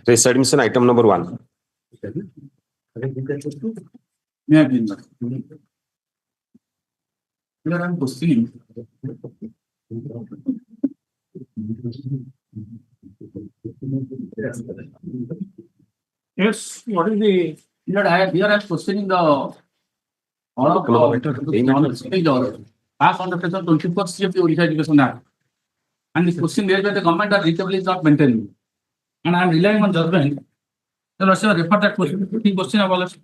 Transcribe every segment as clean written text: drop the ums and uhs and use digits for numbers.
Raise admission item number 1. May I begin? Here I am questioning. Yes, what is the Here I am questioning the order passed on the section 24C of the Orissa Education Act. And the question raised by the government that reachability is not maintained. And I am relying on judgment. Then also refer that question. The question of all of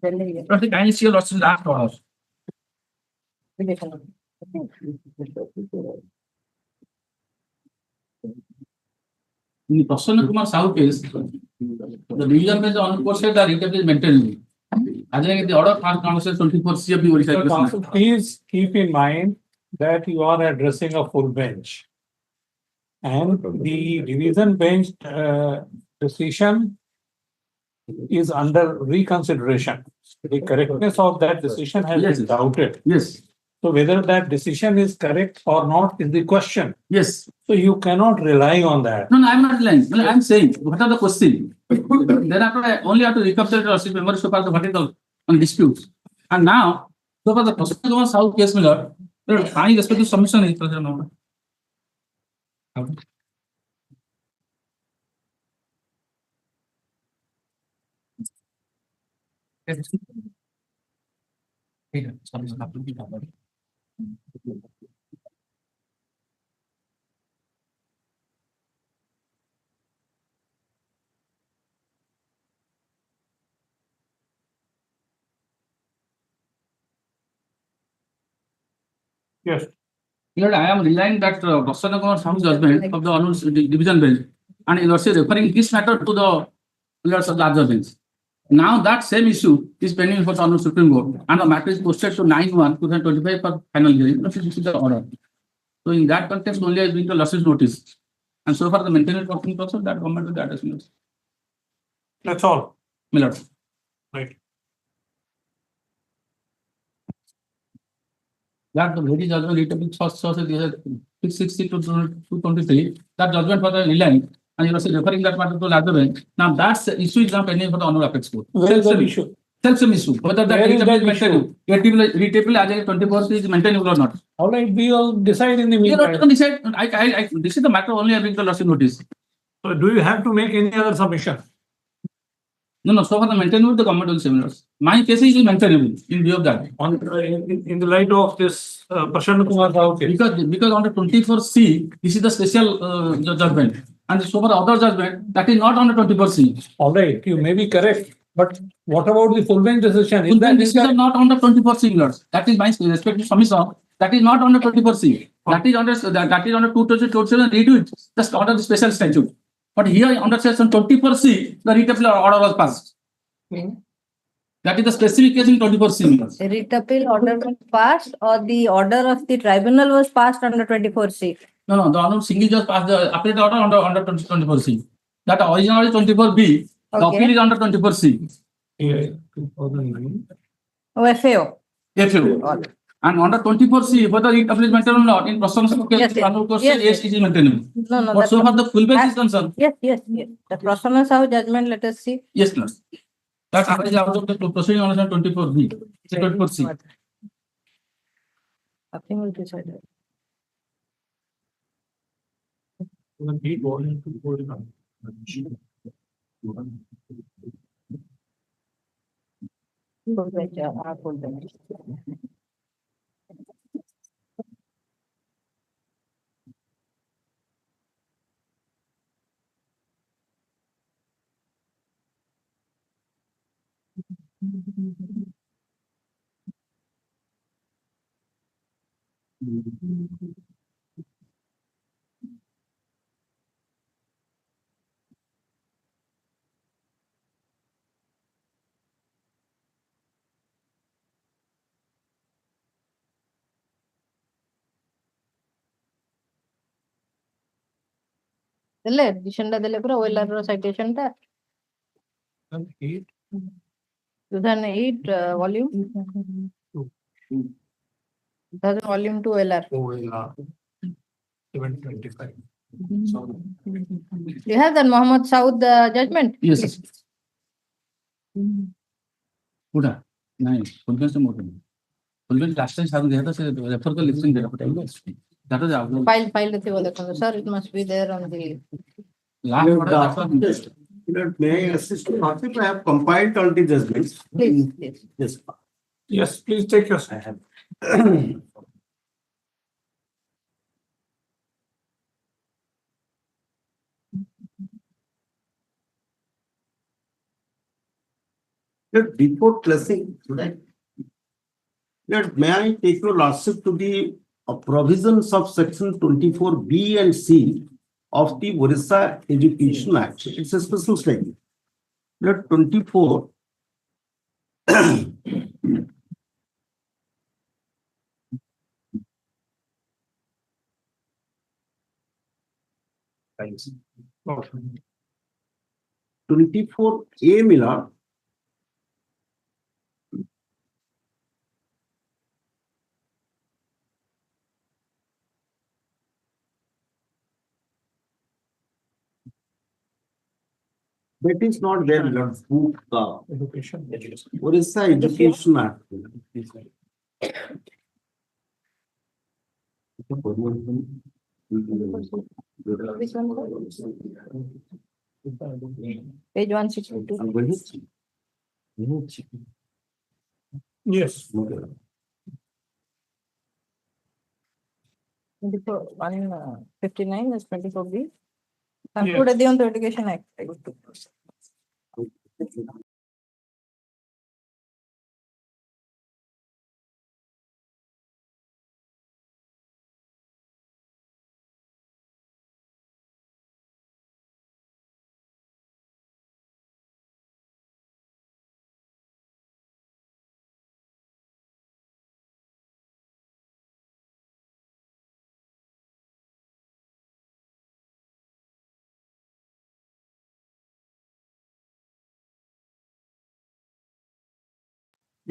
can you see your losses last order? In the Prasanna Kumar Sahu case, the division bench on court said that reachability is maintained. I think the order passed on section 24C of the Orissa Education Act. council? Please keep in mind that you are addressing a full bench. And the division bench decision is under reconsideration. The correctness of that decision has Yes. been doubted. Yes, So whether that decision is correct or not is the question. yes. So you cannot rely on that. No, I am not lying. I am saying, what are the question? Then after I only have to recapitulate or see memory so far the vertical on disputes. And now, so far the Prasanna Kumar Sahu case, Miller, any respective submission is present now. Yes. Here I am relying that Prasanna Kumar Sahu's judgment of the honorable division bench, and you are referring this matter to the pillars of the larger bench. Now that same issue is pending for the honorable Supreme Court, and the matter is posted to 9/1/2025 for final hearing. This is the order. So in that context, only I bring the losses notice, and so far the maintenance working process that government will address. That's all. Miller. Right. That the very judgment written first source is 660 to 223. That judgment for the reliance, and you are referring that matter to larger bench. Now that's the issue is now pending for the honorable apex court. Where is the issue? Self-same issue. Whether that Where is that retable as 24 is maintainable or not. All right, we will decide in the You meantime. not decide. This is the matter only I bring the lawsuit notice. So do you have to make any other submission? No. So far the maintainable the government will similar. My case is maintainable in view of that. On in the light of this Prasanna Kumar Sahu case. Because under 24C, this is the special judgment. And so far other judgment that is not under 24C. All right, you may be correct, but what about the full bench decision? Is that This is not under 24C. That is my respective submission. That is not under 24C. That is under 227 redo it. Just under the special statute. But here under section 24C, the writ appeal order was passed. That is the specific case in 24C. Writ appeal order was passed, or the order of the tribunal was passed under 24C? No, the honorable single judge passed the appellate order under 24C. That original is 24B. The Okay. appeal is under 24C. Yeah, 2009. Oh, FAO. FAO. And under 24C, whether it appeal is maintained or not, in Prasanna Sahu case, Yes, the honorable court yes, said yes, it is maintainable. No, But so far the full bench is concerned. Yes. The Prasanna Sahu judgment, let us see. Yes, no. That's out of the proceeding under 24B. 24C. Nothing will be decided. Full bench, full bench. ଦେଲେ edition ଟା ଦେଲେ ପୁରା OLR ର citation ଟା 2008 volume That's volume 2 LR. OLR 725. You have that Mohammed Saud judgment? Yes. कुठं नाही फुलबेनचं मोठं फुलबेन last time सांगून घ्या तसं रेफर कर लिस्टिंग द्या that was our File the thing. Sir, it must be there on the. last May I assist you? I have compiled all the judgments. Please, please. Yes. Yes, please take your time. Before closing, may I take your lordship to the provisions of section 24B and C of the Orissa Education Act. It's a special statement. 24. Thanks. 24A, Miller. That is not there, Miller. Book, Education. Orissa Education Act. Which one? Page 162. Yes. 159 is 24B. Yes. Put on the Education Act.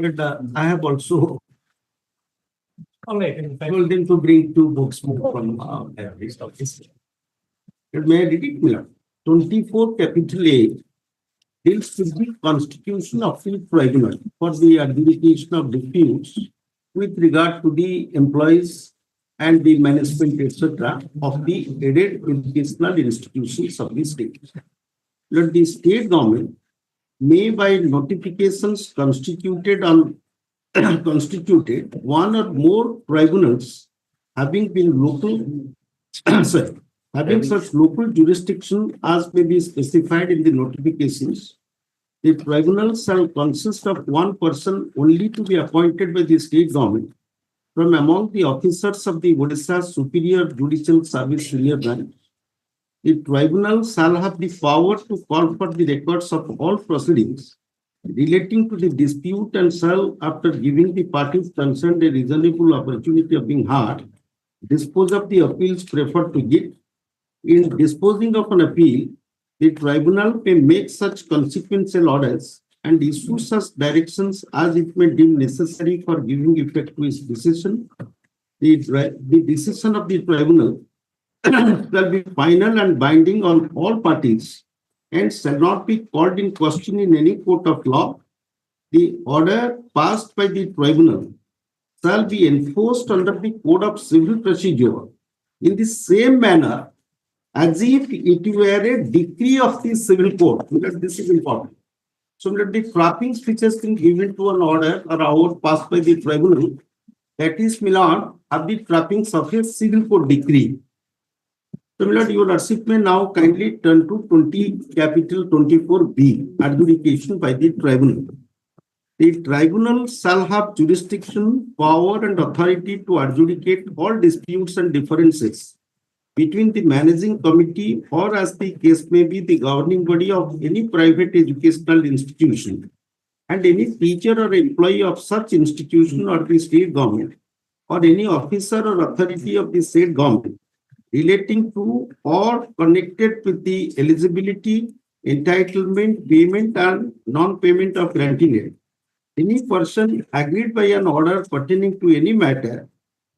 But I have also All right. told them to bring 2 books from this office. May I read it, Miller? 24 capital A deals with the constitution of the tribunal for the adjudication of disputes with regard to the employees and the management, etc., of the aided educational institutions of the state. Let the state government may by notifications constituted one or more tribunals having been local, having such local jurisdiction as may be specified in the notifications. The tribunal shall consist of one person only to be appointed by the state government from among the officers of the Odisha Superior Judicial Service Senior Branch. The tribunal shall have the power to call for the records of all proceedings relating to the dispute and shall, after giving the parties concerned a reasonable opportunity of being heard, dispose of the appeals preferred to it. In disposing of an appeal, the tribunal may make such consequential orders and issue such directions as it may deem necessary for giving effect to its decision. The decision of the tribunal shall be final and binding on all parties and shall not be called in question in any court of law. The order passed by the tribunal shall be enforced under the Code of Civil Procedure in the same manner as if it were a decree of the civil court, because this is important. So that the trappings which has been given to an order or award passed by the tribunal, that is, Milord, are the trappings of a civil court decree. So, Milord, your lordship may now kindly turn to 24B, adjudication by the tribunal. The tribunal shall have jurisdiction, power, and authority to adjudicate all disputes and differences between the managing committee or, as the case may be, the governing body of any private educational institution and any teacher or employee of such institution or the state government or any officer or authority of the state government relating to or connected with the eligibility, entitlement, payment, and non-payment of granting aid. Any person agreed by an order pertaining to any matter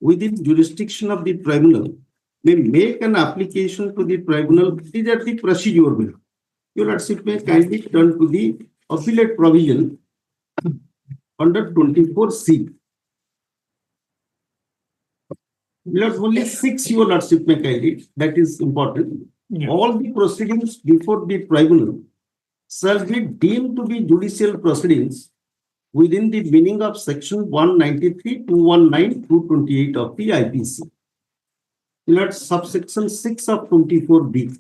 within jurisdiction of the tribunal may make an application to the tribunal. These are the procedure bill. Your Lordship may kindly turn to the appellate provision under 24C. Only 6 your Lordship may kindly, that is important. Yeah. All the proceedings before the tribunal shall be deemed to be judicial proceedings within the meaning of section 193, 219, 228 of the IPC. Subsection 6 of 24B.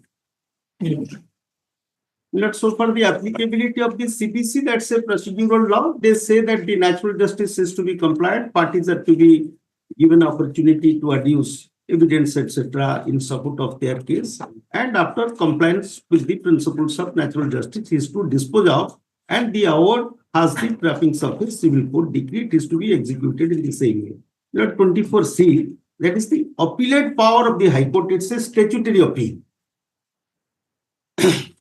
So for the applicability of the CPC, that's a procedural law. They say that the natural justice is to be complied, parties are to be given opportunity to adduce evidence, etc., in support of their case, and after compliance with the principles of natural justice is to dispose of, and the award has the trappings of a civil court decree. It is to be executed in the same way. 24C, that is the appellate power of the High Court. It's a statutory appeal.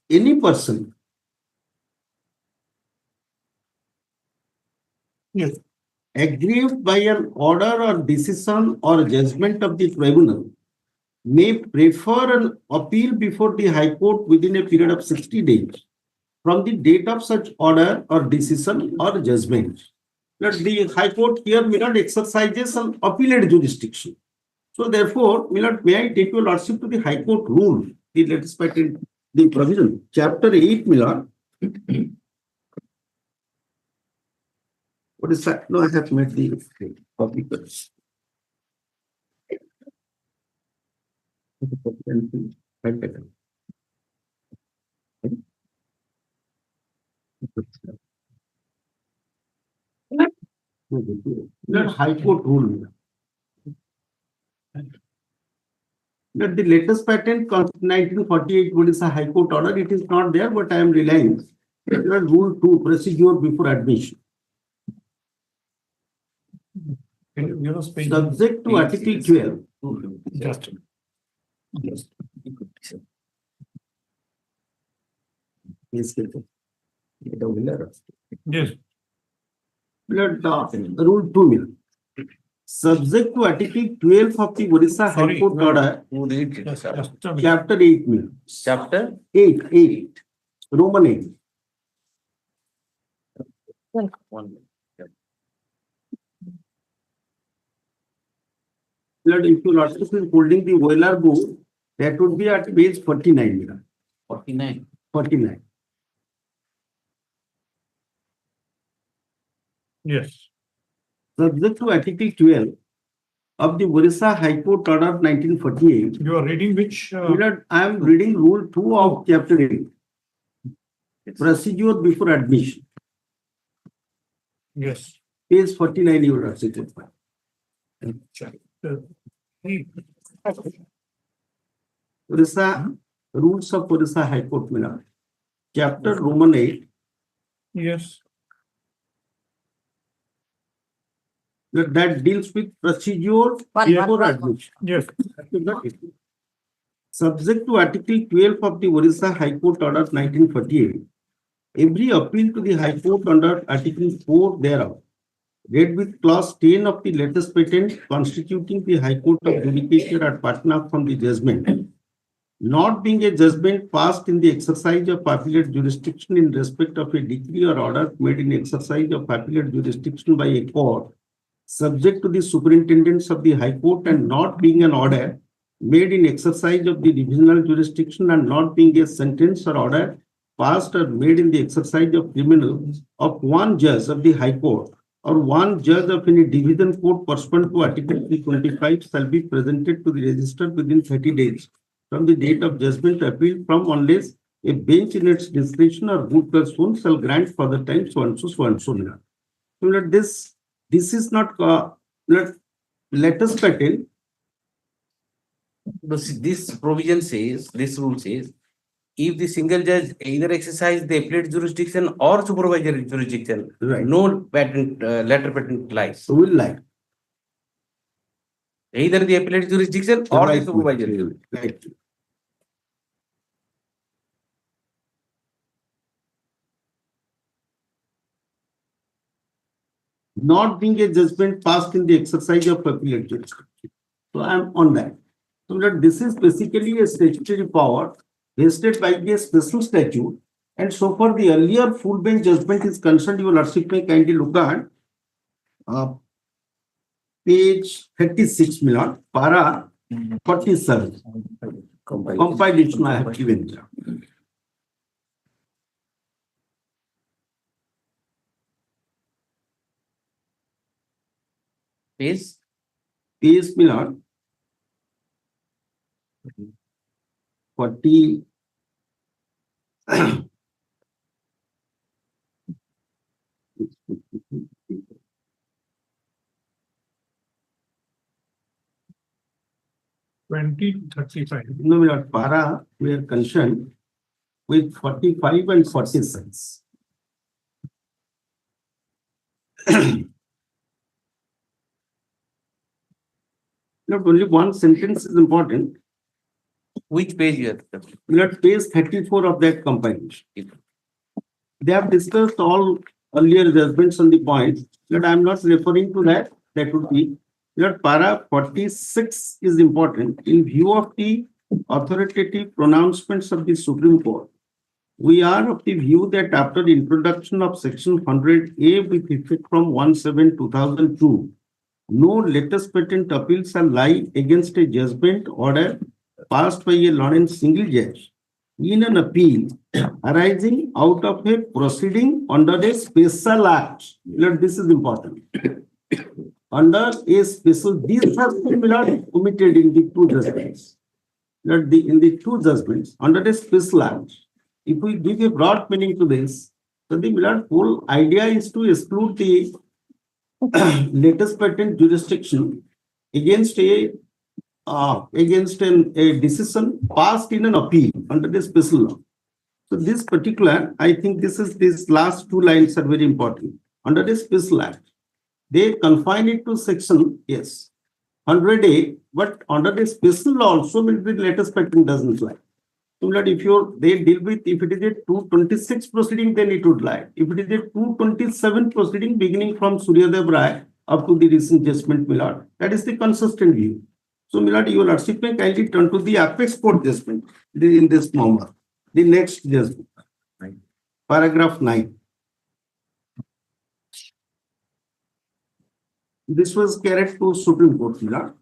Any person aggrieved by an order or decision or judgment of the tribunal may prefer an appeal before the High Court within a period of 60 days from the date of such order or decision or judgment. That the High Court here may not exercises an appellate jurisdiction. So therefore, may I take your Lordship to the High Court rule, the latest patent, the provision, chapter 8, what is that? No, I have made the copy. High Court rule. That the latest patent 1948 what is a High Court order, it is not there, but I am relying on rule 2, procedure before admission. Subject to Article 12. Just. Yes. Rule 2. Subject to Article 12 of the Orissa High Court order, chapter 8. Chapter 8. Roman 8. If you are holding the Wheeler book, that would be at page 49. 49. Yes. Subject to Article 12 of the Orissa High Court order 1948. You are reading which? I am reading rule 2 of chapter 8. Procedure before admission. Yes. Page 49 you are cited. Orissa, rules of Orissa High Court, chapter Roman 8. Yes. That deals with procedure before admission. Yes. Subject to Article 12 of the Orissa High Court order 1948, every appeal to the High Court under Article 4 thereof, read with clause 10 of the latest patent constituting the High Court of Judicature at Patna from the judgment, not being a judgment passed in the exercise of appellate jurisdiction in respect of a decree or order made in exercise of appellate jurisdiction by a court, subject to the superintendence of the High Court, and not being an order made in exercise of the divisional jurisdiction, and not being a sentence or order passed or made in the exercise of criminal of one judge of the High Court or one judge of any division court pursuant to Article 325 shall be presented to the registrar within 30 days from the date of judgment appeal from, unless a bench in its discretion or good person shall grant for the time so and so. So this is not latest patent. This provision says, this rule says, if the single judge either exercise the appellate jurisdiction or supervisory jurisdiction, Right. no patent, letter patent lies. So will lie. Either the appellate jurisdiction or Right. the supervisory jurisdiction. Right. not being a judgment passed in the exercise of appellate jurisdiction. So I'm on that. So that this is basically a statutory power vested by a special statute. And so far the earlier full bench judgment is concerned, your lordship may kindly look at page 36, Milord, para 47. Compilation I have given here. Page Page, Milord, 40. 2035. No, we are para, we are concerned with 45 and 46. Not only one sentence is important. which page you are? We are at page 34 of that compilation. They have discussed all earlier judgments on the points that I am not referring to that. That would be that para 46 is important in view of the authoritative pronouncements of the Supreme Court. We are of the view that after the introduction of section 100A with effect from 1/7/2002, no latest patent appeal shall lie against a judgment order passed by a law and single judge in an appeal arising out of a proceeding under a special act. This is important. Under a special, these have been omitted in the two judgments. In the two judgments, under a special act, if we give a broad meaning to this, then the whole idea is to exclude the latest patent jurisdiction against a decision passed in an appeal under the special law. So this particular, I think these last two lines are very important. Under the special act, they confine it to section, yes, 100A, but under the special law also will be the latest patent doesn't lie. So that if they deal with, if it is a 226 proceeding, then it would lie. If it is a 227 proceeding beginning from Suryadev Rai up to the recent judgment, Milord, that is the consistent view. So, Milord, your lordship may kindly turn to the apex court judgment in this moment. The next judgment, paragraph 9. This was carried to Supreme Court, Milord.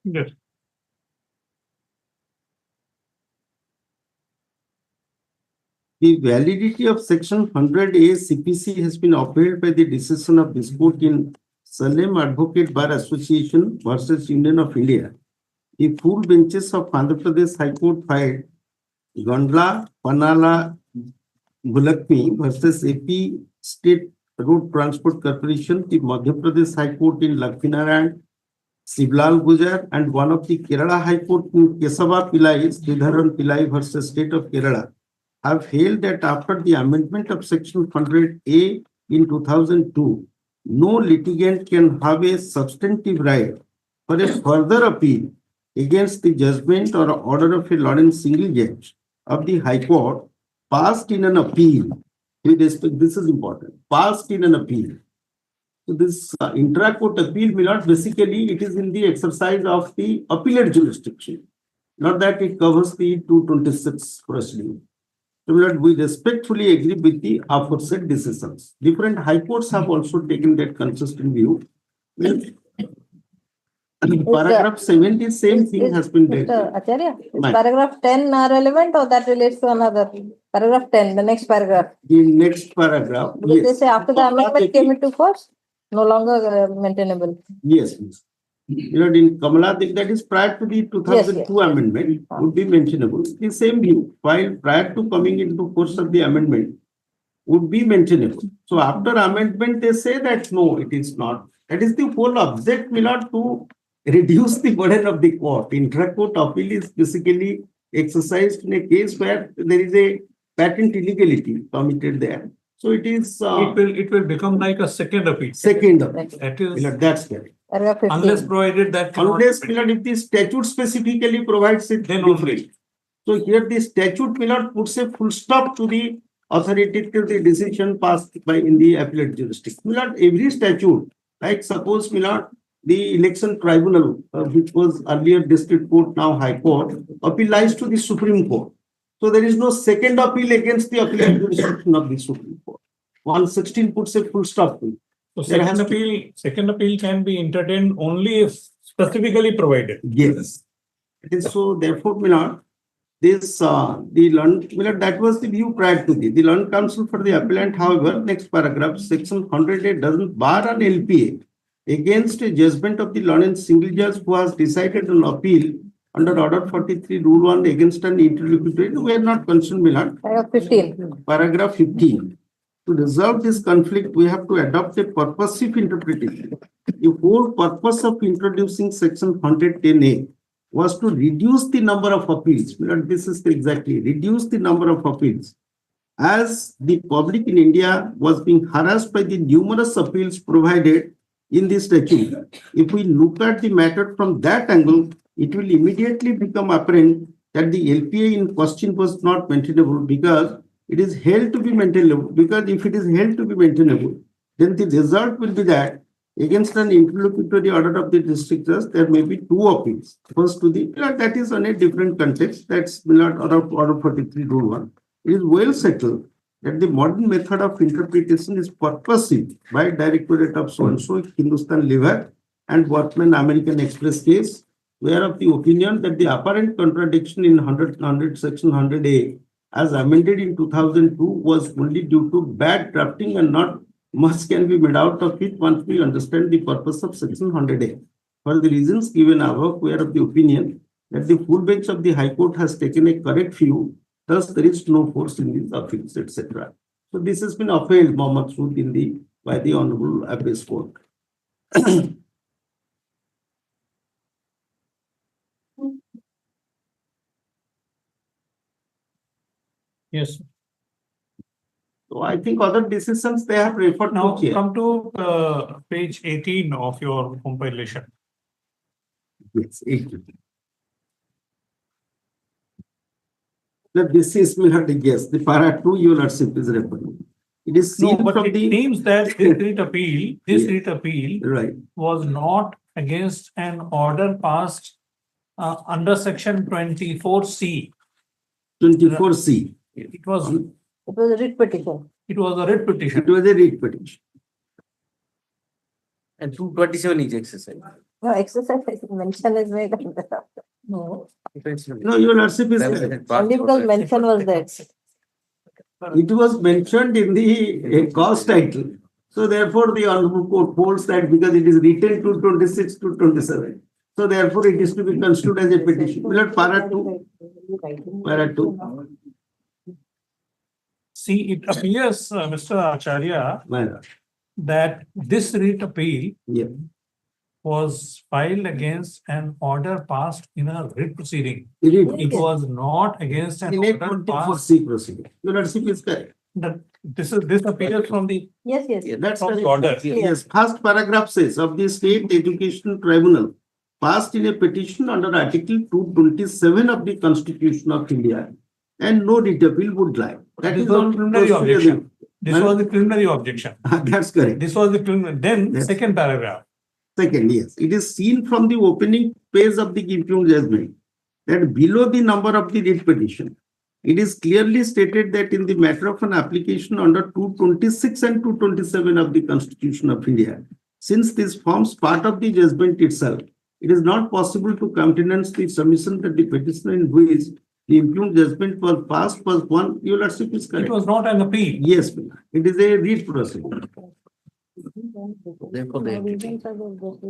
Yes. The validity of section 100A CPC has been upheld by the decision of this court in Salem Advocate Bar Association versus Union of India. The full benches of Andhra Pradesh High Court filed Gondla Panala Gulakmi versus AP State Road Transport Corporation, the Madhya Pradesh High Court in Lakshminarayan, Siblal Gujar, and one of the Kerala High Court in Kesava Pillai, Sridharan Pillai versus State of Kerala, have held that after the amendment of section 100A in 2002, no litigant can have a substantive right for a further appeal against the judgment or order of a law and single judge of the High Court passed in an appeal. This is important. Passed in an appeal. So this intra-court appeal, Milord, basically it is in the exercise of the appellate jurisdiction, not that it covers the 226 proceeding. So, Milord, we respectfully agree with the aforesaid decisions. Different high courts have also taken that consistent view. Paragraph 70, same thing has been done. Mr. Acharya, is Ma'am. paragraph 10 relevant or that relates to another? Paragraph 10, the next paragraph. The next paragraph. Because they Yes. say after the amendment came into force, no longer maintainable. Yes, yes. In Kamala, that is prior to the 2002 amendment would be mentionable. The same view, while prior to coming into force of the amendment would be mentionable. So after amendment, they say that no, it is not. That is the whole object, Milord, to reduce the burden of the court. Intra-court appeal is basically exercised in a case where there is a patent illegality committed there. So it is It will become like a second appeal. second appeal. That is, That's correct. Paragraph 15. unless provided that. cannot Unless be if the statute specifically provides it, Then different. only. So here the statute puts a full stop to the authority to the decision passed by in the appellate jurisdiction. Every statute, like suppose the election tribunal, which was earlier district court, now High Court, appeals to the Supreme Court. So there is no second appeal against the appellate jurisdiction of the Supreme Court. 116 puts a full stop to it. So There has second appeal can be entertained only if specifically provided. Yes. It is so therefore, this that was the view prior to the learned counsel for the appellant. However, next paragraph, section 108 doesn't bar an LPA against a judgment of the learned single judge who has decided an appeal under Order 43, Rule 1 against an interlocutory. We are not concerned, Paragraph 15. Paragraph 15. To resolve this conflict, we have to adopt a purposive interpretation. The whole purpose of introducing section 110A was to reduce the number of appeals. This is exactly reduce the number of appeals. As the public in India was being harassed by the numerous appeals provided in this statute, if we look at the matter from that angle, it will immediately become apparent that the LPA in question was not maintainable because it is held to be maintainable. Because if it is held to be maintainable, then the result will be that against an interlocutory order of the district judge, there may be two appeals. First to the, that is on a different context. That's Order 43, Rule 1. It is well settled that the modern method of interpretation is purposive by Directorate of so-and-so, Hindustan Lever and Workman American Express case. We are of the opinion that the apparent contradiction in section 100A as amended in 2002 was only due to bad drafting and not much can be made out of it once we understand the purpose of section 100A. For the reasons given above, we are of the opinion that the full bench of the High Court has taken a correct view, thus there is no force in these appeals, etc. So this has been upheld, Mohammed Sood, by the Honorable Abbess Court. Yes. So I think other decisions they have referred Now to here. come to page 18 of your compilation. Yes, 18. Now this is the para 2 you lordship is referring. It is No, seen but from it the seems that this writ appeal, right. was not against an order passed under section 24C. 24C. It was It was a writ petition. a writ petition. It was a writ petition. And 227 is exercise. No, exercise mention is made. No. No, your lordship is correct. Only because mention was there. It was mentioned in the cause title. So therefore the Honorable Court holds that because it is written 226 to 27. So therefore it is to be construed as a petition. Para 2. Para 2. See, it appears, Mr. Acharya, that this writ appeal Yeah. was filed against an order passed in a writ proceeding. It It was not against an in a order passed. 24C proceeding. Your lordship is correct. This appears from the Yes, yes. Yeah, that's from the correct. order. Yes, first paragraph says of the State Education Tribunal passed in a petition under Article 227 of the Constitution of India, and no writ appeal would lie. That This is was on preliminary objection. This Ma'am? was the preliminary objection. That's correct. This was the preliminary. Then Yes. second paragraph. Second, yes, it is seen from the opening page of the impugned judgment that below the number of the writ petition, it is clearly stated that in the matter of an application under 226 and 227 of the Constitution of India, since this forms part of the judgment itself, it is not possible to countenance the submission that the petitioner in which the impugned judgment was passed was one. Your lordship is correct. It was not an appeal. Yes, it is a writ proceeding. Therefore, they- Reasons are just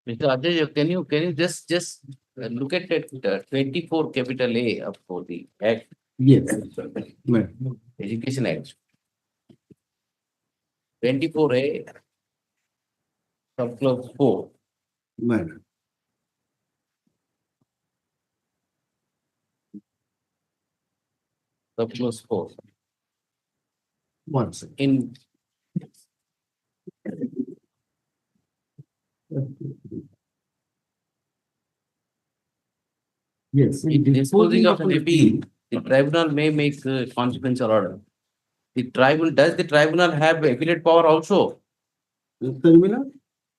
Mr. Ajay, can you just look at that 24 capital A of the Act, Yes. Right. Education Act. 24A, subclause 4. Right. Subclause 4. One second. In Yes. in disposing of an appeal, the tribunal may make a consequential order. Does the tribunal have appellate power also? Terminal?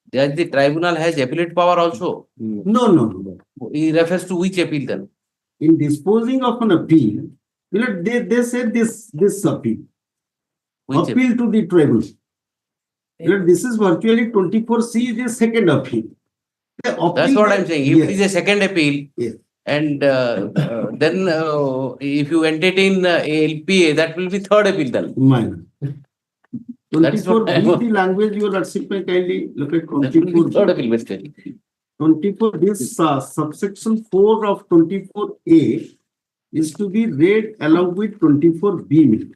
Does the tribunal has appellate power also? No, no, no. He refers to which appeal then? In disposing of an appeal, they said this appeal. Which Appeal to the tribunal. This is virtually 24C is the second appeal. The That's appeal what I'm saying. If yes, it is a second appeal, yes. and then if you entertain LPA, that will be third appeal then. Minor. That's what 24B, the language you are accepting, kindly look at That will be 24. third appeal, basically. 24, this subsection 4 of 24A is to be read along with 24B.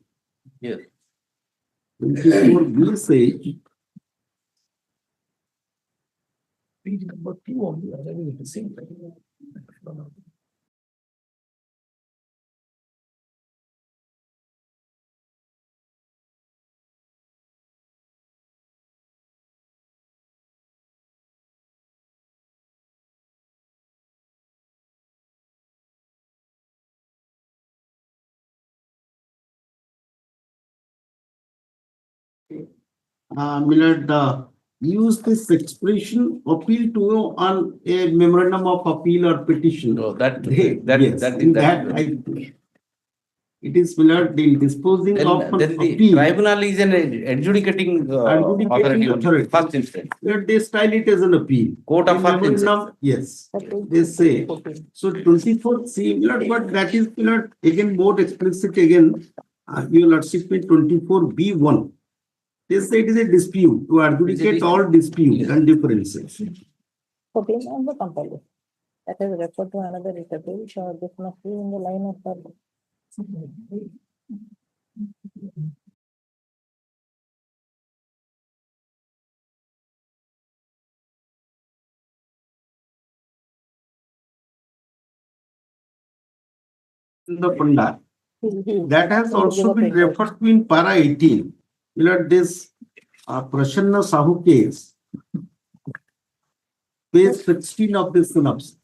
Yes. 24B says, Page number 2 of the other is the same thing. Millard use this expression appeal to on a memorandum of appeal or petition. So that Yes, in that it is Millard in disposing of an then the appeal. tribunal is an adjudicating authority on authority. first instance. That they style it as an appeal. Court of In first instance. memorandum, yes, they say. So 24C, Millard, but that is Millard again more explicit again. You will submit 24B1. They say it is a dispute to adjudicate all disputes and differences. 14 on the company. That is referred to another appeal, so this must be in the line of the. The Panda, that has also been referred to in para 18. This Prasanna Sahu case, page 16 of this synopsis.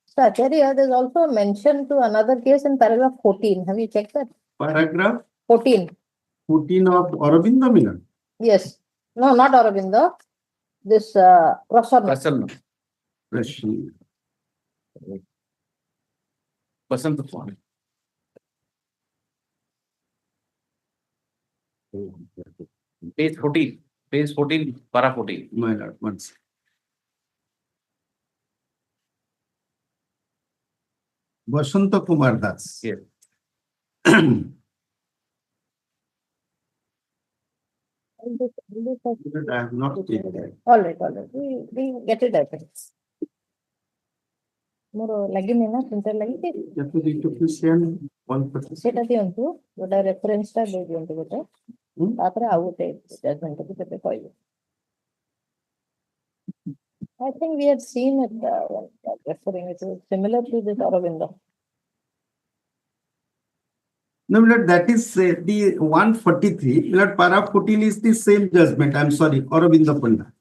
So Acharya, there's also a mention to another case in paragraph 14. Have you checked that? Paragraph 14. 14 of Aurobindo Millard. Yes. No, not Aurobindo. This Prasanna. Prasanna. Prasanna. Basant Swami. Page 14. Page 14, para 14. My lord, once. Vasanta Kumar Das. Yes. I have not taken that. All right. We get it, I think. More lagin na printer lagi. You have to read to Christian 1%. Set at the on to what I reference that they want to get it. After I would take judgment of the coil. I think we had seen it referring it is similar to this Aurobindo. No, Millard, that is the 143. Millard, para 14 is the same judgment. I'm sorry, Aurobindo Panda.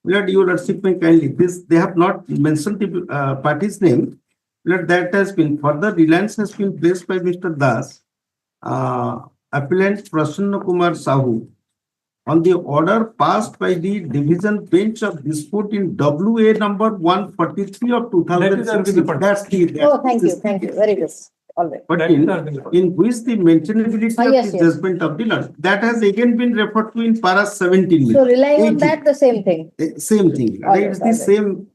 Millard, you would accept me kindly. This they have not mentioned the party's name. Millard, that has been further reliance has been placed by Mr. Das, appellant Prasanna Kumar Sahu, on the order passed by the division bench of dispute in WA number 143 of 2016. That's the. Oh, thank you. Very good. All right. But in which the maintainability of yes, the yes. judgment of the law, that has again been referred to in para 17. So relying on 18. that, the same thing. Same thing. All right, It's all the right. same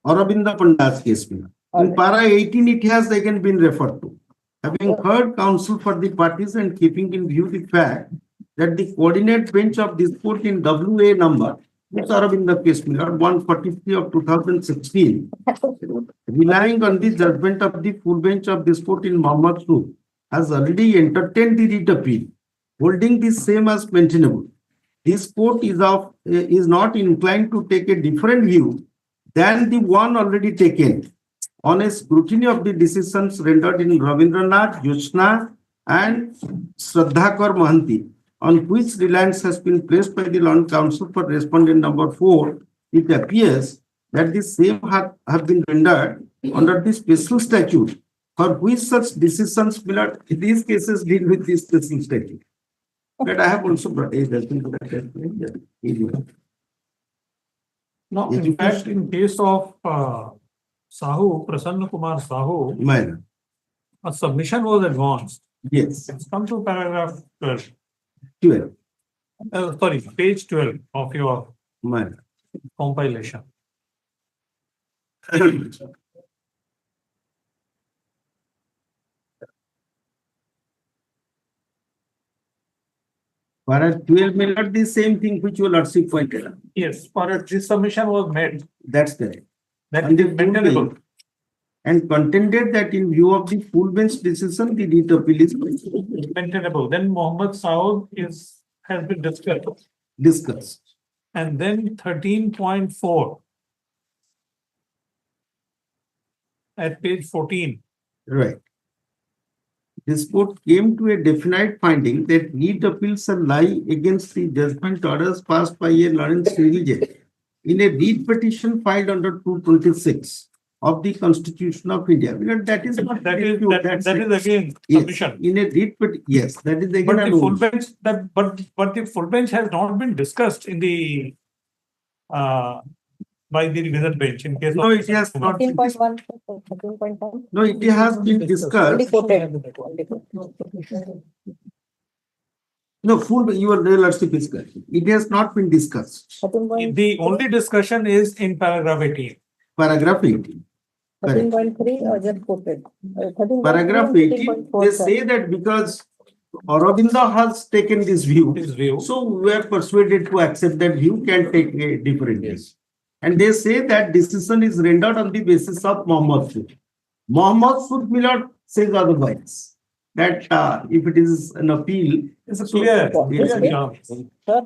Aurobindo Panda's case. All In right. para 18, it has again been referred to. Having heard counsel for the parties and keeping in view the fact that the coordinate bench of dispute in WA number This Aravinda case, Miller, 143 of 2016, relying on the judgment of the full bench of this court in Mohammed Sood, has already entertained the writ appeal, holding the same as maintainable. This court is not inclined to take a different view than the one already taken on a scrutiny of the decisions rendered in Ravindranath, Yoshna, and Shraddhakar Mohanty, on which reliance has been placed by the Law Council for respondent number 4. It appears that the same have been rendered under the special statute for which such decisions will, in these cases, deal with this special statute. But I have also brought a judgment to that area. No, in fact, in case of Sahu, Prasanna Kumar Sahu, Minor. a submission was advanced. Yes. It's come to paragraph 12. 12. Sorry, page 12 of your Minor. compilation. Para 12 may not the same thing which your lordship pointed out. Yes, for this submission was made. That's correct. That And is the full maintainable. bench- And contended that in view of the full bench decision, the writ appeal is Maintainable. Then Mohammed Saud has been discussed. discussed. And then 13.4 at page 14. Right. This court came to a definite finding that writ appeals shall lie against the judgment orders passed by a Lawrence Religion in a writ petition filed under 226 of the Constitution of India. Because that is not That is that's again yes, submission. in a writ yes, that is again But the an full old. bench, but the full bench has not been discussed in the by the revision bench in case No, of. it has not. 13.1, 13.1. No, it has been discussed. Only quoted. No, full your lordship is correct. It has not been discussed. 13.3, The only discussion is in paragraph 18. Paragraph 18. Correct. 13.3 or just quoted. 13.3 Paragraph and 18, 13.4, they sir. say that because Aurobindo has taken this view, His view. so we are persuaded to accept that view, can take a different view. And they say that decision is rendered on the basis of Muhammad Sood. Muhammad Sood Milad says otherwise. That if it is an appeal, It's a clear. Yes. Sir.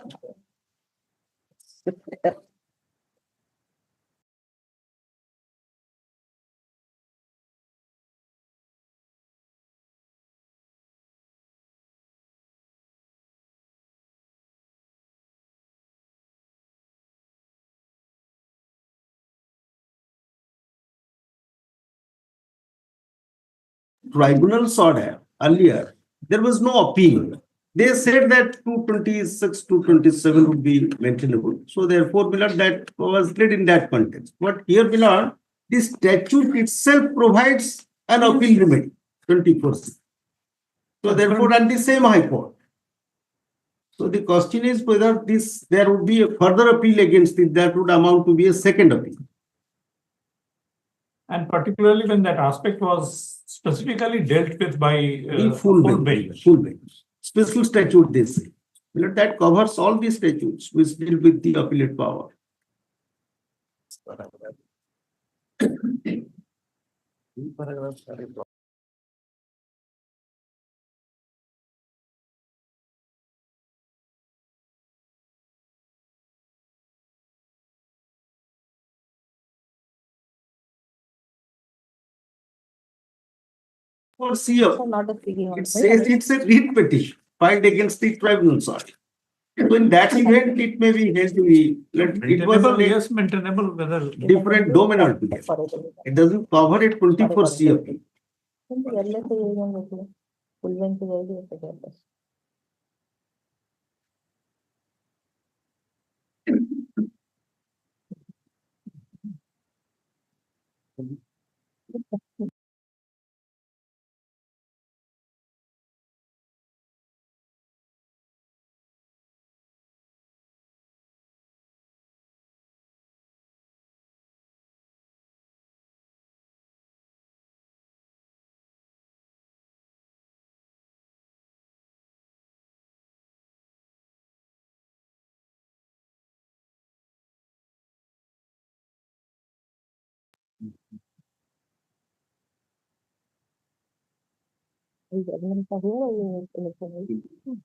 Tribunal's order earlier, there was no appeal. They said that 226, 227 would be maintainable. So therefore, Milord, that was laid in that context. But here, Milord, the statute itself provides an appeal remedy, 24/6. So therefore, at the same High Court. So the question is whether there would be a further appeal against it that would amount to be a second appeal. And particularly when that aspect was specifically dealt with by The full bench. Full bench. Special statute, they say. Milord, that covers all the statutes which deal with the appellate power. Or see, So not a speaking. it says it's a writ petition filed against the tribunal. Sorry. So in that event, it may be held to be, it was Maintainable, a yes, maintainable, whether. different domain altogether. It doesn't cover a 24 CFP. Full bench Is judgment for here or you need to look for it?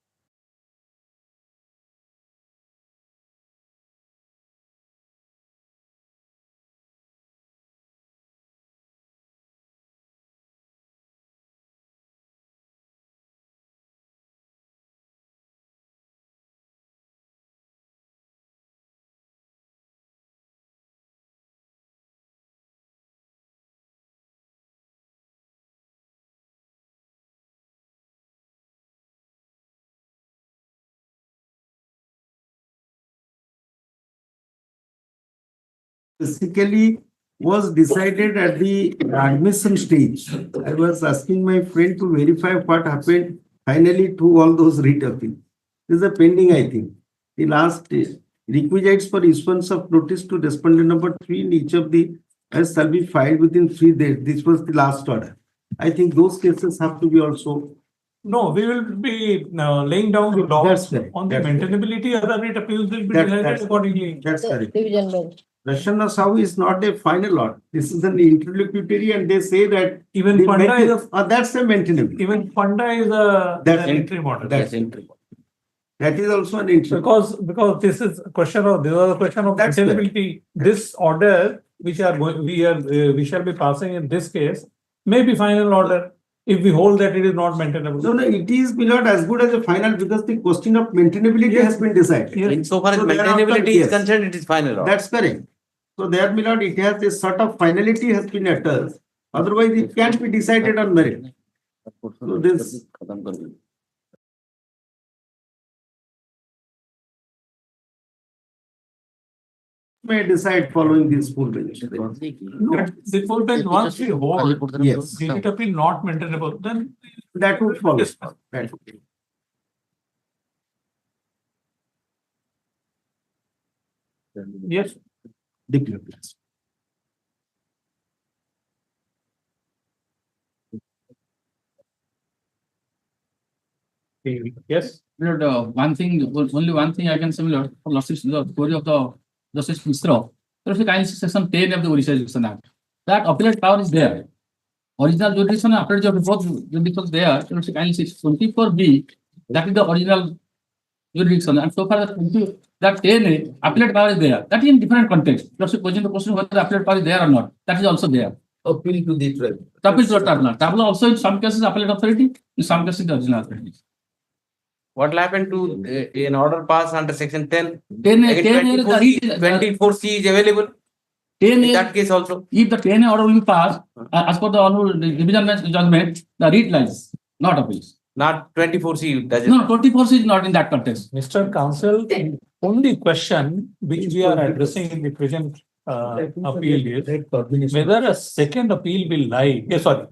Basically was decided at the admission stage. I was asking my friend to verify what happened finally to all those writ appeal. This is a pending, I think. The last requisites for issuance of notice to respondent number 3 in each of the as shall be filed within 3 days. This was the last order. I think those cases have to be also. No, we will be laying down the That's laws correct. on the That's correct. maintainability. Other rate appeals will be That's- decided accordingly. That's The correct. division bench. Russian Assau is not a final order. This is an interlocutory and they say that Even the Funda is that's a maintainable. even Funda is a That's an entry model. That's entry. That is also an entry. Because this is a question of That's correct. maintainability. This order which are going we shall be passing in this case may be final order if we hold that it is not maintainable. No, it is not as good as a final because the question of maintainability Yes. has been decided. Yes. Insofar as So thereafter, maintainability is yes. concerned, it is final. order. That's correct. So there, my lord, it has a sort of finality has been attached. Otherwise, it can't be decided on merit. So this. May decide following this full bench. No, the full bench once we hold Yes. the rate appeal not maintainable, then That would follow. That would. yes. Declare, please. Yes. Lord, only one thing I can say, Lord, for Justice, the query of the Justice Misra. There is a kind of section 10 of the Orissa Jurisdiction Act. That appellate power is there. Original jurisdiction and appellate of both jurisdictions there. There is a kind of 24B. That is the original jurisdiction. And so far that 10A, appellate power is there. That is in different context. Just posing the question whether the appellate power is there or not. That is also there. Appeal to the tribunal. Appeal to the tribunal. Tribunal also in some cases appellate authority, in some cases the original authority. What will happen to an order passed under section 10? 10A, Again, 10A, 24C is available. 10A, In that case also. if the 10A order will be passed, as per the honorable division bench judgment, the writ lies, not appeals. Not 24C. Does it? No, 24C is not in that context. Mr. Counsel, the only question which we are addressing in the present appeal is whether a second appeal will lie,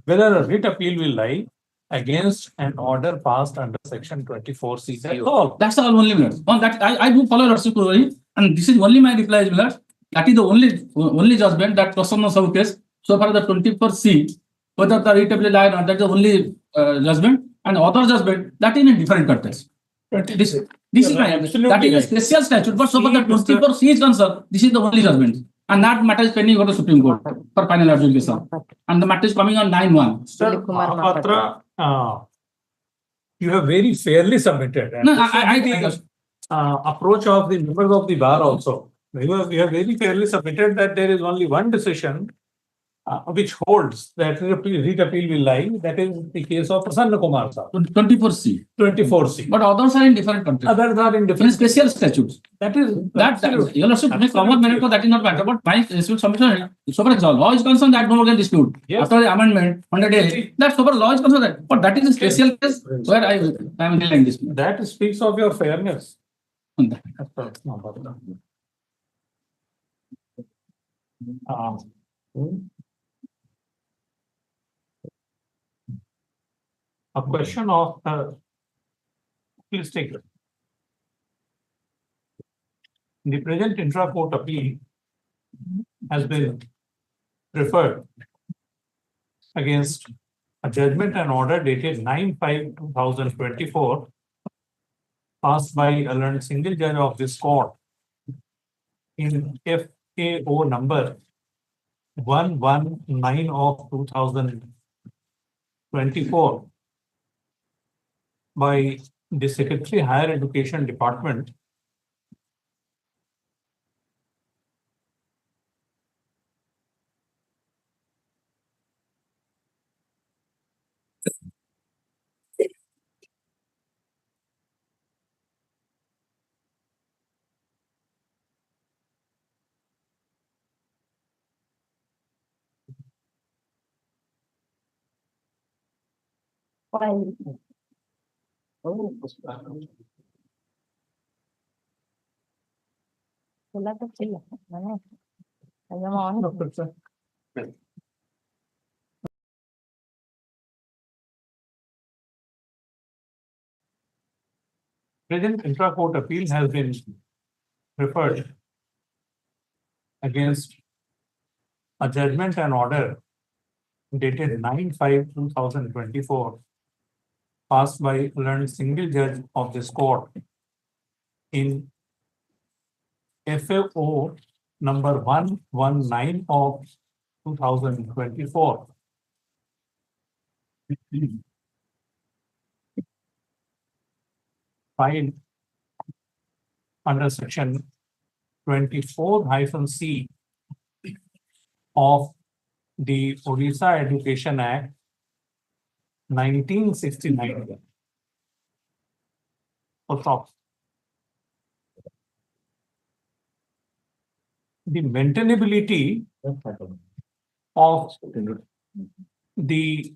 whether a writ appeal will lie against an order passed under section 24C. That's all. That's the only minute. On that, I do follow Lordship query, and this is only my reply is minute. That is the only judgment that question of sub case. So far the 24C, whether the writ appeal lie or not, that's the only judgment, and other judgment that is in a different context. This is my that is a special statute, but so far the 24C is concerned, this is the only judgment. And that matter is pending for the Supreme Court for final adjudication. And the matter is coming on 9/1. Sir, Mahapatra, you have very fairly submitted. And No, this I is think the approach of the members of the bar also. We have very fairly submitted that there is only one decision which holds that writ appeal will lie. That is the case of Prasanna Kumar sir, 24C. 24C. But others are in different countries. Others are in In different. special statutes. That is You also make common merit, that is not matter. But my dispute submission, so far as law is concerned, that no one can dispute. Yes. After the amendment, 100 days, that so far law is concerned. That. But that is a special case where I am dealing this. That speaks of your fairness. A question of, please take it. The present intra-court appeal has been referred against a judgment and order dated 9/5/2024 passed by a learned single judge of this court in FAO number 119 of 2024 by the Secretary Higher Education Department File. Wala ka sila. Ano? Ayaw mo ano? present intra-court appeal has been referred against a judgment and order dated 9/5/2024 passed by learned single judge of this court in FAO number 119 of 2024. Filed under section 24-C of the Orissa Education Act 1969. For top. The maintainability of the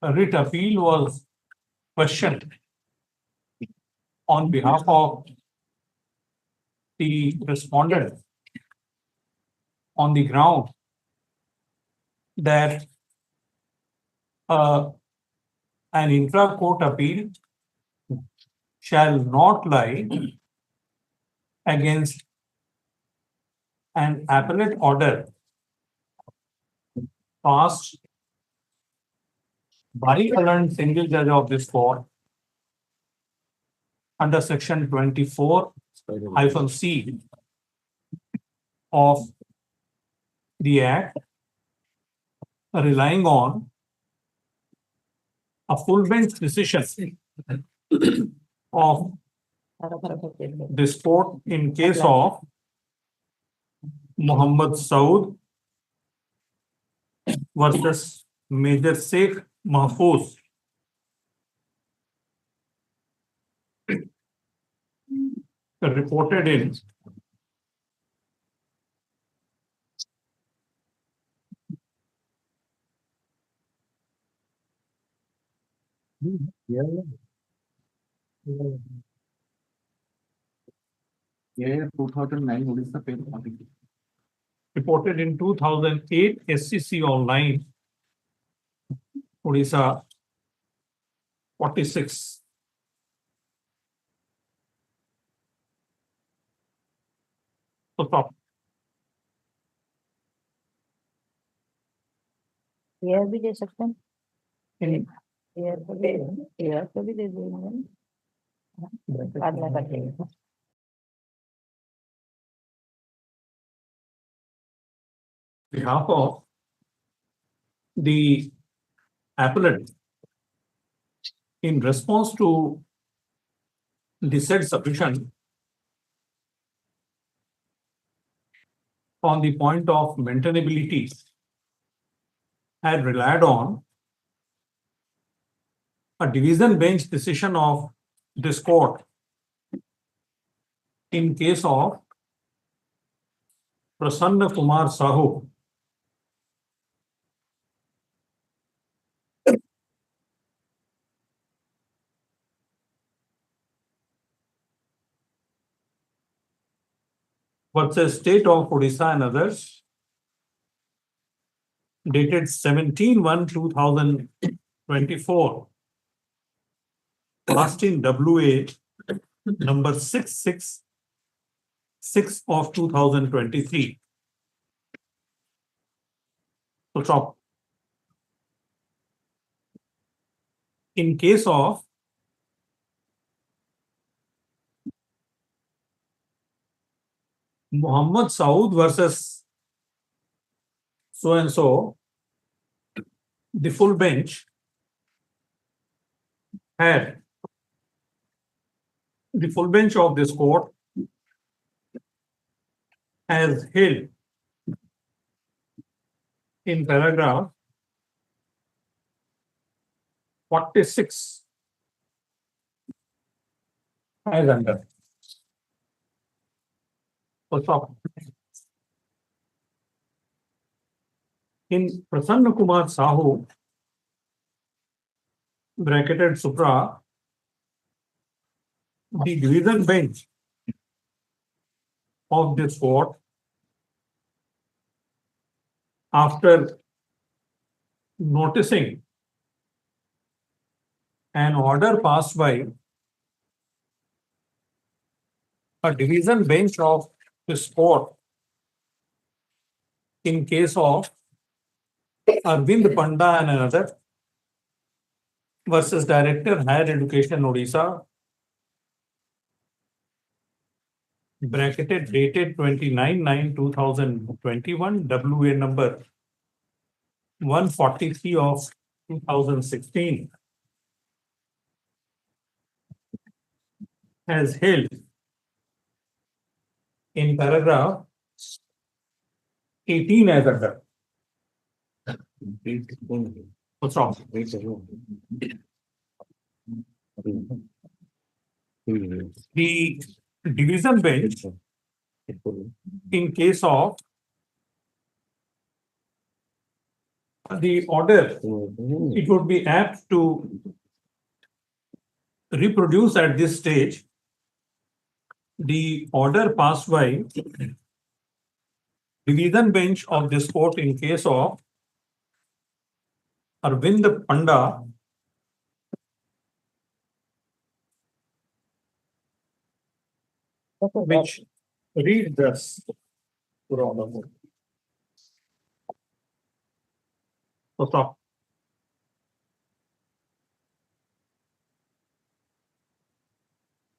writ appeal was questioned on behalf of the respondent on the ground that an intra-court appeal shall not lie against an appellate order passed by a learned single judge of this court under section 24-C of the Act, relying on a full bench decision of this court in case of Muhammad Saud versus Major Sheikh Mahfouz. Reported in Yeah, 2009 Odisha paper article. reported in 2008 SCC online, Odisha 46. So top. Here भी दे सकते हैं. In Here को भी दे देंगे. बाद में कर देंगे. behalf of the appellant in response to the said submission on the point of maintainability had relied on a division bench decision of this court in case of Prasanna Kumar Sahu versus State of Odisha and others, dated 17/1/2024, passed in WA number 666 of 2023. So top. In case of Muhammad Saud versus so and so, the full bench had the full bench of this court has held in paragraph 46 as under. So stop. In Prasanna Kumar Sahu, bracketed supra, the division bench of this court, after noticing an order passed by a division bench of this court in case of Arvind Panda and another versus Director Higher Education Odisha, bracketed dated 29/9/2021, WA number 143 of 2016, has held in paragraph 18 as under. What's wrong? The division bench, in case of the order, it would be apt to reproduce at this stage the order passed by division bench of this court in case of Arvind Panda which read this. So stop.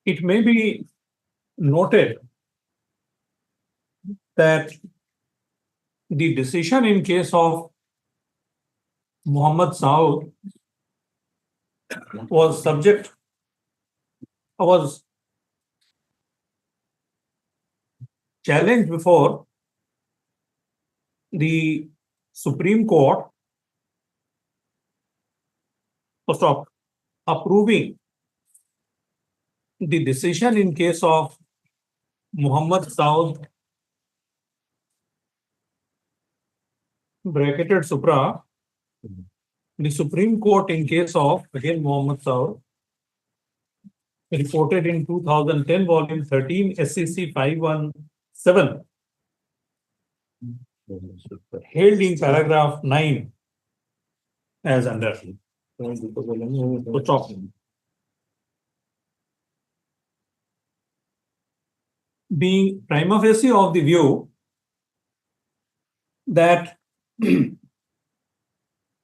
It may be noted that the decision in case of Muhammad Saud was challenged before the Supreme Court for approving the decision in case of Muhammad Saud, bracketed supra, the Supreme Court in case of again Muhammad Saud, reported in 2010 volume 13 SCC 517, held in paragraph 9 as under. So stop. Being prima facie of the view that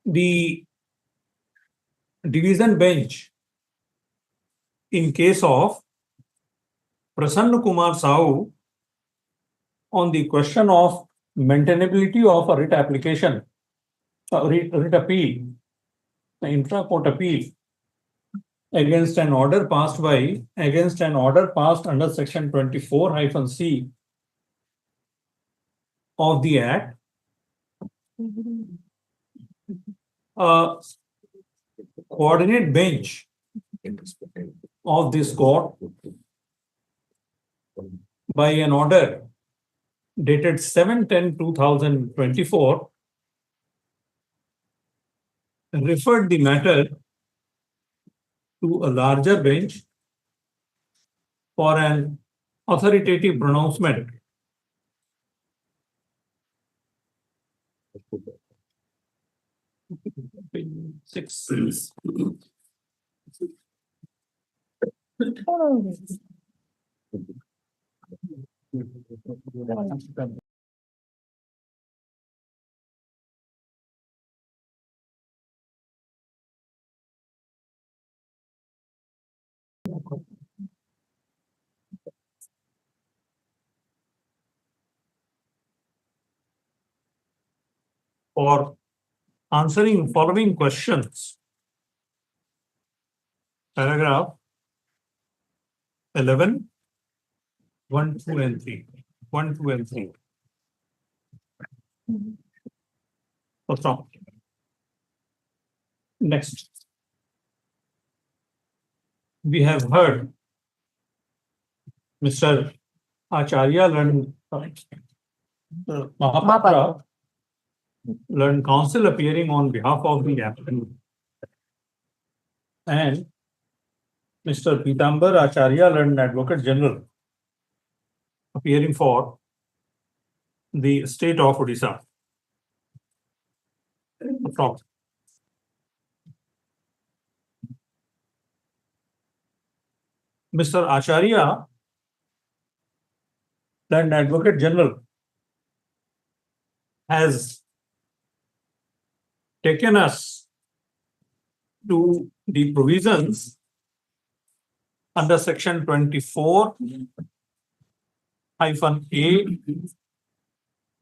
the division bench in case of Prasanna Kumar Sahu on the question of maintainability of a writ application, writ appeal, the intra-court appeal against an order passed under section 24-C of the Act, coordinate bench of this court by an order dated 7/10/2024 referred the matter to a larger bench for an authoritative pronouncement. Six. for answering following questions. Paragraph 11, 1, 2, and 3. 1, 2, and 3. What's wrong? Next. We have heard Mr. Acharya learned Mahapatra learned counsel appearing on behalf of the applicant, and Mr. Pitambar Acharya learned Advocate General appearing for the state of Odisha. From Mr. Acharya learned Advocate General has taken us to the provisions under section 24-A,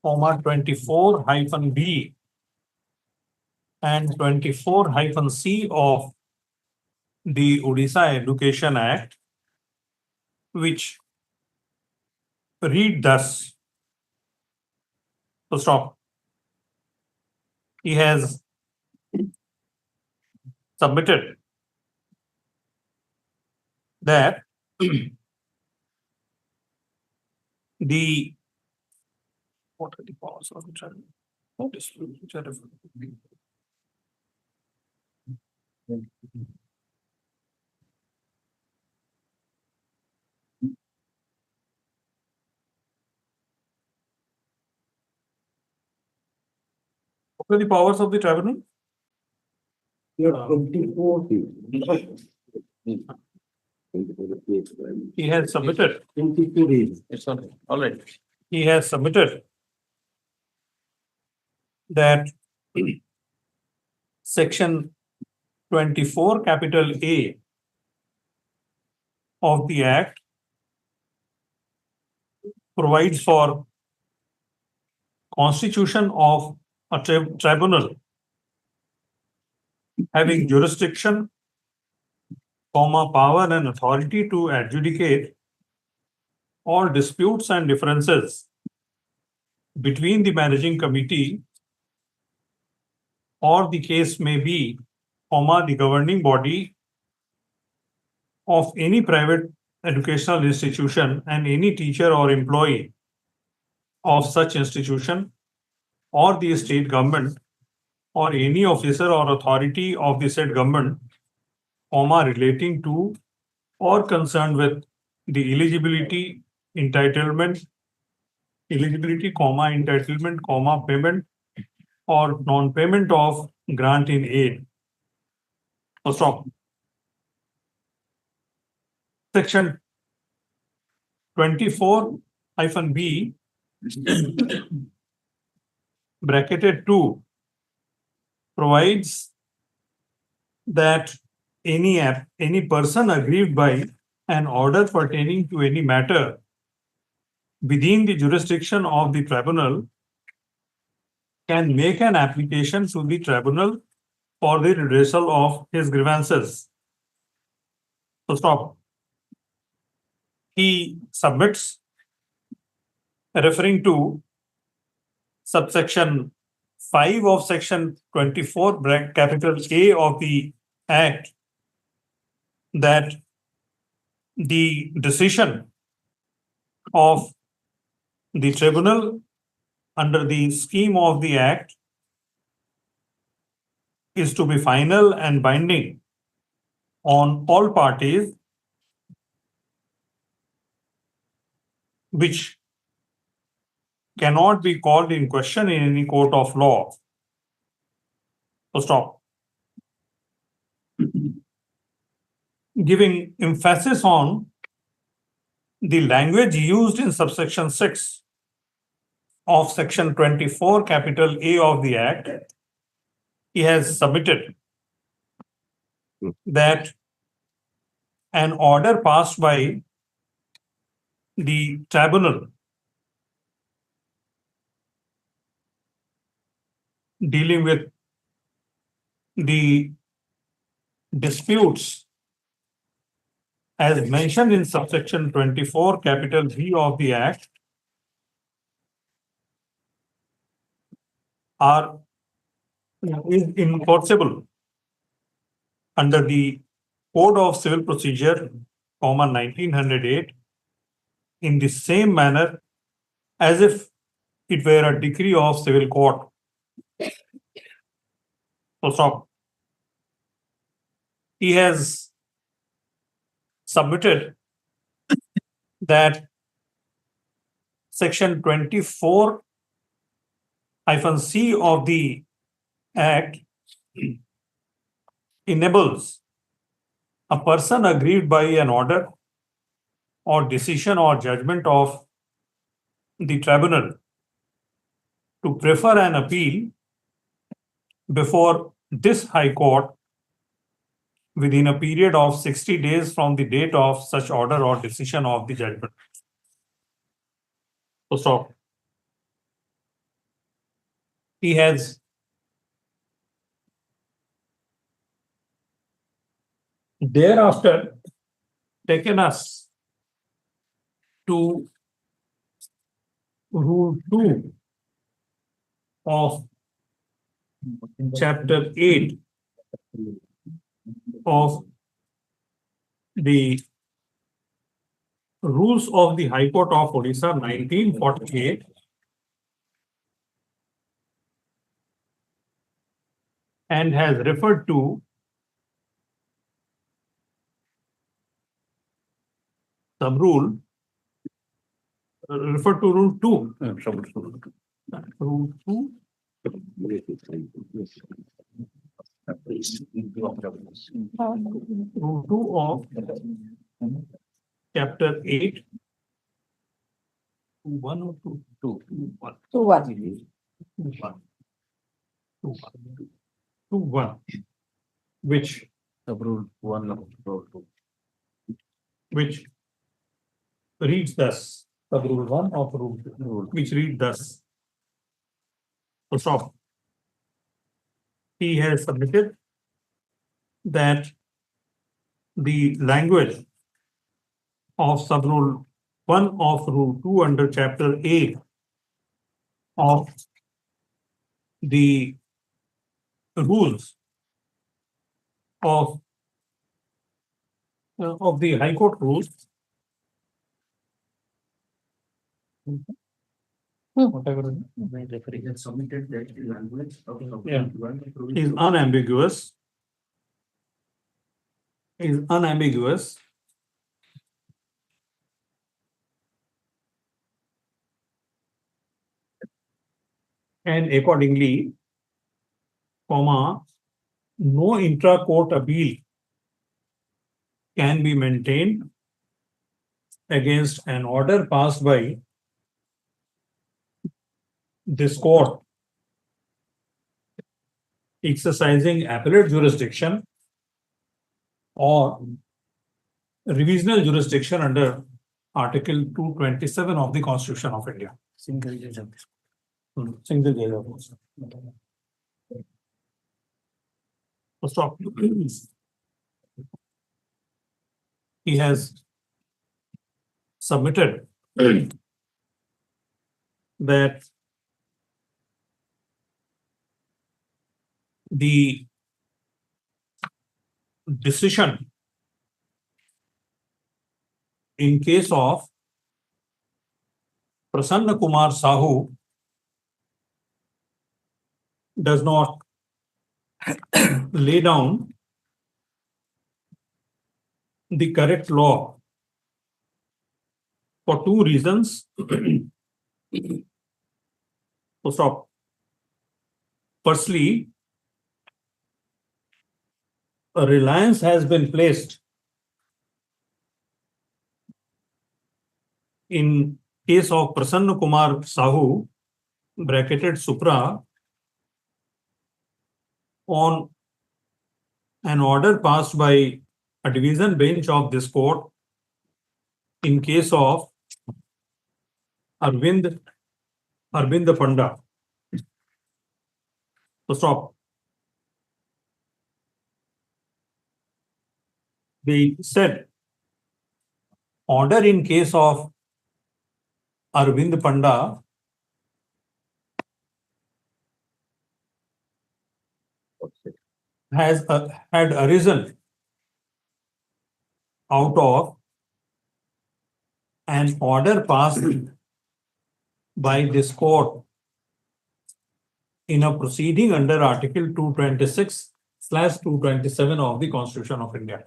24-B and 24-C of the Odisha Education Act, which read thus. So stop. He has submitted that the what are the powers of the tribunal? What is which are different? What are the powers of the tribunal? You have 24. He has submitted. 24 days. It's all right. He has submitted that section 24 capital A of the Act provides for constitution of a tribunal having jurisdiction, power and authority to adjudicate all disputes and differences between the managing committee or the case may be, the governing body of any private educational institution and any teacher or employee of such institution or the state government or any officer or authority of the said government, relating to or concerned with the eligibility, entitlement, payment or non-payment of grant in aid. So stop. Section 24-B bracketed 2 provides that any person aggrieved by an order pertaining to any matter within the jurisdiction of the tribunal can make an application to the tribunal for the redressal of his grievances. So stop. He submits referring to subsection 5 of section 24 capital A of the Act that the decision of the tribunal under the scheme of the Act is to be final and binding on all parties, which cannot be called in question in any court of law. So stop. Giving emphasis on the language used in subsection 6 of section 24 capital A of the Act, he has submitted that an order passed by the tribunal dealing with the disputes as mentioned in subsection 24 capital B of the Act is enforceable under the Code of Civil Procedure, 1908, in the same manner as if it were a decree of civil court. So stop. He has submitted that section 24-C of the Act enables a person aggrieved by an order or decision or judgment of the tribunal to prefer an appeal before this High Court within a period of 60 days from the date of such order or decision of the judgment. So stop. He has thereafter taken us to Rule 2 of Chapter 8 of the Rules of the High Court of Orissa, 1948, and has referred to sub-rule, referred to Rule 2. Rule 2. Rule 2 of Chapter 8. 1 or 2? 2. 1. 2-1. Which Rule 1 of Rule 2. which reads thus, sub-rule 1 of Rule 2, which reads thus. So stop. He has submitted that the language of sub-rule 1 of Rule 2 under Chapter 8 of the rules of the High Court rules. Whatever Referee has submitted that language of Yeah. Rule is unambiguous. And accordingly, no intra-court appeal can be maintained against an order passed by this court exercising appellate jurisdiction or revisional jurisdiction under Article 227 of the Constitution of India. single judge of this. Single judge of this. So stop. He has submitted that the decision in case of Prasanna Kumar Sahu does not lay down the correct law for two reasons. So stop. Firstly, a reliance has been placed in case of Prasanna Kumar Sahu, bracketed Supra, on an order passed by a division bench of this court in case of Arvind Panda. So stop. The said order in case of Arvind Panda had arisen out of an order passed by this court in a proceeding under Article 226/227 of the Constitution of India.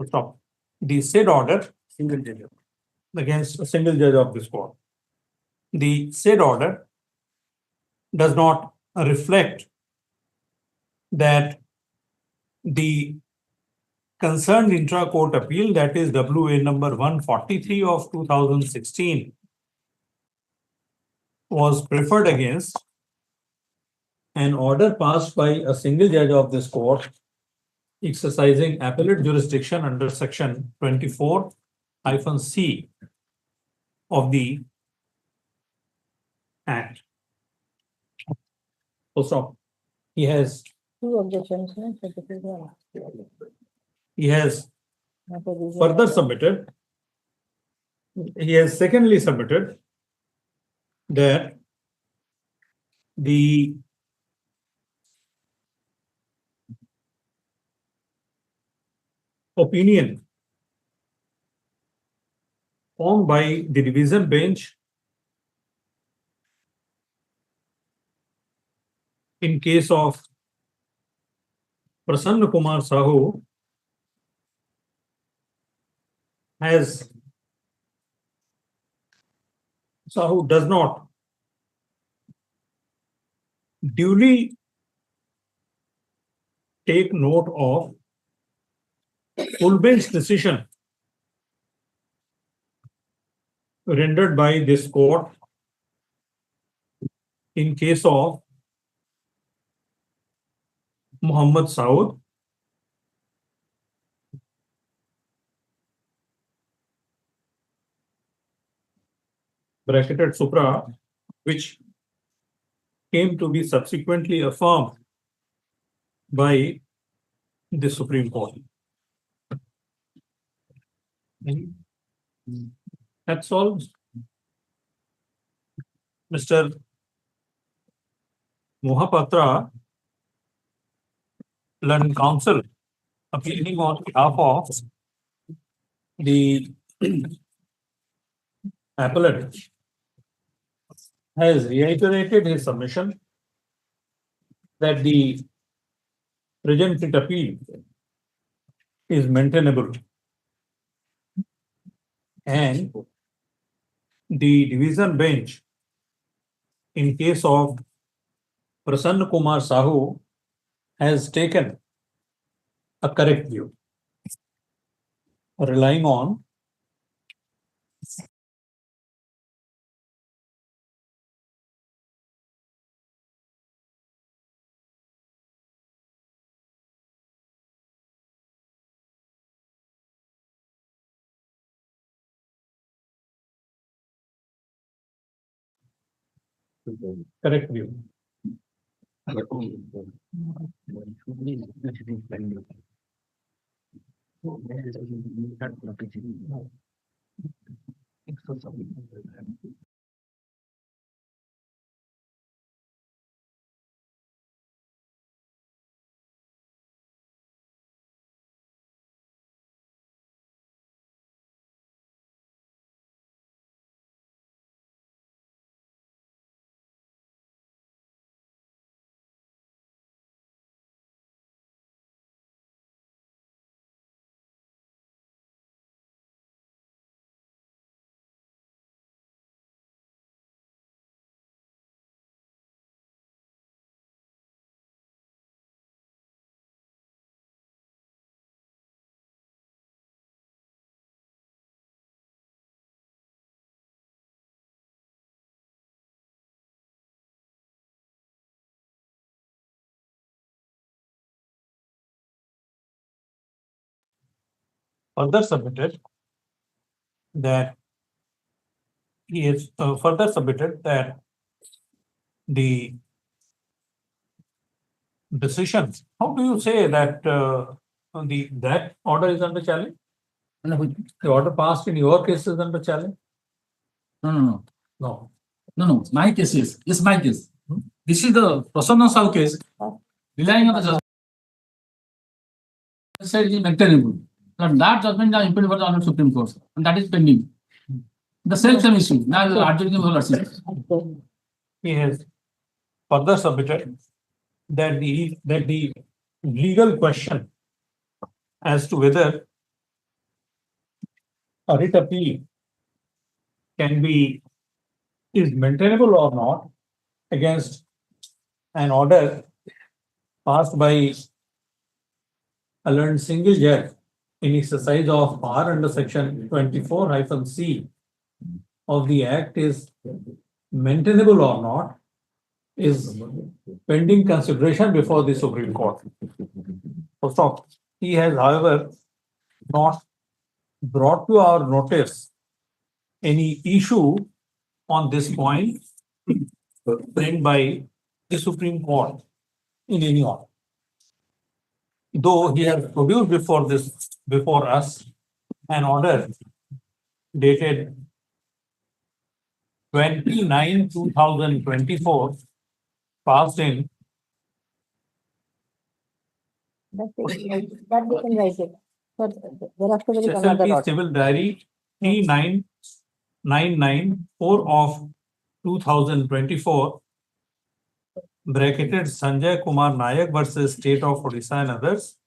Stop. The said order Single judge. against a single judge of this court. The said order does not reflect that the concerned intra-court appeal, that is WA number 143 of 2016, was preferred against an order passed by a single judge of this court exercising appellate jurisdiction under section 24-C of the Act. So stop. He has Two objections, no? So this is one. Not a reason. further submitted. He has secondly submitted that the opinion formed by the division bench in case of Prasanna Kumar Sahu does not duly take note of full bench decision rendered by this court in case of Muhammad Saud bracketed supra, which came to be subsequently affirmed by the Supreme Court. That's all. Mr. Mohapatra, learned counsel, appealing on behalf of the appellate, has reiterated his submission that the present writ appeal is maintainable and the division bench in case of Prasanna Kumar Sahu has taken a correct view, relying on correct view. Further submitted that he is further submitted that the decision, how do you say that that order is under challenge? No, The order passed in your case is under challenge? no. No. No, my case is my case. This is the Prasanna Sahu case, relying on the judgment. Said it is maintainable. But that judgment now implemented for the Honorable Supreme Court, and that is pending. The same issue. Now the arguing for lordship. He has further submitted that the legal question as to whether a writ appeal is maintainable or not against an order passed by a learned single judge in exercise of power under section 24-C of the Act is maintainable or not is pending consideration before the Supreme Court. First off, he has, however, not brought to our notice any issue on this point framed by the Supreme Court in any order. Though he has produced before us an order dated 29/2024, passed in That we can write it. But thereafter there is another SLP order. Civil Diary T9994 of 2024, bracketed Sanjay Kumar Nayak versus State of Odisha and others,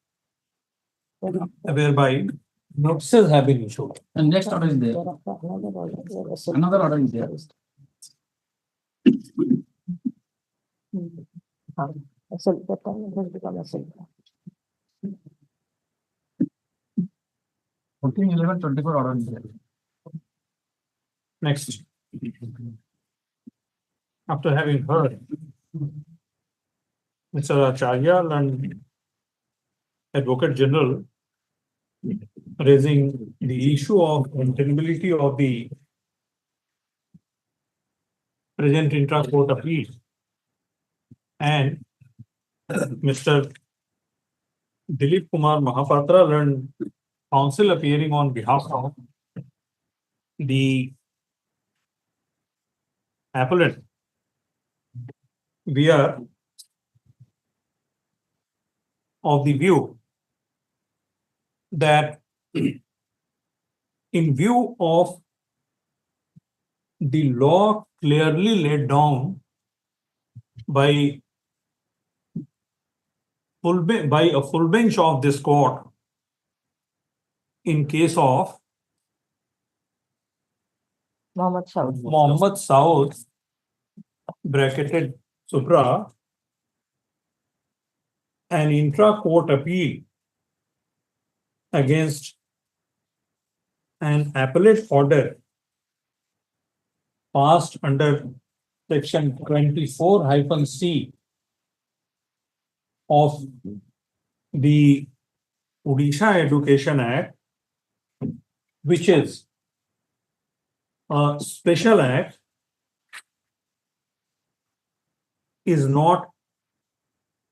whereby notices have been issued. And next order is there. Thereafter another order. Another order is there. So that time it has become a SLP. 14/11/24 order is there. Next. After having heard Mr. Acharya and Advocate General raising the issue of maintainability of the present intra-court appeal, and Mr. Dilip Kumar Mahapatra learned counsel appearing on behalf of the appellate, we are of the view that in view of the law clearly laid down by a full bench of this court in case of Mohammed Saud. Mohammed Saud, bracketed Supra, an intra-court appeal against an appellate order passed under section 24-C of the Odisha Education Act, which is a special act, is not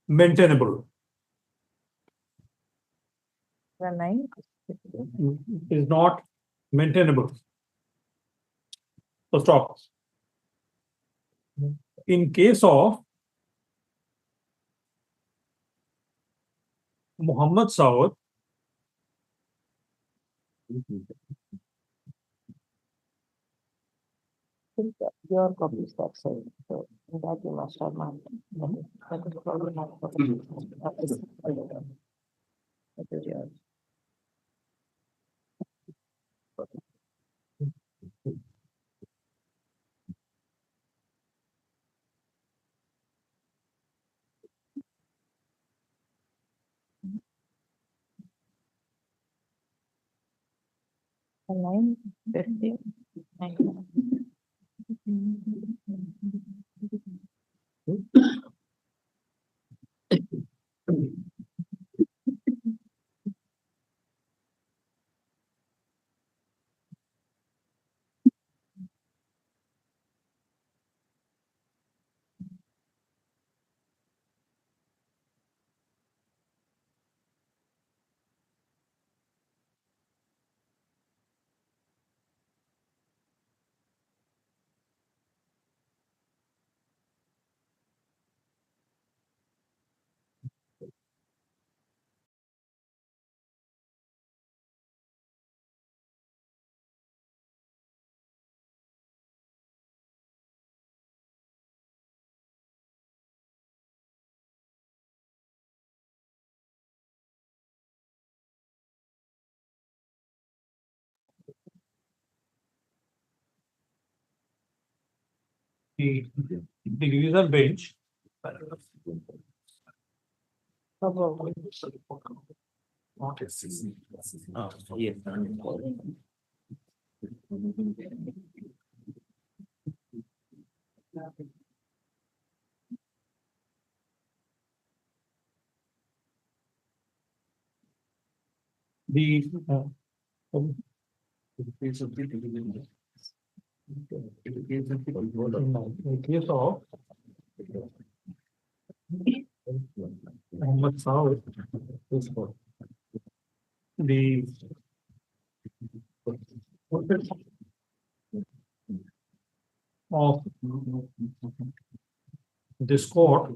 maintainable. The 9. Is not maintainable. So stop. In case of Muhammad Saud, Your copy is that side. So that you must have marked. That is probably not. That is yours. The 9:50. the division bench Yes. the in case of Muhammad Saud, the of this court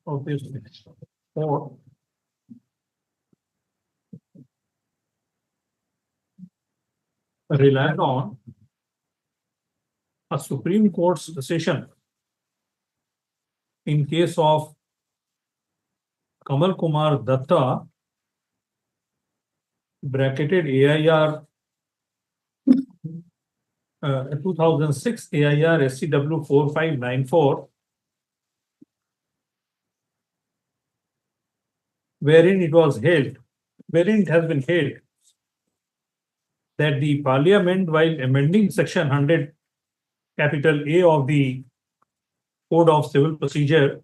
of this court relied on a Supreme Court's decision in case of Kamal Kumar Datta, bracketed AIR 2006 AIR SCW 4594, wherein it has been held that the Parliament, while amending Section 100 capital A of the Code of Civil Procedure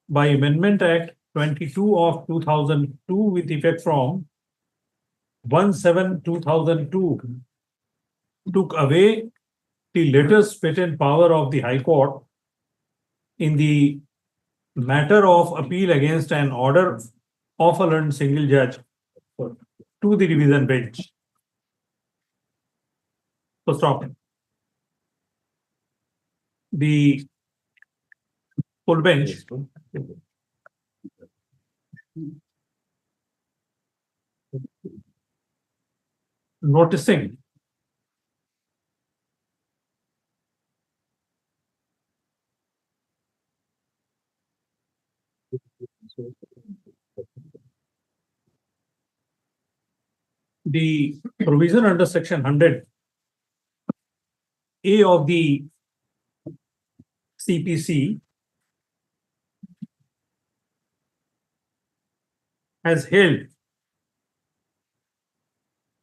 by Amendment Act 22 of 2002 with effect from 1/7/2002, took away the latest patent power of the High Court in the matter of appeal against an order of a learned single judge to the division bench. So stop. The full bench noticing the provision under Section 100 A of the CPC has held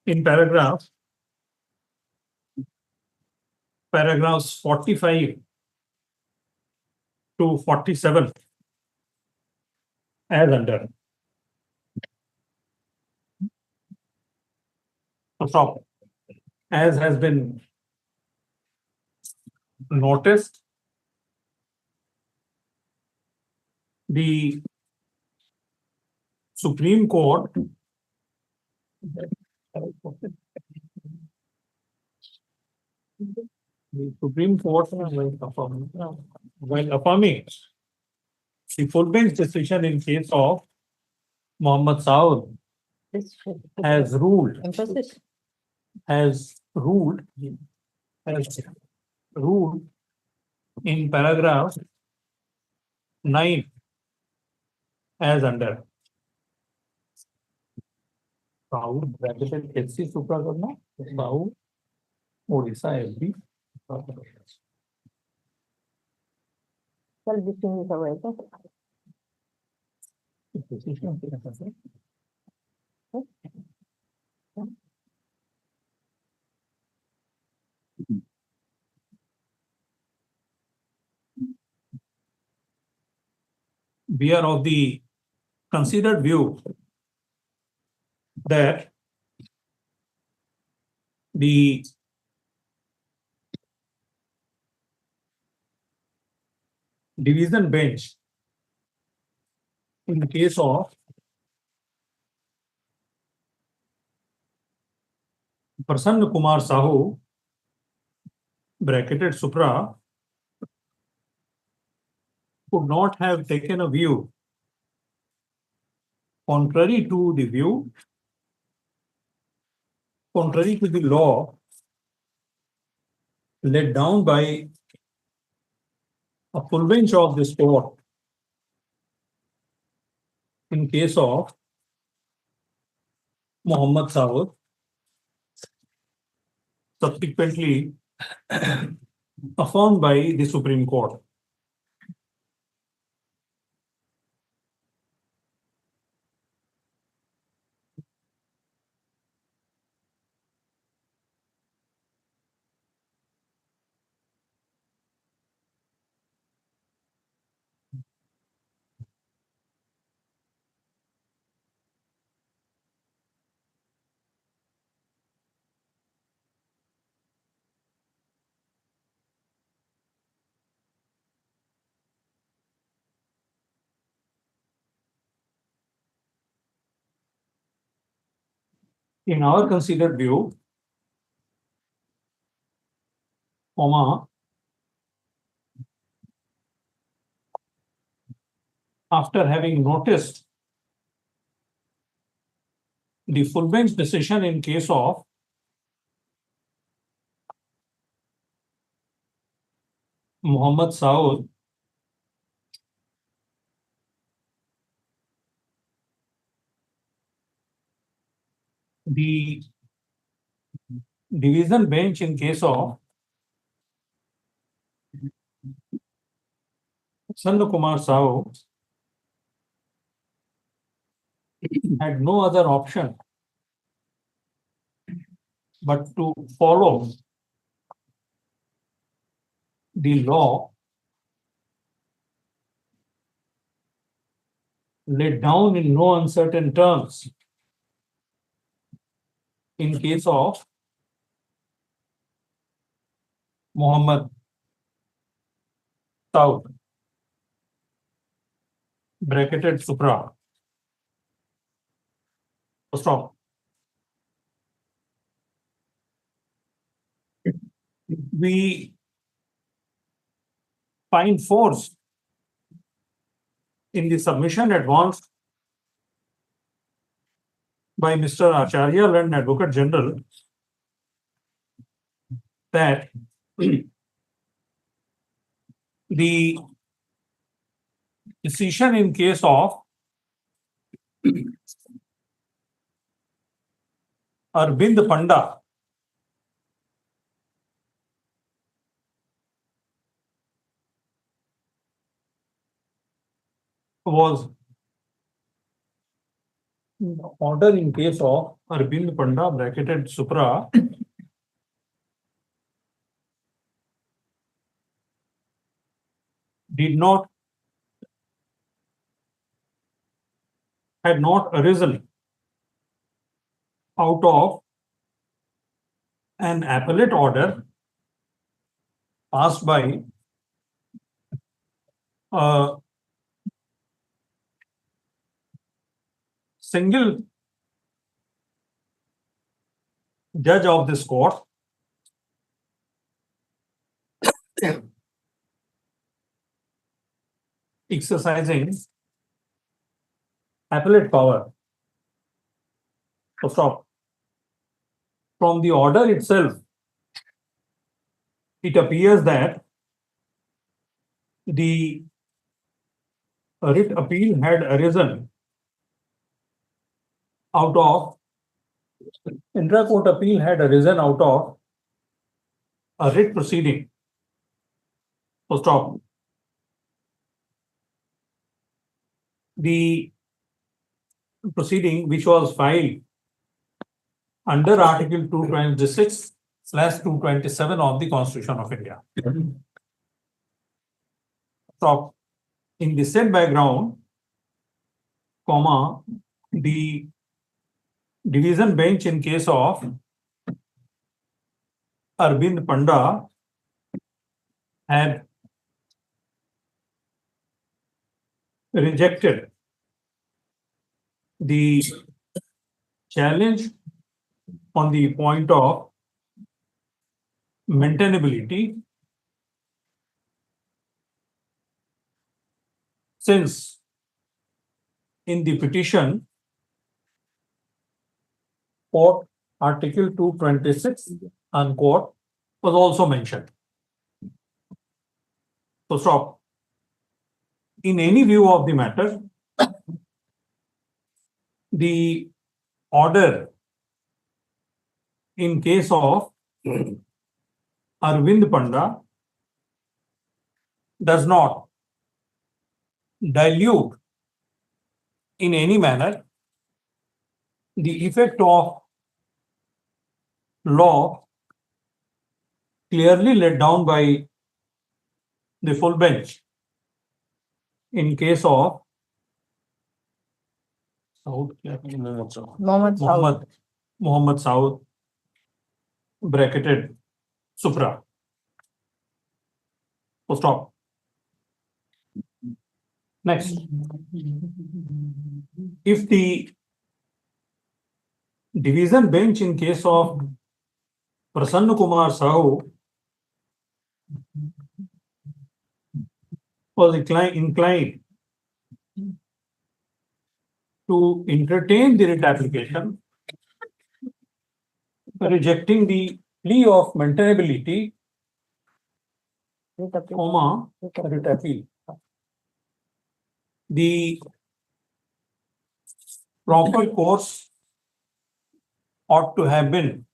in paragraphs 45 to 47 as under. So stop. As has been noticed, the Supreme Court while affirming the full bench decision in case of Muhammad Saud This should. has ruled Emphasis. has ruled in paragraph 9 as under. Saud bracketed HC supra करना, Saud Odisha FB. Well, this thing is available. We are of the considered view that the division bench in the case of Prasanna Kumar Sahu, bracketed Supra, could not have taken a view contrary to the law laid down by a full bench of this court in case of Muhammad Saud, subsequently affirmed by the Supreme Court. In our considered view, after having noticed the full bench decision in case of Muhammad Saud, the division bench in case of Sannu Kumar Saud had no other option but to follow the law laid down in no uncertain terms in case of Muhammad Saud, bracketed supra. Stop. We find force in the submission advanced by Mr. Acharya and Advocate General that the decision in case of Arvind Panda was order in case of Arvind Panda, bracketed supra, had not arisen out of an appellate order passed by a single judge of this court exercising appellate power. So stop. From the order itself, it appears that the writ appeal had arisen out of, intra-court appeal had arisen out of a writ proceeding. So stop. The proceeding which was filed under Article 226/227 of the Constitution of India. So, in the said background, the division bench in case of Arvind Panda had rejected the challenge on the point of maintainability, since in the petition, quote, Article 226 unquote was also mentioned. So stop. In any view of the matter, the order in case of Arvind Panda does not dilute in any manner the effect of law clearly laid down by the full bench in case of Mohammed Saud. Muhammad Saud bracketed Supra. Full stop. Next, if the division bench in case of Prasanna Kumar Sahu was inclined to entertain the writ application, rejecting the plea of maintainability, Writ appeal. comma, Writ appeal. writ appeal. The proper course ought to have been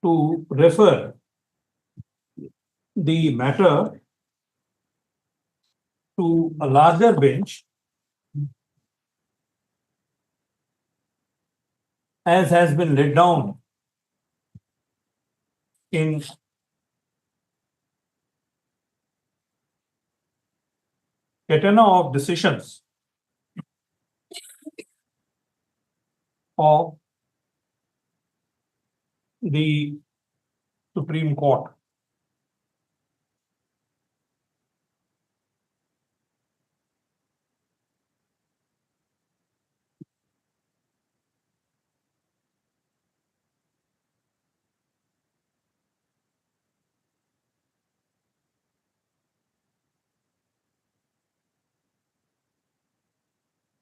to refer the matter to a larger bench as has been laid down in catena of decisions of the Supreme Court.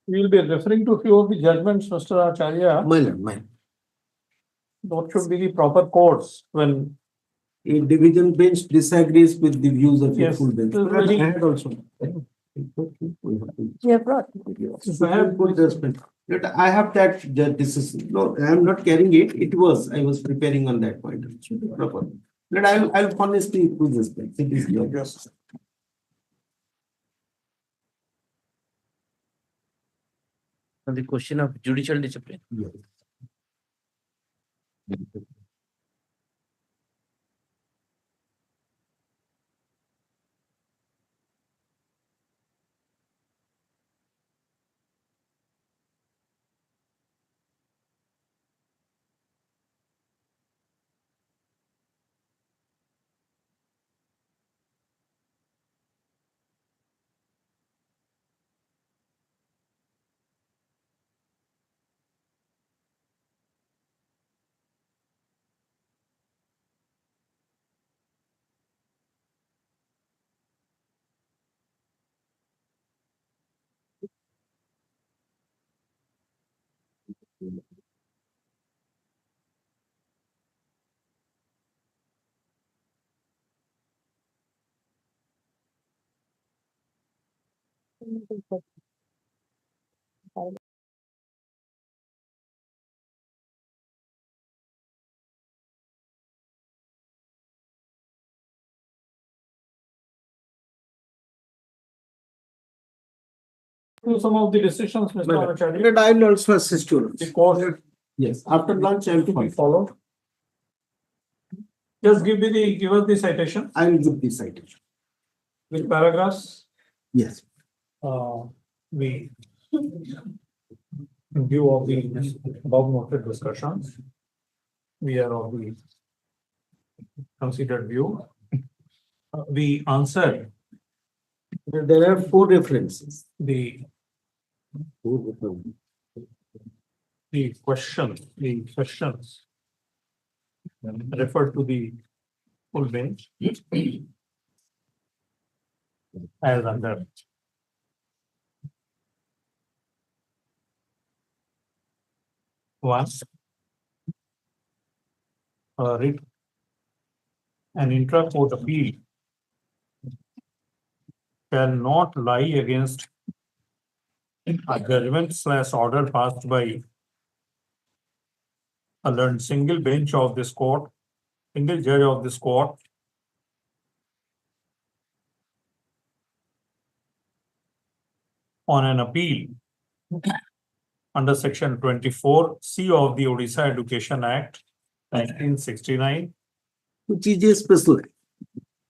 We will be referring to few of the judgments, Mr. Acharya. Mine. What should be the proper course when A division bench disagrees with the views of a Yes, full bench. this is But I very- had also. You have brought. If I have good judgment, but I have that this is, no, I am not carrying it, I was preparing on that point. Proper. But I'll honestly prove this, it is your. On the question of judicial discipline. Yes. to some of the decisions, Mr. Acharya? But I will also assist you. The course Yes, after lunch I will to be follow. followed. Just give us the citation I will give the citation. with paragraphs. Yes. We in view of the above noted discussions, we are of the considered view. We answered There are four references. the questions referred to the full bench as under. One, writ an intra-court appeal shall not lie against a judgment/order passed by a learned single bench of this court, single judge of this court on an appeal under section 24C of the Odisha Education Act 1969, Which is a special act.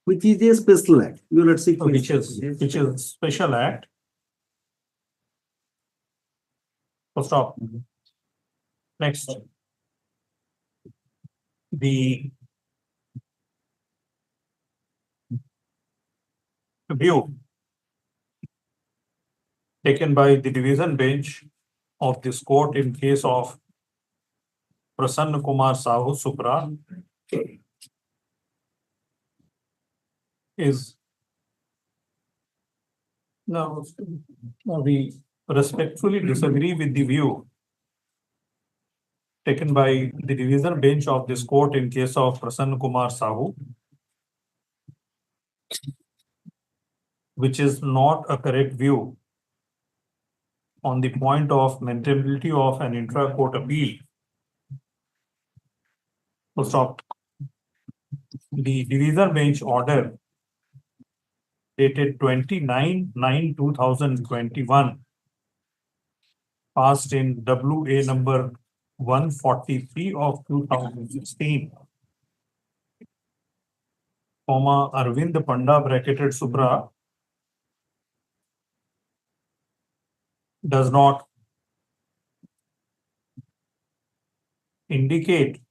Which is a special act. You let's see. which is special act. So stop. Next. The view taken by the division bench of this court in case of Prasanna Kumar Sahu Supra is now we respectfully disagree with the view taken by the division bench of this court in case of Prasanna Kumar Sahu, which is not a correct view on the point of maintainability of an intra-court appeal. So stop. The division bench order dated 29/9/2021 passed in WA number 143 of 2016, Arvind Panda bracketed Subra does not indicate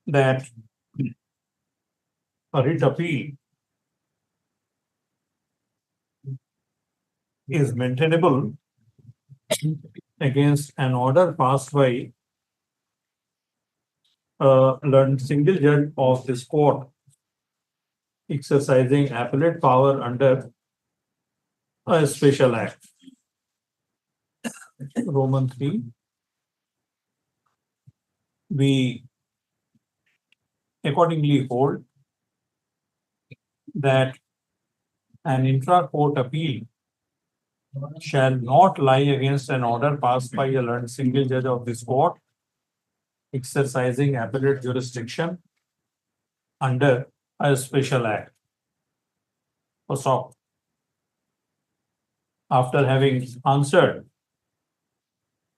that a writ appeal is maintainable against an order passed by a learned single judge of this court exercising appellate power under a special act. Roman 3. We accordingly hold that an intra-court appeal shall not lie against an order passed by a learned single judge of this court exercising appellate jurisdiction under a special act. So, after having answered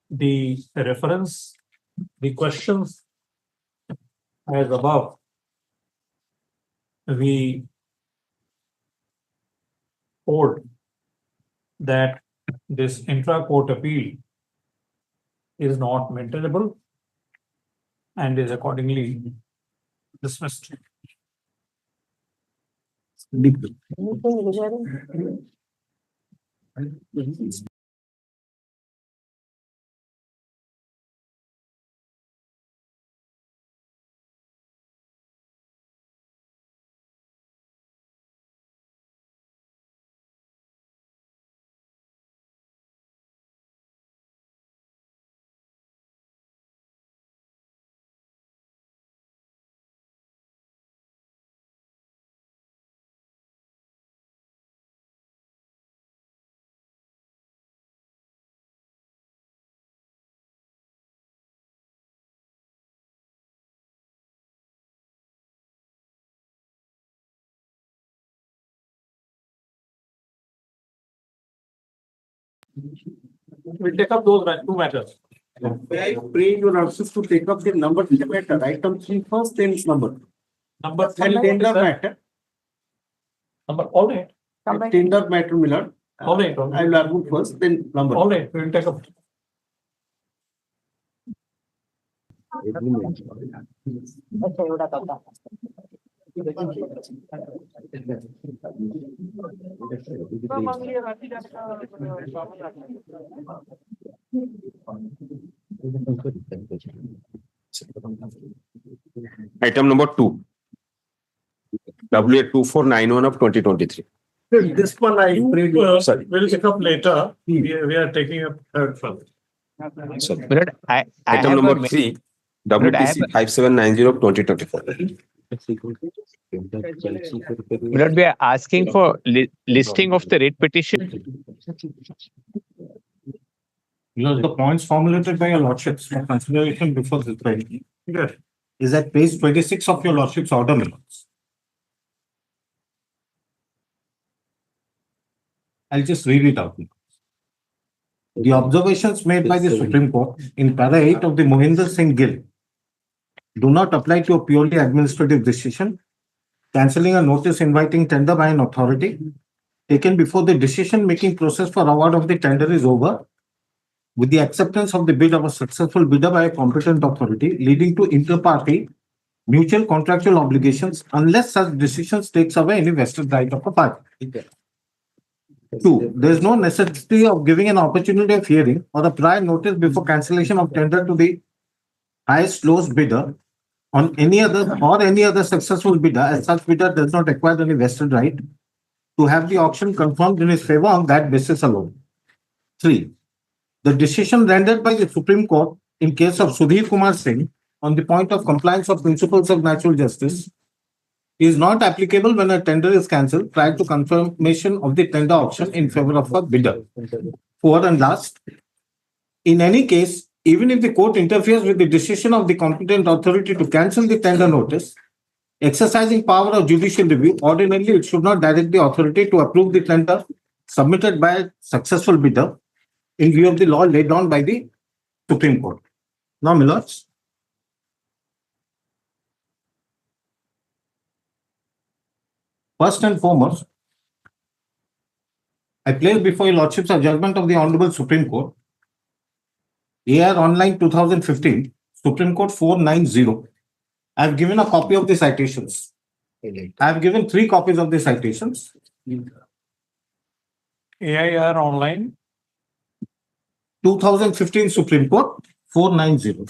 the reference, the questions as above, we hold that this intra-court appeal is not maintainable and is accordingly dismissed. Anything regarding? We'll take up those two matters. I pray your answers to take up the number matter. Item 3 first, then number. Number And 3. tender matter. Number, all right. Tender matter, Miller. All right. I will argue first, then number. All right, we'll take up. Okay, udah kata. Item number 2. WA 2491 of 2023. This one I Sorry. will pick up later. We are taking up third first. But I Item have number a, 3. I have WTC 5790 of 2024. But we are asking for listing of the writ petition. Because the points formulated by your lordships for consideration before this hearing is at page 26 of your lordship's order, my lords. I'll just read it out. The observations made by the Supreme Court in para 8 of the Mohinder Singh Gill do not apply to a purely administrative decision, cancelling a notice inviting tender by an authority taken before the decision-making process for award of the tender is over, with the acceptance of the bid of a successful bidder by a competent authority, leading to inter-party mutual contractual obligations unless such decisions takes away any vested right of a party. 2. There is no necessity of giving an opportunity of hearing or a prior notice before cancellation of tender to the highest lowest bidder on any other successful bidder, as such bidder does not acquire any vested right to have the auction confirmed in his favor on that basis alone. 3. The decision rendered by the Supreme Court in case of Sudhir Kumar Singh on the point of compliance of principles of natural justice is not applicable when a tender is cancelled prior to confirmation of the tender auction in favor of a bidder. 4 and last, in any case, even if the court interferes with the decision of the competent authority to cancel the tender notice, exercising power of judicial review, ordinarily it should not direct the authority to approve the tender submitted by a successful bidder in view of the law laid down by the Supreme Court. Now, my lords. First and foremost, I place before your lordships a judgment of the Honorable Supreme Court, AR Online 2015, Supreme Court 490. I have given a copy of the citations. I have given 3 copies of the citations. AIR Online 2015 Supreme Court 490.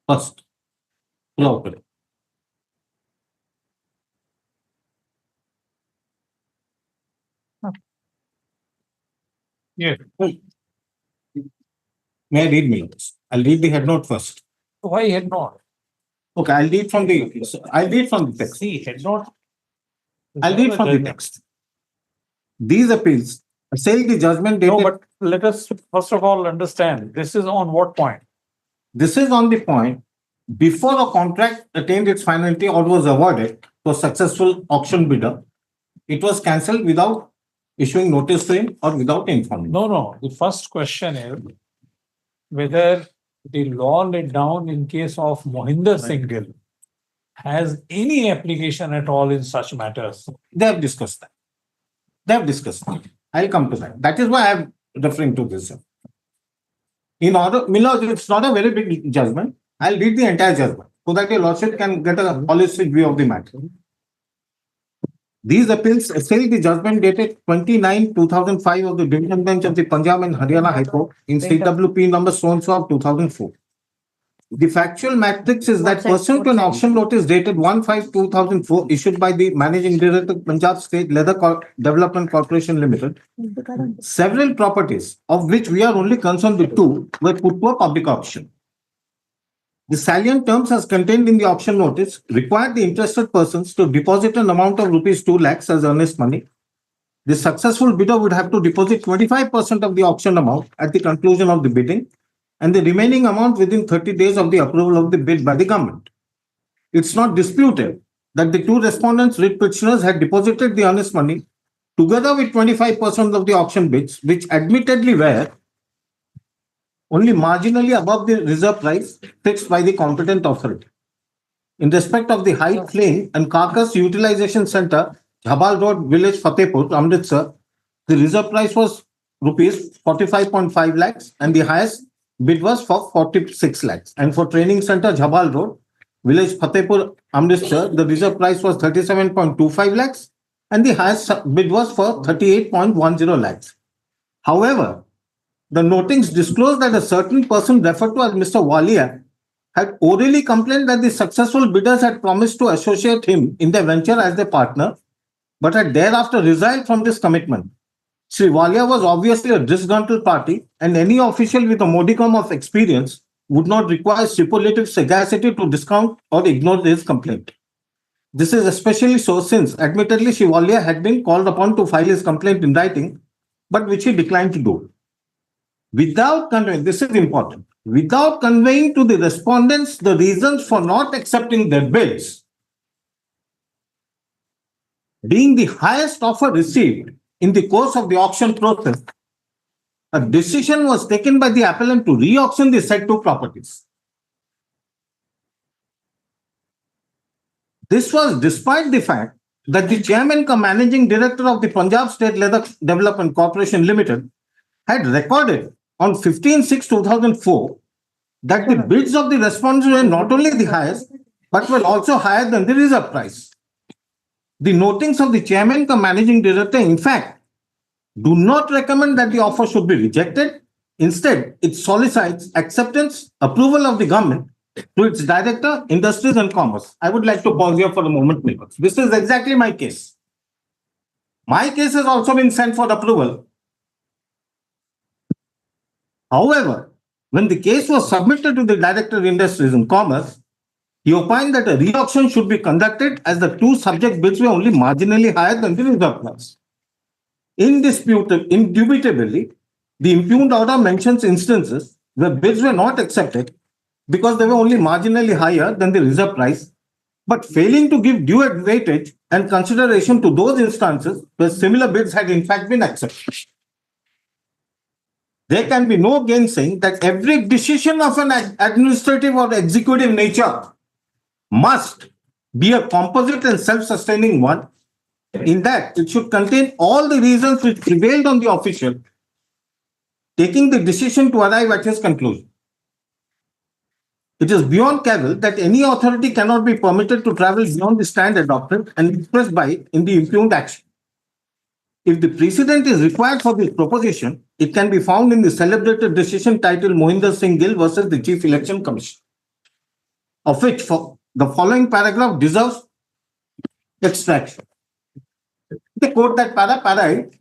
First, Cooperative. Yes. May I read minutes? I'll read the head note first. Why head note? Okay, I'll read from the text. See, head note. I'll read from the text. These appeals assail the judgment dated. No, but let us first of all understand, this is on what point? This is on the point before a contract attained its finality or was awarded to a successful auction bidder, it was cancelled without issuing notice to him or without informing. No. The first question is whether the law laid down in case of Mohinder Singh Gill has any application at all in such matters. They have discussed that. I'll come to that. That is why I'm referring to this. In order, Milord, it's not a very big judgment. I'll read the entire judgment so that your lordship can get a holistic view of the matter. These appeals assail the judgment dated 29/2005 of the Division Bench of the Punjab and Haryana High Court in CWP number so-and-so of 2004. The factual matrix is that pursuant to an auction notice dated 1/5/2004 issued by the Managing Director Punjab State Leather Development Corporation Limited, several properties, of which we are only concerned with 2, were put to a public auction. The salient terms as contained in the auction notice required the interested persons to deposit an amount of rupees 2 lakhs as earnest money. The successful bidder would have to deposit 25% of the auction amount at the conclusion of the bidding, and the remaining amount within 30 days of the approval of the bid by the government. It's not disputed that the 2 respondents, writ petitioners, had deposited the earnest money together with 25% of the auction bids, which admittedly were only marginally above the reserve price fixed by the competent authority. In respect of the High Flame and Carcass Utilization Center, Jhabal Road, Village, Fatehpur, Amritsar, the reserve price was rupees 45.5 lakhs and the highest bid was for 46 lakhs. And for Training Center, Jhabal Road, Village, Fatehpur, Amritsar, the reserve price was 37.25 lakhs and the highest bid was for 38.10 lakhs. However, the notings disclosed that a certain person referred to as Mr. Walia had orally complained that the successful bidders had promised to associate him in the venture as their partner, but had thereafter resigned from this commitment. Sri Walia was obviously a disgruntled party, and any official with a modicum of experience would not require superlative sagacity to discount or ignore this complaint. This is especially so since, admittedly, Shivaliya had been called upon to file his complaint in writing, but which he declined to do. Without conveying, this is important, without conveying to the respondents the reasons for not accepting their bids, being the highest offer received in the course of the auction process, a decision was taken by the appellant to re-auction the said two properties. This was despite the fact that the chairman cum managing director of the Punjab State Leather Development Corporation Limited had recorded on 15/6/2004 that the bids of the respondents were not only the highest, but were also higher than the reserve price. The notings of the chairman cum managing director, in fact, do not recommend that the offer should be rejected. Instead, it solicits acceptance, approval of the government to its Director, Industries and Commerce. I would like to pause here for a moment, because this is exactly my case. My case has also been sent for approval. However, when the case was submitted to the Director, Industries and Commerce, he opined that a re-auction should be conducted as the two subject bids were only marginally higher than the reserve price. Indubitably, the impugned order mentions instances where bids were not accepted because they were only marginally higher than the reserve price, but failing to give due weightage and consideration to those instances where similar bids had in fact been accepted. There can be no gainsaying that every decision of an administrative or executive nature must be a composite and self-sustaining one, in that it should contain all the reasons which prevailed on the official taking the decision to arrive at his conclusion. It is beyond cavil that any authority cannot be permitted to travel beyond the stand adopted and expressed by it in the impugned action. If the precedent is required for this proposition, it can be found in the celebrated decision titled Mohinder Singh Gill versus the Chief Election Commission, of which the following paragraph deserves extraction. They quote that para 8.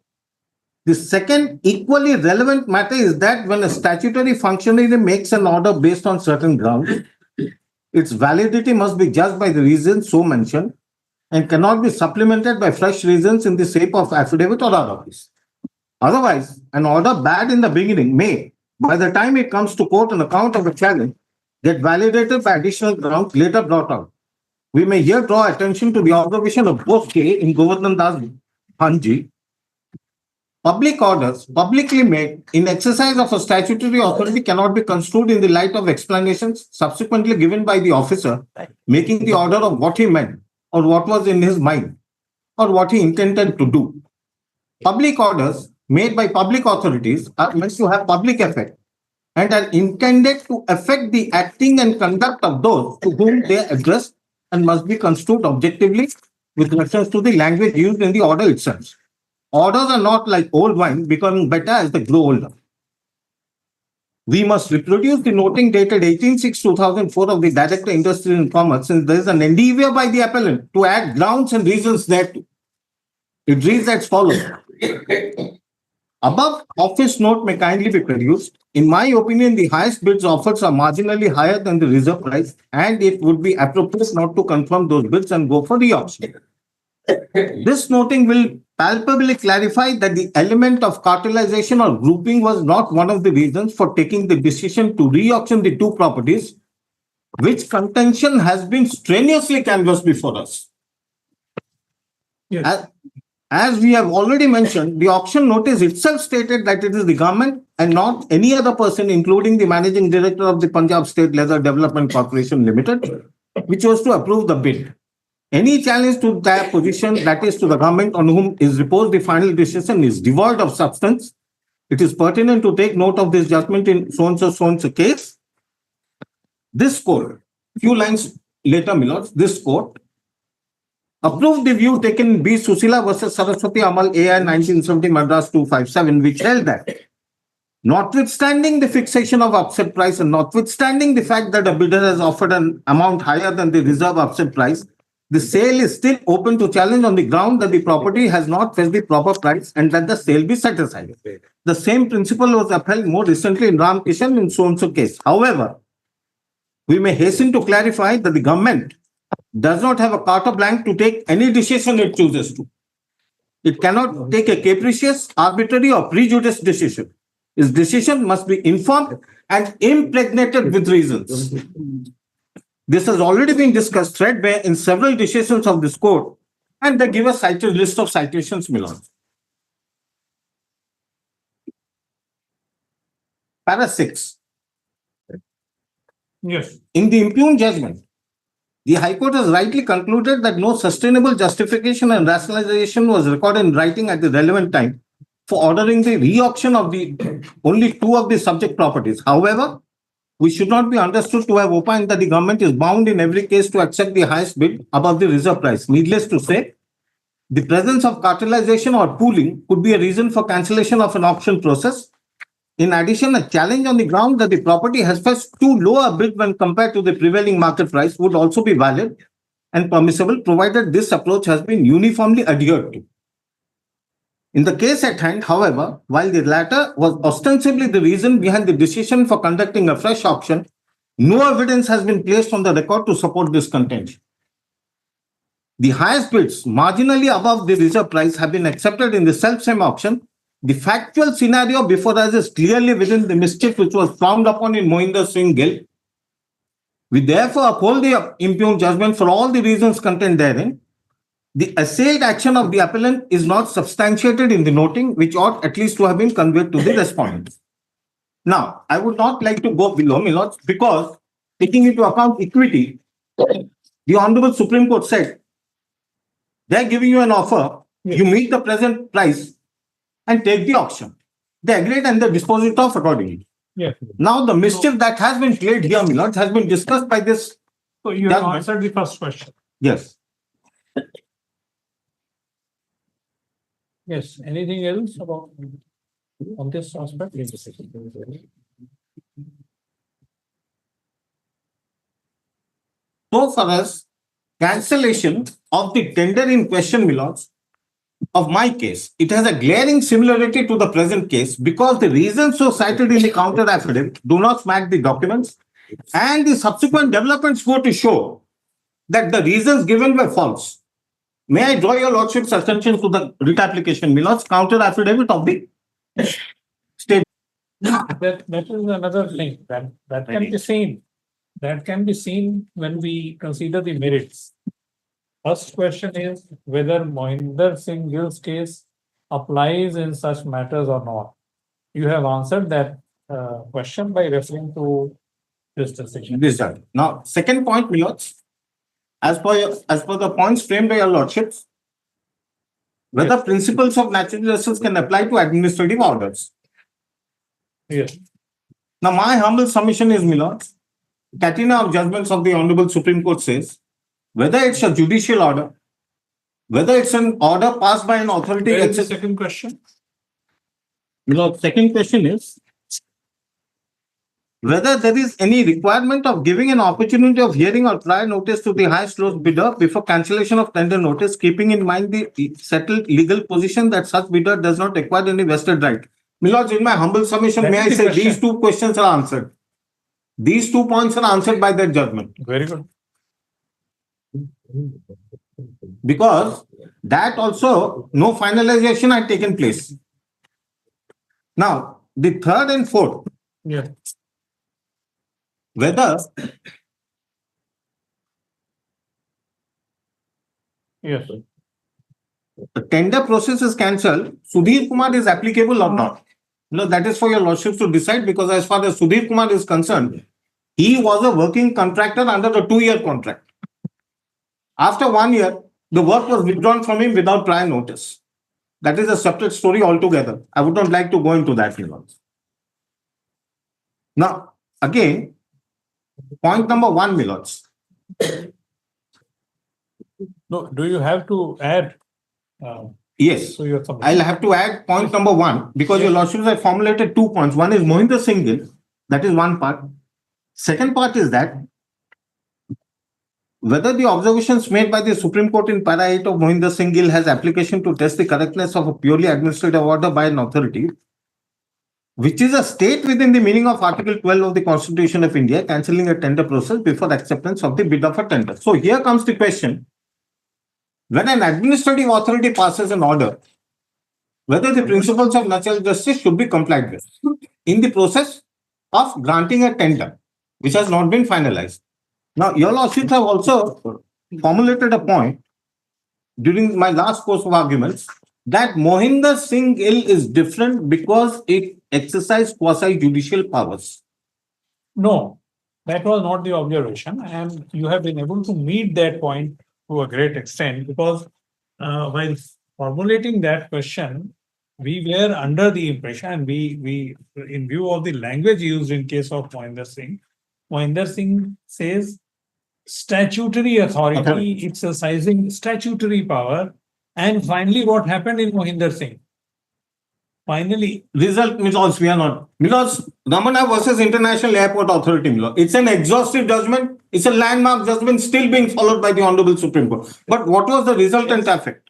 The second equally relevant matter is that when a statutory functionary makes an order based on certain grounds, its validity must be judged by the reasons so mentioned and cannot be supplemented by fresh reasons in the shape of affidavit or otherwise. Otherwise, an order bad in the beginning may, by the time it comes to court on account of a challenge, get validated by additional grounds later brought out. We may here draw attention to the observation of both K in Govardhan Das Hanji. Public orders publicly made in exercise of a statutory authority cannot be construed in the light of explanations subsequently given by the officer making the order of what he meant or what was in his mind or what he intended to do. Public orders made by public authorities are meant to have public effect and are intended to affect the acting and conduct of those to whom they are addressed and must be construed objectively with reference to the language used in the order itself. Orders are not like old wine, becoming better as they grow older. We must reproduce the noting dated 18/6/2004 of the Director, Industry and Commerce, since there is an endeavor by the appellant to add grounds and reasons thereto. It reads as follows. Above office note may kindly be produced. In my opinion, the highest bids offered are marginally higher than the reserve price, and it would be appropriate not to confirm those bids and go for the auction. This noting will palpably clarify that the element of cartelization or grouping was not one of the reasons for taking the decision to re-auction the two properties, which contention has been strenuously canvassed before us. Yes. As we have already mentioned, the auction notice itself stated that it is the government and not any other person, including the managing director of the Punjab State Leather Development Corporation Limited, which was to approve the bid. Any challenge to that position, that is to the government on whom is reposed the final decision, is devoid of substance. It is pertinent to take note of this judgment in so-and-so case. This court, few lines later, my lords, this court approved the view taken in B. Susila versus Saraswati Amal AI 1970 Madras 257, which held that notwithstanding the fixation of upset price and notwithstanding the fact that a bidder has offered an amount higher than the reserve upset price, the sale is still open to challenge on the ground that the property has not fetched the proper price and that the sale be set aside. The same principle was upheld more recently in Ram Kishan in so-and-so case. However, we may hasten to clarify that the government does not have a carte blanche to take any decision it chooses to. It cannot take a capricious, arbitrary, or prejudiced decision. Its decision must be informed and impregnated with reasons. This has already been discussed threadbare in several decisions of this court, and they give a cited list of citations, my lord. Para 6. Yes. In the impugned judgment, the High Court has rightly concluded that no sustainable justification and rationalization was recorded in writing at the relevant time for ordering the re-auction of the only 2 of the subject properties. However, we should not be understood to have opined that the government is bound in every case to accept the highest bid above the reserve price. Needless to say, the presence of cartelization or pooling could be a reason for cancellation of an auction process. In addition, a challenge on the ground that the property has fetched too low a bid when compared to the prevailing market price would also be valid and permissible, provided this approach has been uniformly adhered to. In the case at hand, however, while the latter was ostensibly the reason behind the decision for conducting a fresh auction, no evidence has been placed on the record to support this contention. The highest bids, marginally above the reserve price, have been accepted in the self-same auction. The factual scenario before us is clearly within the mischief which was frowned upon in Mohinder Singh Gill. We therefore uphold the impugned judgment for all the reasons contained therein. The assailed action of the appellant is not substantiated in the noting, which ought at least to have been conveyed to the respondents. Now, I would not like to go below, my lords, because taking into account equity, the Honorable Supreme Court said, they're giving you an offer, you meet the present price, and take the auction. They agreed and they disposed it off accordingly. Yes. Now, the mischief that has been played here, my lords, has been discussed by this. So you have judgment. answered the first question. Yes. Yes. Anything else about on this aspect? So far as cancellation of the tender in question, my lords, of my case, it has a glaring similarity to the present case because the reasons so cited in the counter affidavit do not match the documents, and the subsequent developments go to show that the reasons given were false. May I draw your lordship's attention to the writ application, my lords, counter affidavit of the state. That is another thing that can be seen. That can be seen when we consider the merits. First question is whether Mohinder Singh Gill's case applies in such matters or not. You have answered that question by referring to this decision. This done. Now, second point, my lords, as per the points framed by your lordships, whether principles of natural justice can apply to administrative orders. Yes. Now, my humble submission is, my lords, catena of judgments of the Honorable Supreme Court says, whether it's a judicial order, whether it's an order passed by an authority. Where is the second question? My lord, second question is whether there is any requirement of giving an opportunity of hearing or prior notice to the highest lowest bidder before cancellation of tender notice, keeping in mind the settled legal position that such bidder does not acquire any vested right. My lords, in my humble submission, That may is I the say question. these 2 questions are answered. These 2 points are answered by that judgment. Very good. Because that also no finalization had taken place. Now, the third and fourth, Yeah. whether Yes. the tender process is cancelled, Sudhir Kumar is applicable or not. No, that is for your lordships to decide, because as far as Sudhir Kumar is concerned, he was a working contractor under the 2-year contract. After 1 year, the work was withdrawn from him without prior notice. That is a separate story altogether. I would not like to go into that, my lords. Now, again, point number 1, my lords. No, do you have to add Yes, to your submission? I'll have to add point number 1 because your lordships have formulated 2 points. One is Mohinder Singh Gill. That is one part. Second part is that whether the observations made by the Supreme Court in para 8 of Mohinder Singh Gill has application to test the correctness of a purely administrative order by an authority. which is a state within the meaning of Article 12 of the Constitution of India, cancelling a tender process before acceptance of the bid of a tender. So here comes the question. When an administrative authority passes an order, whether the principles of natural justice should be complied with in the process of granting a tender, which has not been finalized. Now, your lordships have also formulated a point during my last course of arguments that Mohinder Singh Gill is different because it exercised quasi-judicial powers. No, that was not the observation, and you have been able to meet that point to a great extent because while formulating that question, we were under the impression, we in view of the language used in case of Mohinder Singh says statutory authority exercising statutory power, and finally what happened in Mohinder Singh? Finally, Result, Milos, we are not. Milos, Ramana versus International Airport Authority, Milos. It's an exhaustive judgment. It's a landmark judgment still being followed by the Honorable Supreme Court. But what was the resultant effect?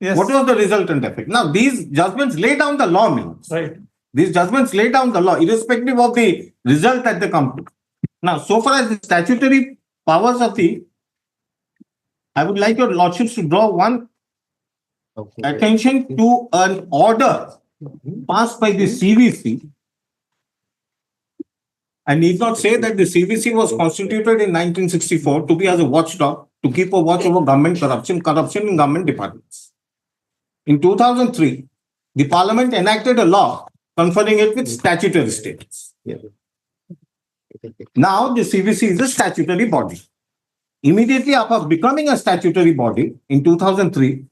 yes, What was the resultant effect? Now, these judgments lay down the law, Milos. right. These judgments lay down the law, irrespective of the result that they come to. Now, so far as the statutory powers of the, I would like your lordships to draw one attention to an order passed by the CVC. I need not say that the CVC was constituted in 1964 to be as a watchdog, to keep a watch over government corruption in government departments. In 2003, the Parliament enacted a law conferring it with statutory status. Now, the CVC is a statutory body. Immediately after becoming a statutory body in 2003,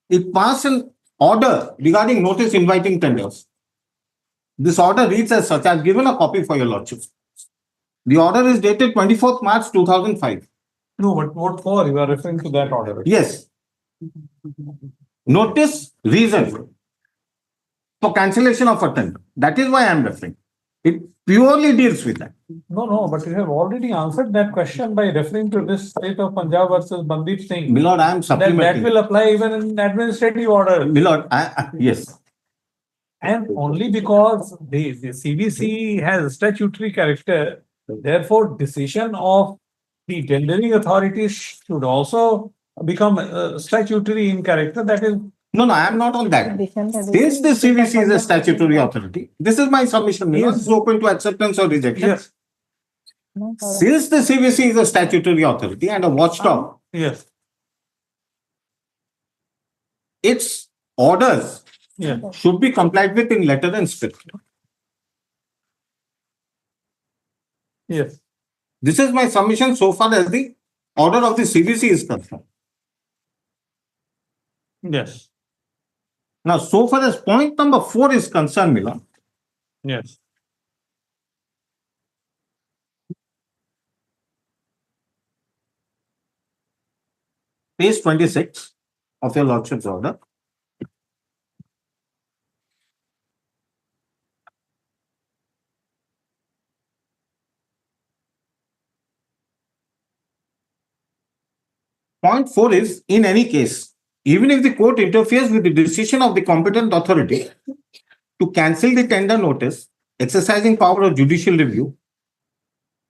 it passed an order regarding notice inviting tenders. This order reads as such. I've given a copy for your lordship. The order is dated 24th March 2005. No, but what for? You are referring to that order. Yes. Notice reason for cancellation of a tender. That is why I am referring. It purely deals with that. No, but you have already answered that question by referring to this state of Punjab versus Bandit Singh. Milord, I am That supplementing. will apply even in administrative order. Milord, yes. And only because the CVC has statutory character, therefore decision of the tendering authorities should also become statutory in character. That is, No, I am not on that. Since the CVC is a statutory authority, this is my submission. Milord, Yes. it's open to acceptance or rejection. yes, Since the CVC is a statutory authority and a watchdog, yes, its orders yes. should be complied with in letter and spirit. Yes, This is my submission so far as the order of the CVC is concerned. yes, Now, so far as point number 4 is concerned, Milord, yes. page 26 of your lordship's order. Point 4 is, in any case, even if the court interferes with the decision of the competent authority to cancel the tender notice, exercising power of judicial review,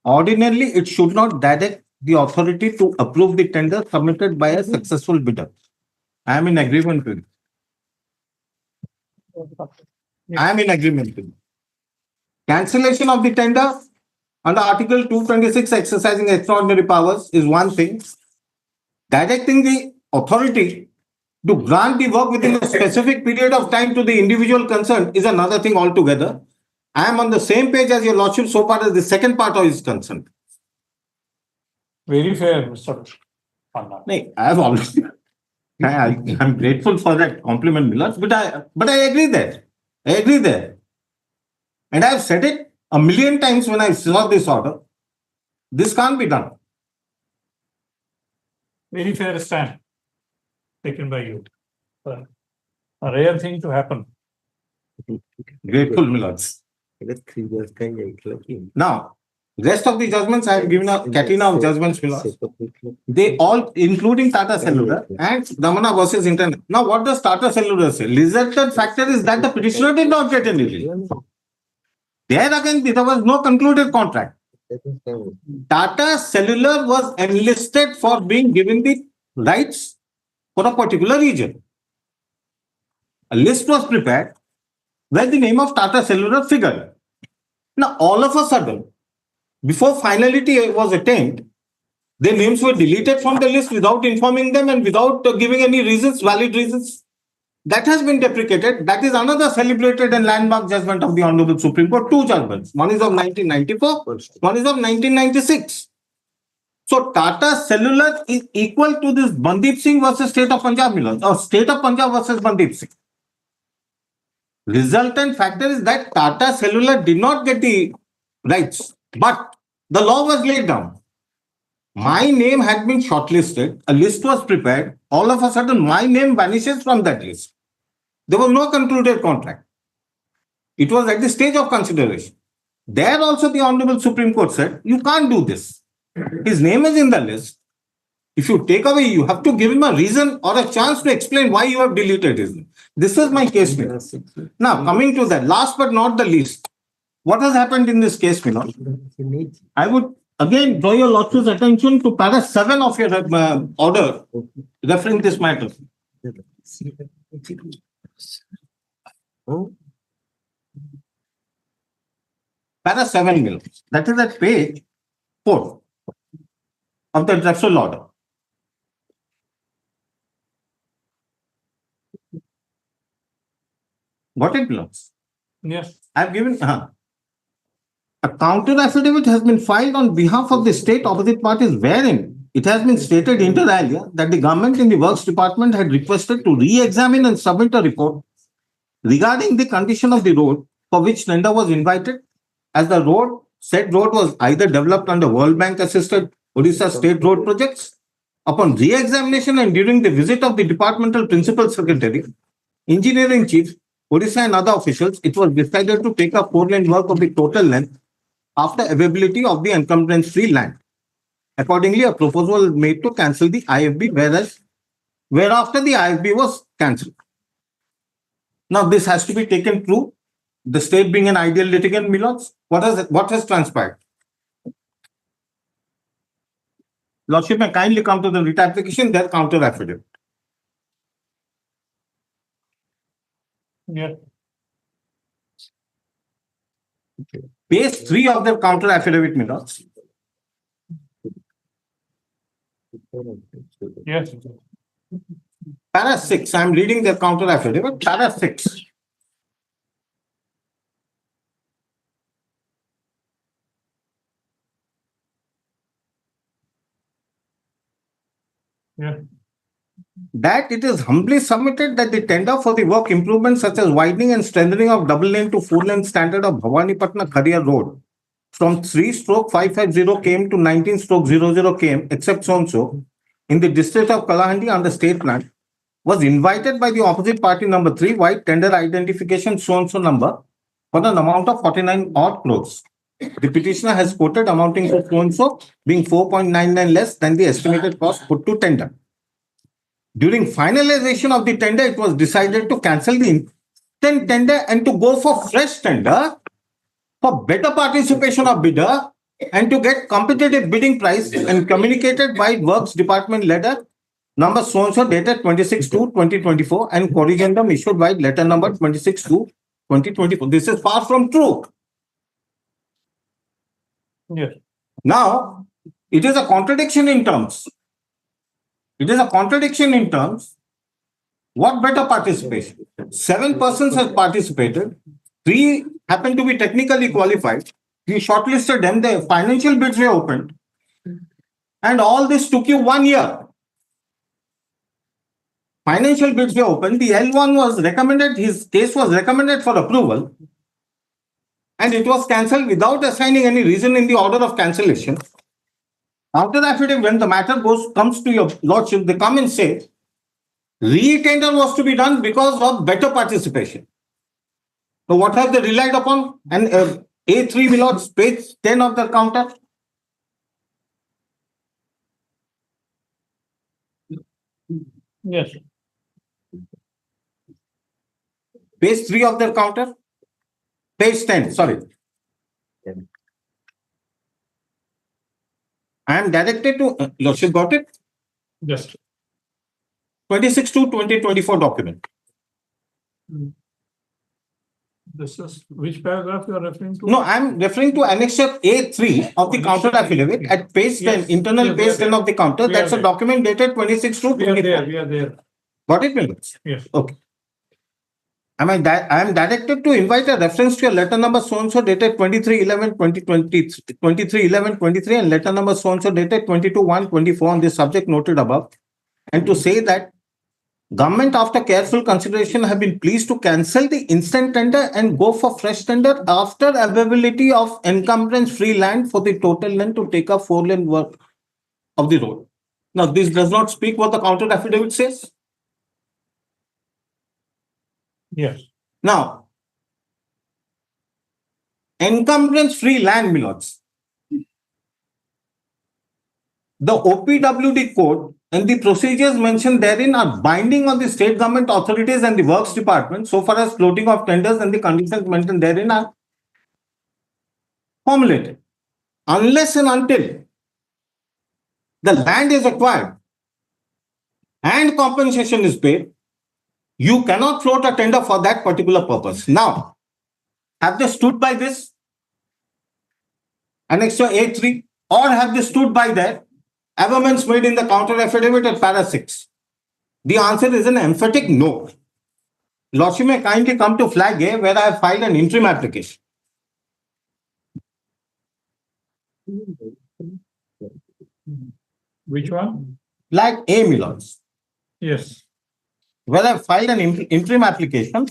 ordinarily it should not direct the authority to approve the tender submitted by a successful bidder. I am in agreement with you. I am in agreement with you. Cancellation of the tender under Article 226 exercising extraordinary powers is one thing. Directing the authority to grant the work within a specific period of time to the individual concerned is another thing altogether. I am on the same page as your lordship so far as the second part is concerned. Very fair, Mr. Panna. No, I have already. I am grateful for that compliment, Milord, but I agree there. I agree there. And I have said it a million times when I saw this order. This can't be done. Very fair stand taken by you. A rare thing to happen. Grateful, Milords. Now, Rest of the judgments I have given a catena of judgments, my lords. They all, including Tata Cellular and Damana versus Internet. Now, what does Tata Cellular say? Resultant factor is that the petitioner did not get any relief. There again, there was no concluded contract. Tata Cellular was enlisted for being given the rights for a particular region. A list was prepared where the name of Tata Cellular figured. Now, all of a sudden, before finality was attained, their names were deleted from the list without informing them and without giving any reasons, valid reasons. That has been deprecated. That is another celebrated and landmark judgment of the Honorable Supreme Court. Two judgments. One is of 1994, one is of 1996. So Tata Cellular is equal to this Bandeep Singh versus State of Punjab, or State of Punjab versus Bandeep Singh. Resultant factor is that Tata Cellular did not get the rights, but the law was laid down. My name had been shortlisted, a list was prepared, all of a sudden my name vanishes from that list. There was no concluded contract. It was at the stage of consideration. There also the Honorable Supreme Court said, you can't do this. His name is in the list. If you take away, you have to give him a reason or a chance to explain why you have deleted his name. This is my case. Now, coming to that, last but not the least, what has happened in this case, Vinod? I would again draw your lordship's attention to para 7 of your order referring this matter. Para 7 mil. That is at page 4 of the Judicial order. Got it, Lords? Yes. I've given a counter affidavit has been filed on behalf of the state opposite parties wherein it has been stated inter alia that the government in the works department had requested to re-examine and submit a report regarding the condition of the road for which tender was invited, as the said road was either developed under World Bank assisted Odisha state road projects. Upon re-examination and during the visit of the departmental principal secretary, engineering chief, Odisha and other officials, it was decided to take up 4-lane work of the total length after availability of the encumbrance-free land. Accordingly, a proposal was made to cancel the IFB, whereafter the IFB was cancelled. Now, this has to be taken true. The state being an ideal litigant, Milords, what has transpired? Lordship may kindly come to the writ application, their counter affidavit. Yeah. Page 3 of the counter affidavit, Milords. Yes. Para 6, I am reading the counter affidavit. Para 6. Yeah. That it is humbly submitted that the tender for the work improvements such as widening and strengthening of double lane to 4-lane standard of Bhawanipatna Kharia Road from 3/550 km to 19/00 km, except so in the district of Kalahandi under state plan, was invited by the opposite party number 3 white tender identification so number for an amount of 49 odd crores. The petitioner has quoted amounting to so being 4.99 less than the estimated cost put to tender. During finalization of the tender, it was decided to cancel the instant tender and to go for fresh tender for better participation of bidder and to get competitive bidding price, and communicated by Works Department letter number so dated 26/2/2024 and corrigendum issued by letter number 26/2/2024. This is far from true. Yes. Now, it is a contradiction in terms. It is a contradiction in terms. What better participation? 7 persons have participated. 3 happen to be technically qualified. We shortlisted them. The financial bids were opened. And all this took you 1 year. Financial bids were opened. The L1 was recommended. His case was recommended for approval. And it was cancelled without assigning any reason in the order of cancellation. After the affidavit, when the matter comes to your lordship, they come and say, re-tender was to be done because of better participation. So what have they relied upon? And A3 below page 10 of the counter. Yes, Page 3 of the counter. Page 10, sorry. I am directed to, Lordship got it? just. 26 to 2024 document. This is, which paragraph you are referring to? No, I am referring to annexure A3 of the counter affidavit at page 10, Yes, internal yes, page we are 10 of the counter. We are That's a there. document dated 26 to We are there, 24. we are there. Got it, Mills? Yes. Okay. I am directed to invite a reference to a letter number so-and-so dated 23/11/2023 and letter number so-and-so dated 22/1/24 on the subject noted above. And to say that government, after careful consideration, have been pleased to cancel the instant tender and go for fresh tender after availability of encumbrance-free land for the total length to take up 4-lane work of the road. Now, this does not speak what the counter affidavit says. Yes. Now, encumbrance-free land, Milords. The OPWD code and the procedures mentioned therein are binding on the state government authorities and the works department so far as floating of tenders and the conditions mentioned therein are formulated. Unless and until the land is acquired and compensation is paid, you cannot float a tender for that particular purpose. Now, have they stood by this? Annexure A3, or have they stood by that? Amendments made in the counter affidavit at para 6. The answer is an emphatic no. Lordship may kindly come to flag A, where I have filed an interim application. Which one? Flag A, Milords, Yes. where I have filed an interim application.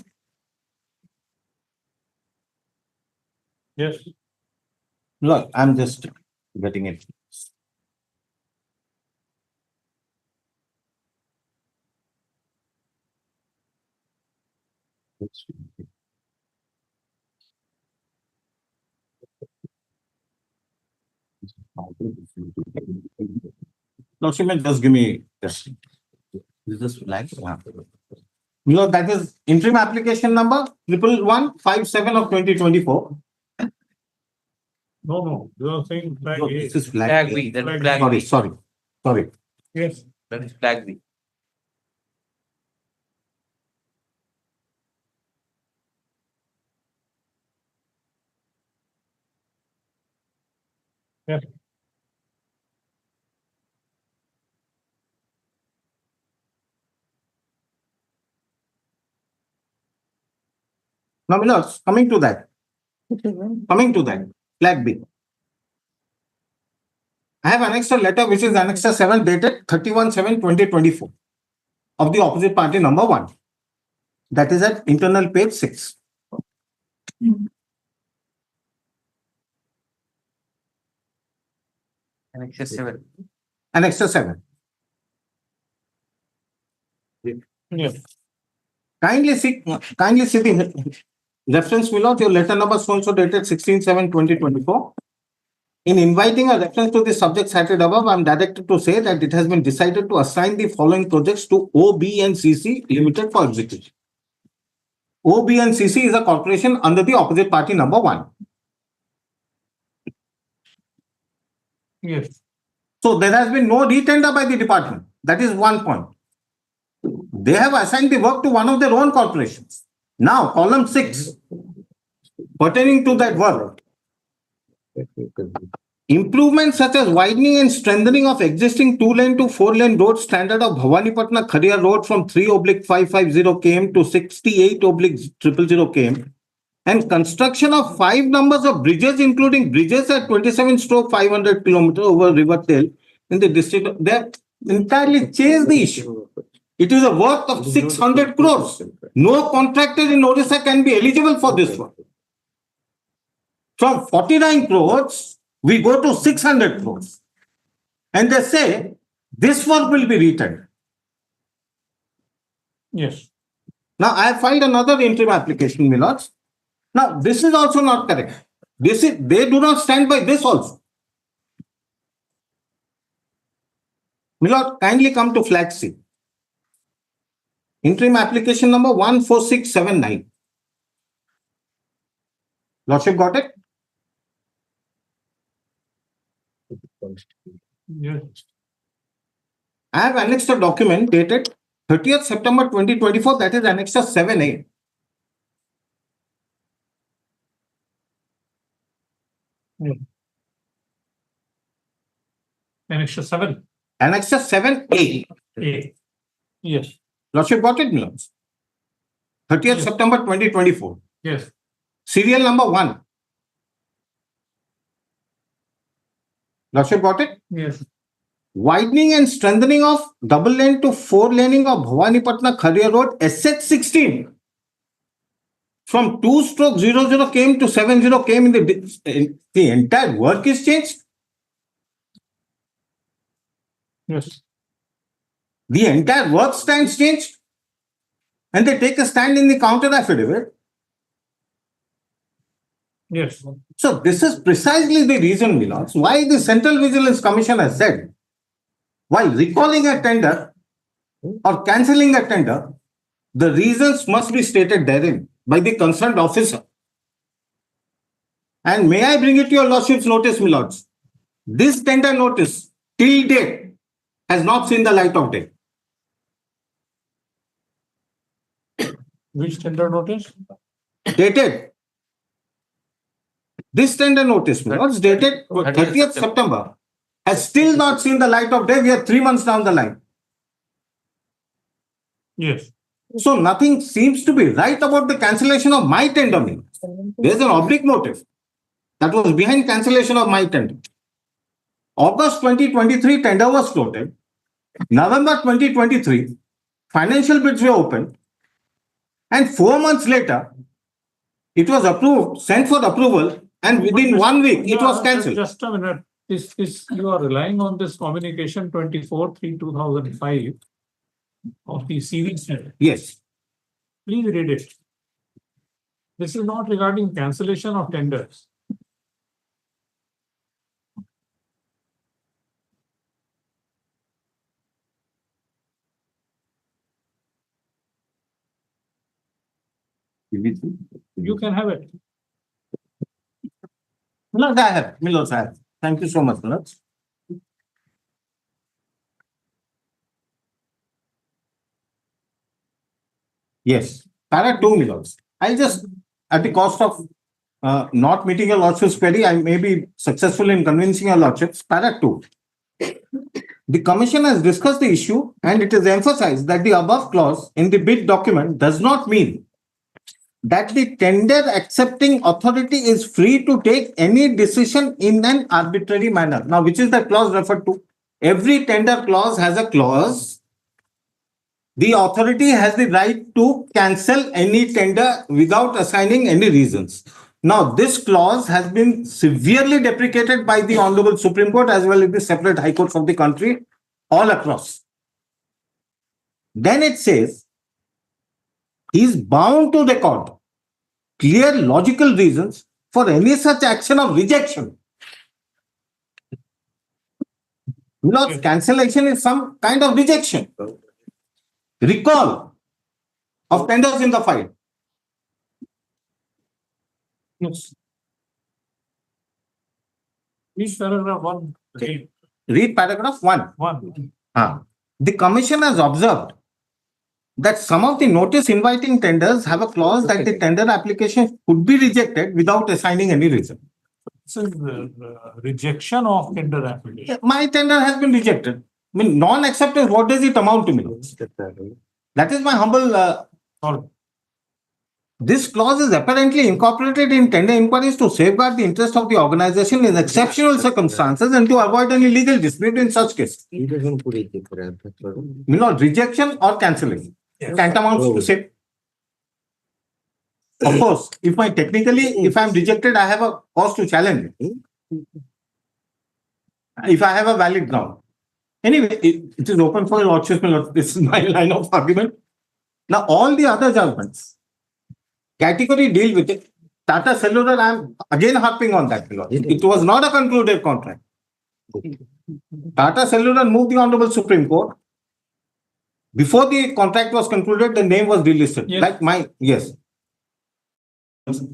Yes. Look, I'm just getting it. Lordship may just give me this. This is flag. Milord, that is interim application number 11157 of 2024. No, you are saying flag No, A. this is flag Flag A. B, that is Flag flag Sorry, B, sorry. Yes. that is flag B. Yes. Now, Milords, coming to that, flag B. I have annexed a letter which is annexure 7 dated 31/7/2024 of the opposite party number 1. That is at internal page 6. Annexure 7. Annexure 7. Yes. Kindly see the reference, Milord, your letter number so-and-so dated 16/7/2024. In inviting a reference to the subject cited above, I am directed to say that it has been decided to assign the following projects to OB&CC Limited for execution. OB&CC is a corporation under the opposite party number 1. Yes. So there has been no retender by the department. That is one point. They have assigned the work to one of their own corporations. Now, column 6, pertaining to that work. Improvements such as widening and strengthening of existing 2-lane to 4-lane road standard of Bhawanipatna Kharia Road from 3/550 km to 68/000 km and construction of 5 numbers of bridges, including bridges at 27/500 km over River Tail in the district. They have entirely changed the issue. It is a worth of 600 crores. No contractor in Orissa can be eligible for this work. From 49 crores, we go to 600 crores. And they say this work will be returned. Yes. Now, I have filed another interim application, Milords. Now, this is also not correct. they do not stand by this also. Milord, kindly come to flat C. Interim application number 14679. Lordship got it? Yes. I have annexed a document dated 30th September 2024, that is annexure 7A. Annexure 7. Annexure 7A. A. Yes, Lordship got it, Milord? 30th Yes. September 2024. yes, Serial number 1. Lordship got it? yes, Widening and strengthening of double lane to 4 laning of Bhawanipatna Kharia Road, SH 16. From 2/00 came to 70 came in the entire work is changed. yes, The entire work stands changed. And they take a stand in the counter affidavit. yes. So this is precisely the reason, Milords, why the Central Vigilance Commission has said, while recalling a tender or cancelling a tender, the reasons must be stated therein by the concerned officer. And may I bring it to your Lordship's notice, Milords? This tender notice till date has not seen the light of day. Which tender notice? Dated. This tender notice, Milords, dated 30th September, has still not seen the light of day. We are 3 months down the line. Yes, So nothing seems to be right about the cancellation of my tender. There's an oblique motive that was behind cancellation of my tender. August 2023 tender was floated. November 2023, financial bids were opened. And 4 months later, it was approved, sent for approval, and within 1 week, it was cancelled. Just a minute. You are relying on this communication 24/3/2005 of the CV center. Yes. Please read it. This is not regarding cancellation of tenders. You can have it. Milords, I have. Milords, I have. Thank you so much, Milords. Yes, para 2, Milords. I'll just, at the cost of not meeting your Lordship's query, I may be successful in convincing your Lordships. Para 2. The Commission has discussed the issue and it is emphasized that the above clause in the bid document does not mean that the tender accepting authority is free to take any decision in an arbitrary manner. Now, which is the clause referred to? Every tender clause has a clause. The authority has the right to cancel any tender without assigning any reasons. Now, this clause has been severely deprecated by the Honorable Supreme Court as well as the separate high courts of the country all across. Then it says, he is bound to record clear logical reasons for any such action of rejection. Because cancellation is some kind of rejection. Recall of tenders in the file. Yes. Read paragraph 1. Okay. Read paragraph 1. 1. The Commission has observed that some of the notice inviting tenders have a clause that the tender application could be rejected without assigning any reason. This is the rejection of tender application. My tender has been rejected. I mean, non-acceptance, what does it amount to me? That is my humble thought. This clause is apparently incorporated in tender inquiries to safeguard the interest of the organization in exceptional circumstances and to avoid any legal dispute in such cases. Not rejection or cancellation. Tantamount to say. Of course, if I am rejected, I have a cause to challenge it. If I have a valid ground. Anyway, it is open for your Lordship. This is my line of argument. Now, all the other judgments, category deal with it. Tata Cellular, I'm again harping on that. It was not a concluded contract. Tata Cellular moved the Honorable Supreme Court. Before the contract was concluded, the name was delisted. Yes. Like my, yes.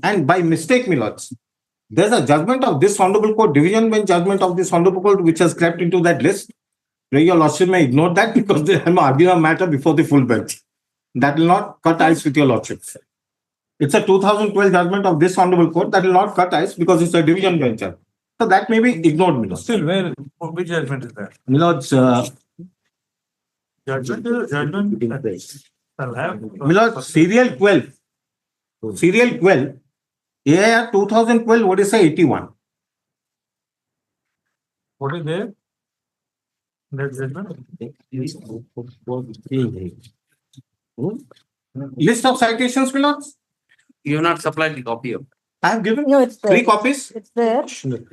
And by mistake, my lords, there's a judgment of this Honorable Court, division bench judgment of this Honorable Court, which has crept into that list. Your Lordship may ignore that because I'm arguing a matter before the full bench. That will not cut ice with your Lordship. It's a 2012 judgment of this Honorable Court that will not cut ice because it's a division bench. So that may be ignored, my lords. Still, where, which judgment is that? My lords, Judgment. I'll have. my lords, serial 12. Serial 12. AIR 2012, Odisha 81. What is there? That judgment? List of citations, my lords. You have not supplied the copy of. I have given No, it's 3 there. copies. It's there,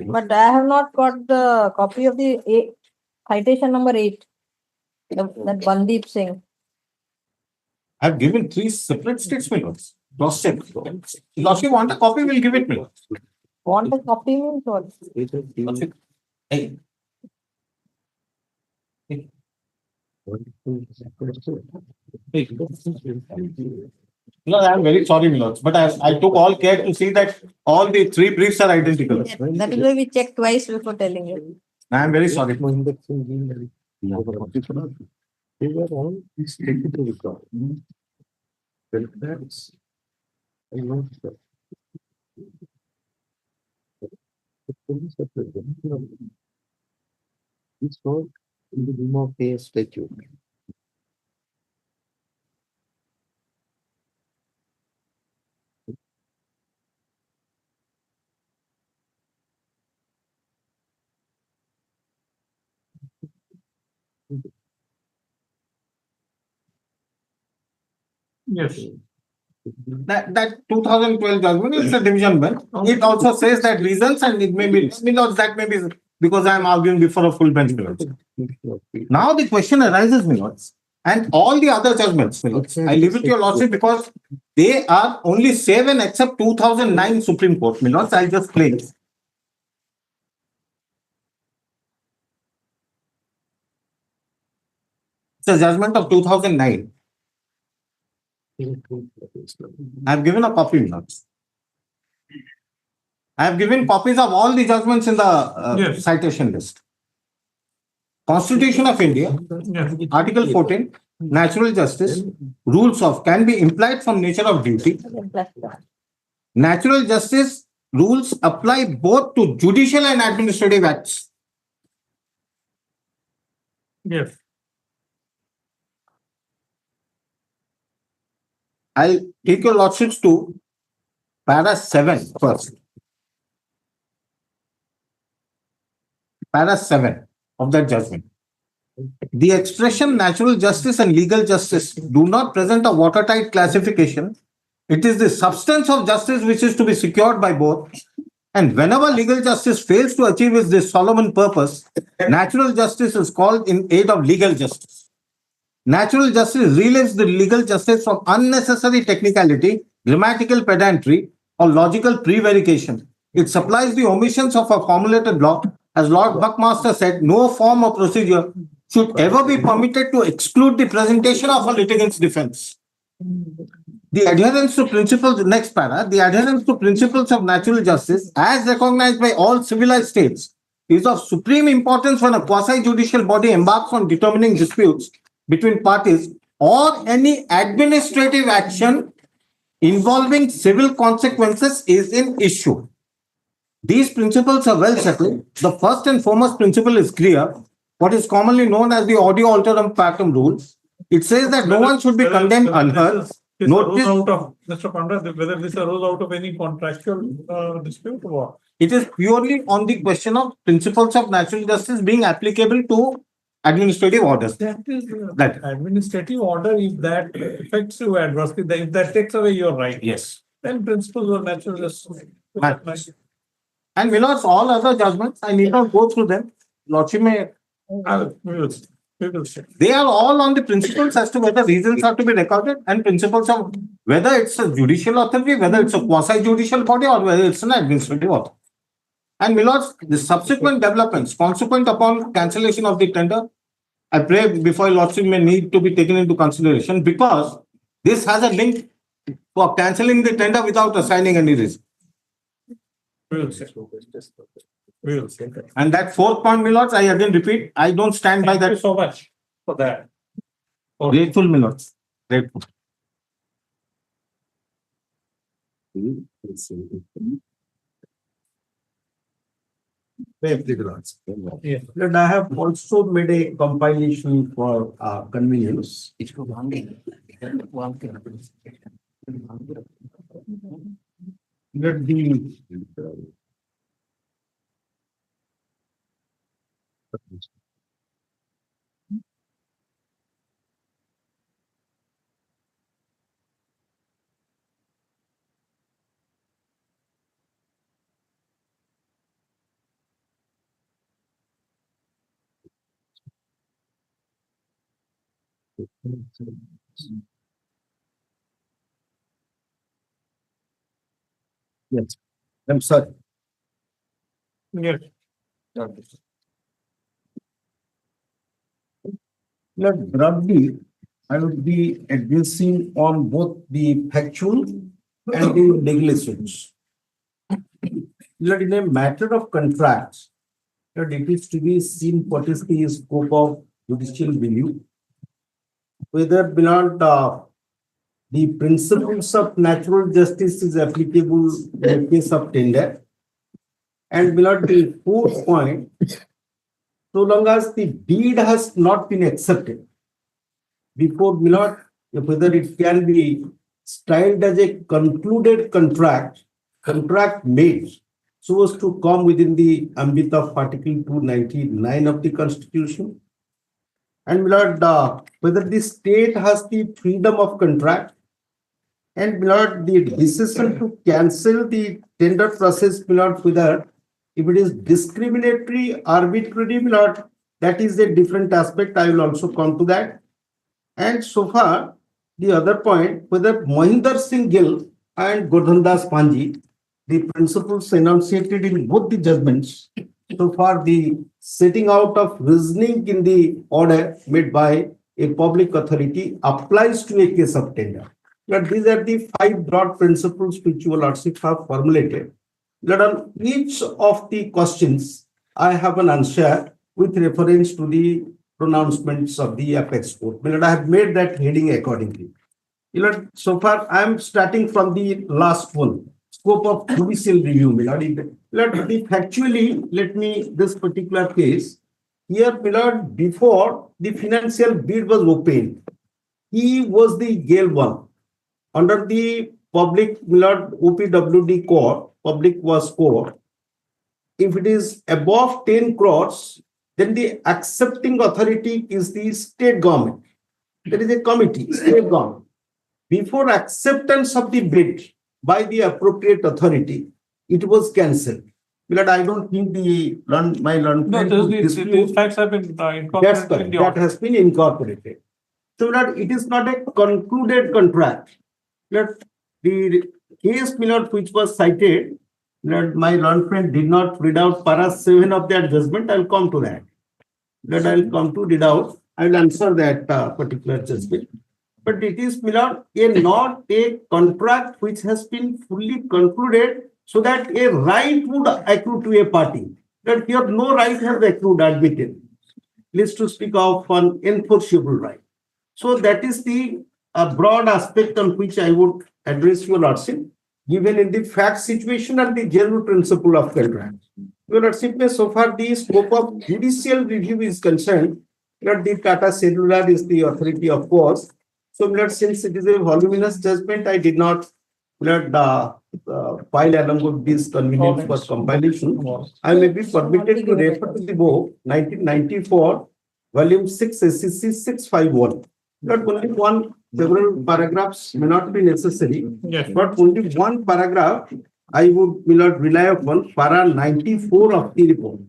but I have not got the copy of the citation number 8. That Bandeep Singh. I have given 3 separate states, my lords. Cross-check. Lordship want a copy, we'll give it, my lords. Want a copy means what? Lordship, hey. No, I am very sorry, my lords, but I took all care to see that all the 3 briefs are identical. That is why we check twice before telling you. I am very sorry. Yes. That 2012 judgment is a division bench. It also says that reasons and it may be, that may be because I am arguing before a full bench. Now the question arises, my lords, and all the other judgments, my lords, I leave it to your lordship because they are only save and except 2009 Supreme Court, my lords. I'll just play this. It's a judgment of 2009. I have given a copy, my lords. I have given copies of all the judgments in the Yes. citation list. Constitution of India, Yes. Article 14, natural justice, rules of can be implied from nature of duty. Natural justice rules apply both to judicial and administrative acts. Yes. I'll take your lordships to para 7 first. Para 7 of that judgment. The expression natural justice and legal justice do not present a watertight classification. It is the substance of justice which is to be secured by both. And whenever legal justice fails to achieve this Solomon purpose, natural justice is called in aid of legal justice. Natural justice relieves the legal justice from unnecessary technicality, grammatical pedantry, or logical prevarication. It supplies the omissions of a formulated law. As Lord Buckmaster said, no form of procedure should ever be permitted to exclude the presentation of a litigant's defense. The adherence to principles, next para, the adherence to principles of natural justice, as recognized by all civilized states, is of supreme importance when a quasi-judicial body embarks on determining disputes between parties or any administrative action involving civil consequences is in issue. These principles are well settled. The first and foremost principle is clear, what is commonly known as the audio alterum partem rule. It says that no one should be condemned unheard. Notice, Out of, Mr. Pandra, whether this arose out of any contractual dispute or what? it is purely on the question of principles of natural justice being applicable to administrative orders. That is That- administrative order, if that affects you adversely, if that takes away your right, Yes. then principles of natural justice. And my lords, all other judgments, I need not go through them. Lordship may, We will see. They are all on the principles as to whether reasons are to be recorded and principles of whether it's a judicial authority, whether it's a quasi-judicial body or whether it's an administrative authority. And my lords, the subsequent developments consequent upon cancellation of the tender, I pray before your lordship may need to be taken into consideration because this has a link for cancelling the tender without assigning any reason. And that fourth point, my lords, I again repeat, I don't stand by Thank you that. so much for that. Grateful, my lords. Grateful. Yes. But I have also made a compilation for convenience. Let the yes, I'm sorry. Yes. Let broadly, I would be addressing on both the factual and the legal issues. Let in a matter of contracts, that it is to be seen what is the scope of judicial review. Whether beyond the principles of natural justice is applicable in case of tender. And beyond the fourth point, so long as the deed has not been accepted before Milord, whether it can be styled as a concluded contract made so as to come within the ambit of Article 299 of the Constitution. And Milord, whether the state has the freedom of contract, and Milord, the decision to cancel the tender process, Milord, whether if it is discriminatory, arbitrary, Milord, that is a different aspect. I will also come to that. And so far, the other point, whether Mohinder Singh Gill and Gordhan Das Panji, the principles enunciated in both the judgments, so far the setting out of reasoning in the order made by a public authority applies to a case of tender. But these are the 5 broad principles which your lordship have formulated. That on each of the questions, I have an answer with reference to the pronouncements of the apex court. But I have made that heading accordingly. So far, I am starting from the last one, scope of judicial review. Factually, let me, this particular case, here, Milord, before the financial bid was opened, he was the Gale one. Under the public, Milord, OPWD court, public was court. If it is above 10 crores, then the accepting authority is the state government. There is a committee, state government. Before acceptance of the bid by the appropriate authority, it was cancelled. Milord, I don't think my These facts have been that's incorporated correct. in the That order. has been incorporated. So Milord, it is not a concluded contract. Milord, the case, Milord, which was cited, Milord, my learned friend did not read out para 7 of that judgment. I'll come to that. Milord, I'll come to read out. I will answer that particular judgment. But it is, Milord, not a contract which has been fully concluded so that a right would accrue to a party. That here no right has accrued, admitted. Let's to speak of an enforceable right. So that is the broad aspect on which I would address your lordship, given in the fact situation and the general principle of contract. Your lordship, so far the scope of judicial review is concerned, that the Tata Cellular is the authority, of course. So, since it is a voluminous judgment, I did not file along with this convenience for compilation. I may be permitted to refer to the book 1994, volume 6, SCC 651. Not only one, several paragraphs may not be necessary, Yes. but only one paragraph I would not rely upon, para 94 of the report.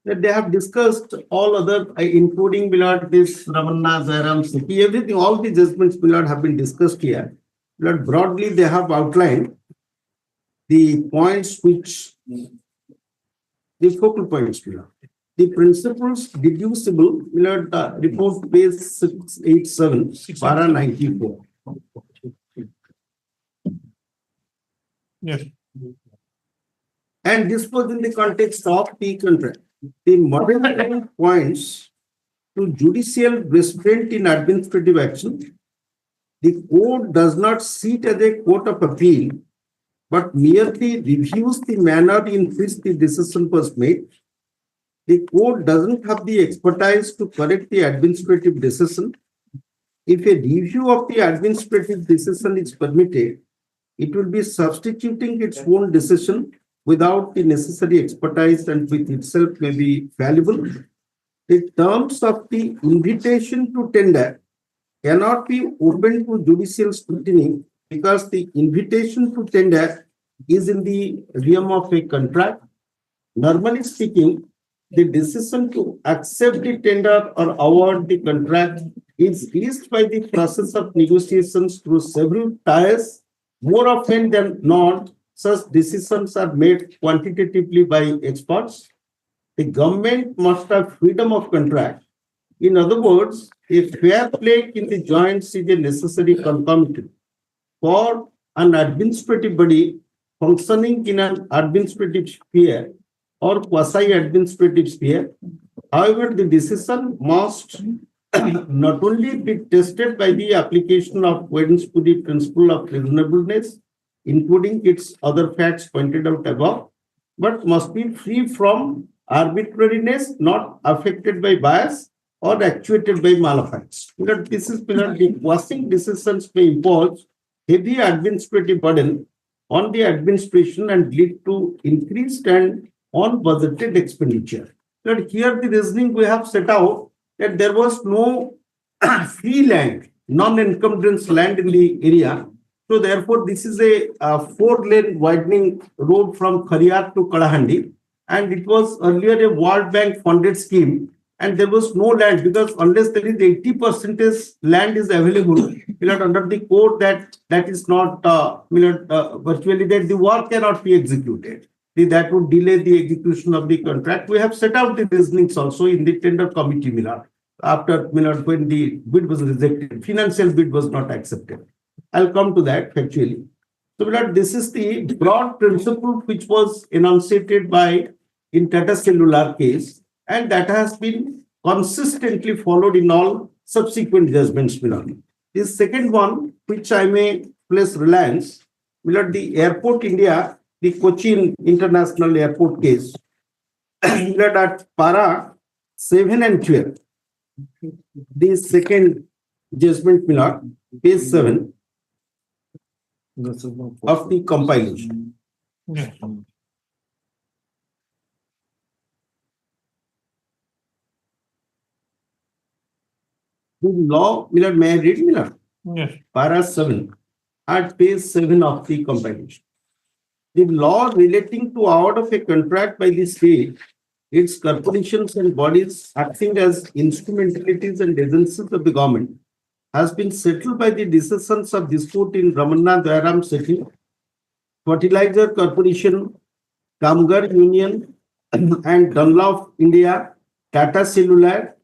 That they have discussed all other, including Milord, this Ramanna, Jairam, Siki, everything, all the judgments Milord have been discussed here. Milord, broadly, they have outlined the points which, the focal points, Milord. The principles deducible, Milord, report page 687, para 94. Yes. And this was in the context of the contract. The modern points to judicial restraint in administrative action. The court does not sit as a court of appeal, but merely reviews the manner in which the decision was made. The court doesn't have the expertise to correct the administrative decision. If a review of the administrative decision is permitted, it will be substituting its own decision without the necessary expertise and with itself may be valuable. The terms of the invitation to tender cannot be open to judicial scrutiny because the invitation to tender is in the realm of a contract. Normally speaking, the decision to accept the tender or award the contract is reached by the process of negotiations through several tiers. More often than not, such decisions are made quantitatively by experts. The government must have freedom of contract. In other words, a fair play in the joints is a necessary concomitant for an administrative body functioning in an administrative sphere or quasi-administrative sphere. However, the decision must not only be tested by the application of Wednesbury principle of reasonableness, including its other facts pointed out above, but must be free from arbitrariness, not affected by bias or actuated by malafide. This is the quasi decisions may impose heavy administrative burden on the administration and lead to increased and unbudgeted expenditure. But here the reasoning we have set out that there was no free land, non-encumbrance land in the area. So therefore, this is a 4-lane widening road from Khariar to Kadahandi, and it was earlier a World Bank funded scheme, and there was no land because unless there is 80% land is available, under the code that is not virtually that the work cannot be executed. That would delay the execution of the contract. We have set out the reasonings also in the tender committee, after when the bid was rejected, financial bid was not accepted. I'll come to that factually. So, this is the broad principle which was enunciated by in Tata Cellular case, and that has been consistently followed in all subsequent judgments. The second one, which I may place reliance, the Airport India, the Cochin International Airport case, at para 7 and 12, the second judgment, page 7 of the compilation. The law, may I read, Yes. para 7 at page 7 of the compilation. The law relating to award of a contract by the state, its corporations and bodies acting as instrumentalities and agencies of the government, has been settled by the decisions of this court in Ramanna Dwaram City, Fertilizer Corporation, Kamgar Union, and Dunlop India, Tata Cellular,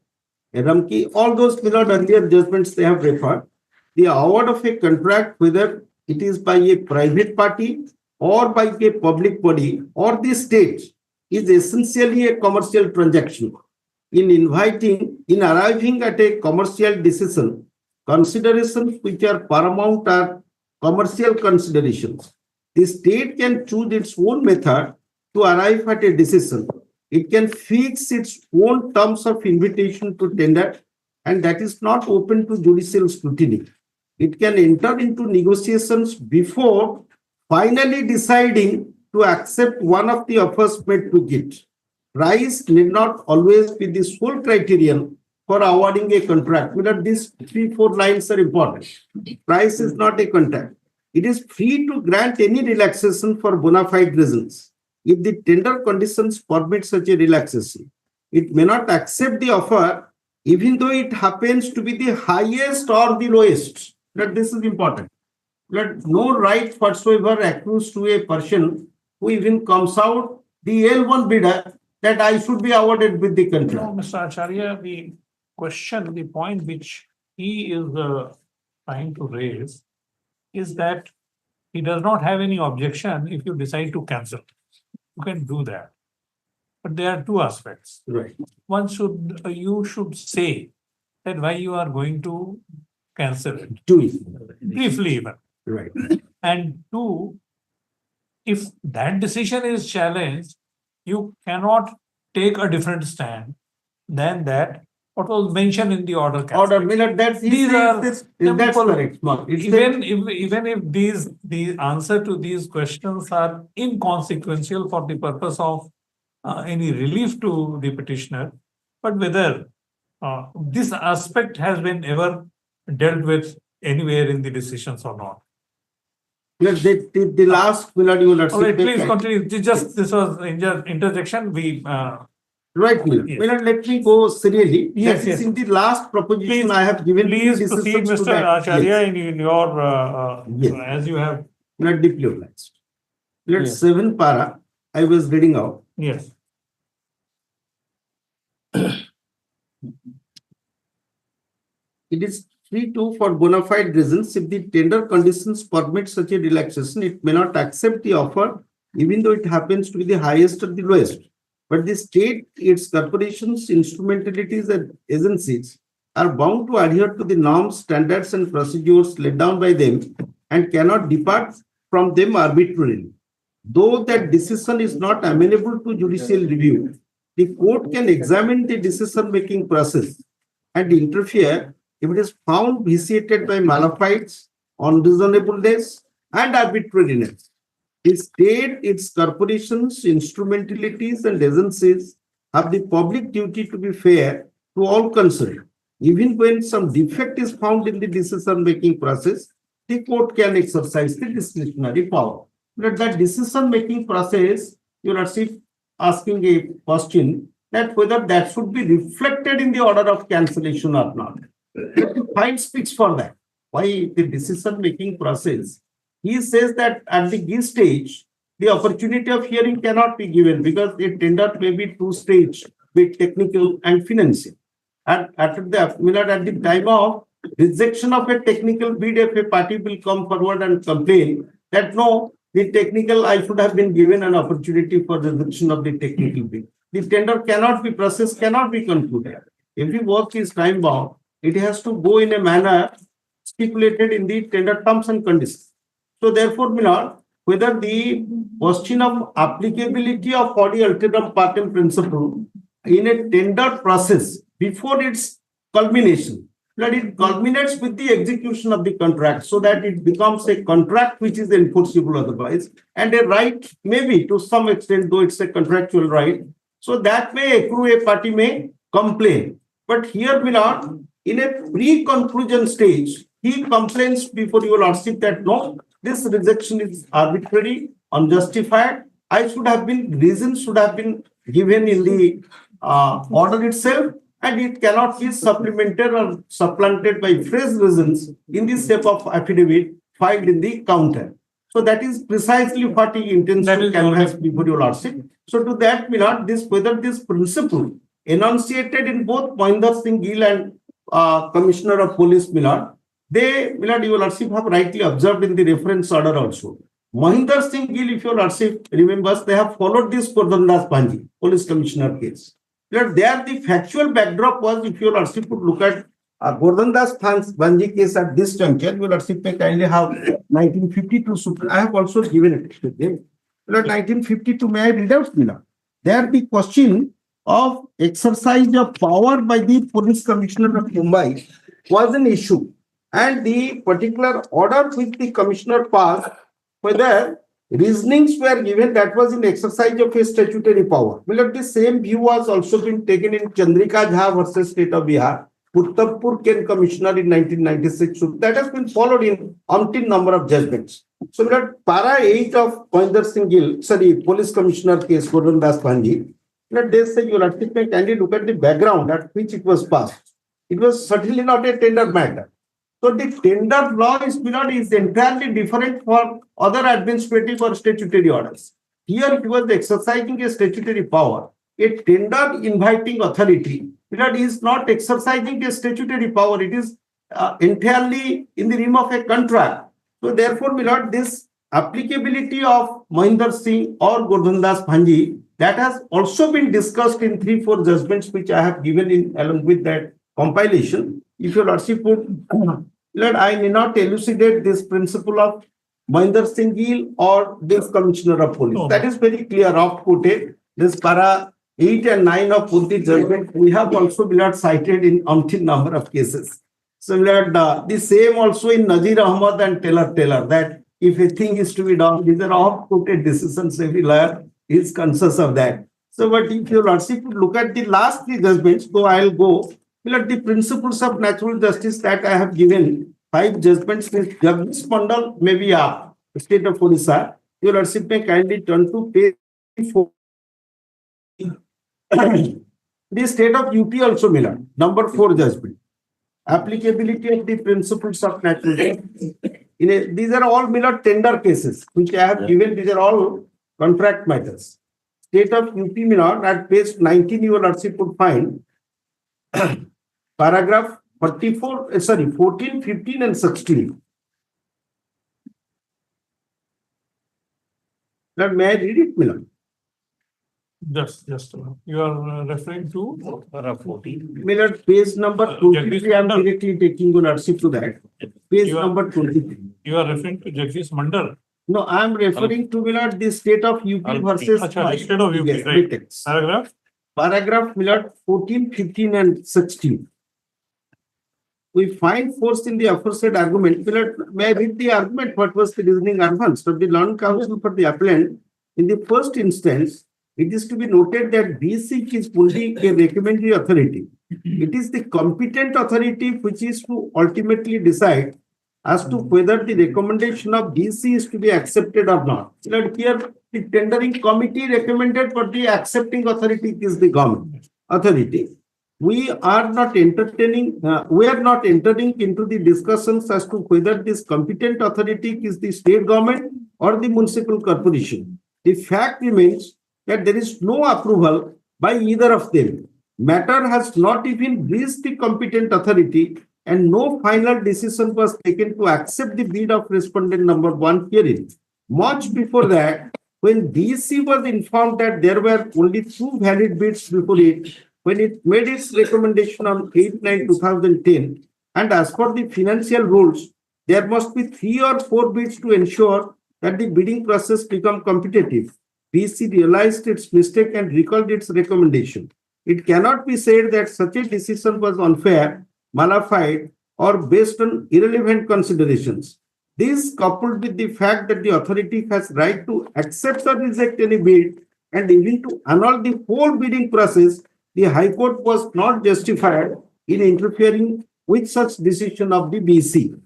Ramki, all those earlier judgments they have referred. The award of a contract, whether it is by a private party or by a public body or the state, is essentially a commercial transaction. In arriving at a commercial decision, considerations which are paramount are commercial considerations. The state can choose its own method to arrive at a decision. It can fix its own terms of invitation to tender, and that is not open to judicial scrutiny. It can enter into negotiations before finally deciding to accept one of the offers made to it. Price need not always be the sole criterion for awarding a contract. These 3-4 lines are important. Price is not a contract. it is free to grant any relaxation for bona fide reasons. If the tender conditions permit such a relaxation, it may not accept the offer even though it happens to be the highest or the lowest. But this is important. But no right whatsoever accrues to a person who even comes out the L1 bidder that I should be awarded with the No, contract. Mr. Acharya, the question, the point which he is trying to raise is that he does not have any objection if you decide to cancel. You can do that. But there are two aspects. Right. One should, you should say that why you are going to cancel it, Do it. briefly even. Right. And two, if that decision is challenged, you cannot take a different stand than that what was mentioned in the order. Order, Miller, that's These are that's simple. correct. Mark. It's Even if the answer to these questions are inconsequential for the purpose of any relief to the petitioner, but whether this aspect has been ever dealt with anywhere in the decisions or not. Yes, the last Miller, you will All right, please continue. This was interjection. We right, Miller. Yes. Miller, let me go serially. Yes, That is yes. in the last proposition Please- I have given. please decisions proceed, to Mr. that. Acharya, Yes. in your Yes. as you have. Miller, deeply obliged. Miller, Yes. 7 para, I was reading out. Yes. It is free to for bona fide reasons. If the tender conditions permit such a relaxation, it may not accept the offer, even though it happens to be the highest or the lowest. But the state, its corporations, instrumentalities, and agencies are bound to adhere to the norms, standards, and procedures laid down by them and cannot depart from them arbitrarily. Though that decision is not amenable to judicial review, the court can examine the decision-making process and interfere if it is found vitiated by malafide, unreasonableness, and arbitrariness. The state, its corporations, instrumentalities, and agencies have the public duty to be fair to all concerned. Even when some defect is found in the decision-making process, the court can exercise the discretionary power. But that decision-making process, you are asking a question that whether that should be reflected in the order of cancellation or not. The file speaks for that. Why the decision-making process? He says that at the give stage, the opportunity of hearing cannot be given because the tender may be two-stage, be technical and financial. And at the time of rejection of a technical bid, if a party will come forward and complain that no, the technical, I should have been given an opportunity for rejection of the technical bid. The tender cannot be processed, cannot be concluded. Every work is time bound. It has to go in a manner stipulated in the tender terms and conditions. So therefore, Milord, whether the question of applicability of quasi alterum partem principle in a tender process before its culmination, that it culminates with the execution of the contract so that it becomes a contract which is enforceable otherwise, and a right maybe to some extent, though it's a contractual right. So that may accrue, a party may complain. But here, Milord, in a pre-conclusion stage, he complains before your lordship that no, this rejection is arbitrary, unjustified. Reasons should have been given in the order itself, and it cannot be supplemented or supplanted by fresh reasons in the shape of affidavit filed in the counter. So that is precisely what he intends to canvass before your lordship. So to that, Milord, whether this principle enunciated in both Mohinder Singh Gill and Commissioner of Police, Milord, Milord, your lordship have rightly observed in the reference order also. Mohinder Singh Gill, if your lordship remembers, they have followed this Gordondas Bhanji, police commissioner case. Milord, there the factual backdrop was, if your lordship would look at Gordondas Bhanji case at this juncture, your lordship may kindly have 1952. I have also given it to them. Milord, 1952, may I read out, Milord? There the question of exercise of power by the police commissioner of Mumbai was an issue. And the particular order which the commissioner passed, whether reasonings were given, that was in exercise of a statutory power. Well, the same view was also been taken in Chandrika Jha versus State of Bihar, Puttapur Ken Commissioner in 1996. So that has been followed in umpteen number of judgments. So that para 8 of Mohinder Singh Gill, sorry, Police Commissioner case, Gordon Das Pandey, that they say you will kindly look at the background at which it was passed. It was certainly not a tender matter. So the tender law is entirely different for other administrative or statutory orders. Here it was exercising a statutory power. A tender inviting authority, that is not exercising a statutory power. It is entirely in the realm of a contract. So therefore, this applicability of Mohinder Singh or Gordon Das Bhanji, that has also been discussed in 3-4 judgments which I have given in along with that compilation. If your lordship would, I may not elucidate this principle of Mohinder Singh Gill or this Commissioner of Police. No. That is very clear, oft quoted. This para 8 and 9 of Punti judgment, we have also been cited in umpteen number of cases. So the same also in Nazir Ahmad and Taylor, that if a thing is to be done, these are oft quoted decisions, every lawyer is conscious of that. So, but if your lordship would look at the last 3 judgments, though I'll go, the principles of natural justice that I have given, 5 judgments with Jagdish Mandal, maybe State of Orissa, your lordship may kindly turn to page 4. The State of UP also, number 4 judgment. Applicability of the principles of natural justice. These are all tender cases, which I have given. These are all contract matters. State of UP, at page 19, your lordship would find paragraph 14, 15, and 16. Now, may I read it, Milan? Just you are referring to Para 14. Milan, page number 23. I am directly taking your lordship to that. Page You are- number 23. you are referring to Jagdish Mandal. No, I am referring to the State of UP versus Acha, State of UP, Yes, right. Britex. Paragraph. Paragraph 14, 15, and 16. We find force in the aforesaid argument. May I read the argument? What was the reasoning advanced of the Learned Counsel for the appellant? In the first instance, it is to be noted that BC is only a recommendatory authority. It is the competent authority which is to ultimately decide as to whether the recommendation of BC is to be accepted or not. Here, the tendering committee recommended, but the accepting authority is the government authority. We are not entering into the discussions as to whether this competent authority is the state government or the municipal corporation. The fact remains that there is no approval by either of them. Matter has not even reached the competent authority and no final decision was taken to accept the bid of respondent number 1 herein. Much before that, when BC was informed that there were only 2 valid bids before it, when it made its recommendation on 8/9/2010, and as per the financial rules, there must be 3 or 4 bids to ensure that the bidding process become competitive. BC realized its mistake and recalled its recommendation. It cannot be said that such a decision was unfair, malified, or based on irrelevant considerations. This, coupled with the fact that the authority has right to accept or reject any bid and even to annul the whole bidding process, the High Court was not justified in interfering with such decision of the BC.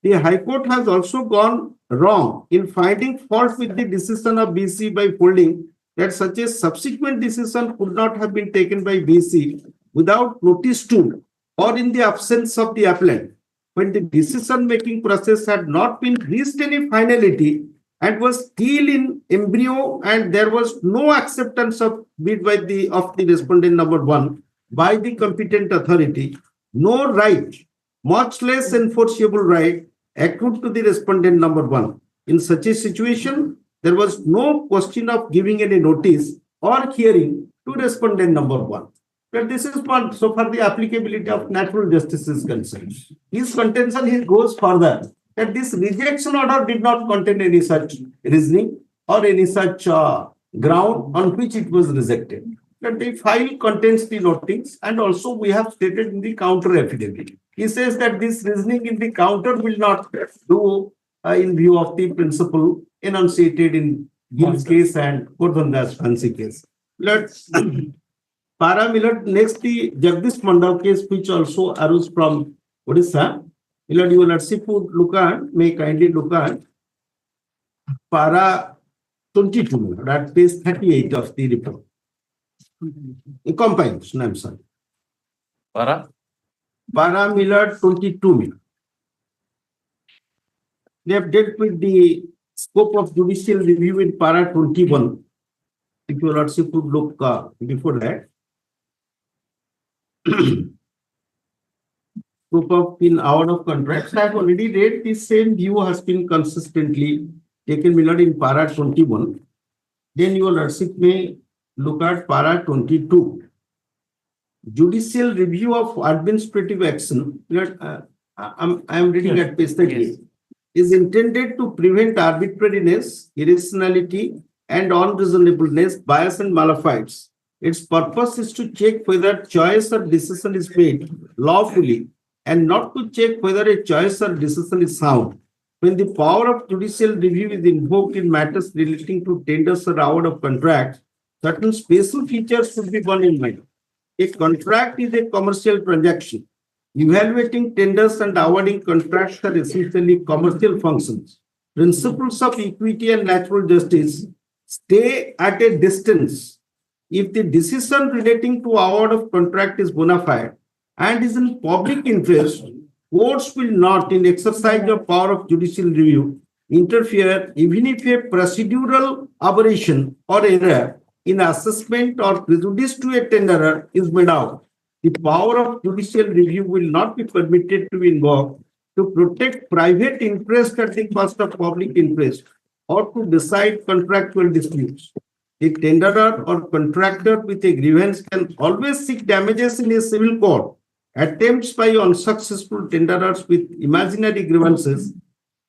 The High Court has also gone wrong in finding fault with the decision of BC by holding that such a subsequent decision could not have been taken by BC without notice to or in the absence of the appellant, when the decision-making process had not been reached any finality and was still in embryo and there was no acceptance of bid by the respondent number 1 by the competent authority. No right, much less enforceable right, accrued to the respondent number 1. In such a situation, there was no question of giving any notice or hearing to respondent number 1. But this is one, so far the applicability of natural justice is concerned. His contention, he goes further, that this rejection order did not contain any such reasoning or any such ground on which it was rejected. That the file contains the notings, and also we have stated in the counter affidavit. He says that this reasoning in the counter will not do in view of the principle enunciated in Gill's case and Gordon Das Fancy case. Let's Para Milord, next the Jagdish Mandal case which also arose from Odisha. Milord, your lordship would look at, may kindly look at Para 22, Milord, at page 38 of the report. Compilation, I'm sorry. Para? Para Milord 22, Milord. They have dealt with the scope of judicial review in Para 21. If your lordship would look before that. Scope of in award of contracts. I have already read the same view has been consistently taken, Milord, in Para 21. Then your lordship may look at Para 22. Judicial review of administrative action. Milord, I am reading at page 38. Is intended to prevent arbitrariness, irrationality, and unreasonableness, bias, and malafide. Its purpose is to check whether choice or decision is made lawfully and not to check whether a choice or decision is sound. When the power of judicial review is invoked in matters relating to tenders or award of contracts, certain special features should be borne in mind. A contract is a commercial transaction. Evaluating tenders and awarding contracts are essentially commercial functions. Principles of equity and natural justice stay at a distance. If the decision relating to award of contract is bona fide and is in public interest, courts will not, in exercise of power of judicial review, interfere even if a procedural aberration or error in assessment or prejudice to a tenderer is made out. The power of judicial review will not be permitted to be invoked to protect private interest at the cost of public interest or to decide contractual disputes. The tenderer or contractor with a grievance can always seek damages in a civil court. Attempts by unsuccessful tenderers with imaginary grievances,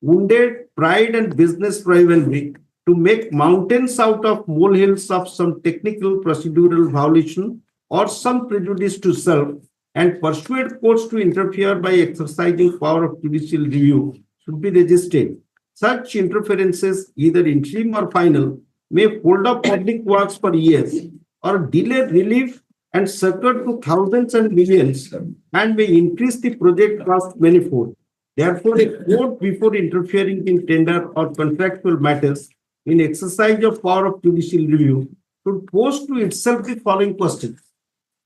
wounded pride and business rivalry to make mountains out of molehills of some technical procedural violation or some prejudice to self and persuade courts to interfere by exercising power of judicial review should be resisted. Such interferences, either interim or final, may hold up public works for years or delay relief and succor to thousands and millions and may increase the project cost manifold. Therefore, a court, before interfering in tender or contractual matters in exercise of power of judicial review, should pose to itself the following questions.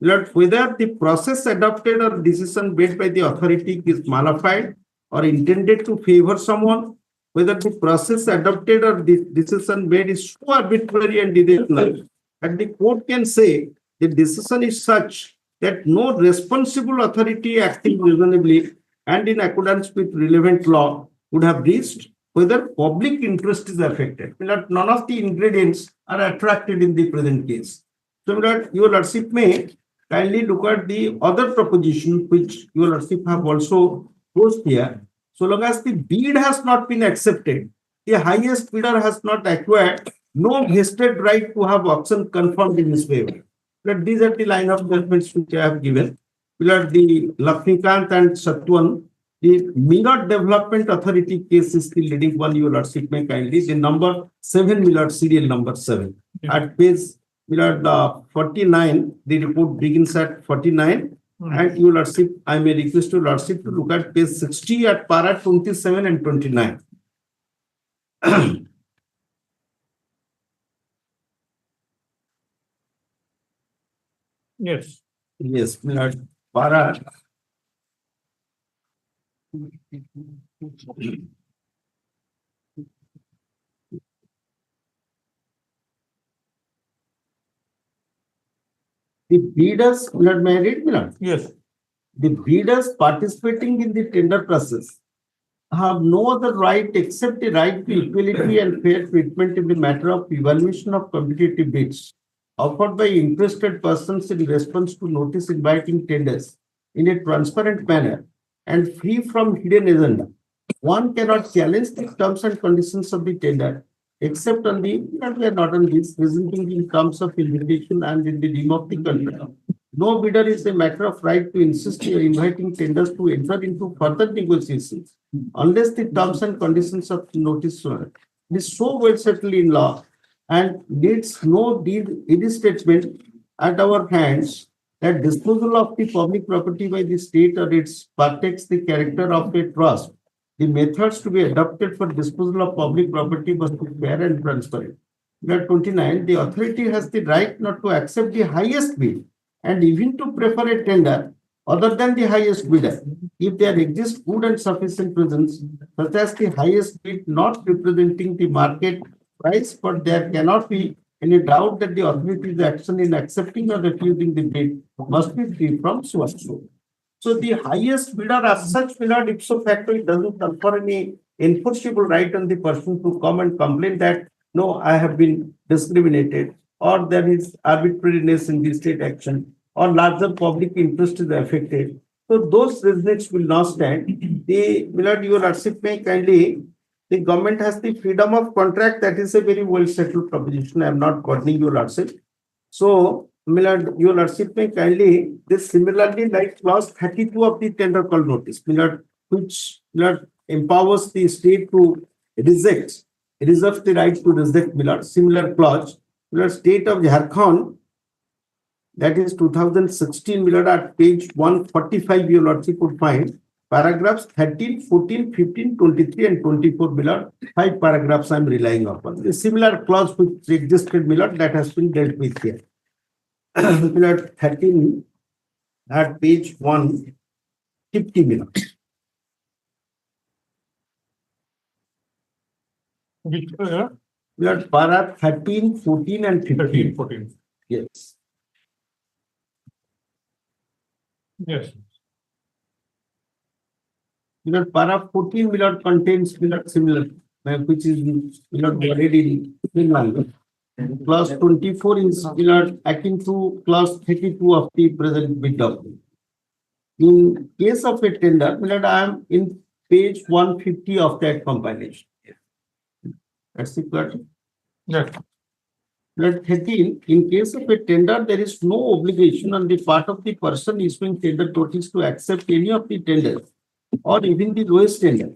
Whether the process adopted or decision made by the authority is malified or intended to favor someone, whether the process adopted or the decision made is so arbitrary and irrational that the court can say the decision is such that no responsible authority acting reasonably and in accordance with relevant law would have reached, whether public interest is affected. None of the ingredients are attracted in the present case. So that your lordship may kindly look at the other proposition which your lordship have also posed here. So long as the bid has not been accepted, the highest bidder has not acquired no vested right to have auction confirmed in his favor. But these are the line of judgments which I have given. The Lakshmikant and Satwan, the Milord Development Authority case is the leading one. Your lordship may kindly the number 7, Milord, serial number 7. At page Milord 49, the report begins at 49. And your lordship, I may request your lordship to look at page 60 at para 27 and 29. Yes. Yes, Milord, para. The bidders, Milord, may I read, Milord? Yes. The bidders participating in the tender process have no other right except the right to equality and fair treatment in the matter of evaluation of competitive bids offered by interested persons in response to notice inviting tenders in a transparent manner and free from hidden agenda. One cannot challenge the terms and conditions of the tender except on the, we are not on this, resulting in terms of invitation and in the name of the contract. No bidder is a matter of right to insist on inviting tenders to enter into further negotiations unless the terms and conditions of the notice are. It is so well settled in law and needs no deed statement at our hands that disposal of the public property by the state or its partakes the character of a trust. The methods to be adopted for disposal of public property must be fair and transparent. Number 29, the authority has the right not to accept the highest bid and even to prefer a tender other than the highest bidder if there exists good and sufficient reasons, such as the highest bid not representing the market price, but there cannot be any doubt that the authority's action in accepting or refusing the bid must be free from so and so. So the highest bidder as such will not ipso facto, it doesn't confer any enforceable right on the person to come and complain that no, I have been discriminated, or there is arbitrariness in the state action, or larger public interest is affected. So those reasons will not stand. The Milord, your lordship may kindly, the government has the freedom of contract. That is a very well settled proposition. I am not questioning your lordship. So, Milord, your lordship may kindly, this similarly like clause 32 of the tender call notice, Milord, which Milord empowers the state to reject, reserves the right to reject, Milord. Similar clause, Milord, state of Jharkhand, that is 2016, Milord, at page 145, your lordship would find paragraphs 13, 14, 15, 23, and 24, Milord. 5 paragraphs I am relying upon. The similar clause which existed, Milord, that has been dealt with here. Milord, 13 at page 150, Milord. Which, Milord, para 13, 14, and 15. 13, 14. Yes. Yes. Milord, para 14, Milord, contains, Milord, similar, which is, Milord, worded in language. Clause 24 is, Milord, akin to clause 32 of the present bid document. In case of a tender, Milord, I am in page 150 of that compilation. That's the question. Yes. Milord, 13, in case of a tender, there is no obligation on the part of the person issuing tender notice to accept any of the tenders or even the lowest tender.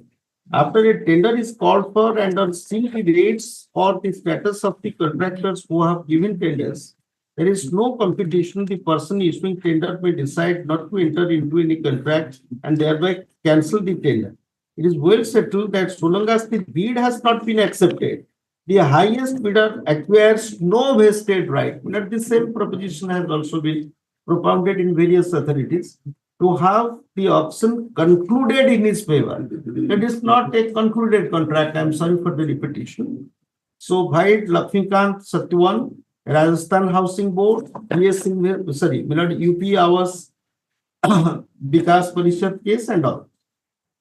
After a tender is called for and on seeing the rates or the status of the contractors who have given tenders, there is no competition. The person issuing tender may decide not to enter into any contract and thereby cancel the tender. It is well settled that so long as the bid has not been accepted, the highest bidder acquires no vested right. Not the same proposition has also been propounded in various authorities to have the option concluded in his favor. It is not a concluded contract. I am sorry for the repetition. So, Bhai Lakshmikant Satyavan, Rajasthan Housing Board, Milord, UP Awas Vikas Parishad case and all.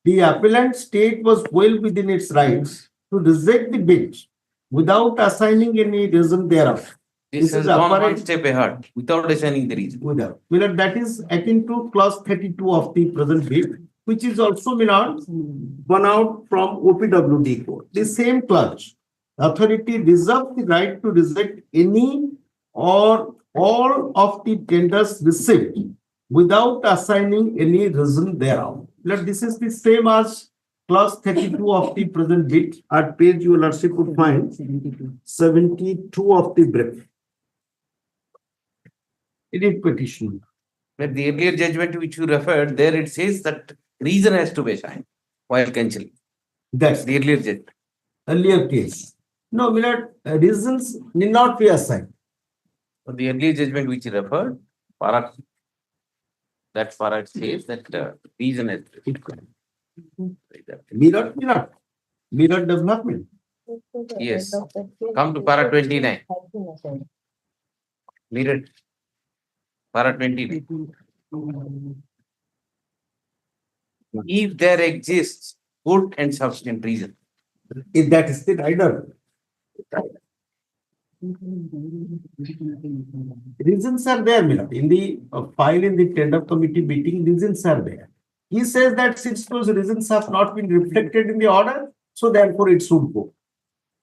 The appellant state was well within its rights to reject the bid without assigning any reason thereof. This This has is gone one apparent- step ahead without assigning the reason. Without. Milord, that is akin to clause 32 of the present bid, which is also, Milord, gone out from OPWD code. The same clause. Authority reserves the right to reject any or all of the tenders received without assigning any reason thereof. Milord, this is the same as clause 32 of the present bid. At page your lordship would find 72 of the brief. It is petition. But the earlier judgment which you referred, there it says that reason has to be assigned while cancelling. That's The earlier judgment. earlier case. No, Milord, reasons need not be assigned. But the earlier judgment which you referred, that para says that reason has to be. Mirror development. Yes. Come to para 29. Mirror. Para 29. If there exists good and sufficient reason. If that is the rider. Reasons are there, Milord. In the file in the tender committee meeting, reasons are there. He says that since those reasons have not been reflected in the order, so therefore it should go.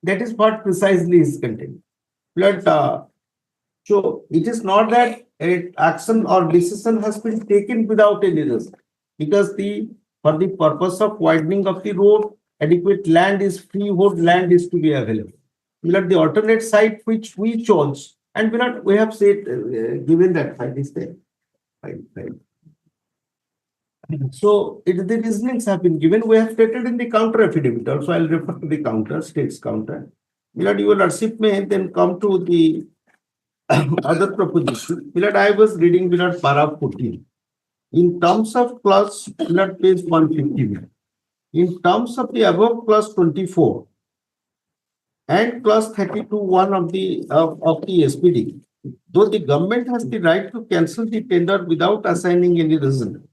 That is what precisely is contained. Milord, so it is not that an action or decision has been taken without any reason, because for the purpose of widening of the road, adequate land is freehold land is to be available. Milord, the alternate site which we chose And we have said, given that file is there. File. So the reasonings have been given. We have stated in the counter affidavit. Also, I'll refer to the counter, state's counter. Your lordship may then come to the other proposition. I was reading para 14. In terms of clause, page 150. In terms of the above clause 24 and clause 32(1) of the SPD, though the government has the right to cancel the tender without assigning any reason,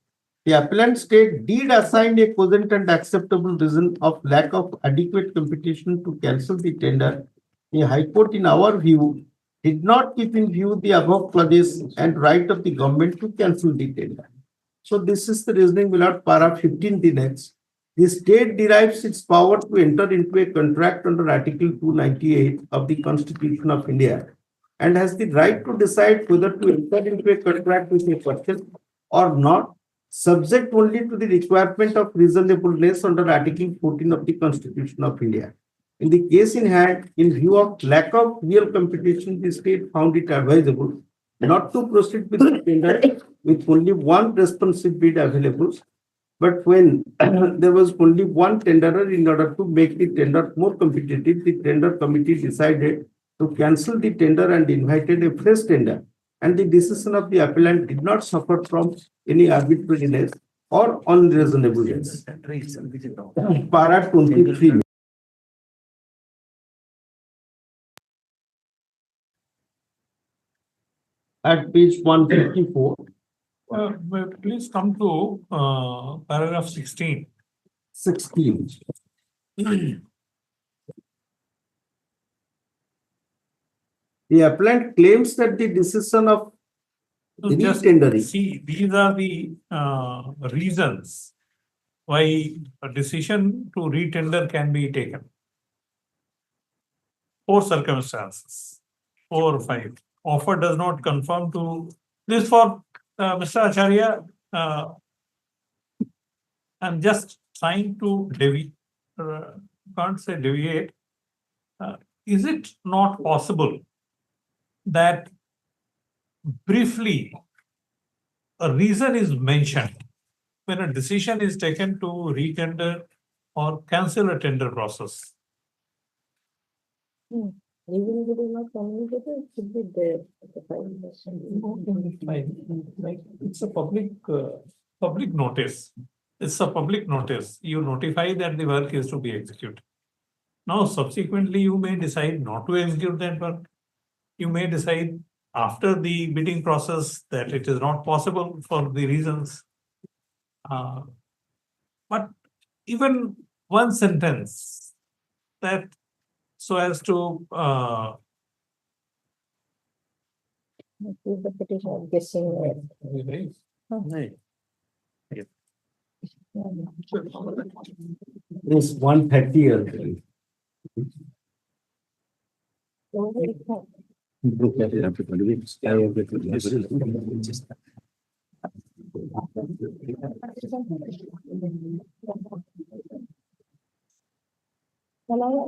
the appellant state did assign a cogent and acceptable reason of lack of adequate competition to cancel the tender. The High Court, in our view, did not keep in view the above clauses and right of the government to cancel the tender. So this is the reasoning without para 15 the next. The state derives its power to enter into a contract under Article 298 of the Constitution of India and has the right to decide whether to enter into a contract with a person or not, subject only to the requirement of reasonableness under Article 14 of the Constitution of India. In the case in hand, in view of lack of real competition, the state found it advisable not to proceed with the tender with only one responsive bid available. But when there was only one tenderer, in order to make the tender more competitive, the tender committee decided to cancel the tender and invited a fresh tender. And the decision of the appellant did not suffer from any arbitrariness or unreasonableness. Para 23. At page 154. Please come to paragraph 16. 16. The appellant claims that the decision of Just retendering. see, these are the reasons why a decision to retender can be taken. 4 circumstances, 4 or 5. Offer does not conform to this for Mr. Acharya. I'm just trying to can't say deviate. Is it not possible that briefly a reason is mentioned when a decision is taken to retender or cancel a tender process? Even if it is not communicated, it should be there. It's a public notice. It's a public notice. You notify that the work is to be executed. Now, subsequently, you may decide not to execute that work. You may decide after the bidding process that it is not possible for the reasons. But even one sentence that so as to The petition, I'm guessing. Is 130 already. Well,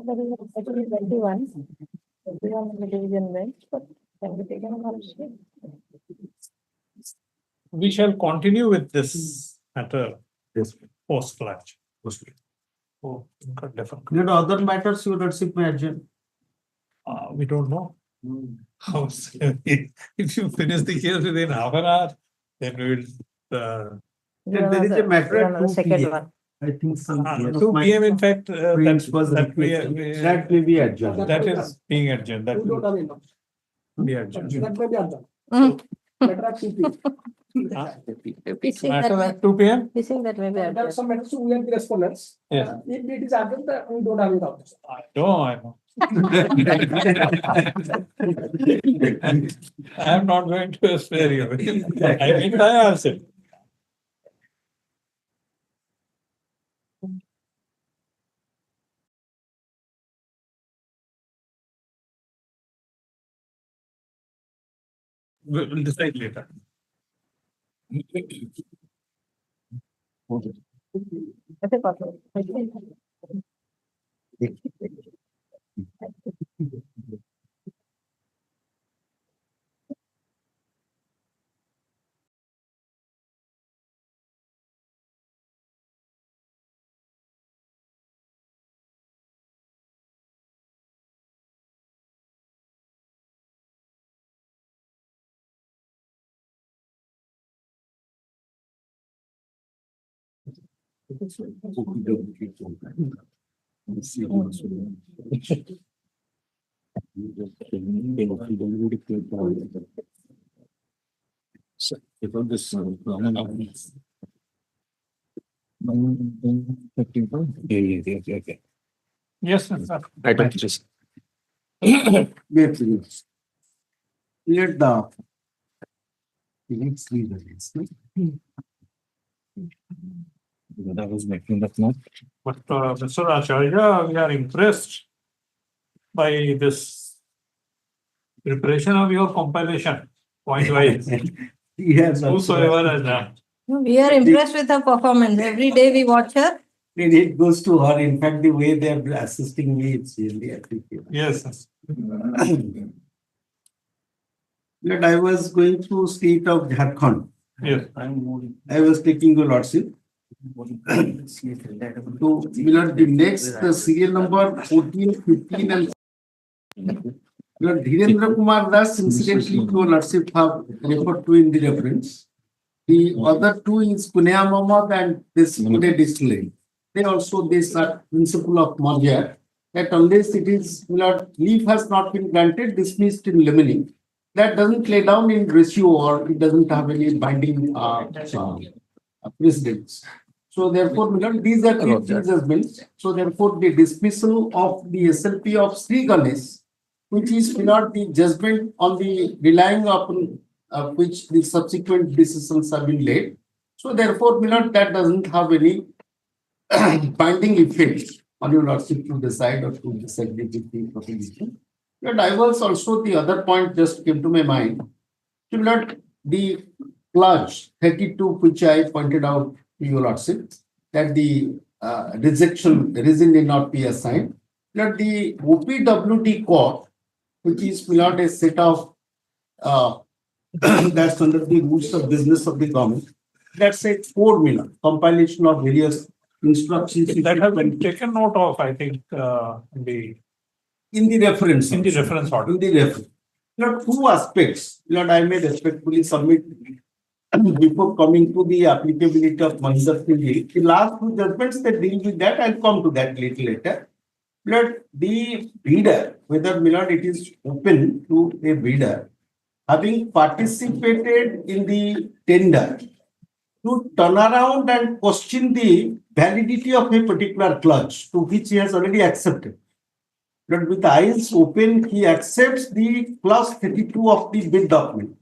there is actually 21 in the division bench, but can be taken on sheet. we shall continue with this matter post-clutch. Oh, definitely. There are other matters your lordship may adjourn. We don't know. How if you finish the case within half an hour, then we will. There is a matter at Another 2 second p.m. one. I think some. 2 p.m. in fact, Friends was that may be adjourned. that is being adjourned. That will be adjourned. Better at 2 p.m. We think that Matter may- at 2 p.m. we think that maybe. There are some matters we have the respondents. Yeah. If it is adjourned, we don't have it out. I know. I am not going to spare you. I mean, I answer. We'll decide later. Okay, possible. Yes, sir. Item just. Wait, please. Let the. Let's leave the. That was making that note. But Mr. Acharya, we are impressed by this preparation of your compilation, point wise, Yes. whosoever has done. We are impressed with her performance. Every day we watch her. It goes to her. In fact, the way they are assisting me, it's really appreciated. Yes. But I was going through state of Jharkhand. Yes. I was taking the lordship. So, Milord, the next serial number 14, 15 and Milord Dhirendra Kumar Das incidentally to lordship have referred to in the reference. The other two is Punea Mohammed and this Pune Distillery. They also, this principle of merger, that unless it is, Milord, leave has not been granted, dismissed in limine, that doesn't lay down in ratio or it doesn't have any binding precedents. So therefore, Milord, these are three judgments. So therefore, the dismissal of the SLP of Sri Ganesh, which is, Milord, the judgment on the relying upon which the subsequent decisions have been laid. So therefore, Milord, that doesn't have any binding effect on your lordship to decide or to disagree with the proposition. But I was also, the other point just came to my mind. Milord, the clause 32, which I pointed out to your lordship, that the rejection reason need not be assigned. Milord, the OPWD court, which is, Milord, a set of that's under the rules of business of the government. That's a 4 Milord compilation of various instructions That have been taken note of, I think, in the reference. in the also. reference order. In the reference. There are two aspects. Lord, I may respectfully submit before coming to the applicability of Mahinder Singh. The last two judgments that deal with that, I'll come to that little later. Lord, the bidder, whether Milord it is open to a bidder, having participated in the tender, to turn around and question the validity of a particular clause to which he has already accepted. But with eyes open, he accepts the clause 32 of the bid document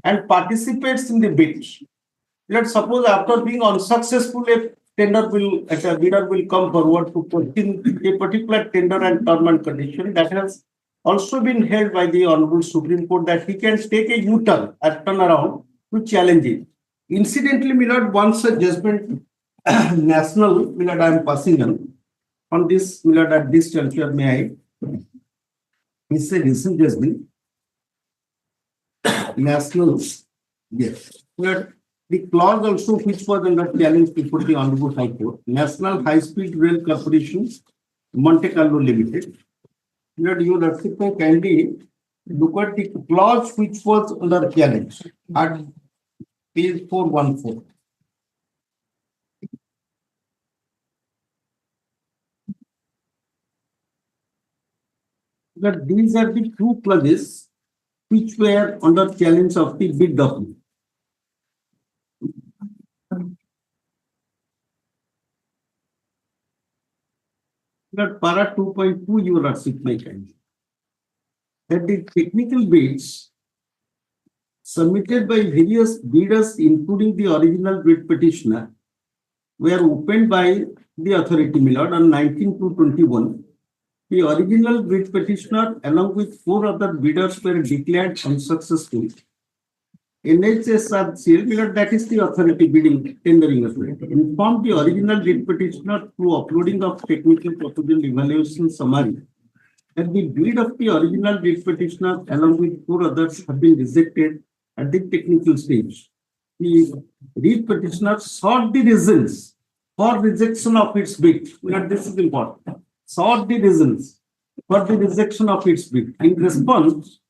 and participates in the bid. Let's suppose after being unsuccessful, a bidder will come forward to question a particular tender and term and condition that has also been held by the Honorable Supreme Court that he can take a U-turn and turn around to challenge it. Incidentally, Milord, once a judgment national, Milord, I am passing on this, Milord, at this juncture, may I? It's a recent judgment. National, yes. Milord, the clause also which was under challenge before the Honorable High Court, National High Speed Rail Corporation, Monte Carlo Limited. Milord, you lordship may kindly look at the clause which was under challenge at page 414. But these are the two clauses which were under challenge of the bid document. But para 2.2 you lordship may kindly. That the technical bids submitted by various bidders, including the original bid petitioner, were opened by the authority, Milord, on 19/2/21. The original bid petitioner, along with 4 other bidders, were declared unsuccessful. NHSRCL, Milord, that is the authority bidding, tendering authority, informed the original bid petitioner through uploading of technical proposal evaluation summary that the bid of the original bid petitioner, along with 4 others, have been rejected at the technical stage. The bid petitioner sought the reasons for rejection of its bid. This is important. Sought the reasons for the rejection of its bid. In response,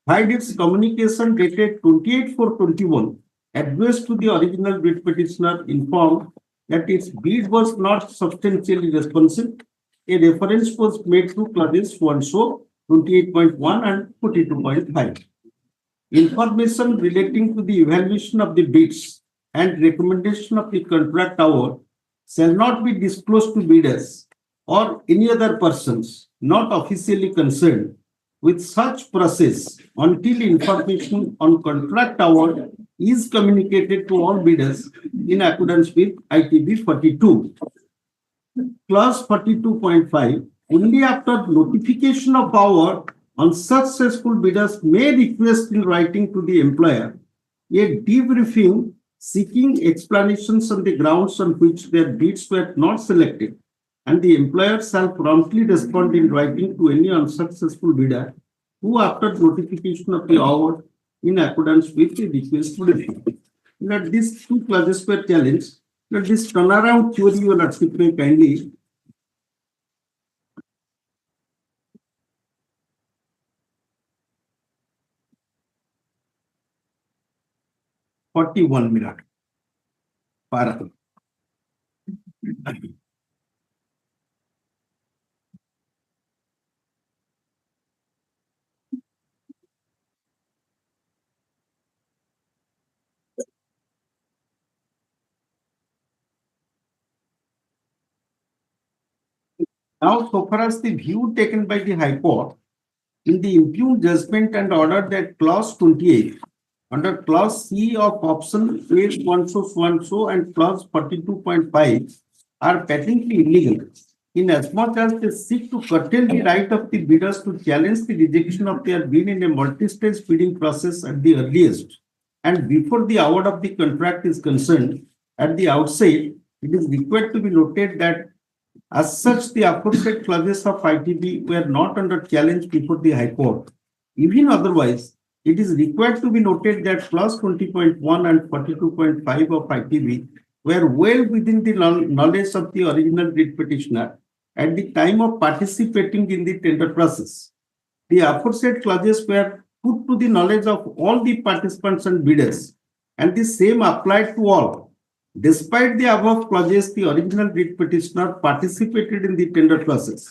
by its communication dated 28/4/21, addressed to the original bid petitioner, informed that its bid was not substantially responsive. A reference was made to clauses so 28.1 and 42.5. Information relating to the evaluation of the bids and recommendation of the contract award shall not be disclosed to bidders or any other persons not officially concerned with such process until information on contract award is communicated to all bidders in accordance with ITB 42. Clause 42.5, only after notification of award, unsuccessful bidders may request in writing to the employer a debriefing seeking explanations on the grounds on which their bids were not selected, and the employer shall promptly respond in writing to any unsuccessful bidder who, after notification of the award in accordance with the request, briefing. That these two clauses were challenged. That this turnaround theory you will articulate kindly. Forty-one minute. Para. Now, so far as the view taken by the High Court, in the impugned judgment and order that clause 28, under clause C of option A so and clause 42.5 are patently illegal, inasmuch as they seek to curtail the right of the bidders to challenge the rejection of their bid in a multi-stage bidding process at the earliest, and before the award of the contract is concerned. At the outset, it is required to be noted that as such, the aforesaid clauses of ITB were not under challenge before the High Court. Even otherwise, it is required to be noted that clause 20.1 and 42.5 of ITB were well within the knowledge of the original writ petitioner at the time of participating in the tender process. The aforesaid clauses were put to the knowledge of all the participants and bidders, and the same applied to all. Despite the above clauses, the original writ petitioner participated in the tender process.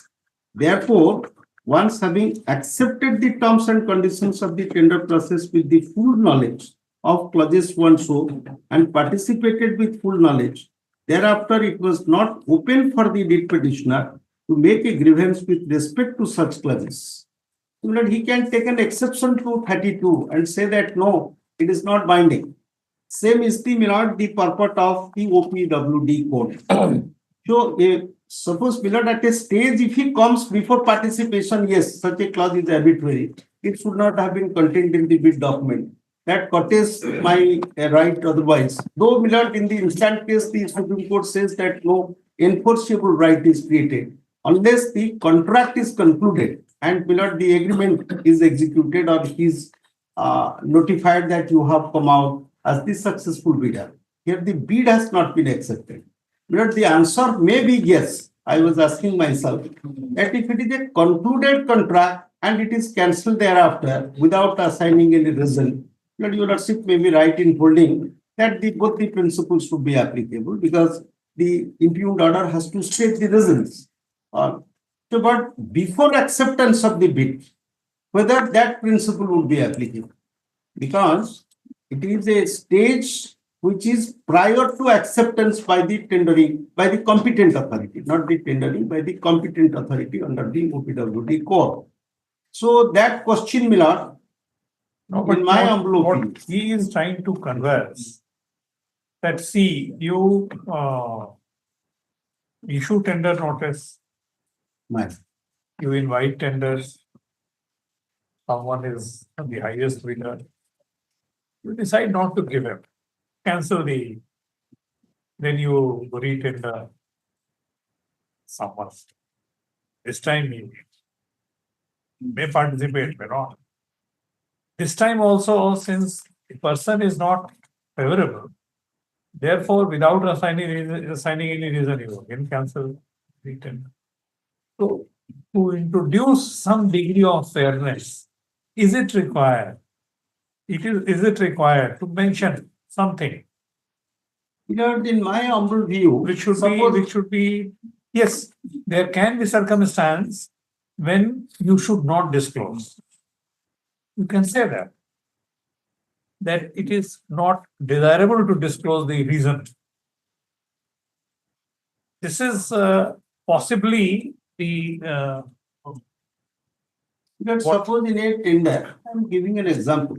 Therefore, once having accepted the terms and conditions of the tender process with the full knowledge of clauses so and participated with full knowledge, thereafter it was not open for the writ petitioner to make a grievance with respect to such clauses. So that he can take an exception to 32 and say that no, it is not binding. Same is the purport of the OPWD code. So, suppose at a stage, if he comes before participation, yes, such a clause is arbitrary. It should not have been contained in the bid document. That curtails my right otherwise. Though in the instant case, the Supreme Court says that no enforceable right is created unless the contract is concluded and the agreement is executed or he is notified that you have come out as the successful bidder. Here the bid has not been accepted. But the answer may be yes. I was asking myself that if it is a concluded contract and it is cancelled thereafter without assigning any reason, your lordship may be right in holding that both the principles should be applicable because the impugned order has to state the reasons. But before acceptance of the bid, whether that principle would be applicable, because it is a stage which is prior to acceptance by the tendering, by the competent authority, not the tendering, by the competent authority under the OPWD code. So that question, Milord, in my humble what opinion, he is trying to converse, that see, you issue tender notice, you invite tenders, someone is the highest bidder, you decide not to give him, cancel then you re-tender someone. This time he may participate, may not. This time also, since the person is not favorable, therefore, without assigning any reason, you can cancel re-tender. So, to introduce some degree of fairness, is it required? Is it required to mention something? Lord, in my humble view, Which should be, yes, there can be circumstance when you should not disclose. You can say that. That it is not desirable to disclose the reason. This is possibly the But suppose in a tender, I'm giving an example.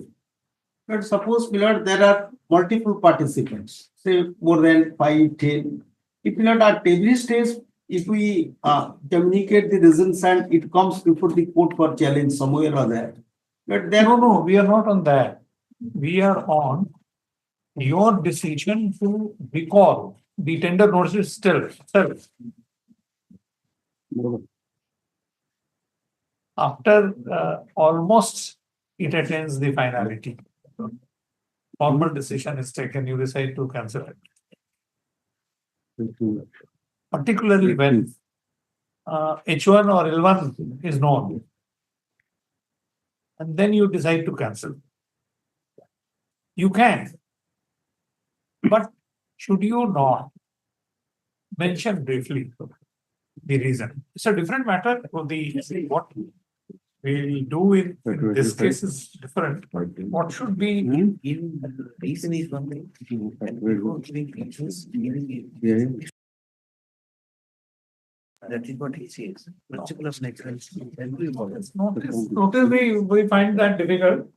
But suppose, Lord, there are multiple participants, say more than 5, 10. If Lord, at every stage, if we communicate the reasons and it comes before the court for challenge somewhere or there. But then, no, we are not on that. We are on your decision to recall the tender notice itself. After almost it attains the finality. Formal decision is taken, you decide to cancel it. Particularly when H1 or L1 is known. And then you decide to cancel. You can. But should you not mention briefly the reason? It's a different matter for the what we do in this case is different. What should be In reason is one thing. And before giving reasons, that is what he says. Principle of negligence. notice we find that difficult.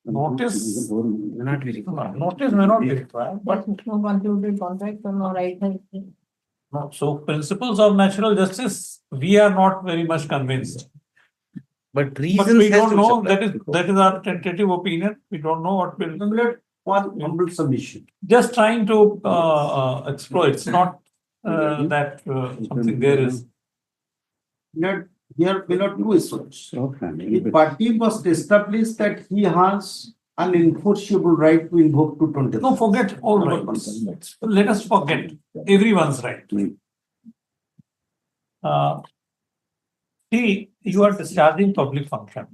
Notice Not very. notice may not be required, but No concluded contract or no right hand. no. So principles of natural justice, we are not very much convinced. But But reasons. we has don't to be know, supplied. that is our tentative opinion. We don't know what will. Lord, one humble submission. Just trying to explore. It's not that something there is. Lord, here we are two issues. The party must establish that he has an enforceable right to invoke 220. No, forget all rights. Let us forget everyone's right. See, you are discharging public function.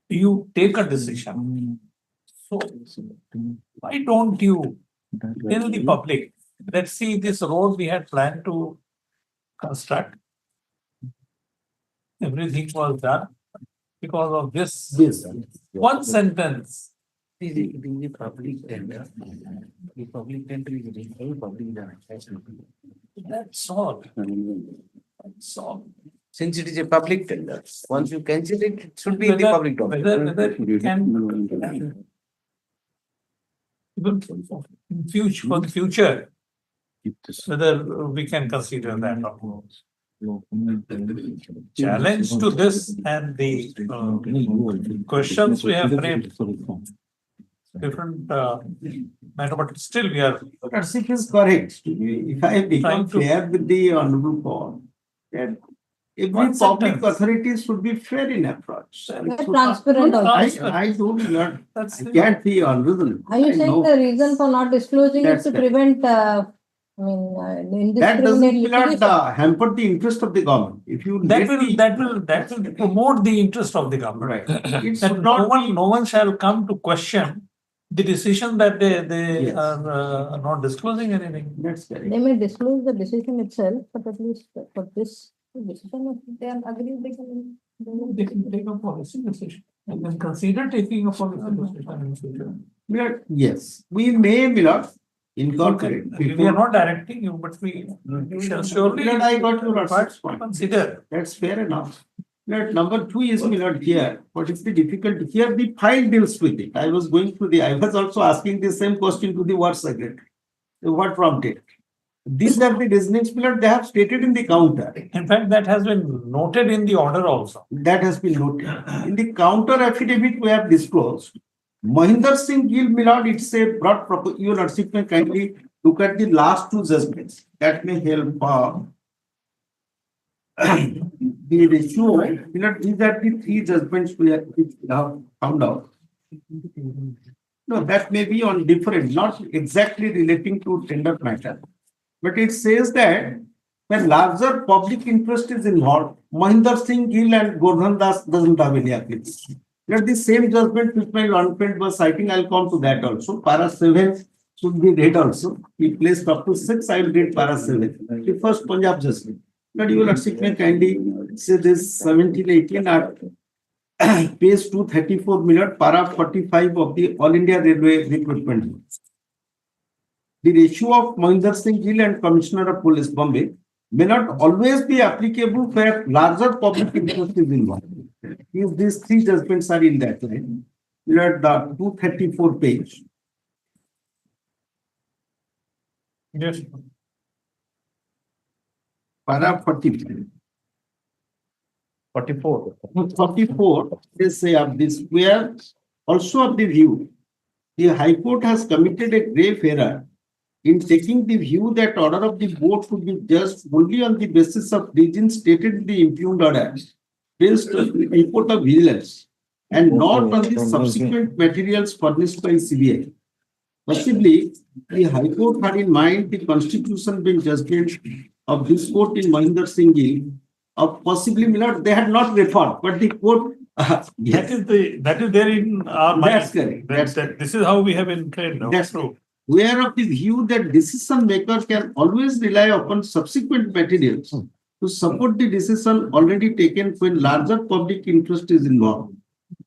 You take a decision. So why don't you tell the public, let's see this road we had planned to construct. Everything was done because of this Yes. one sentence. The public tender. The public tender is a public tender. That's all. That's all. Since it is a public tender, once you cancel it, it should be in the public domain. Whether it can. Even in future, for the future, whether we can consider that or not. Challenge to this and the questions we have framed. Different matter, but still we are Karsik is correct. If I become Trying to- fair with the honorable court, that every One public sentence. authority should be fair in approach. Transparent also. I don't learn. That's I can't be unreasonable. Are you I saying know. the reason for not disclosing is That's to correct. prevent, That doesn't indiscriminate litigation? hamper the interest of the government. If you that let will the- that will promote the interest of the government. Right. It That should not be. no one shall come to question the decision that they Yes. are not disclosing anything. That's correct. They may disclose the decision itself, but at least for this decision, if they are agreed, they can. They can take a policy decision and then consider taking a policy decision in future. Yes, we may, Milord, incorporate. We are not directing you, but we shall surely. Milord, I got your lordship's point. Consider. That's fair enough. Milord, number 2 is Milord here. What is the difficulty? Here the file deals with it. I was also asking the same question to the ward secretary. So what prompted? These are the reasonings, Milord, they have stated in the counter. In fact, that has been noted in the order also. That has been noted. In the counter affidavit we have disclosed, Mahinder Singh Gill, Milord, it's a broad proposal. Your lordship may kindly look at the last 2 judgments. That may help the ratio. Milord, these are the 3 judgments we have found out. No, that may be on different, not exactly relating to tender matter. But it says that when larger public interest is involved, Mahinder Singh Gill and Gordhan Das doesn't have any application. Let the same judgment which my learned friend was citing, I'll come to that also. Para 7, should be read also. He placed up to 6, I will read para 7. The first Punjab judgment. But you will not may kindly say this 1718 at page 234 minute, para 45 of the All India Railway Recruitment. The ratio of Mohinder Singh Gill and Commissioner of Police, Bombay, may not always be applicable where larger public interest is involved. If these 3 judgments are in that line, we are at the 234 page. Yes. Para 45. 44. 44, they say of this, where also of the view, the High Court has committed a grave error in taking the view that order of the board could be judged only on the basis of reasons stated in the impugned order based on the report of vigilance and not on the subsequent materials furnished by CBI. Possibly, the High Court had in mind the constitution bench judgment of this court in Mohinder Singh Gill, or possibly they had not referred, but the court. Yes, That is there in our mind. that's correct. This is how we have been trained now. That's true. We are of the view that decision maker can always rely upon subsequent materials to support the decision already taken when larger public interest is involved.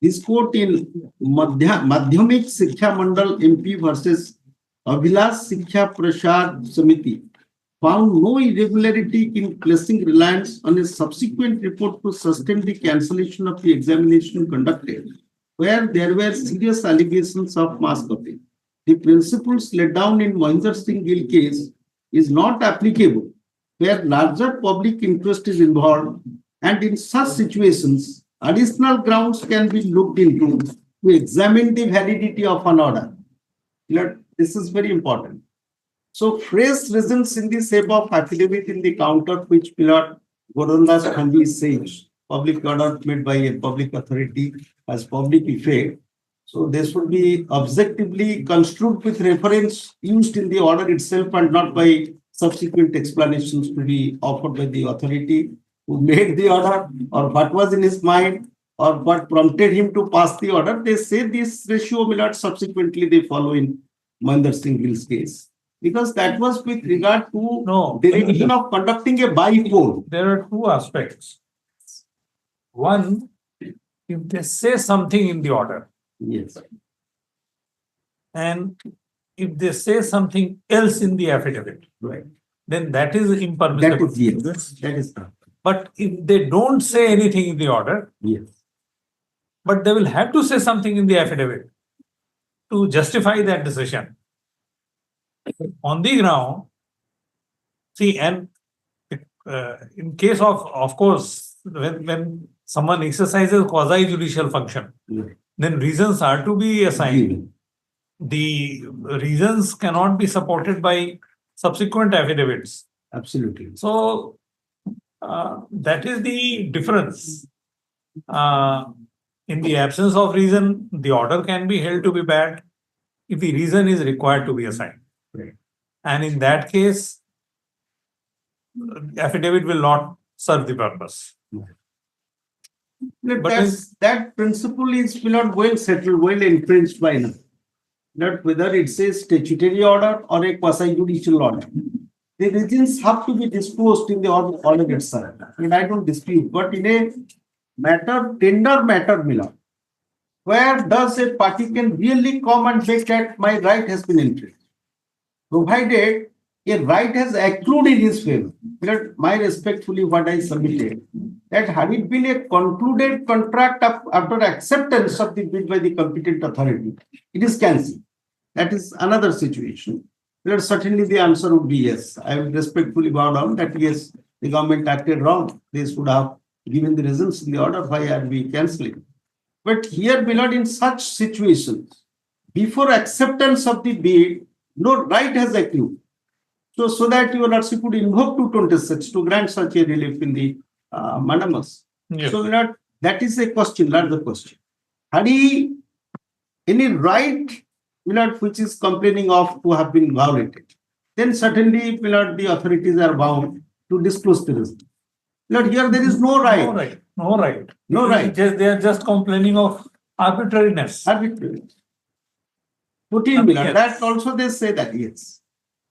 This court in Madhyamik Shiksha Mandal MP versus Abhilash Shiksha Prasad Samiti found no irregularity in placing reliance on a subsequent report to sustain the cancellation of the examination conducted, where there were serious allegations of mass copying. The principles laid down in Mohinder Singh Gill case is not applicable where larger public interest is involved, and in such situations, additional grounds can be looked into to examine the validity of an order. This is very important. So, phrase reasons in the shape of affidavit in the counter which Pilot Gorandas Khandi says public order made by a public authority has public effect. So this would be objectively construed with reference used in the order itself and not by subsequent explanations to be offered by the authority who made the order or what was in his mind or what prompted him to pass the order. They say this ratio will not subsequently they follow in Mohinder Singh Gill's case. Because that was with regard to the reason of conducting a by-poll. There are 2 aspects. One, if they say something in the order, Yes. and if they say something else in the affidavit, Right. then that is That impermissible. is yes. That is not. But if they don't say anything in the order, Yes. but they will have to say something in the affidavit to justify that decision. On the ground, see, and in case of course, when someone exercises quasi-judicial function, Yes. then reasons are to be assigned. Given. The reasons cannot be supported by subsequent affidavits. Absolutely. So that is the difference. In the absence of reason, the order can be held to be bad if the reason is required to be assigned. Right. And in that case, affidavit will not serve the purpose. But That principle is not well settled, well entrenched by now. Not whether it's a statutory order or a quasi-judicial order. The reasons have to be disclosed in the order itself. And I don't dispute, but in a tender matter, Mila, where does a party can really come and say that my right has been infringed? Provided a right has accrued in his favor. My respectfully what I submitted, that had it been a concluded contract after acceptance of the bid by the competent authority, it is cancelled. That is another situation. Certainly the answer would be yes. I will respectfully bow down that yes, the government acted wrong. They should have given the reasons in the order why are we cancelling. But here, beloved, in such situations, before acceptance of the bid, no right has accrued. So that your lordship could invoke 226 to grant such a relief in the mandamus. Yes. So that is a question, larger question. Had he any right, which is complaining of to have been violated, then certainly the authorities are bound to disclose the result. Here there is no right. No right. No right. They are just complaining of arbitrariness. Arbitrary. 14 million, that also they say that, yes.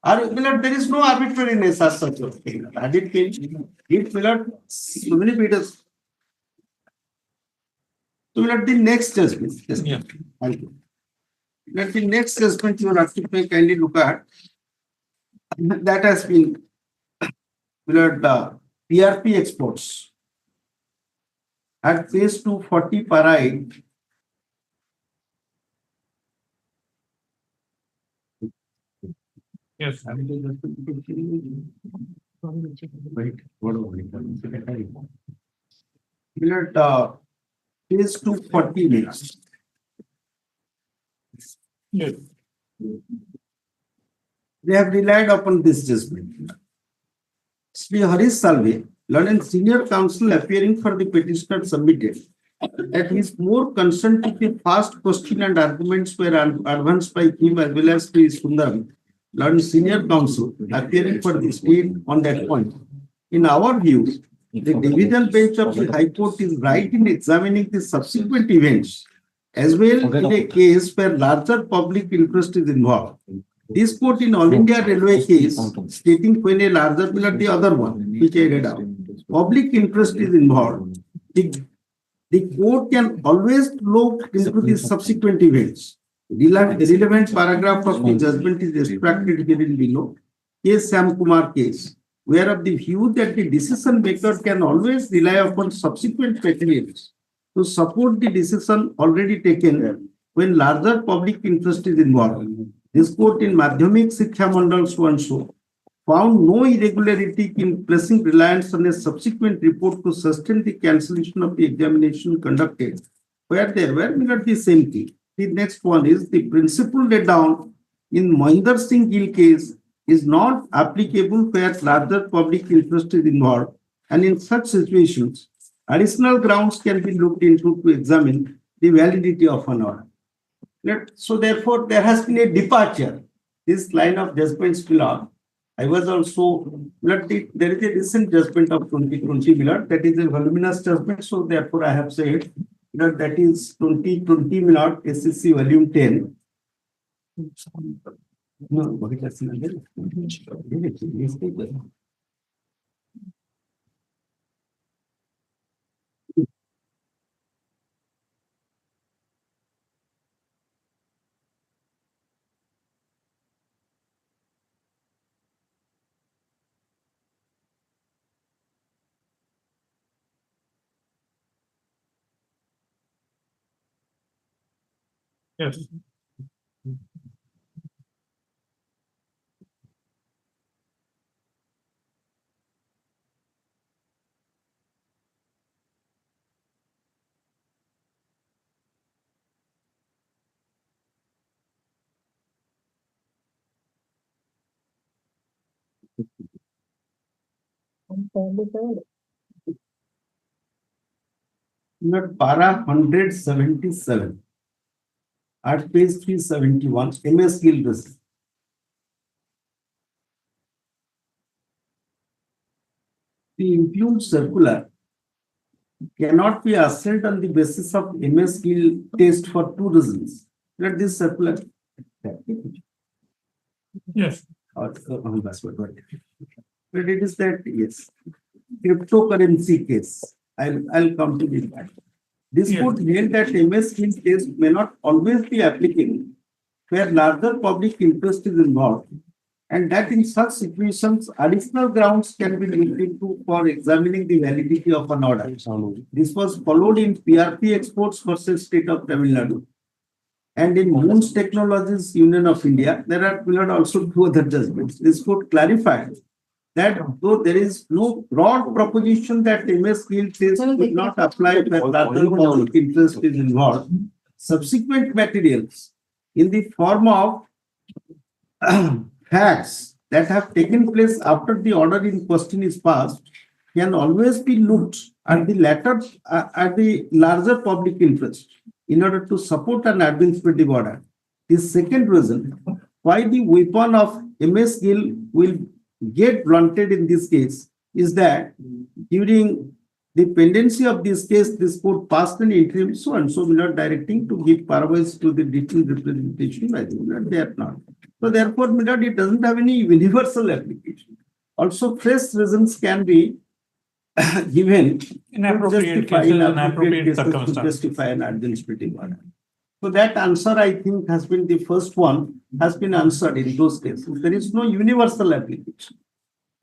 There is no arbitrariness as such. Had it been, if so many meters. So let the next judgment. Yeah. Thank you. Let the next judgment you have to kindly look at. That has been PRP exports. At page 240 para 8. Yes. Page 240 minutes. Yes. They have relied upon this judgment. Sri Harish Salve, learned senior counsel appearing for the petitioner submitted that he is more concerned with the past question and arguments were advanced by him as well as Sri Sundaram, learned senior counsel appearing for the state on that point. In our view, the division bench of the High Court is right in examining the subsequent events as well in a case where larger public interest is involved. This court in All India Railway case stating when a larger the other one, which I read out, public interest is involved. The court can always look into the subsequent events. The relevant paragraph of the judgment is extracted herein below. Case Sam Kumar case, where of the view that the decision maker can always rely upon subsequent materials to support the decision already taken when larger public interest is involved. This court in Madhyamik Shiksha Mandal so found no irregularity in placing reliance on a subsequent report to sustain the cancellation of the examination conducted, where there were not the same thing. The next one is the principle laid down in Mohinder Singh Gill case is not applicable where larger public interest is involved, and in such situations, additional grounds can be looked into to examine the validity of an order. So therefore, there has been a departure. This line of judgments belong. I was also, there is a recent judgment of 2020 that is a voluminous judgment. So therefore, I have said that is 2020 SCC volume 10. No, Yes. Para 177 at page 371, MS Gill does. The impugned circular cannot be asserted on the basis of MS Gill test for two reasons. Let this circular. Yes. But it is that, yes, cryptocurrency case. I'll come to that. This could mean that MS Gill test may not always be applicable where larger public interest is involved, and that in such situations, additional grounds can be looked into for examining the validity of an order. This was followed in PRP exports versus State of Tamil Nadu. And in Moons Technologies Union of India, there are also two other judgments. This court clarified that though there is no broad proposition that MS Gill test will not apply where larger public interest is involved, subsequent materials in the form of facts that have taken place after the order in question is passed can always be looked at the latter at the larger public interest in order to support an administrative order. The second reason why the weapon of MS Gill will get blunted in this case is that during the pendency of this case, this court passed an interim so and so, not directing to give parables to the detailed representation by the Milord, they are not. So therefore, Milord, it doesn't have any universal application. Also, fresh reasons can be given In to appropriate justify cases, in in appropriate appropriate cases to circumstances. justify an administrative order. So that answer, I think, has been the first one, has been answered in those cases. There is no universal application.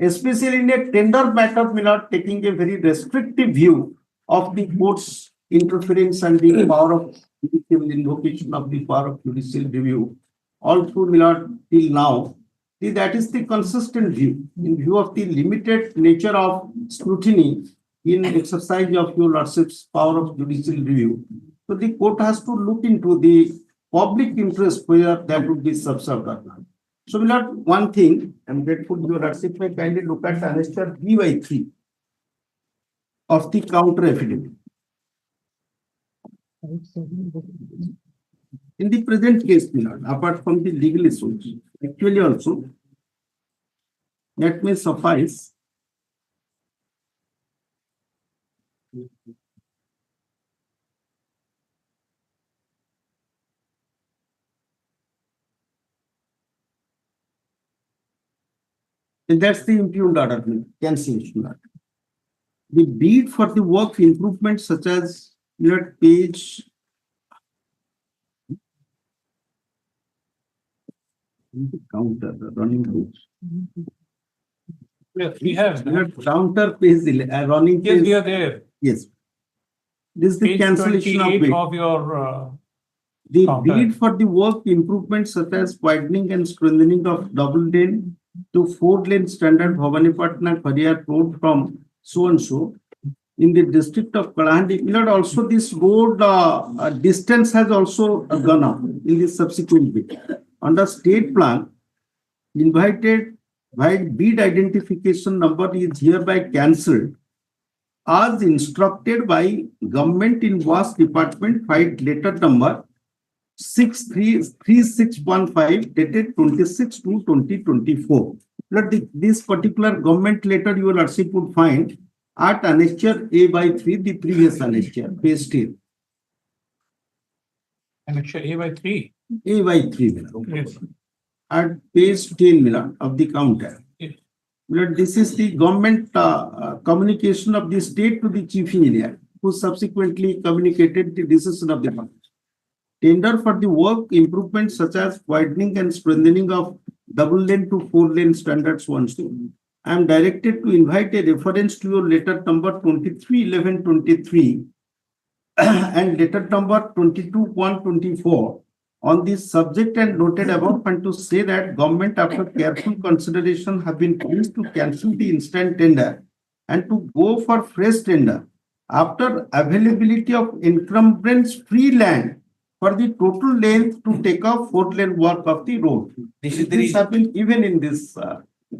Especially in a tender matter, we are taking a very restrictive view of the court's interference and the power of judicial invocation of the power of judicial review. All through Millard till now, see, that is the consistent view in view of the limited nature of scrutiny in exercise of your lordship's power of judicial review. So the court has to look into the public interest where that would be subserved or not. So we'll have one thing, I'm grateful your lordship may kindly look at annexure B by 3 of the counter affidavit. In the present case, Milord, apart from the legal issues, actually also, that may suffice. And that's the impugned order, cancellation order. The bid for the work improvement such as page counter, the running page. Yes, we have. Counter page, running Yes, page. we are there. Yes. This is the Page cancellation of 28 bid. of your, The counter. bid for the work improvements such as widening and strengthening of double lane to 4-lane standard Bhavanipatna Khariar road from so and so in the district of Kalahandi. Milord, also this road distance has also gone up in the subsequent bid. Under state plan, invited by bid identification number is hereby cancelled as instructed by government invoice department filed letter number 633615 dated 26/2/2024. This particular government letter you will also would find at annexure A by 3, the previous annexure, page 10. annexure A by 3. A by 3, Milord. Yes. At page 10, Milord, of the counter. Yes. Milord, this is the government communication of the state to the chief engineer, who subsequently communicated the decision of the government. Tender for the work improvements such as widening and strengthening of double lane to 4-lane standards once. I am directed to invite a reference to your letter number 23/11/23 and letter number 22/1/24 on this subject and noted above, and to say that government after careful consideration have been pleased to cancel the instant tender and to go for fresh tender after availability of encumbrance free land for the total length to take off 4-lane work of the road. This is the This reason. happened even in this.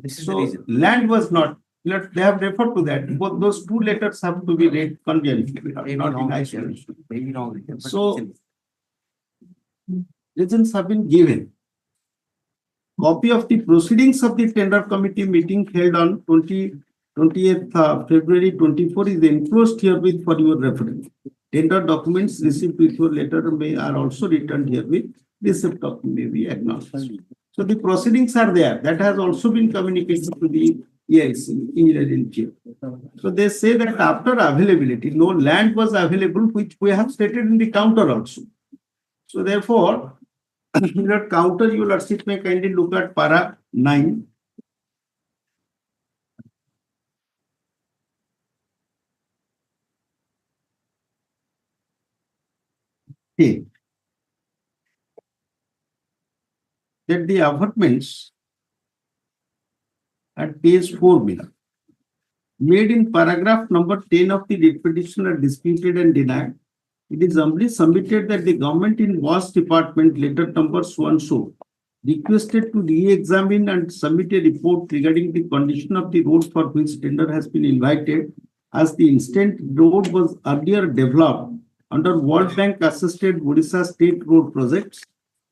This is the So reason. land was not. They have referred to that. Both those two letters have to be read conjointly, Maybe not in wrong, isolation. maybe wrong. but So- still. Reasons have been given. Copy of the proceedings of the tender committee meeting held on 20th February 24 is enclosed herewith for your reference. Tender documents received with your letter are also returned herewith. Receipt of may be acknowledged. So the proceedings are there. That has also been communicated to the EIC, engineer in chief. So they say that after availability, no land was available, which we have stated in the counter also. So therefore, in that counter, you lordship may kindly look at para 9. Okay. That the avertments at page 4 below, made in paragraph number 10 of the writ petition are disputed and denied. It is humbly submitted that the government in was department letter number so and so requested to re-examine and submit a report regarding the condition of the road for which tender has been invited, as the instant road was earlier developed under World Bank assisted Odisha state road projects.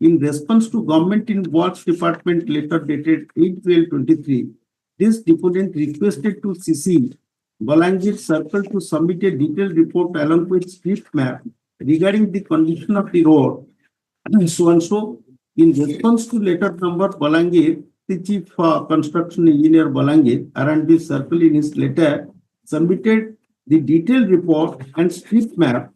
In response to government in works department letter dated 8/12/23, this deponent requested to CC Balangir Circle to submit a detailed report along with script map regarding the condition of the road. So and so, in response to letter number Balangir, the chief construction engineer Balangir R&B Circle in his letter submitted the detailed report and script map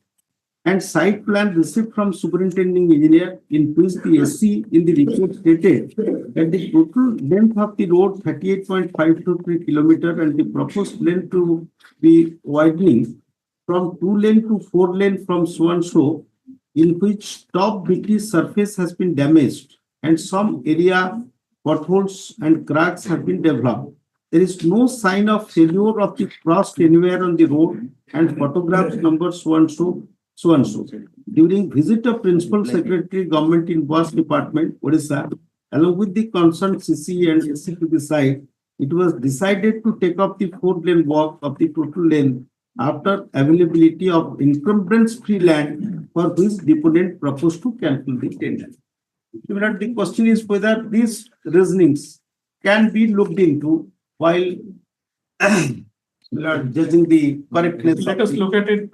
and site plan received from superintending engineer, in which the SC in the report stated that the total length of the road 38.523 kilometer and the proposed length to be widening from 2 lane to 4 lane from so and so, in which top BT surface has been damaged and some area potholes and cracks have been developed. There is no sign of failure of the crust anywhere on the road, and photographs number so and so. During visit of Principal Secretary Government in Works Department, Odisha, along with the concerned CC and SC to the site, it was decided to take up the 4-lane walk of the total length after availability of encumbrance-free land, for which deponent proposed to cancel the tender. The question is whether these reasonings can be looked into while judging the correctness. Let us look at it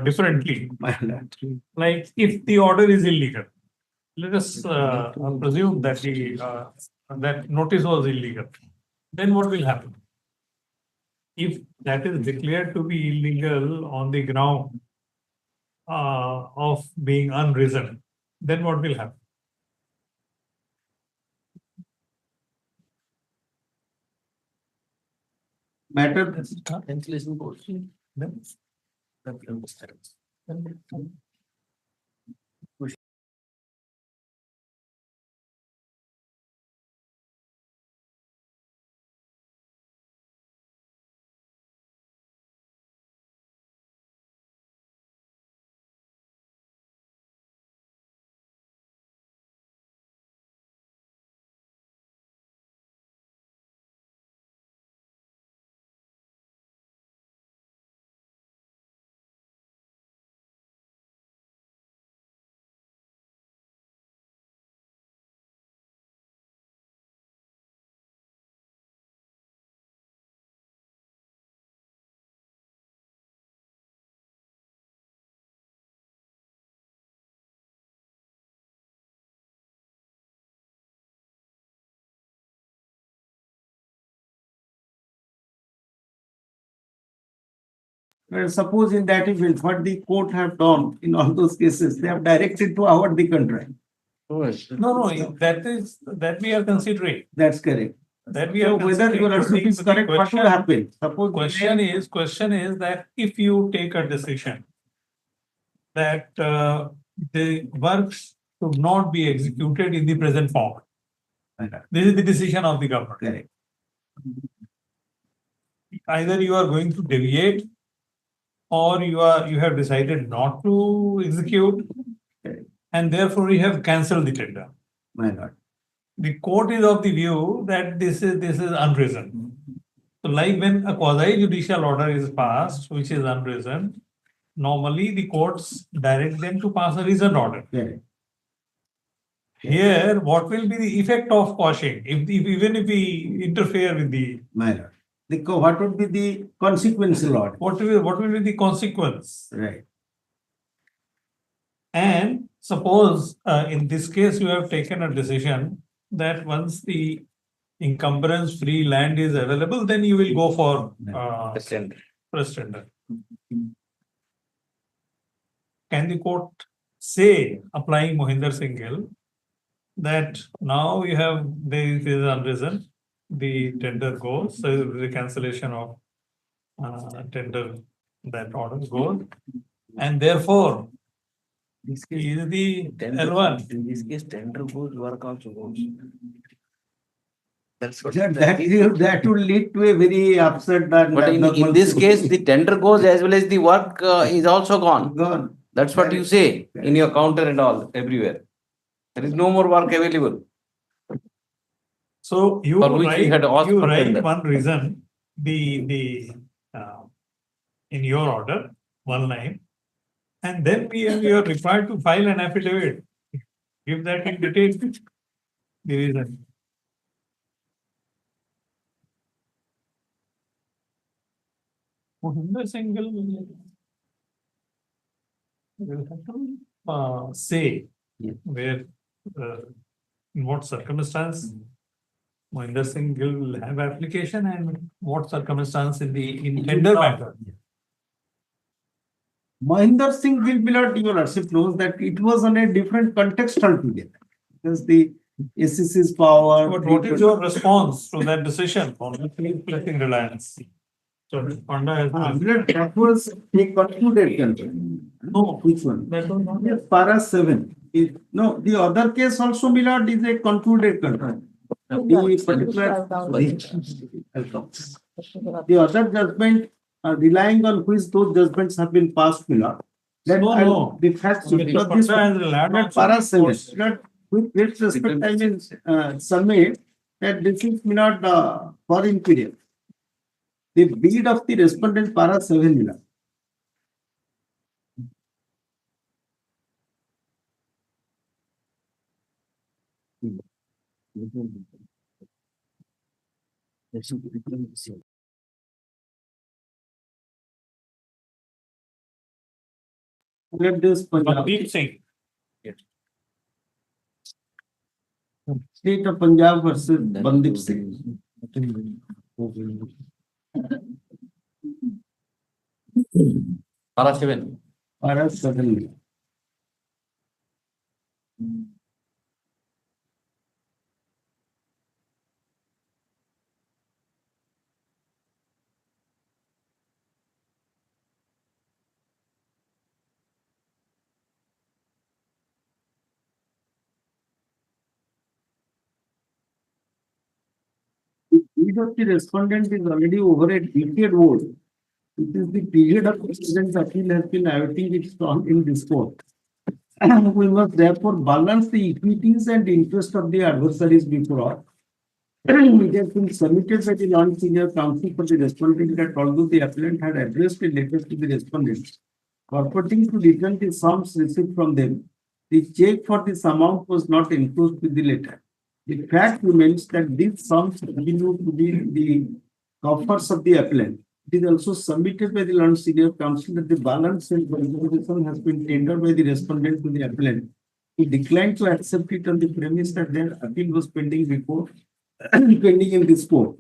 differently. Like if the order is illegal, let us presume that that notice was illegal. Then what will happen? If that is declared to be illegal on the ground of being unreasoned, then what will happen? Matter Cancellation goes. Then suppose in that event, what the court have done in all those cases, they have directed to award the contract. no, that we are considering. That's correct. That we So are whether considering. your assessment is The correct, what will happen? Suppose question is that if you take a decision that the works should not be executed in the present form. This is the decision of the government. correct. Either you are going to deviate or you have decided not to execute, and therefore you have cancelled the tender. My lord. The court is of the view that this is unreasoned. So like when a quasi judicial order is passed, which is unreasoned, normally the courts direct them to pass a reasoned order. Correct. Here, what will be the effect of quashing even if we interfere with the? My lord. What would be the consequential order? What will be the consequence? Right. And suppose in this case you have taken a decision that once the encumbrance-free land is available, then you will go for press tender. Can the court say, applying Mohinder Singh Gill, that now you have this is unreasoned, the tender goes, so the cancellation of tender, that order goes, and therefore This case, is the tender, L1. in this case, tender goes, work also goes. That's what. That will lead to a very absurd. But in this case, the tender goes as well as the work is also gone. Gone. That's what you say in your counter and all, everywhere. There is no more work available. So you For which we had asked for write tender. one reason, in your order, one line, and then we are required to file an affidavit. Give that in detail, the reason. Mohinder Singh will have to say where, in what circumstance Mohinder Singh will have application and what circumstance in the tender matter. Mahinder Singh will be not, your lordship knows that it was on a different context altogether. Because the SEC's power. But what is your response to that decision for placing reliance? So Panda has. That was a concluded content. No, which one? That was not. Yes, para 7. No, the other case also, Milord, is a concluded content. The particular. I'll come. The other judgment, relying on which those judgments have been passed, Milord. No. The facts of Because this. Panda has relied Para on. 7. Milord, with great respect, I will submit that this is not for imperial. The bid of the respondent para 7, Milord. Let this Punjab. Mandeep Singh. State of Punjab versus Mandeep Singh. Para 7. Para 7. The deed of the respondent is already over a decade old. It is the period of precedent appeal has been awaiting its turn in this court. We must therefore balance the equities and interest of the adversaries before us. It has been submitted by the non-senior counsel for the respondent that although the appellant had addressed a letter to the respondents purporting to return the sums received from them, the check for this amount was not enclosed with the letter. The fact remains that these sums continue to be the coffers of the appellant. It is also submitted by the non-senior counsel that the balance and consideration has been tendered by the respondent to the appellant. He declined to accept it on the premise that their appeal was pending before, pending in this court.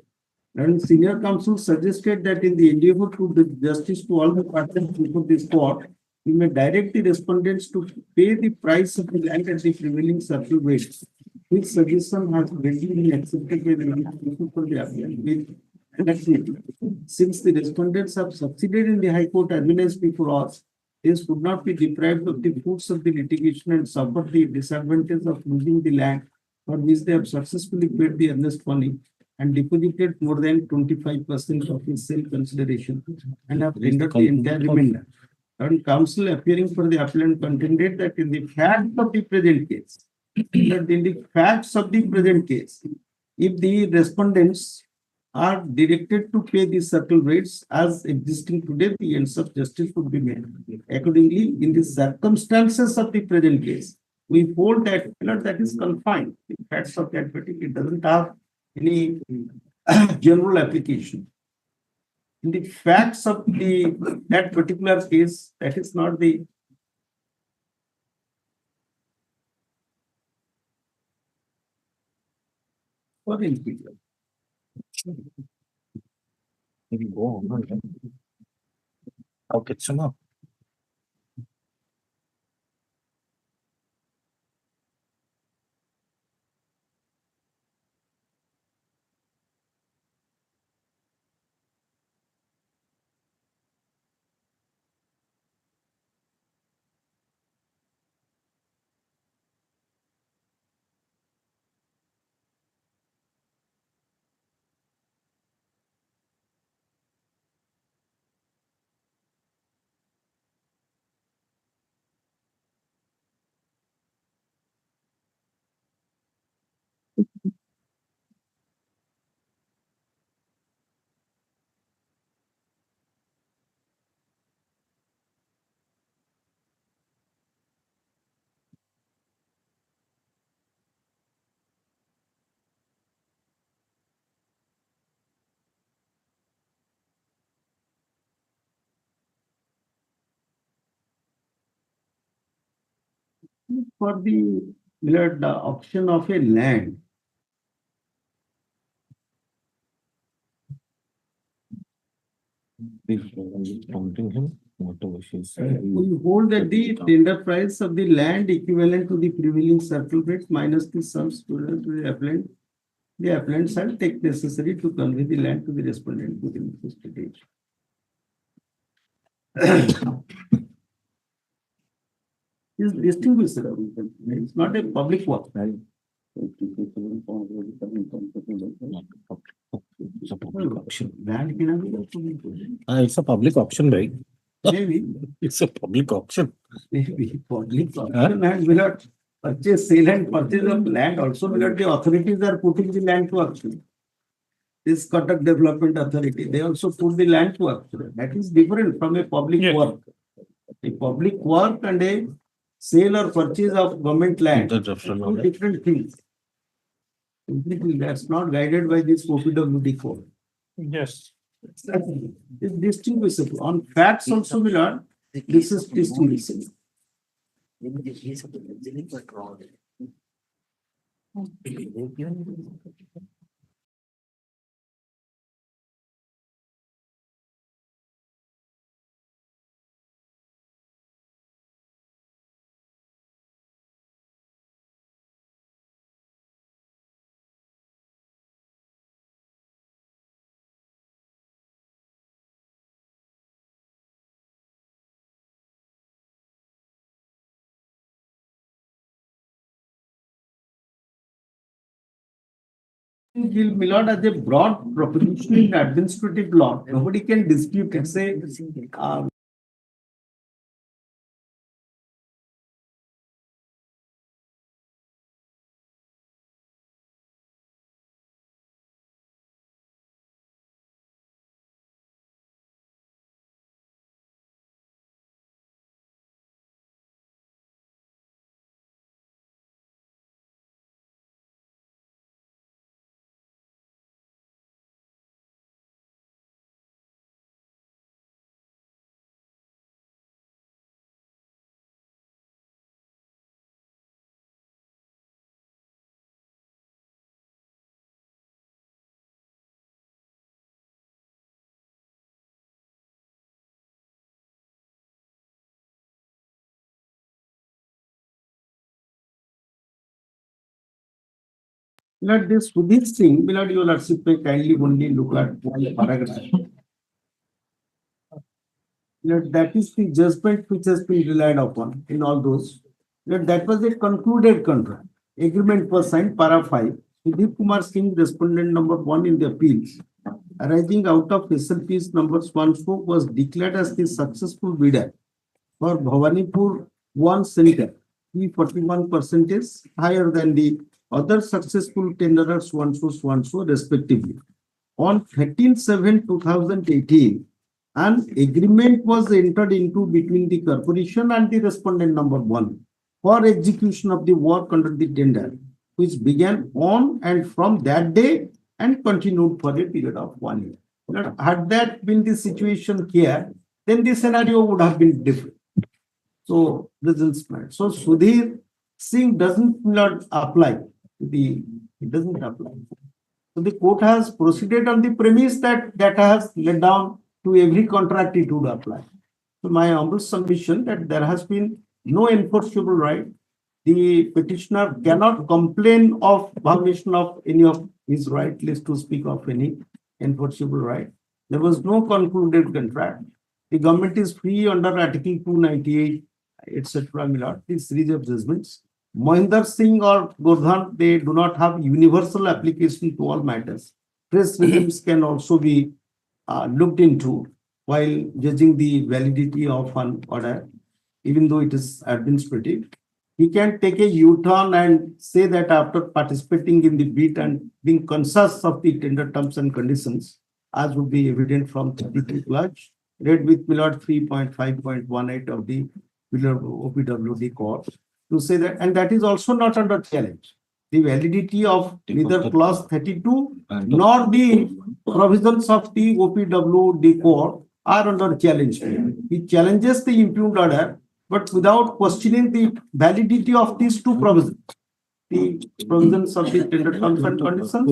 And senior counsel suggested that in the endeavor to do justice to all the parties before this court, we may direct the respondents to pay the price of the land at the prevailing circle rate. Which suggestion has already been accepted by the non-counsel for the appellant. Since the respondents have succeeded in the High Court as before us, this would not be deprived of the fruits of the litigation and suffer the disadvantage of losing the land for which they have successfully paid the earnest money and deposited more than 25% of his sale consideration and have rendered the entire remainder. And counsel appearing for the appellant contended that in the facts of the present case, if the respondents are directed to pay the circle rates as existing today, the ends of justice would be made. Accordingly, in the circumstances of the present case, we hold that that is confined. The facts of that particular, it doesn't have any general application. In the facts of that particular case, that is not the for imperial. Maybe go on. I'll get some up. For the auction of a land, we hold that the tender price of the land equivalent to the prevailing circle rate minus the sums to the appellant. The appellant shall take necessary to convey the land to the respondent within the state. Is distinguishable. It's not a public work. It's a public auction. Land cannot be a public work. It's a public auction, right? Maybe, It's a public auction. maybe public auction and without purchase, sale and purchase of land also without the authorities are putting the land to auction. This Cuttack Development Authority, they also put the land to auction. That is different from a public Yes. work. A public work and a sale or purchase of government land. That's different, Two different things. Completely, that's not guided by this OPWD code. Yes. It's distinguishable. On facts also, my lord, this is distinguishable. Will Milord as a broad proposition in administrative law, nobody can dispute it. Say, Milord, this with this thing, Milord, your lordship may kindly only look at one paragraph. Milord, that is the judgment which has been relied upon in all those. Milord, that was a concluded contract. Agreement was signed, para 5. Sudeep Kumar Singh, respondent number 1 in the appeals, arising out of SLP's numbers 1-4 was declared as the successful bidder for Bhawanipur 1 Center, 341% is higher than the other successful tenderers 1-4 respectively. On 13/7/2018, an agreement was entered into between the corporation and the respondent number 1 for execution of the work under the tender, which began on and from that day and continued for a period of 1 year. Now, had that been the situation here, then the scenario would have been different. So, results matter. So, Sudhir Singh doesn't not apply. It doesn't apply. So, the court has proceeded on the premise that that has laid down to every contract it would apply. So, my humble submission that there has been no enforceable right. The petitioner cannot complain of violation of any of his right, lest to speak of any enforceable right. There was no concluded contract. The government is free under Article 298, etc. This series of judgments. Mohinder Singh or Gordhan, they do not have universal application to all matters. Press regimes can also be looked into while judging the validity of an order, even though it is administrative. He can take a U-turn and say that after participating in the bid and being conscious of the tender terms and conditions, as would be evident from 32 clause, read with Milord 3.5.18 of the OPWD court, to say that, and that is also not under challenge. The validity of neither clause 32 nor the provisions of the OPWD court are under challenge. He challenges the impugned order, but without questioning the validity of these two provisions, the provisions of the tender terms and conditions,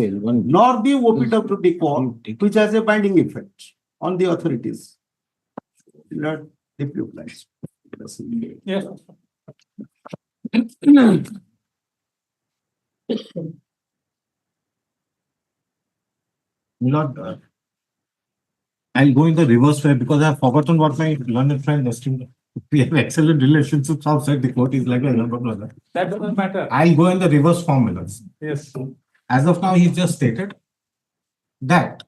nor the OPWD code, which has a binding effect on the authorities. Not deeply applies. Yes. Milord, I'll go in the reverse way because I've forgotten what my learned friend estimated. We have excellent relationships outside the court. He's like my younger brother. That doesn't matter. I'll go in the reverse form, Milord. Yes. As of now, he's just stated that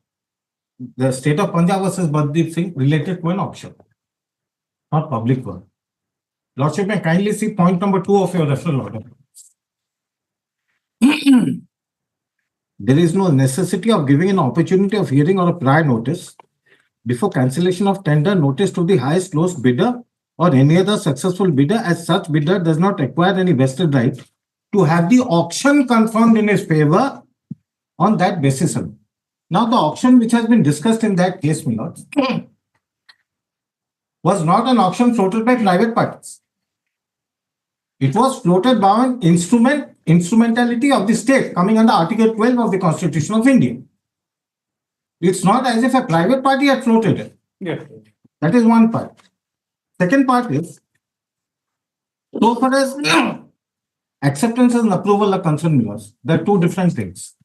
the state of Punjab versus Baddeep Singh related to an auction, not public work. Lordship, may I kindly see point number 2 of your referral order. There is no necessity of giving an opportunity of hearing or a prior notice before cancellation of tender notice to the highest lowest bidder or any other successful bidder, as such bidder does not acquire any vested right to have the auction confirmed in his favor on that basis alone. Now, the auction which has been discussed in that case, my lords, was not an auction floated by private parties. It was floated by an instrumentality of the state coming under Article 12 of the Constitution of India. It's not as if a private party had floated it. Yes. That is one part. Second part is, so far as acceptance and approval are concerned, Milords, there are two different things.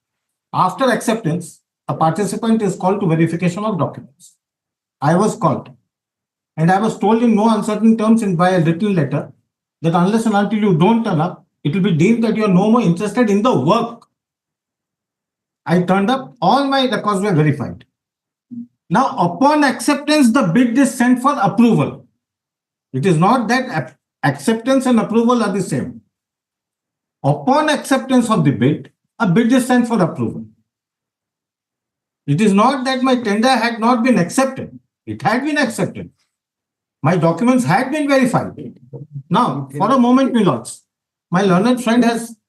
After acceptance, a participant is called to verification of documents. I was called, and I was told in no uncertain terms and by a written letter that unless and until you don't turn up, it will be deemed that you are no more interested in the work. I turned up, all my records were verified. Now, upon acceptance, the bid is sent for approval. It is not that acceptance and approval are the same. Upon acceptance of the bid, a bid is sent for approval. It is not that my tender had not been accepted. It had been accepted. My documents had been verified. Now, for a moment, my lords, my learned friend has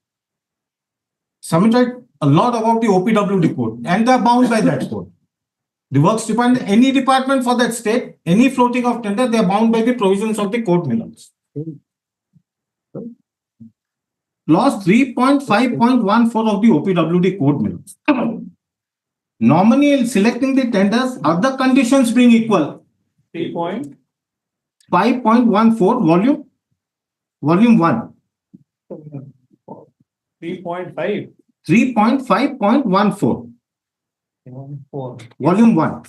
submitted a lot about the OPWD code, and they are bound by that code. The works department, any department for that state, any floating of tender, they are bound by the provisions of the code, my lords. Clause 3.5.14 of the OPWD code, my lords. Normally, in selecting the tenders, other conditions being equal. 5.14 volume 1. 3.5. 3.5.14 volume 1.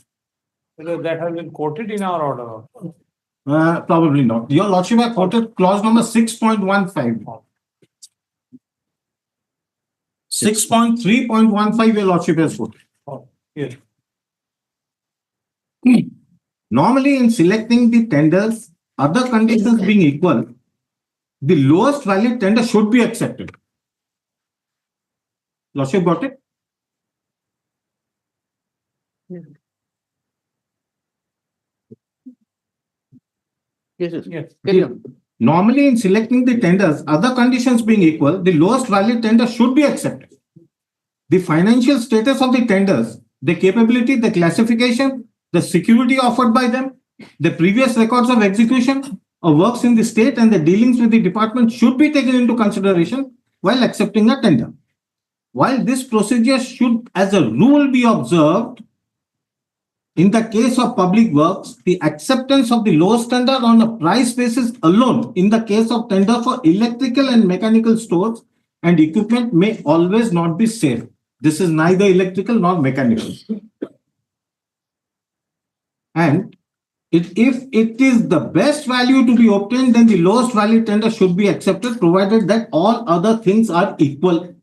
Whether that has been quoted in our order. Probably not. Your lordship has quoted clause number 6.15. 6.3.15 your lordship has quoted. Yes. Normally, in selecting the tenders, other conditions being equal, the lowest valid tender should be accepted. Lordship got it? Yes, Yes. Normally, in selecting the tenders, other conditions being equal, the lowest valid tender should be accepted. The financial status of the tenders, the capability, the classification, the security offered by them, the previous records of execution of works in the state and the dealings with the department should be taken into consideration while accepting a tender. While this procedure should as a rule be observed, in the case of public works, the acceptance of the lowest tender on a price basis alone in the case of tender for electrical and mechanical stores and equipment may always not be safe. This is neither electrical nor mechanical. And if it is the best value to be obtained, then the lowest value tender should be accepted, provided that all other things are equal.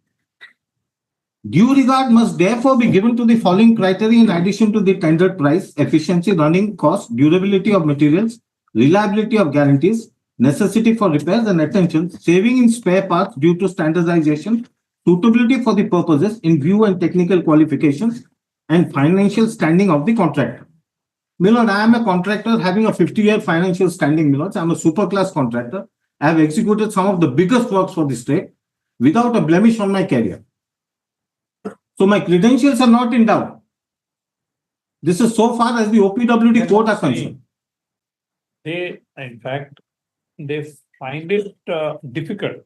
Due regard must therefore be given to the following criteria in addition to the tendered price: efficiency, running cost, durability of materials, reliability of guarantees, necessity for repairs and attention, saving in spare parts due to standardization, suitability for the purposes in view and technical qualifications, and financial standing of the contractor. Milord, I am a contractor having a 50-year financial standing, Milord. I am a super class contractor. I have executed some of the biggest works for the state without a blemish on my career. So my credentials are not in doubt. This is so far as the OPWD code are concerned. They, in fact, they find it difficult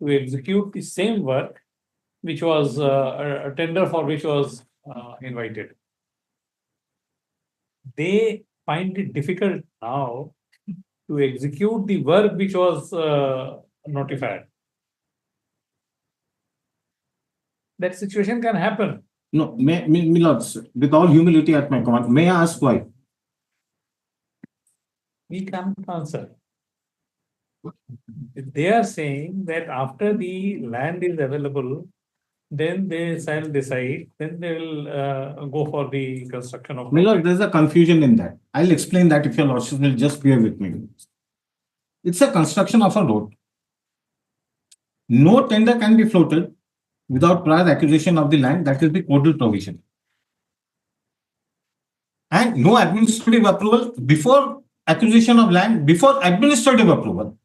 to execute the same work which was a tender for which was invited. They find it difficult now to execute the work which was notified. That situation can happen. No, Milords, with all humility at my command, may I ask why? We can't answer. They are saying that after the land is available, then they shall decide, then they will go for the construction of. Milord, there's a confusion in that. I'll explain that if your lordship will just bear with me. It's a construction of a road. No tender can be floated without prior acquisition of the land. That is the codal provision. And no administrative approval before acquisition of land, before administrative approval.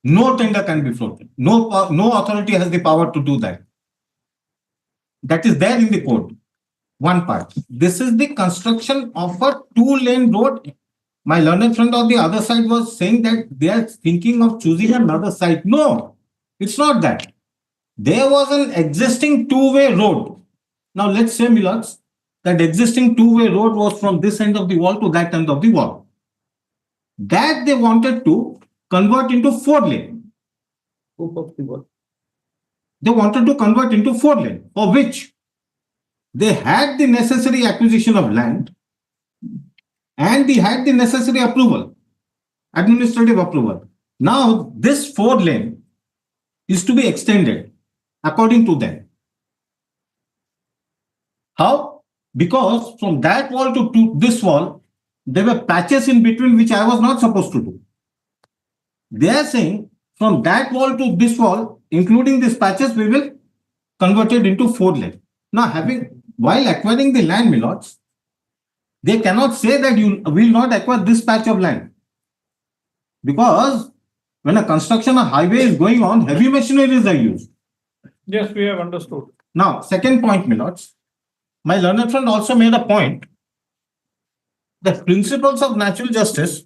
No tender can be floated. No authority has the power to do that. That is there in the code. One part. This is the construction of a 2-lane road. My learned friend on the other side was saying that they are thinking of choosing another site. No, it's not that. There was an existing 2-way road. Now let's say, Milords, that existing 2-way road was from this end of the wall to that end of the wall. That they wanted to convert into 4-lane. They wanted to convert into 4-lane, for which they had the necessary acquisition of land and they had the necessary approval, administrative approval. Now, this 4-lane is to be extended according to them. How? Because from that wall to this wall, there were patches in between which I was not supposed to do. They are saying from that wall to this wall, including these patches, we will convert it into 4-lane. Now, while acquiring the land, Milords, they cannot say that you will not acquire this patch of land. Because when a construction of highway is going on, heavy machineries are used. Yes, we have understood. Now, second point, Milords, my learned friend also made a point that principles of natural justice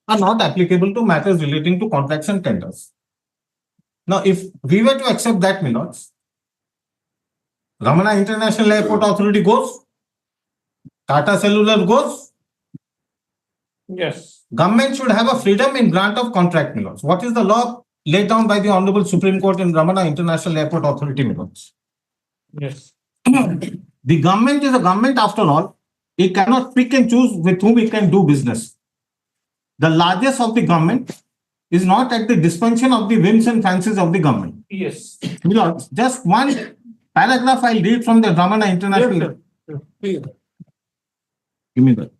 are not applicable to matters relating to contracts and tenders. Now, if we were to accept that, Milords, Ramana International Airport Authority goes, Tata Cellular goes. Yes. Government should have a freedom in grant of contract, Milords. What is the law laid down by the Honorable Supreme Court in Ramana International Airport Authority, Milords? Yes. The government is a government after all. It cannot pick and choose with whom it can do business. The largest of the government is not at the dispension of the whims and fancies of the government. Yes. Milords, just one paragraph I'll read from the Ramana International. Yes, Give me that.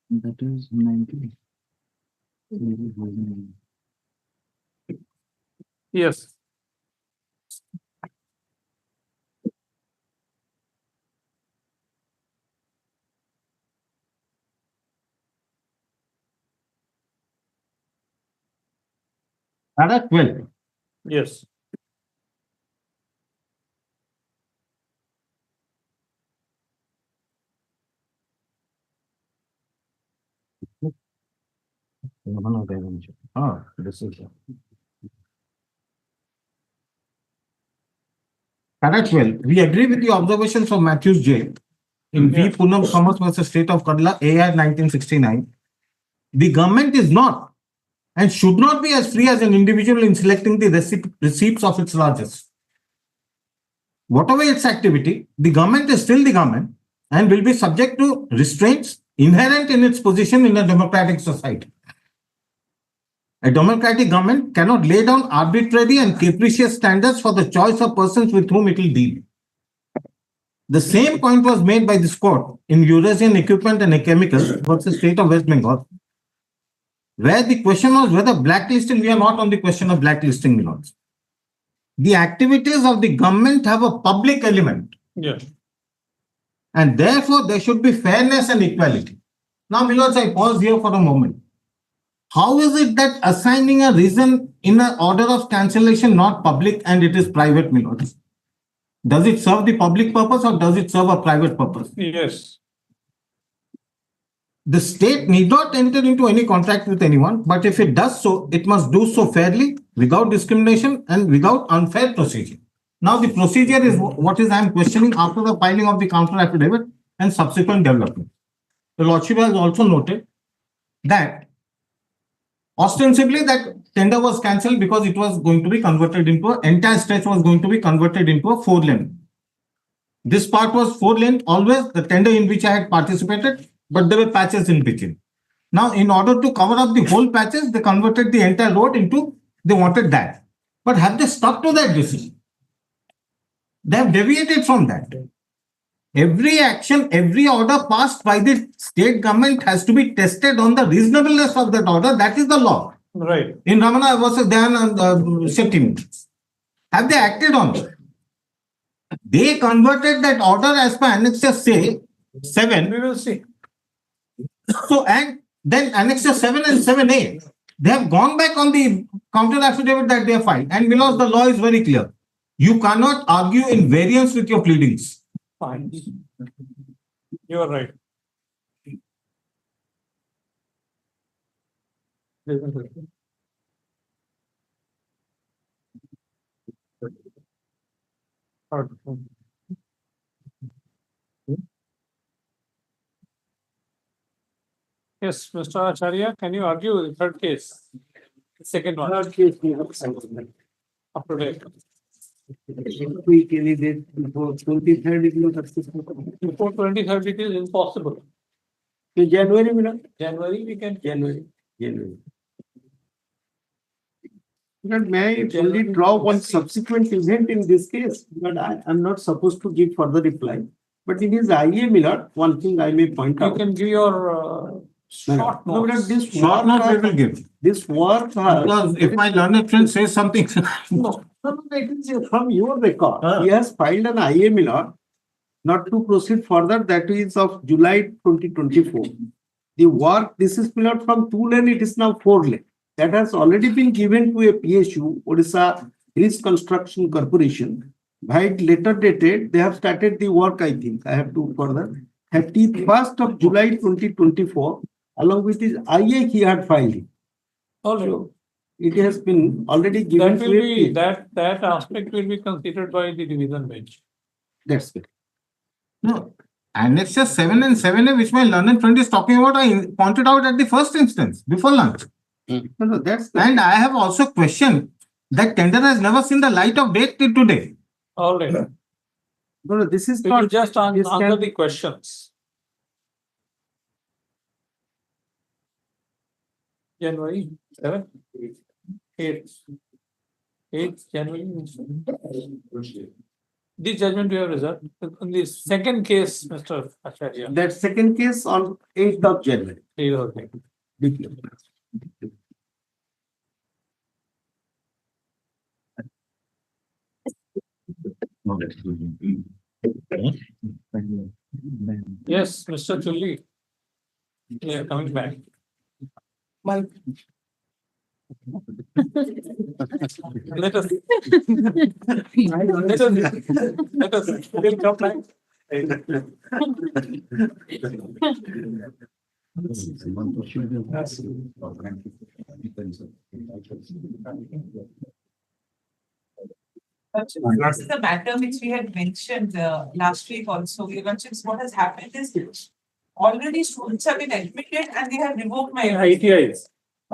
That is 90. yes. Para 12. Yes. This is Para 12. We agree with the observations of Matthews J. in V. Yes. Poonam Thomas versus State of Kerala, AR 1969. The government is not and should not be as free as an individual in selecting the receipts of its largesse. Whatever its activity, the government is still the government and will be subject to restraints inherent in its position in a democratic society. A democratic government cannot lay down arbitrary and capricious standards for the choice of persons with whom it will deal. The same point was made by this court in Eurasian Equipment and Chemicals versus State of West Bengal, where the question was whether blacklisting, we are not on the question of blacklisting, Milords. The activities of the government have a public element. Yes. And therefore, there should be fairness and equality. Now, Milords, I pause here for a moment. How is it that assigning a reason in an order of cancellation not public and it is private, Milords? Does it serve the public purpose or does it serve a private purpose? Yes. the state need not enter into any contract with anyone, but if it does so, it must do so fairly, without discrimination and without unfair procedure. Now, the procedure is what is I am questioning after the filing of the counter affidavit and subsequent development. The Lordship has also noted that ostensibly that tender was cancelled because it was going to be converted into entire stretch was going to be converted into a 4-lane. This part was 4-lane always, the tender in which I had participated, but there were patches in between. Now, in order to cover up the whole patches, they converted the entire road into, they wanted that. But have they stuck to that decision? They have deviated from that. Every action, every order passed by the state government has to be tested on the reasonableness of that order. That is the law. Right. In Ramana versus Dayanand Shetty. Have they acted on it? They converted that order as per Annexure 7. We will see. So, and then Annexure 7 and 7A, they have gone back on the counter affidavit that they have filed. And because the law is very clear. You cannot argue in variance with your pleadings. Fine. You are right. Yes, Mr. Acharya, can you argue the third case? The second one. Third case, we have something. Up to date. We candidate before 23rd is not successful. Before 23rd, it is impossible. So January, January, we can. January. But may I only draw one subsequent event in this case, but I am not supposed to give further reply. But in his IA Miller, one thing I may point You out. can give your short No, but notes. Short this work, note we will give. this work. Because if my learned friend says something. No, it is from your record. He has filed an IA Miller not to proceed further. That is of July 2024. The work, this is Miller from 2-lane, it is now 4-lane. That has already been given to a PSU, Odisha Bridge Construction Corporation. By later dated, they have started the work, I think. I have to further. 31st of July 2024, along with his IA, he had filed it. Also, It has been already given that to will a be, PSU. that aspect will be considered by the division bench. That's it. No, Annexure 7 and 7A, which my learned friend is talking about, I pointed out at the first instance, before lunch. No, that's the. And I have also questioned that tender has never seen the light of day till today. All right. No, this is We will not. just this answer can- the questions. January 7, 8 January. This judgment we have reserved. On the second case, Mr. Acharya. That second case on 8th of January. Okay. Yes, Mr. Chulli. Yeah, coming back. Let us. Let us. We'll come back. This is a matter which we had mentioned last week also. What has happened is already students have been admitted and they have revoked my ITIs.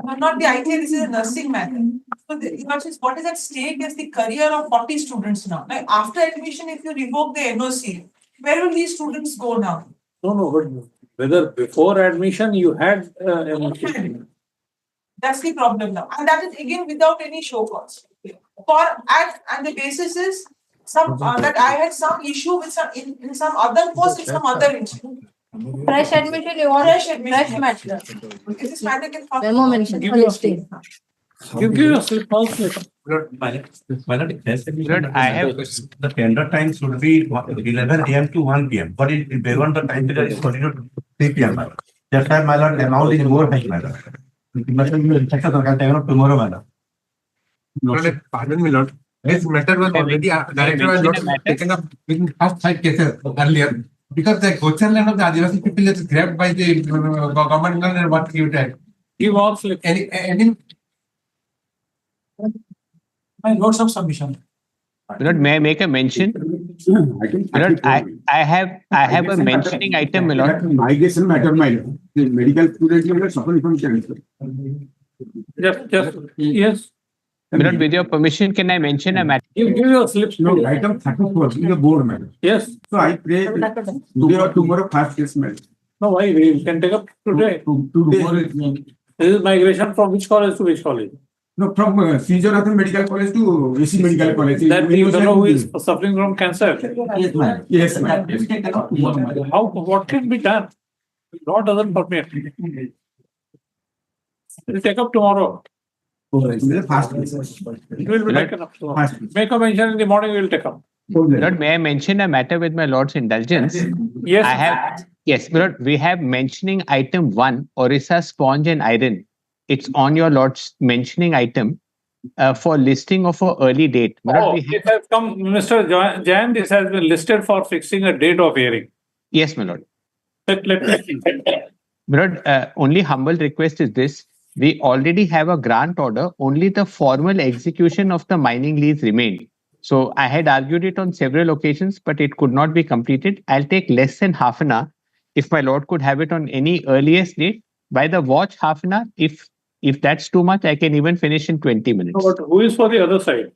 Not the ITI, this is a nursing matter. So what is at stake is the career of 40 students now. Like after admission, if you revoke the NOC, where will these students go now? No, but whether before admission you had emotion. That's the problem now. And that is again without any show cause. And the basis is some that I had some issue with some in some other course in some other institute. Fresh admission, you want Fresh admission. fresh matter. If this matter can come. Memo mention. Give you a slip. Give you a slip also. I have, The tender time should be 11 AM to 1 PM, but it beyond the time period is continued to 3 PM. That's why my lord, amount is more high, my lord. It must be checked out the time of tomorrow, my lord. Pardon me, Lord. This matter was already, director was not taken up in past 5 cases earlier. Because the question land of the Adivasi people is grabbed by the government land and what you take. Give all slip. Any My notes of submission. Milord, may I make a mention? Milord, I have a mentioning item, Milord. Migration matter, my lord. The medical student will suffer from cancer. Yes. Milord, with your permission, can I mention a matter? Give your slips. No, item 34 is a board matter. Yes. So I pray today or tomorrow fast case matter. No, why? We can take up today. Today. This is migration from which college to which college? No, from Caesar Medical College to AC Medical College. That the fellow who is suffering from cancer. Yes, ma'am. Yes, ma'am. How, what can be done? Law doesn't permit. We'll take up tomorrow. Fast case. It will be taken up tomorrow. Make a mention in the morning, we'll take up. Milord, may I mention a matter with my lord's indulgence? Yes. I have, yes, Milord, we have mentioning item 1, Orissa sponge and iron. It's on your lord's mentioning item for listing of a early date. Milord, Oh, we it has come, Mr. Jain, this has been listed for fixing a date of hearing. yes, Milord. Let me. Milord, only humble request is this. We already have a grant order. Only the formal execution of the mining lease remained. So I had argued it on several occasions, but it could not be completed. I'll take less than half an hour. If my lord could have it on any earliest date, by the watch half an hour. If that's too much, I can even finish in 20 minutes. No, but who is for the other side?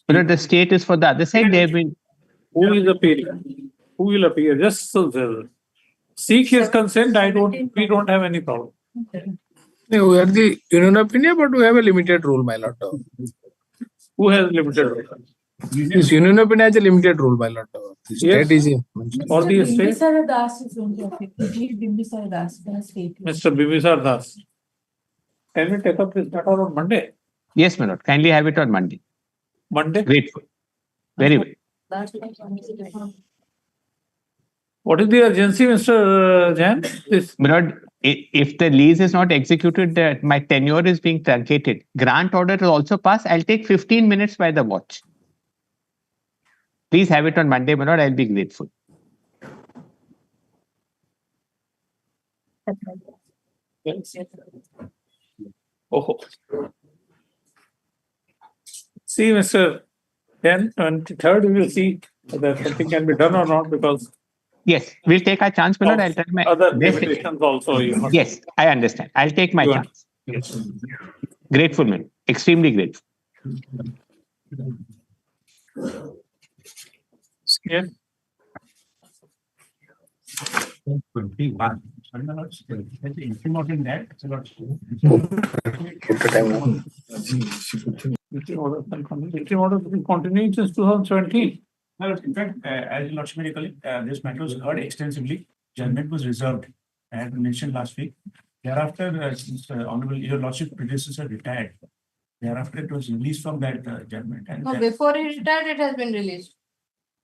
Milord, the state is for the other side. They have been. Who is appealing? Who will appear? Just seek his consent. We don't have any problem. No, we are the union opinion, but we have a limited rule, my lord. Who has limited role? This union opinion has a limited rule, my lord. The Yes. state is Or the state? Bimbisara Das is going to appeal. Please, Bimbisara Das, the state. Mr. Bimbisar Das. Can we take up this matter on Monday? Yes, my lord. Kindly have it on Monday. Monday? Grateful. Very well. What is the urgency, Mr. Jain? This. My lord, if the lease is not executed, my tenure is being truncated. Grant order will also pass. I'll take 15 minutes by the watch. Please have it on Monday, my lord. I'll be grateful. Oh. See, Mr. Then 23rd, we will see whether something can be done or not because Yes, we'll take our chance, my lord. I'll try my other best. limitations also. You must. Yes, I understand. I'll take my You chance. Yes. Grateful, man. Extremely grateful. Yes. 21. Implementing that. Interim order been continuing since 2017. In fact, as you lordship recall, this matter was heard extensively. Judgment was reserved. I had mentioned last week. Thereafter, since Honorable Your Lordship predecessor retired, thereafter it was released from that judgment. And No, before he retired, it has been released.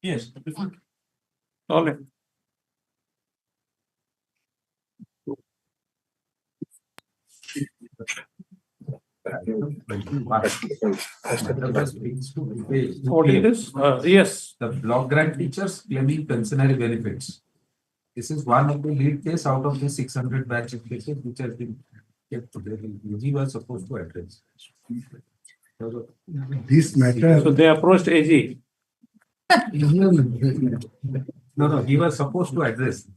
yes, before. Okay. What is this? Yes. The block grant teachers claiming pensionary benefits. This is one of the lead case out of the 600 batch of cases which has been kept today. We were supposed to address. This matter. So they approached AG. No, he was supposed to address.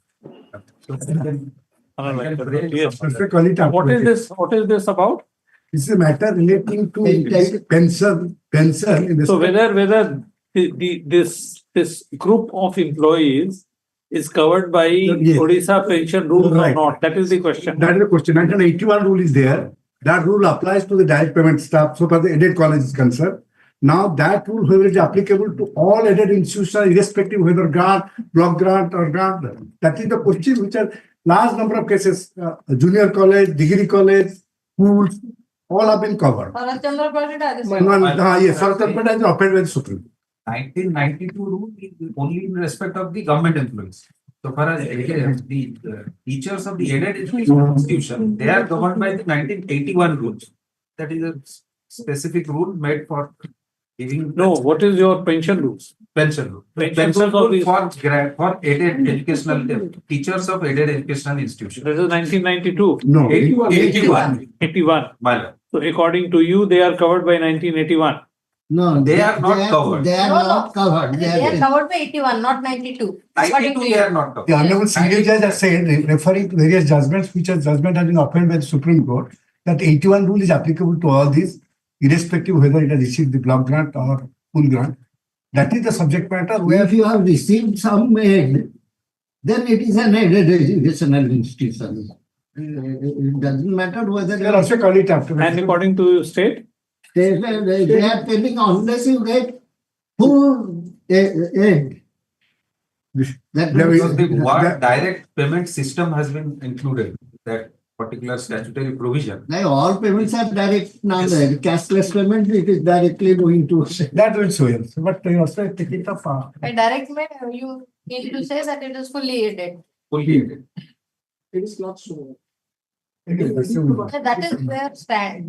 Yes. What is this? What is this about? This is a matter relating to pension in the. So whether this group of employees is covered by Yes. Odisha pension rules or Right. not? That is the question. That is the question. 1981 rule is there. That rule applies to the direct payment staff so far the aided college is concerned. Now that rule whether it is applicable to all aided institutions irrespective whether grant, block grant or grant. That is the question which are large number of cases, junior college, degree college, schools, all have been covered. Bharat Chandra Parida, this Yes, Saratan Parida is upheld by the Supreme. 1992 rule is only in respect of the government employees. So far as the teachers of the aided institution, they are governed by the 1981 rules. That is a specific rule made for giving No, what is your pension rules? pension rule. Pension Pension rules of rule these- for aided educational teachers of aided educational institutions. This is 1992. No. 81. 81. My lord. So according to you, they are covered by 1981. No. They are not covered. They are No, no. not covered. They are covered by 81, not 92. According 92 to they you. are not covered. The Honorable Single Judge has said, referring to various judgments, which has judgment has been upheld by the Supreme Court, that 81 rule is applicable to all these, irrespective of whether it has received the block grant or full grant. That is the subject matter where If you have received some aid, then it is an aided educational institution. It doesn't matter whether. they are also called it after. And according to state, They are telling unless you get full aid. That Because the word that- direct payment system has been included, that particular statutory provision. Like all payments are direct now, Yes. cashless payment, it is directly going to. That will show you. But you also take it up. By direct mail, you need to say that it is fully aided. Fully aided. It is not so. So that is their stand.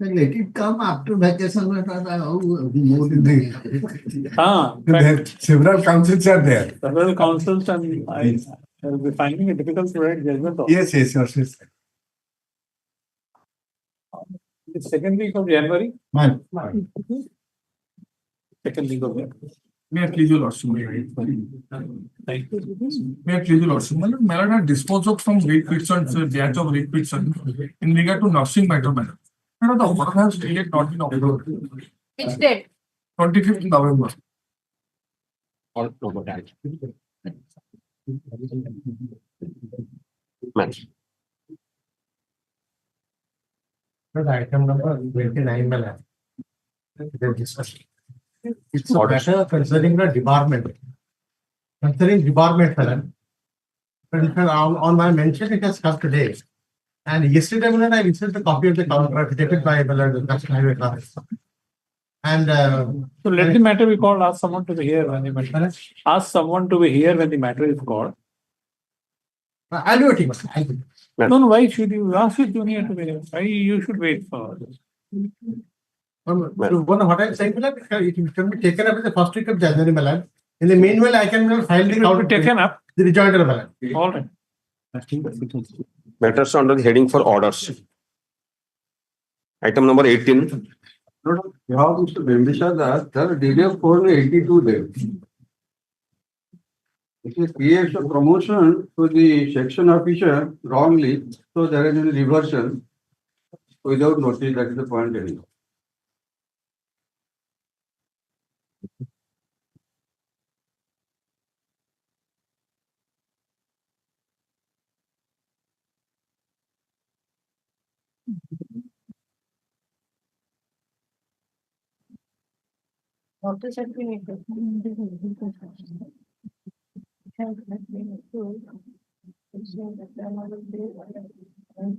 Let it come after vacation. Several councils are there. several councils and I will be finding it difficult to write judgment on. Yes. The second week of January, Man. second week of January. May I please your lordship? Thank you. May I please your lordship? My lord, Malad had disposed of some rate petitions, batch of rate petitions in regard to nursing matter. My lord, the order has still yet not been approved. Which date? 25th November. Item number 29. It's a matter concerning the debarment. Concerning debarment, madam. On my mention, it has come today. And yesterday, when I received a copy of the counter affidavit by the National Highway Class. And So let the matter be called, ask someone to be here when the matter, ask someone to be here when the matter is called. I'll do it. I'll do it. No, why should you ask your junior to be here? Why you should wait for this? What I'm saying, madam, it can be taken up in the first week of January, madam. In the meanwhile, I can file It will be taken up. the rejoinder, madam. All right. Matters under the heading for orders. Item number 18. You have Mr. Bimbisha that there are delay of 482 days. If it creates a promotion to the section officer wrongly, so there is a reversion without notice, that is the point anyway. Notice had been issued. Has been issued. It's in the term of the day and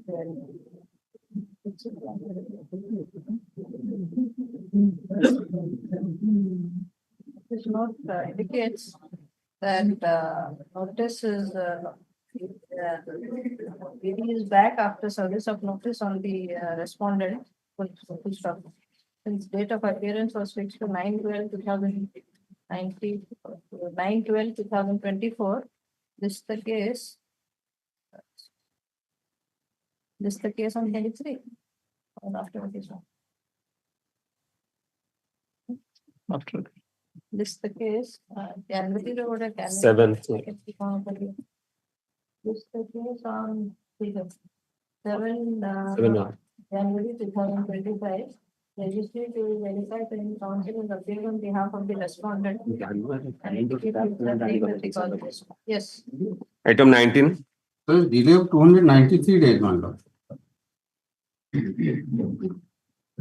This note indicates that notice is it is back after service of notice on the respondent. Full stop. Since date of appearance was fixed to 9/12/2019, 9/12/2024. This is the case. This is the case on 23. Or after this one. After. This is the case. January or January. 7th. This is the case on 7 January 2025. Registry to verify the counsel and appear on behalf of the respondent. Yes. Item 19. So it's delay of 293 days, my lord.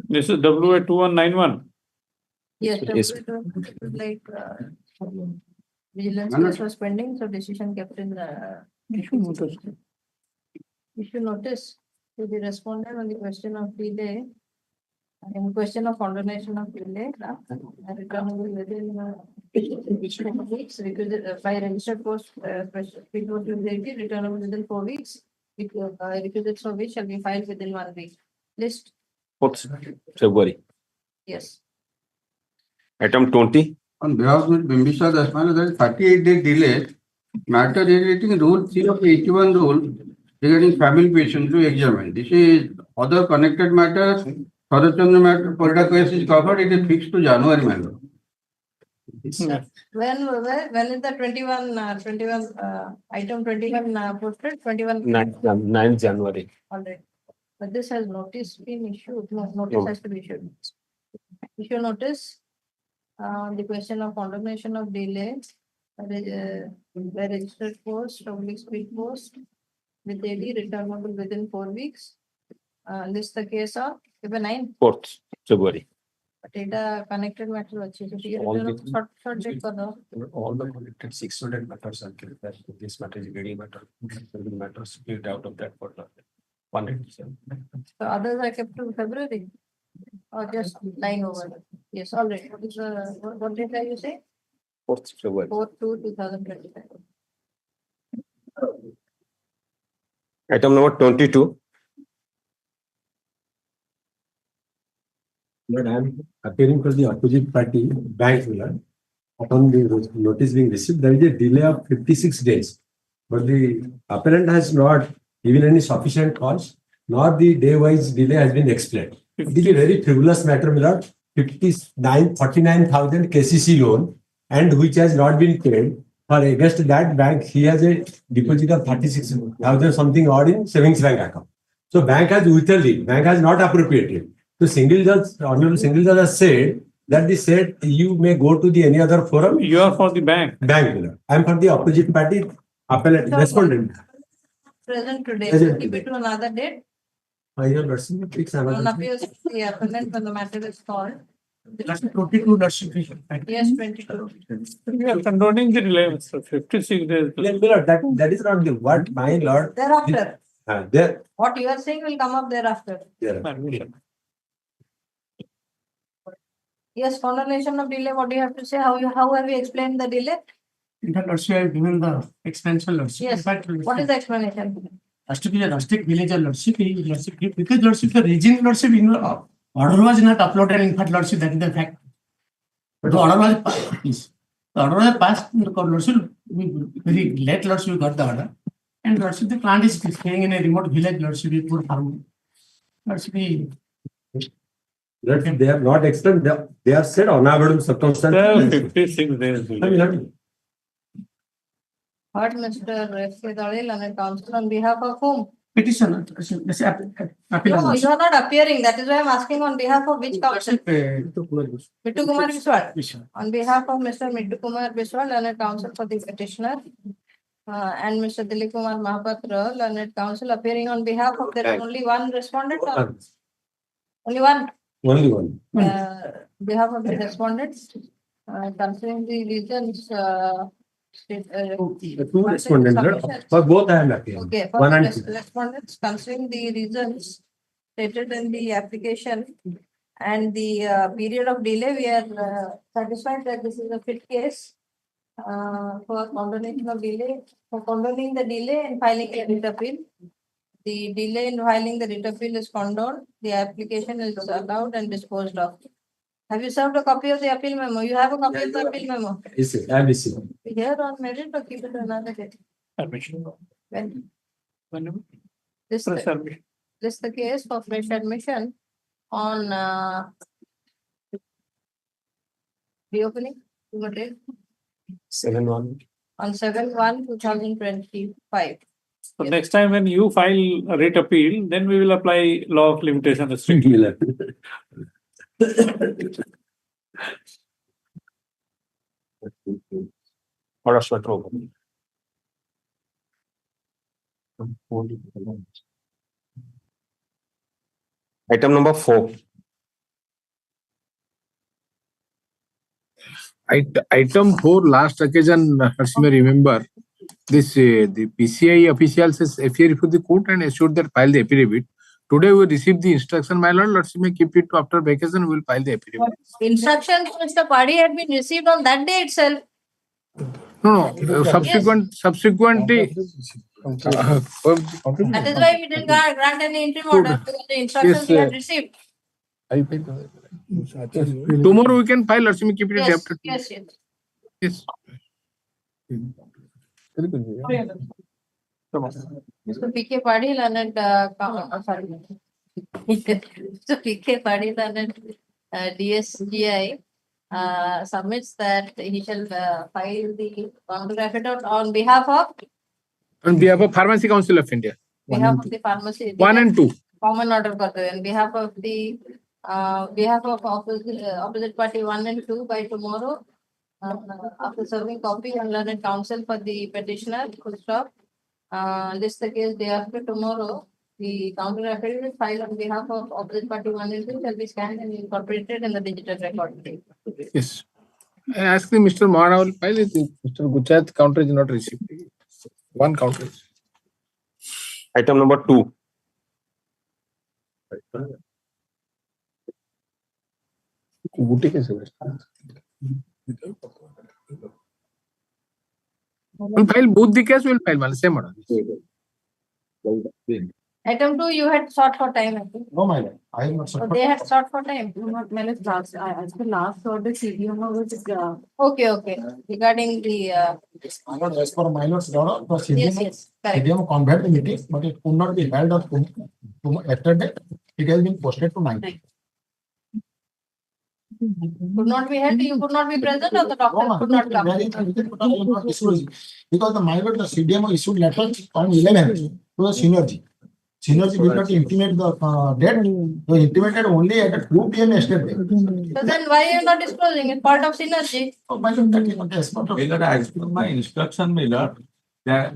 This is WA 2191. Yes. Yes. Like vigilance case was pending, so decision kept in Issue notice. issue notice to the respondent on the question of delay. In question of condemnation of delay, returnable within 4 weeks, by registered post, returnable within 4 weeks. Requisites of which shall be filed within 1 week. List. 4th February. Yes. Item 20. On behalf of Bimbisha Dasmana, there is 38-day delay. Matter relating rule 3 of 81 rule regarding family patient to examine. This is other connected matters. Sarachandra matter, Polita case is covered. It is fixed to January matter. When is the 21, item 21 posted? 21. 9th January. Alright. But this has notice been issued. No, notice No. has to be issued. Issue notice. The question of condemnation of delay. By registered post, public speed post with AD returnable within 4 weeks. This the case of February 9. 4th February. Data connected matter vachi. So All short the- short date kar do. All the connected 600 matters are clear. That this matter is ready matter. Matter split out of that for the 187. So others are kept to February. Or just line over. Yes, all right. What is what date are you saying? 4th February. 4/2/2025. Item number 22. But I am appearing for the opposite party, bank, upon the notice being received, there is a delay of 56 days. But the appellant has not given any sufficient cause, nor the day-wise delay has been explained. It is a very frivolous matter, my lord. 49,000 KCC loan, and which has not been paid. For against that bank, he has a deposit of 36,000 something odd in savings bank account. So bank has withheld it. Bank has not appropriated. So single judge, honorable single judge has said that the said you may go to the any other forum. You are for the bank. Bank, my lord. I am for the opposite party appellate respondent. Present today. Present Keep it to another date. Your lordship, fix On another. appeals, the appellant when the matter is called. That's 22 lordship. Yes, 22. We are condoning the reliance for 56 days. My lord, that is not the what my lord. Thereafter, There. what you are saying will come up thereafter. Yes, condemnation of delay, what do you have to say? How have you explained the delay? In fact, lordship, I have given the extension lordship. Yes, In fact, what is the explanation? has to be a rustic village lordship, because lordship, the region lordship, order was not uploaded, in fact, lordship, that is the fact. But the order was passed. The order was passed, lordship, very late lordship, we got the order. And lordship, the plant is staying in a remote village, lordship, poor farm. Lordship, They have not explained, they have said unavoidable circumstances. 56 days. Heard Mr. S.K. Dalil and counsel on behalf of whom? Petition, appeal. No, you are not appearing. That is why I am asking on behalf of which counsel? Mittu Kumar Biswal. On behalf of Mr. Mittu Kumar Biswal, learned counsel for the petitioner, and Mr. Dilip Kumar Mahapatra, learned counsel, appearing on behalf of, there is only one respondent or only one? Only one. Behalf of the respondents, considering the reasons. Two respondents, for both I am happy. Okay, for One the and two. respondents, considering the reasons stated in the application and the period of delay, we are satisfied that this is a fit case for condonation of delay, for condoning the delay in filing a writ appeal. The delay in filing the writ appeal is condoned, the application is allowed and disposed of. Have you served a copy of the appeal memo? You have a copy of the appeal memo? Yes, I am received. Here on merit or keep it another day? Admission. When? When? This the case for fresh admission on reopening, what date? 7/1. On 7/1/2025. So next time when you file a writ appeal, then we will apply law of limitation restriction. Order sweater over. Item number 4. Item 4, last occasion, as you may remember, this the PCI officials has appeared before the court and assured that file the affidavit. Today we received the instruction, my lord. Let's may keep it to after vacation. We will file the affidavit. Instructions, Mr. Padi had been received on that day itself. No, subsequently. That is why we didn't grant any interim order because the instructions we had received. Tomorrow we can file, or shall we keep it Yes, after? yes, yes. Yes. Mr. P.K. Padil and, sorry. Mr. P.K. Padil and DSGI submits that he shall file the counter affidavit on behalf of Pharmacy Council of India. the pharmacy. 1 and 2. Common order for the, on behalf of the opposite party 1 and 2 by tomorrow. After serving copy and learned counsel for the petitioner, full stop. This the case day after tomorrow. The counter affidavit filed on behalf of opposite party 1 and 2 shall be scanned and incorporated in the digital record. Yes. I asked Mr. Mahana will file it. Mr. Gujarat counter is not received. One counter. Item number 2. We'll file both the case, we'll file one same order. Item 2, you had sought for time, I think. No, my lord, I am not. So they had sought for time. My last, as the last order, CDMO was, Okay. Regarding the, My lord, as per my lord's order, the yes, CDMO, yes, correct. CDMO convened the meeting, but it could not be held on yesterday. It has been posted to 9. Could not be held, you could not be present or the doctor could not come. Because the my lord, the CDMO issued letter on 11 to the Synergy. Synergy did not intimate the date, they intimated only at 2 p.m. yesterday. So then why are you not disclosing? It's part of synergy. Oh, my lord, that is not as part of. As per my instruction, Miller, that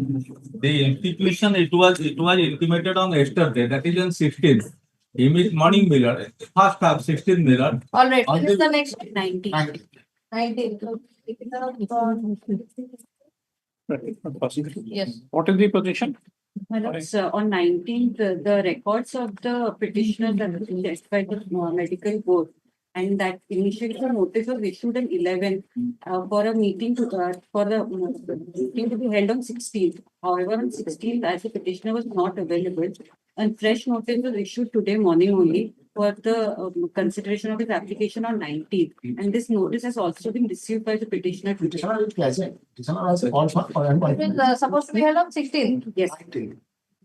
the institution it was intimated on yesterday, that is on 16th. Morning, Miller, first half 16 Miller. All right, this is the next 19. 19. Yes. What is the position? On 19th, the records of the petitioner that was checked by the medical board, and that initially the notice was issued on 11th for a meeting for the meeting to be held on 16th. However, on 16th, as the petitioner was not available, and fresh notice was issued today morning only for the consideration of his application on 19th. And this notice has also been received by the petitioner today. Petitioner has called for It was supposed to be held on 16th. Yes.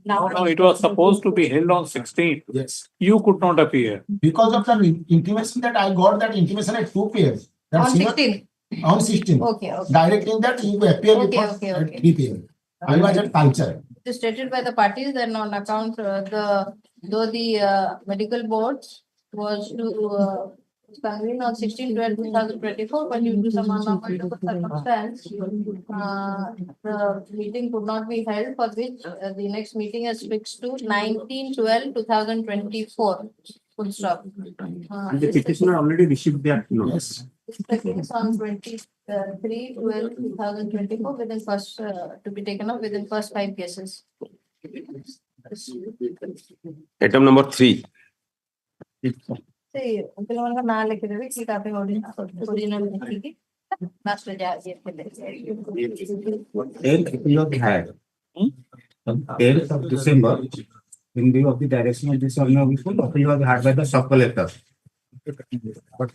No, it was supposed to be held on 16th. Yes. You could not appear. Because of the intimation that I got that intimation at 2 p.m. That On 16th. On 16th. Okay. Directing that you appear Okay, before okay. at 3 p.m. I was at culture. It is stated by the parties that on account though the medical boards was to convene on 16/12/2024, but due to some unavoidable circumstance, the meeting could not be held, for which the next meeting is fixed to 19/12/2024. Full stop. And the petitioner already received that notice. The case on 23/12/2024 within first to be taken up within first 5 cases. Item number 3. See, పిల్లవాళ్ళ నా లెక్కది ఈ copy original లెక్కకి last లో Epilogue had on 10th of December, in view of the direction of this organization, epilogue had by the sub-collector. But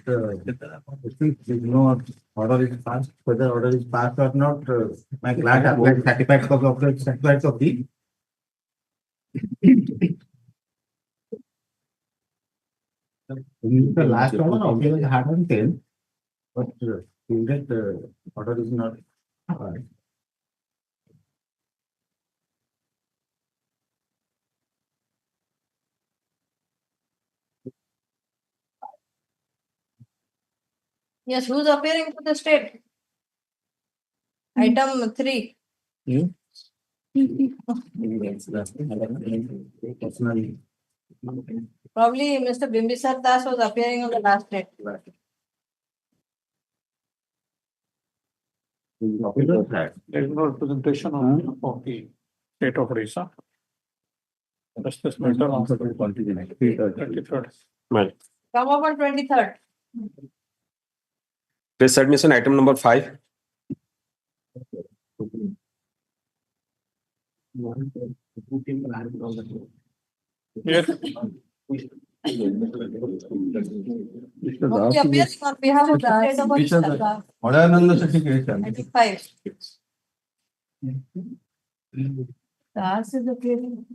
since no order is passed, whether order is passed or not, my client applied certified copy of the the last order, epilogue had on 10th, but in that order is not. Yes, who's appearing to the state? Item 3. Probably Mr. Bimbisar Das was appearing on the last date. There is no representation of the state of Orissa. That's this matter on 23rd. Right. Come up on 23rd. Press submission item number 5. Yes. Mostly appearing on behalf of the state of Odisha. Odayananda certification. 95. Das is appearing.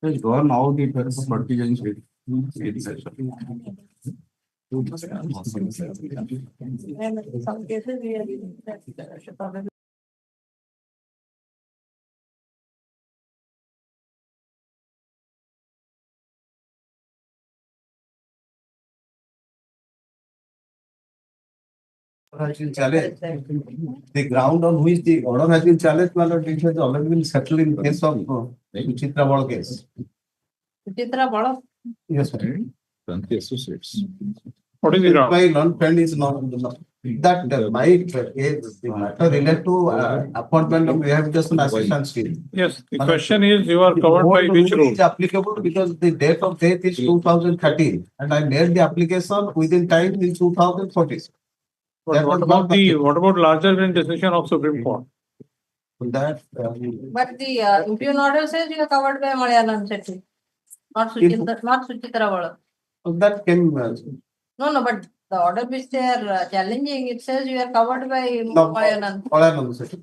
Has gone out it has partisans with. And in some cases we are using that probably. Has been challenged. The ground on which the order has been challenged, my lord, it has already been settled in case of Suchitra Bal case. Suchitra Bal. Yes, sir. Associates. What is the ground? My non-friend is not that my case, the matter related to appointment of rehabilitation assistant scheme. Yes, the question is, you are covered by which rule? Is applicable because the date of death is 2013 and I made the application within time in 2014. But what about larger than decision of Supreme Court? That. But the impugn order says you are covered by Malayalam Sethi, not Suchitra Bal. That came. No, but the order which they are challenging, it says you are covered by Malayalam. Malayalam.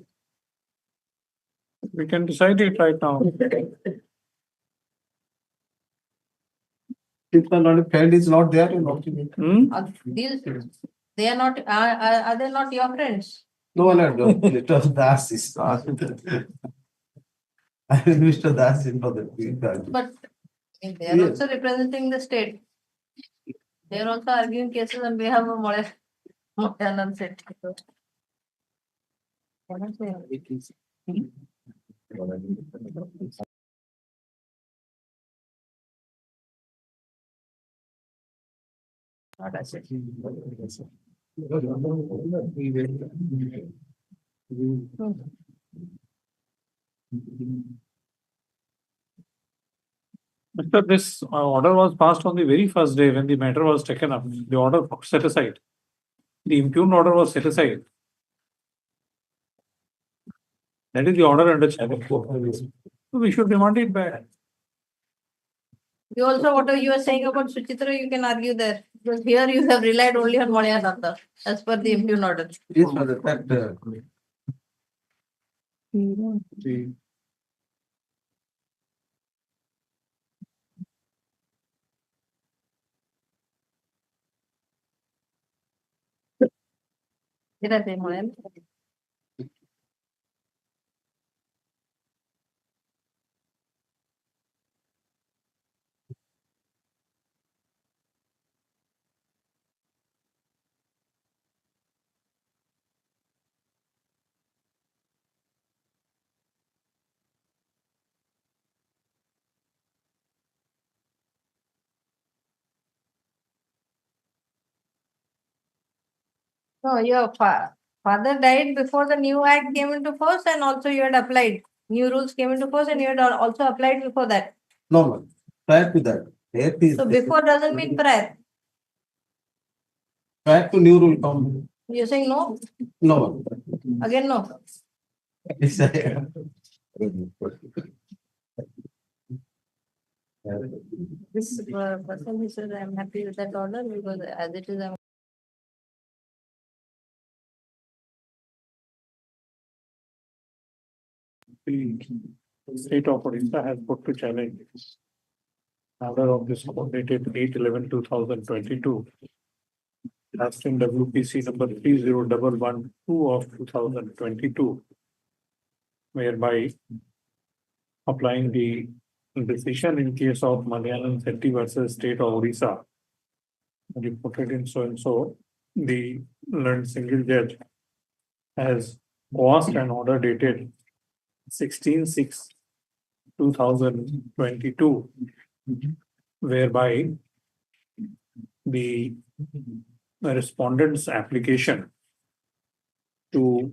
We can decide it right now. If my friend is not there, you know. These, they are not, are they not your friends? No, Mr. Das is. Mr. Das is not the. But they are also representing the state. They are also arguing cases on behalf of Malayalam Sethi. What am I saying? Mr. This order was passed on the very first day when the matter was taken up. The order set aside. The impugned order was set aside. That is the order under challenge. So we should demand it back. You also, whatever you are saying about Suchitra, you can argue there. Because here you have relied only on Malayalam as per the impugn order. Yes, for the fact. Did I say Malayalam? No, your father died before the new act came into force, and also you had applied. New rules came into force and you had also applied before that. No, prior to that. So before doesn't mean prior. Prior to new rule. You're saying no? No. Again, no. This person who said I'm happy with that order because as it is, I'm. The state of Odisha has put to challenge order of this court dated 8/11/2022. Last in WPC number 30112 of 2022, whereby applying the decision in case of Malayalam Sethi versus State of Odisha, reported in so and so, the learned single judge has passed an order dated 16/6/2022, whereby the respondent's application to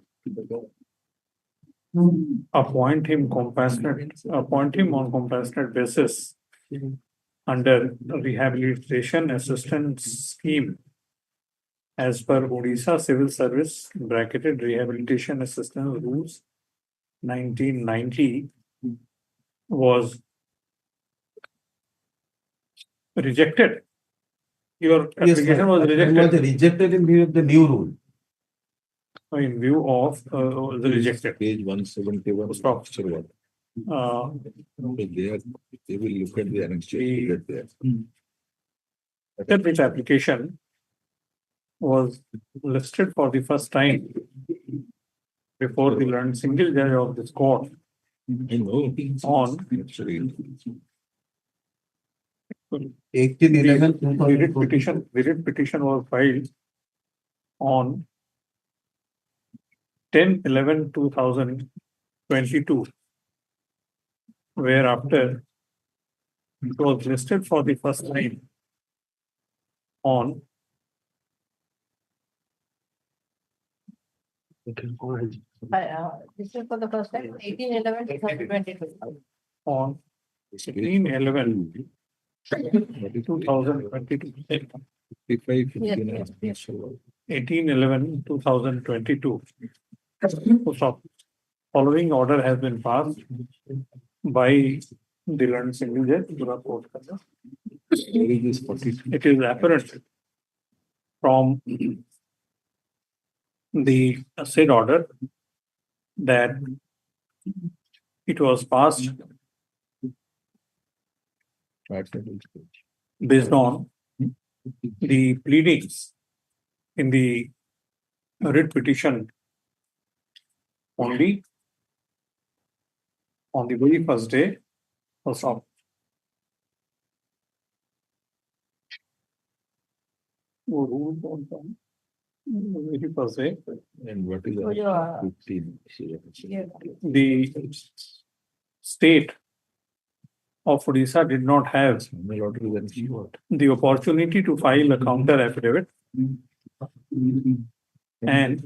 appoint him on compassionate basis under rehabilitation assistance scheme as per Odisha Civil Service bracketed rehabilitation assistance rules 1990 was rejected. Your Yes, application was It was rejected rejected in view of the new rule. in view of the rejected. Page 171. Stop. They will look at the annexure. Which application was listed for the first time before the learned single judge of this court on 1811. the writ petition was filed on 10/11/2022, whereafter it was listed for the first time on This is for the first time, 18/11/2022. on 18/11/2022. 18/11/2022. So, following order has been passed by the learned single judge. It is apparent from the said order that it was passed based on the pleadings in the writ petition only on the very first day of very first day. And what is Oh, yeah. 15? The state of Odisha did not have the opportunity to file a counter affidavit, and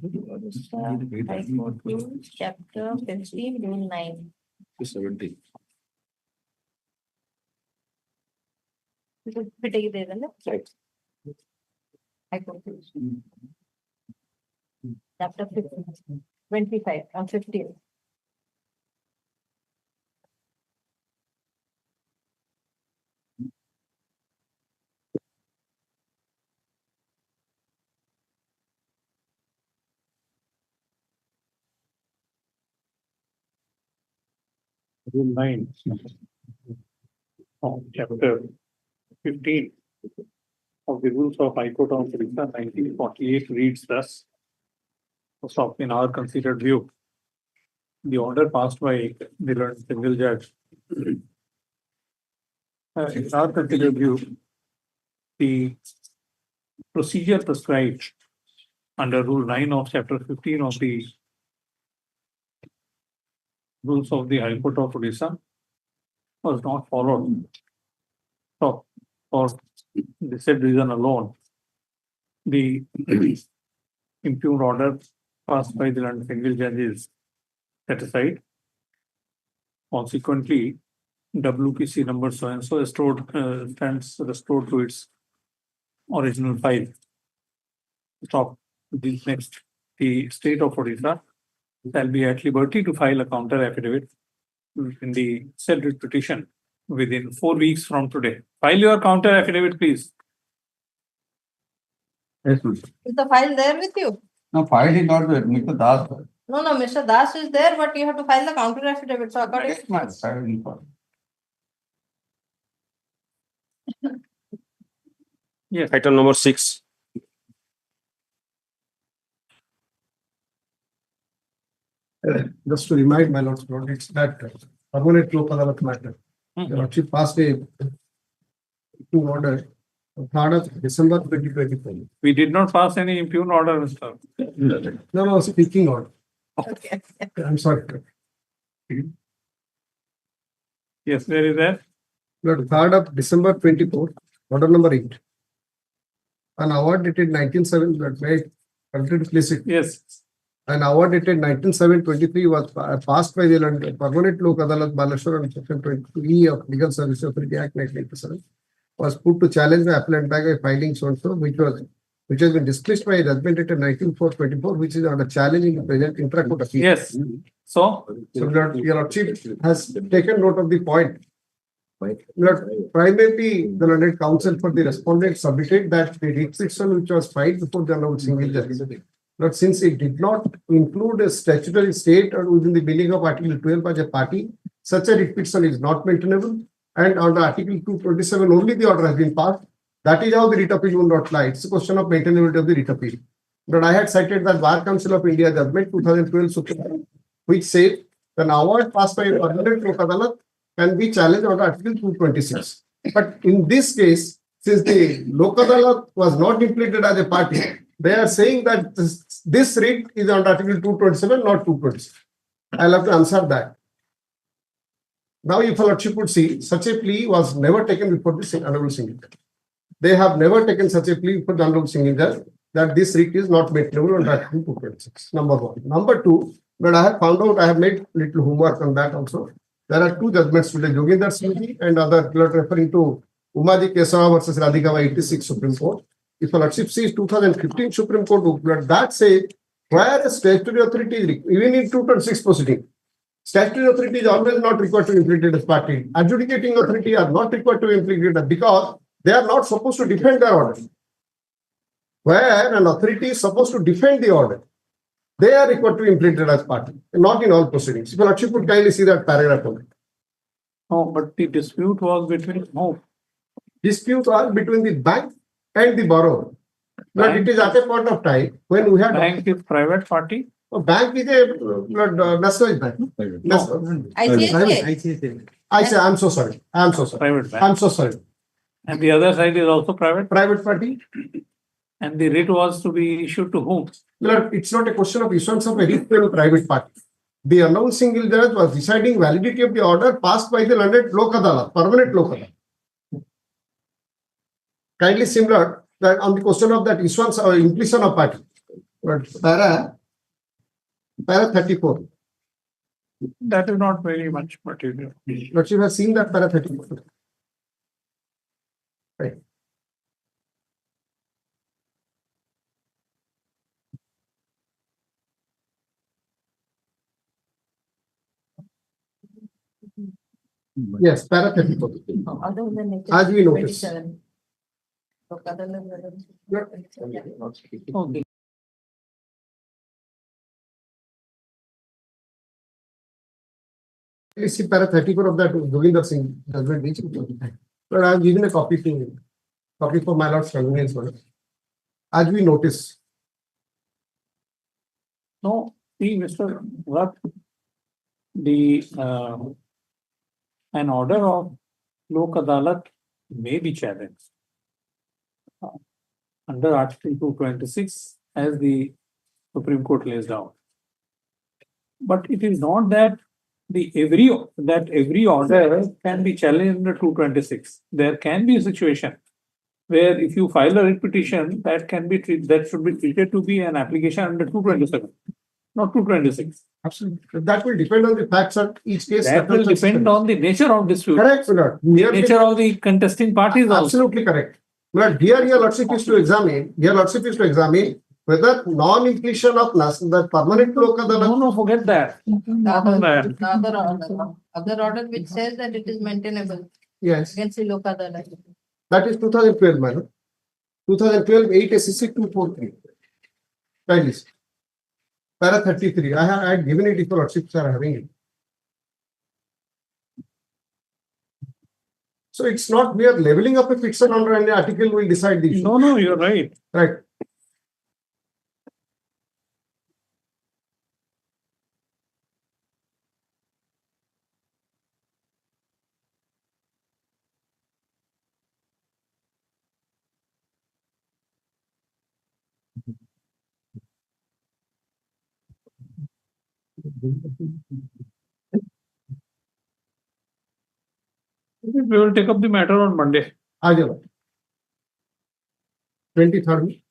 High Court Rules, Chapter 15, Rule 9. 70. High Court Rules. Chapter 15, 25, on 15. Rule 9 of chapter 15 of the rules of High Court of Orissa 1948 reads thus. First off, in our considered view, the order passed by the learned single judge. In our considered view, the procedure prescribed under Rule 9 of Chapter 15 of the rules of the High Court of Orissa was not followed. So, for the said reason alone, the impugned order passed by the learned single judge is set aside. Consequently, WPC number so and so stands restored to its original file. Stop. This next, the state of Odisha shall be at liberty to file a counter affidavit in the said writ petition within 4 weeks from today. File your counter affidavit, please. Yes, ma'am. Is the file there with you? No, file is not there, Mr. Das. No, Mr. Das is there, but you have to file the counter affidavit. So according. Yes, ma'am, file is not. Yes. Item number 6. Just to remind my lords, it's that permanent Lok Adalat matter. The Lordship passed a order on 3rd of December 2024. We did not pass any impugned order, Mr. No, speaking order. Okay. I'm sorry. Yes, where is that? 3rd of December 24, order number 8. An award dated 19/7 that may continue to place it. Yes. An award dated 19/7/23 was passed by the permanent Lok Adalat Balashwar on section 22E of Legal Services Authority Act 1987 was put to challenge the appellant by filing so and so, which has been dismissed by a judgment dated 19/4/24, which is under challenging the present intra-court appeal. Yes. So your Lordship has taken note of the point Primarily, the learned counsel for the respondent submitted that the restriction which was filed before the honorable single judge. But since it did not include a statutory state or within the meaning of Article 12 as a party, such a writ petition is not maintainable. And under Article 227, only the order has been passed. That is how the writ appeal will not lie. It's a question of maintainability of the writ appeal. But I had cited that Bar Council of India judgment 2012 Supreme Court, which said an award passed by a permanent Lok Adalat can be challenged under Article 226. But in this case, since the Lok Adalat was not implemented as a party, they are saying that this writ is under Article 227, not 226. I'll have to answer that. Now, if a lordship would see, such a plea was never taken before the honorable single judge. They have never taken such a plea before the honorable single judge that this writ is not maintainable under Article 226. Number one. Number two, but I have found out, I have made little homework on that also. There are two judgments today, Joginder Singh and other referring to Umaji Kesava versus Radhika 86 Supreme Court. If a lordship sees 2015 Supreme Court, that says where a statutory authority is even in 226 proceeding, statutory authority is always not required to implicate as party. Adjudicating authority are not required to implicate because they are not supposed to defend their order. Where an authority is supposed to defend the order, they are required to implicate as party, not in all proceedings. If a lordship would kindly see that paragraph on it. No, but the dispute was between whom? Dispute was between the bank and the borrower. But it is at a point of time when we have bank is private party. Bank is a national bank. I say I'm so sorry. I'm so sorry. Private bank. I'm so sorry. And the other side is also private. Private party. And the writ was to be issued to whom? It's not a question of issuance of a writ to a private party. The honorable single judge was deciding validity of the order passed by the learned Lok Adalat, permanent Lok Adalat. Kindly similar that on the question of that issuance or impletion of party. But para 34. That is not very much material. But you have seen that para 34. Right. Yes, para 34. Other than As we notice. 27. Okay. Please see para 34 of that Joginder Singh judgment. But I have given a copy for my lord's convenience. As we notice. No, see, Mr. Writ, an order of Lok Adalat may be challenged under Article 226 as the Supreme Court lays down. But it is not that every order can be challenged under 226. There can be a situation where if you file a writ petition, that should be treated to be an application under 227, not 226. Absolutely. That will depend on the facts of each case. That will depend on the nature of dispute. Correct, sir. Nature of the contesting parties also. Absolutely correct. But here your lordship is to examine, whether non-impletion of that permanent Lok Adalat. No, forget that. The other order which says that it is maintainable. Yes. Against the Lok Adalat. That is 2012, madam. 2012 8 SCC 243. Kindly. Para 33. I had given it if your lordships are having it. So it's not we are leveling up a petition under any article will decide the issue. No, you're right. Right. We will take up the matter on Monday. 23rd.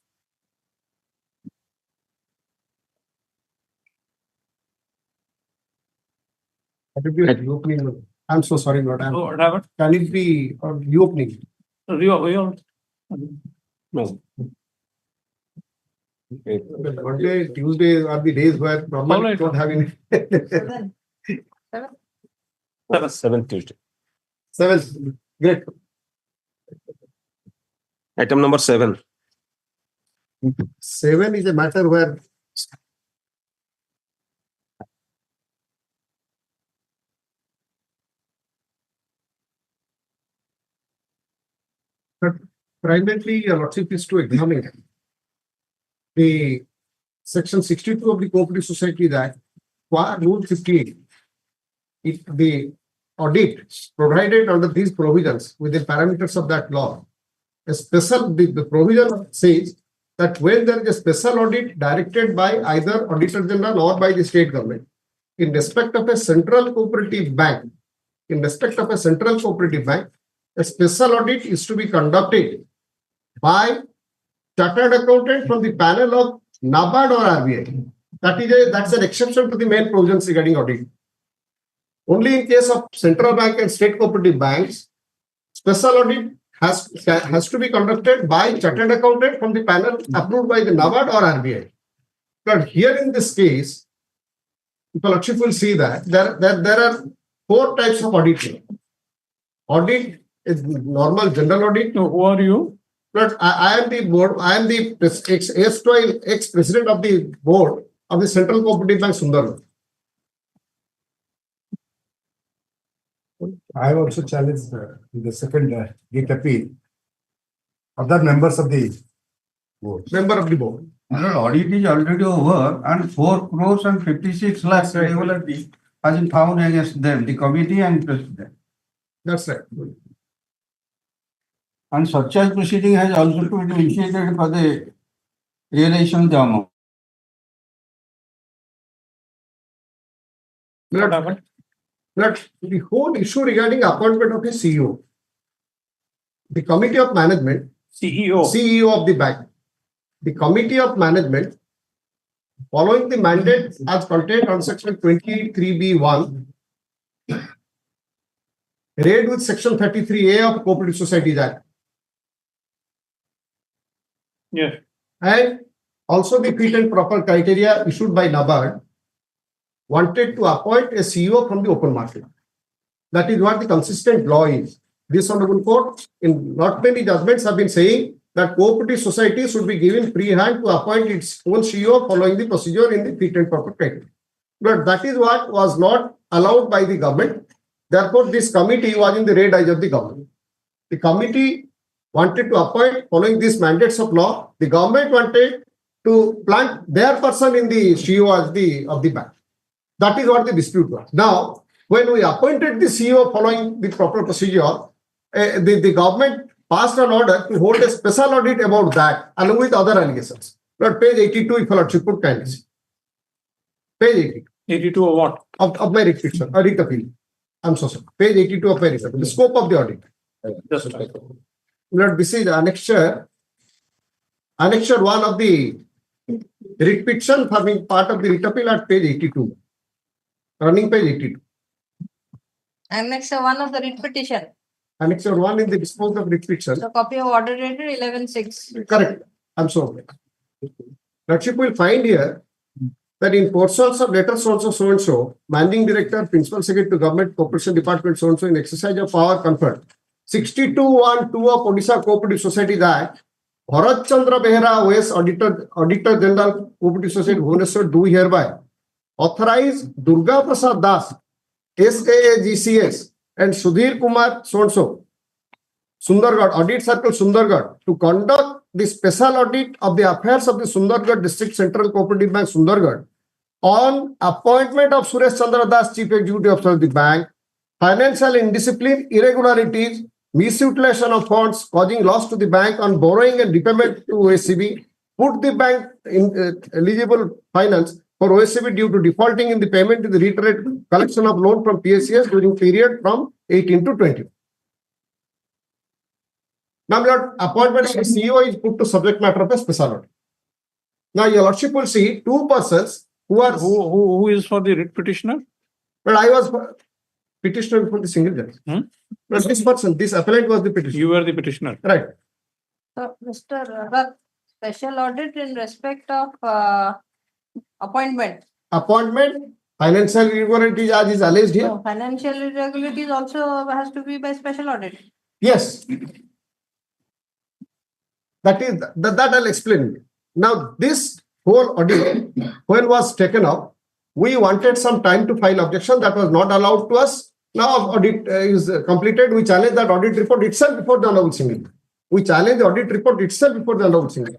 I'm so sorry, Lord. Can it be reopening? No. Monday, Tuesday are the days where normally don't have any. 7th Tuesday. 7. Great. Item number 7. 7 is a matter where primarily your lordship is to examine the section 62 of the Cooperative Society Act, Rule 58. If the audit provided under these provisions within parameters of that law, a special the provision says that when there is a special audit directed by either Auditor General or by the state government in respect of a central cooperative bank, a special audit is to be conducted by chartered accountant from the panel of NABARD or RBI. That's an exception to the main provisions regarding audit. Only in case of central bank and state cooperative banks, special audit has to be conducted by chartered accountant from the panel approved by the NABARD or RBI. But here in this case, people actually will see that there are 4 types of audit. Audit is normal general audit. So who are you? But I am the board. I am the ex-president of the board of the Central Cooperative Bank, Sundargarh. I have also challenged the second Writ appeal. Other members of the board. Member of the board. Audit is already over and 4 crores and 56 lakhs irregularity has been found against them, the committee and president. That's right. And surcharge proceeding has also to be initiated for the realization of the amount. But the whole issue regarding appointment of a CEO, the committee of management, CEO of the bank, the committee of management, following the mandate as contained on section 23B1, read with section 33A of Cooperative Societies Act. Yes. And also the fit and proper criteria issued by NABARD wanted to appoint a CEO from the open market. That is what the consistent law is. This honorable court in not many judgments have been saying that cooperative society should be given free hand to appoint its own CEO following the procedure in the fit and proper criteria. But that is what was not allowed by the government. Therefore, this committee was in the red eyes of the government. The committee wanted to appoint following these mandates of law. The government wanted to plant their person in the CEO of the bank. That is what the dispute was. Now, when we appointed the CEO following the proper procedure, the government passed an order to hold a special audit about that along with other allegations. But page 82, if you could kindly see. Page 82. 82 of what? Of my restriction, audit appeal. I'm so sorry. Page 82 of my restriction. The scope of the audit. Just This is the annexure 1 of the writ petition forming part of the writ appeal at page 82. Running page 82. Annexure 1 of the writ petition. Annexure 1 in the disposal of writ petition. The copy of order dated 11/6. Correct. I'm sorry. Lordship will find here that in portions of letter so and so, managing director, principal secretary to government corporation department so and so in exercise of power conferred. 62(1)(2) of Odisha Cooperative Societies Act, Bharat Chandra Behera, OS Auditor General Cooperative Society Bhubaneswar, do hereby authorize Durga Prasad Das, SAAGCS, and Sudhir Kumar so and so, Sundargarh, Audit Circle Sundargarh, to conduct the special audit of the affairs of the Sundargarh District Central Cooperative Bank Sundargarh on appointment of Suresh Chandra Das, Chief Executive Officer of the bank, financial indiscipline, irregularities, misutilization of funds causing loss to the bank on borrowing and repayment to OSCB, put the bank in eligible finance for OSCB due to defaulting in the payment to the reiterated collection of loan from PSCS during period from 18 to 20. Now, your appointment of the CEO is put to subject matter of a special audit. Now, your lordship will see 2 persons who are who is for the writ petitioner? But I was petitioner for the single judge. But this person, this appellant was the petitioner. You were the petitioner. Right. So, Mr. Rat, special audit in respect of appointment. Appointment Financial irregularity as is alleged here. No, financial irregularities also has to be by special audit. Yes. That I'll explain. Now, this whole audit, when was taken up, we wanted some time to file objection. That was not allowed to us. Now audit is completed. We challenge that audit report itself before the Honorable Single. We challenge the audit report itself before the Honorable Single.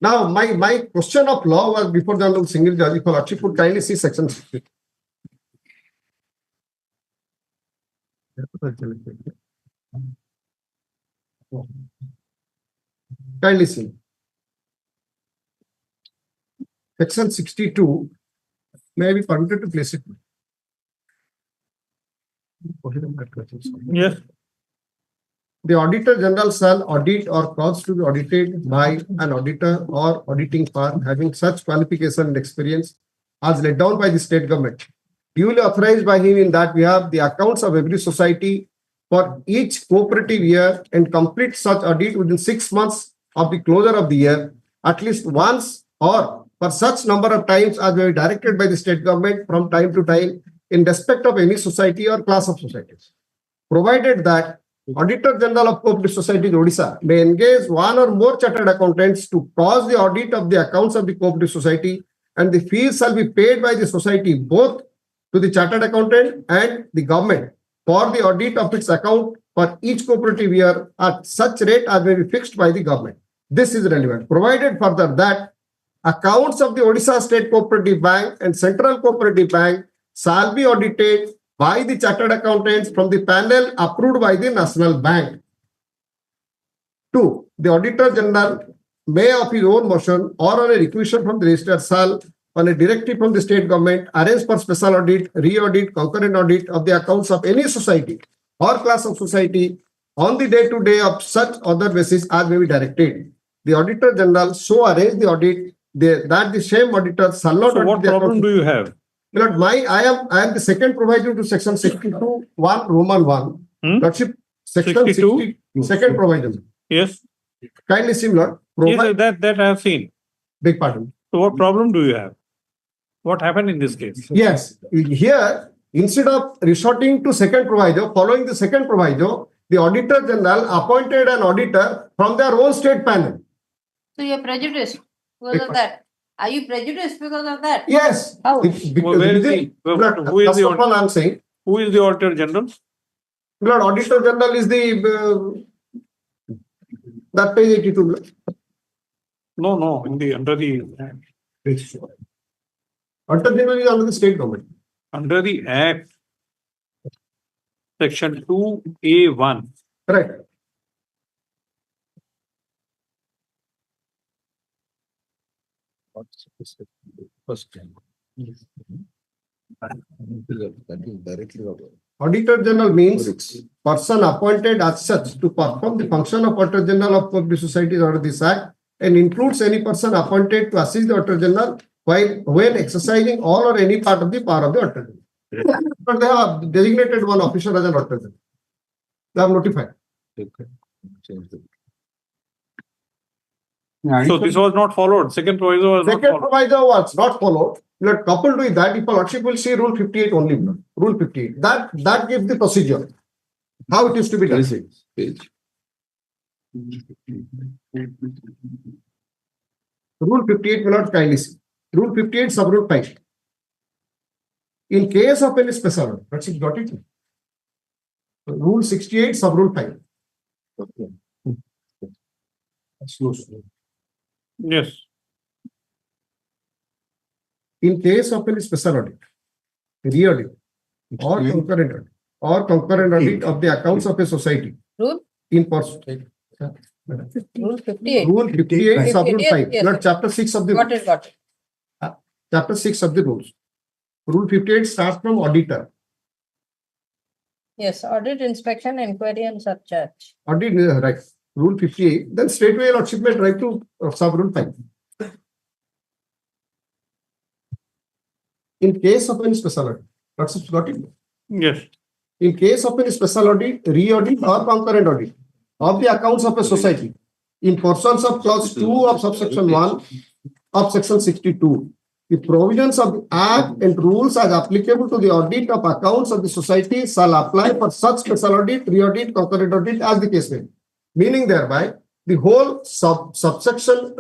Now, my question of law was before the Honorable Single Judge. If Lordship would kindly see section 60. Kindly see. Section 62. May I be permitted to place it? Yes. The Auditor General shall audit or cause to be audited by an auditor or auditing firm having such qualification and experience as laid down by the state government, duly authorized by him in that we have the accounts of every society for each cooperative year and complete such audit within 6 months of the closure of the year, at least once or for such number of times as may be directed by the state government from time to time in respect of any society or class of societies. Provided that Auditor General of Cooperative Societies Odisha may engage one or more chartered accountants to cause the audit of the accounts of the cooperative society, and the fees shall be paid by the society both to the chartered accountant and the government for the audit of its account for each cooperative year at such rate as may be fixed by the government. This is relevant. Provided further that accounts of the Odisha State Cooperative Bank and Central Cooperative Bank shall be audited by the chartered accountants from the panel approved by the National Bank. 2. The Auditor General may of his own motion or on a requisition from the Registrar shall on a directive from the state government arrange for special audit, re-audit, concurrent audit of the accounts of any society or class of society on the day-to-day of such other basis as may be directed. The Auditor General so arrange the audit that the same auditor shall not. So what problem do you have? Lord, I am the second provision to section 62, 1, Roman 1. Lordship, section 62, second provision. Yes. Kindly see, Lord. Yes, that I have seen. Big pardon. So what problem do you have? What happened in this case? Yes. Here, instead of resorting to second proviso, following the second proviso, the Auditor General appointed an auditor from their own state panel. So you're prejudiced because of that. Are you prejudiced because of that? Yes. How? Who is the Auditor? I'm saying. Who is the Auditor General? Lord, Auditor General is the that page 82. No, under the Auditor General is under the state government. Under the Act, section 2A1. Correct. Auditor General means person appointed as such to perform the function of Auditor General of Cooperative Societies under this Act and includes any person appointed to assist the Auditor General when exercising all or any part of the power of the Auditor General. But they have designated one officer as an Auditor General. They have notified. So this was not followed. Second proviso was Second proviso was not followed. But coupled with that, if a Lordship will see Rule 58 only, Rule 58, that gives the procedure, how it is to be done. Rule 58 will not kindly see. Rule 58, sub-rule 5. In case of any special order, that's it, got it. Rule 68, sub-rule 5. Slow. Yes. In case of any special audit, re-audit, or concurrent audit of the accounts of a society. Rule? In person. Rule 58. Rule 58, sub-rule 5. Yes. Not chapter 6 of the Got it. Chapter 6 of the rules. Rule 58 starts from auditor. Yes, audit, inspection, inquiry, and surcharge. Audit, right. Rule 58. Then straightway Lordship may try to sub-rule 5. In case of any special audit, Lordship got it? Yes. In case of any special audit, re-audit or concurrent audit of the accounts of a society in portions of clause 2 of subsection 1 of section 62, the provisions of the Act and rules as applicable to the audit of accounts of the society shall apply for such special audit, re-audit, concurrent audit as the case may be. Meaning thereby, the whole subsection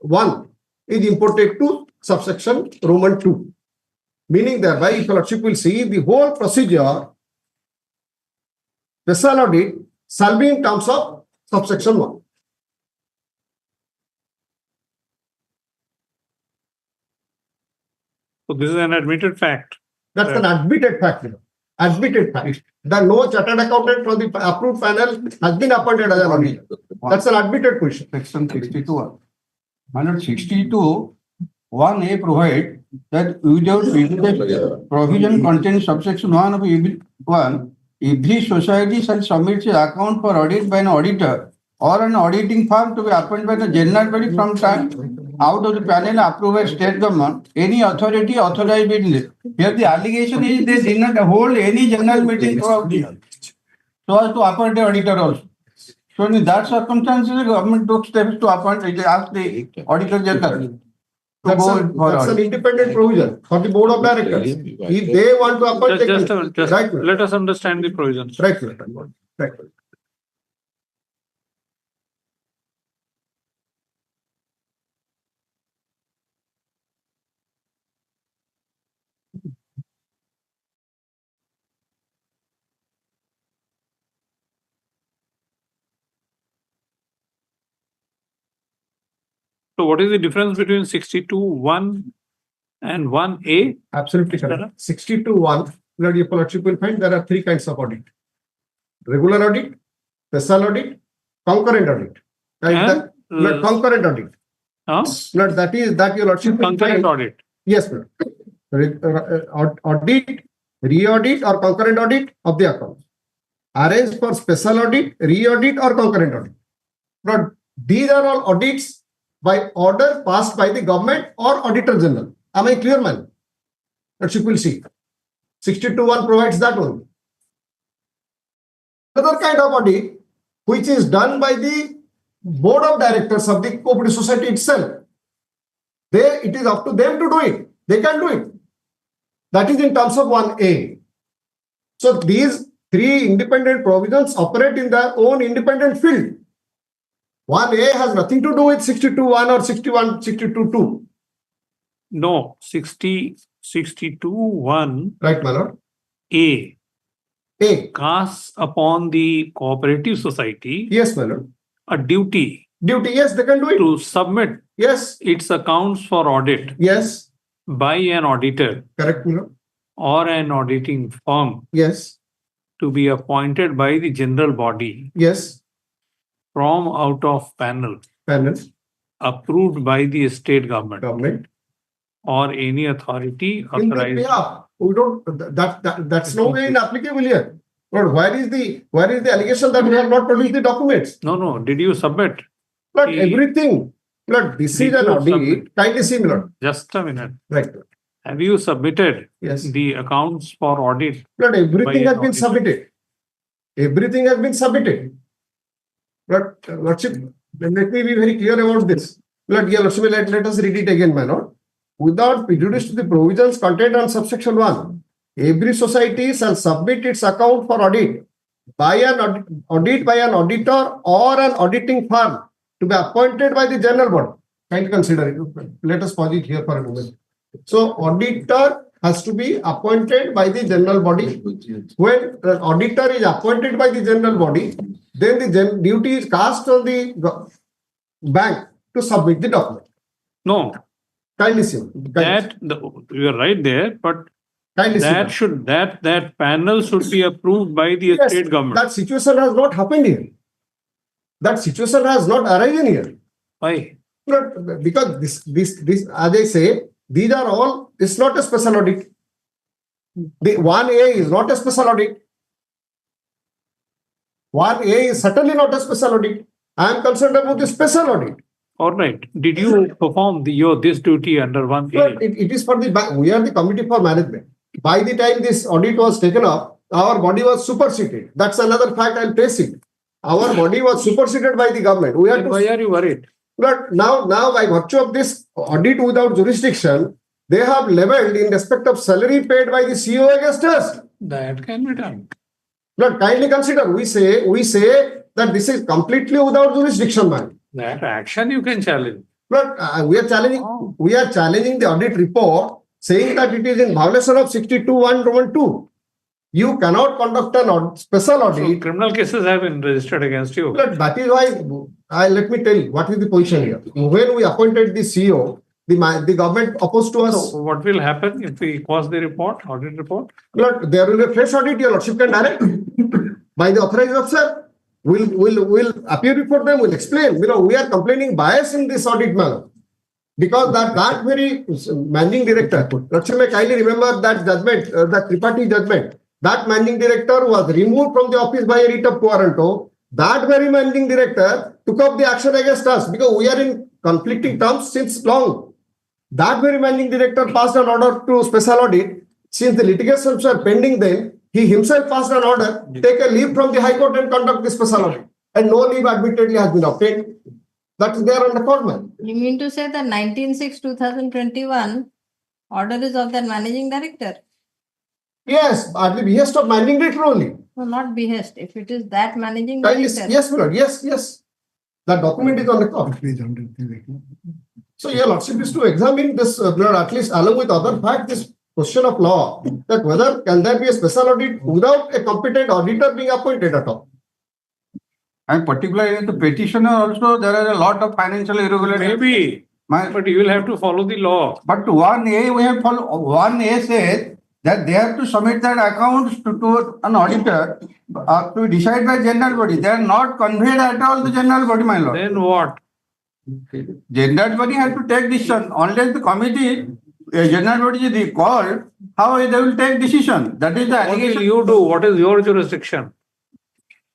1 is imported to subsection Roman 2. Meaning thereby, if your lordship will see, the whole procedure, special audit, shall be in terms of subsection 1. So this is an admitted fact. That's an admitted fact. Admitted fact. The no chartered accountant from the approved panel has been appointed as an auditor. That's an admitted question. Section 62. Under 62, 1A provide that without prejudice, provision contains subsection 1 of EB1, every society shall submit its account for audit by an auditor or an auditing firm to be appointed by the general body from time out of the panel approved by state government, any authority authorized in it. Here the allegation is they did not hold any general meeting throughout the year, so as to appoint the auditor also. So in that circumstances, the government took steps to appoint, ask the auditor general. That's an independent provision for the board of directors. If they want to appoint, Just right, let us understand the provisions. right. So what is the difference between 62(1) and 1A? Absolutely correct. 62(1), your lordship will find there are three kinds of audit: regular audit, special audit, concurrent audit. And, Concurrent audit. That is that your lordship will Concurrent find. audit. Yes, sir. Audit, re-audit or concurrent audit of the accounts. Arrange for special audit, re-audit or concurrent audit. But these are all audits by order passed by the government or auditor general. Am I clear, man? That you will see. 62(1) provides that one. Another kind of audit which is done by the board of directors of the cooperative society itself. It is up to them to do it. They can do it. That is in terms of 1A. So these three independent provisions operate in their own independent field. 1A has nothing to do with 62(1) or 62(2). No, 62(1). Right, my lord. A casts upon the cooperative society. Yes, my lord. A duty. Yes, they can do it. To submit. Yes. Its accounts for audit. Yes. By an auditor. Correct, my lord. Or an auditing firm. Yes. To be appointed by the general body. Yes. From out of panel. Approved by the state government. Or any authority authorized. We don't. That's no way inapplicable here. But where is the allegation that we have not produced the documents? No. Did you submit? But everything. But this is an audit. Kindly similar. Just a minute. Right. Have you submitted the accounts for audit? But everything has been submitted. Everything has been submitted. But lordship, let me be very clear about this. Let us read it again, my lord. Without prejudice to the provisions contained on subsection 1, every society shall submit its account for audit by an auditor or an auditing firm to be appointed by the general body. Kindly consider it. Let us pause it here for a moment. So, auditor has to be appointed by the general body. When the auditor is appointed by the general body, then the duty is cast on the bank to submit the document. No. Kindly see. You are right there, but kindly that panel should be approved by the state government. That situation has not happened here. That situation has not arisen here. Why? Because this as I say, these are all. It's not a special audit. The 1A is not a special audit. 1A is certainly not a special audit. I am concerned about the special audit. All right. Did you perform this duty under 1A? It is for the bank. We are the committee for management. By the time this audit was taken up, our body was superseded. That's another fact. I'll face it. Our body was superseded by the government. Why are you worried? But now by virtue of this audit without jurisdiction, they have leveled in respect of salary paid by the CEO against us. That can be done. But kindly consider, we say that this is completely without jurisdiction, man. That action you can challenge. But we are challenging the audit report, saying that it is in violation of 62(1) Roman 2. You cannot conduct an special audit. So criminal cases have been registered against you. But that is why, let me tell you, what is the position here. When we appointed the CEO, the government opposed to us. So what will happen if we cause the report, audit report? Lord, there will be a fresh audit, your lordship can direct by the authorized officer. Will appear before them, will explain. We are complaining bias in this audit manner. Because that very managing director, lordship may kindly remember that judgment, that tripartite judgment. That managing director was removed from the office by a writ of quo warranto. That very managing director took up the action against us because we are in conflicting terms since long. That very managing director passed an order to special audit. Since the litigations were pending then, he himself passed an order, take a leave from the High Court and conduct the special audit. And no leave admittedly has been obtained. That is there on the court, man. You mean to say that 19/6/2021 order is of that managing director? Yes, at the behest of managing director only. No, not behest. If it is that managing Kindly, director. yes, my lord. Yes. That document is on the court. So your lordship is to examine this, at least along with other facts, this question of law, that whether can there be a special audit without a competent auditor being appointed at all. And particularly in the petitioner also, there are a lot of financial irregularities. Maybe, but you will have to follow the law. But 1A, we have follow 1A says that they have to submit that accounts to an auditor to decide by general body. They are not conveyed at all to general body, my lord. Then what? General body has to take decision. Unless the committee, general body is called, how they will take decision? That is the allegation. What will you do? What is your jurisdiction?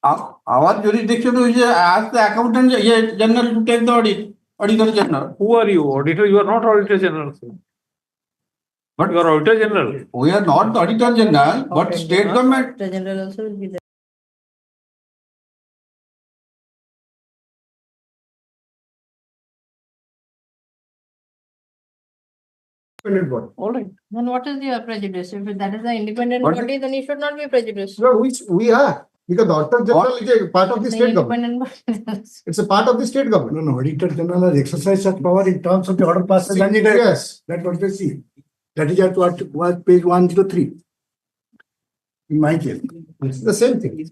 Our jurisdiction is ask the accountant general to take the audit. Auditor general. Who are you? Auditor? You are not auditor general. But you are auditor general. We are not the auditor general, but state government. The general also will be there. All right. Then what is your prejudice? If that is an independent What body, then you should not be prejudiced. No, which we are. Because the auditor general is a part of the state government. Independent body. It's a part of the state government. No, Auditor General has exercised such power in terms of the order passed. Yes. That's what they see. That is at what page 103. In my case. It's the same thing.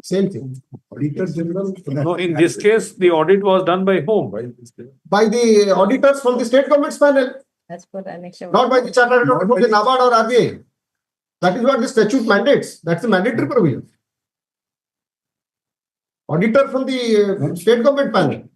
Same thing. Auditor General. No, in this case, the audit was done by whom? By the auditors from the state government's panel. As per annexure. Not by the chartered accountant from the NABARD or RBI. That is what the statute mandates. That's the mandatory provision. Auditor from the state government panel.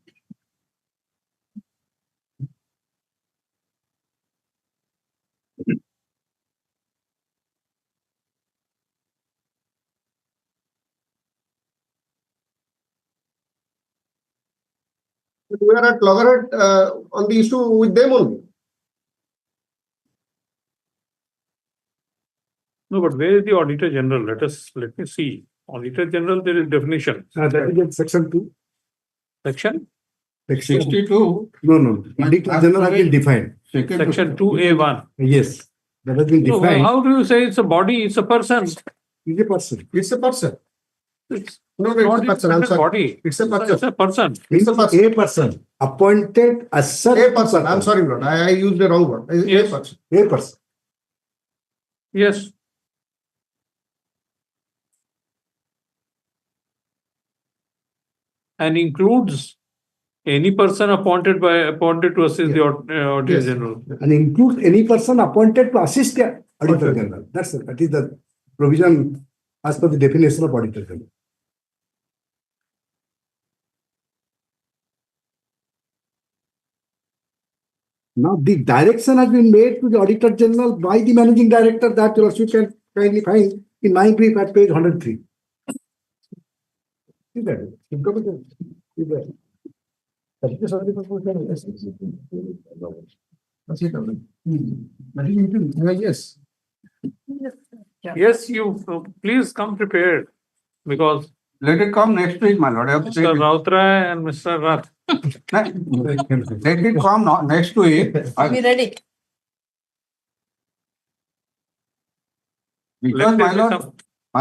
We are at loggerhead on the issue with them only. No, but where is the auditor general? Let me see. Auditor general, there is definition. That is in section 2. Section? 62. No. Auditor General has been defined. Section 2A1. Yes. That has been No, defined. how do you say it's a body? It's a person. It's a person. It's a person. It's No, it's a person. I'm sorry. body. It's a person. It's a person. It's a person. A person appointed as such. A person. I'm sorry, bro. I used the wrong word. Yes. A person. A person. Yes. And includes any person appointed to assist the auditor Yes. general. And includes any person appointed to assist the Auditor General. That is the provision as per the definition of Auditor General. Now, the direction has been made to the Auditor General by the Managing Director that you can kindly find in my brief at page 103. See that? See that? Yes. Yes, you please come prepared because Let it come next week, my lord. Mr. Rautray and Mr. Rath Let it come next to it. Be ready. Because my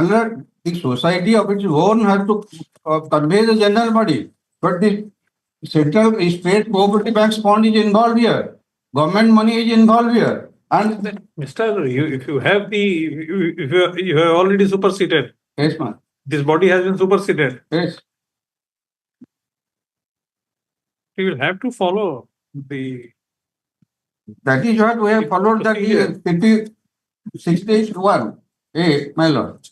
lord, the society of its own has to convey the general body, but the central state cooperative banks fund is involved here. Government money is involved here. And Mr. If you have if you have already superseded. Yes, ma'am. This body has been superseded. Yes. You will have to follow the. That is what we have followed that 61. My lord.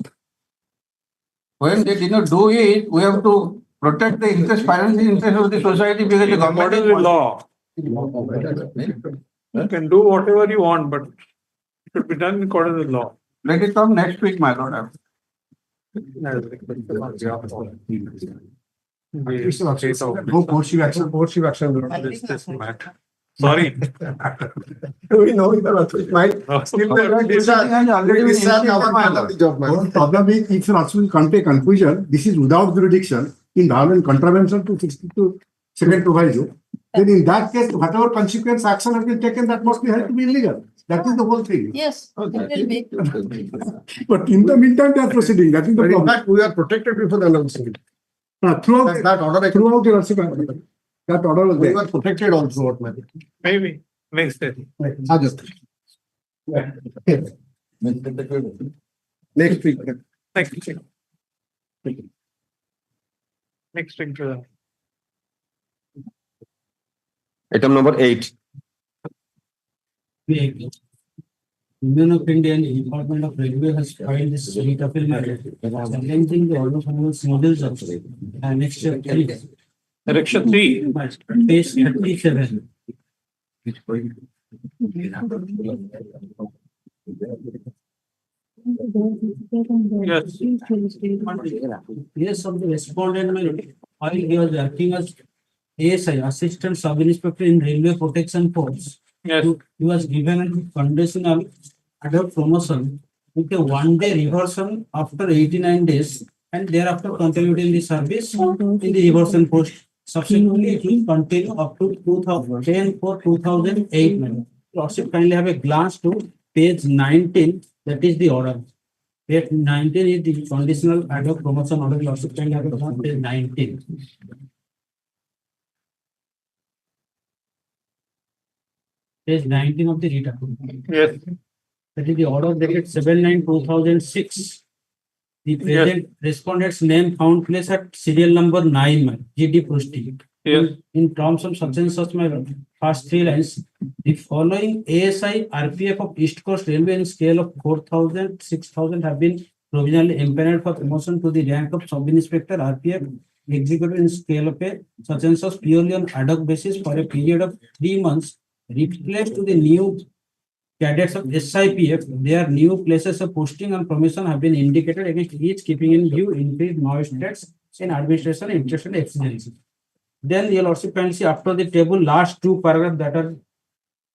When they did not do it, we have to protect the interest, financial interest of the society because the government is law. You can do whatever you want, but it should be done in accordance with law. Let it come next week, my lord. No coercive action. Coercive action. Sorry. We know it might. Still, the problem is, if you also come to a conclusion, this is without jurisdiction, in violent contravention to 62 second proviso, then in that case, whatever consequence action has been taken, that must be held to be illegal. That is the whole thing. Yes, it will be. But in the meantime, they are proceeding. That is the But in problem. fact, we are protected before the announcement. Throughout That order, throughout your that order was we there. were protected all throughout, my lord. Maybe next day. Just. Next week. Next week. Next week. Item number 8. Union of India and Department of Railway has filed this writ appeal matter challenging the order from the models of annexure 3. Section 3. Page 37. Yes. Yes, of the respondent, while he was acting as ASI, Assistant Sub Inspector in Railway Protection Force. Yes. He was given a conditional ad hoc promotion with a 1-day reversion after 89 days and thereafter continued in the service in the reversion post. Subsequently, it will continue up to 2010 for 2008. Lordship, kindly have a glance to page 19, that is the order. Page 19 is the conditional ad hoc promotion order. Lordship, kindly have a glance, page 19. Page 19 of the writ appeal. Yes. That is the order dated 7/9/2006. The present respondent's name found place at serial number 9, GD Proceeding. Yes. In terms of such and such, my first 3 lines, the following ASI RPF of East Coast Railway in scale of 4,000, 6,000 have been provisionally empaneled for promotion to the rank of Sub-Inspector RPF executive in scale of a such and such purely on ad hoc basis for a period of 3 months, replaced to the new cadets of SIPF. Their new places of posting and promotion have been indicated against each, keeping in view increased magistrates in administration, interest and exigency. Then you'll also can see after the table last 2 paragraphs that are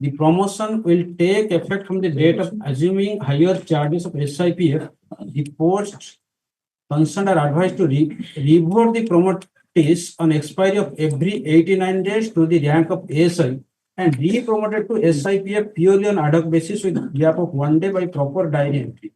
the promotion will take effect from the date of assuming higher charges of SIPF. The posts concerned are advised to reward the promotees on expiry of every 89 days to the rank of ASI and re-promoted to SIPF purely on ad hoc basis with gap of 1 day by proper diary entry.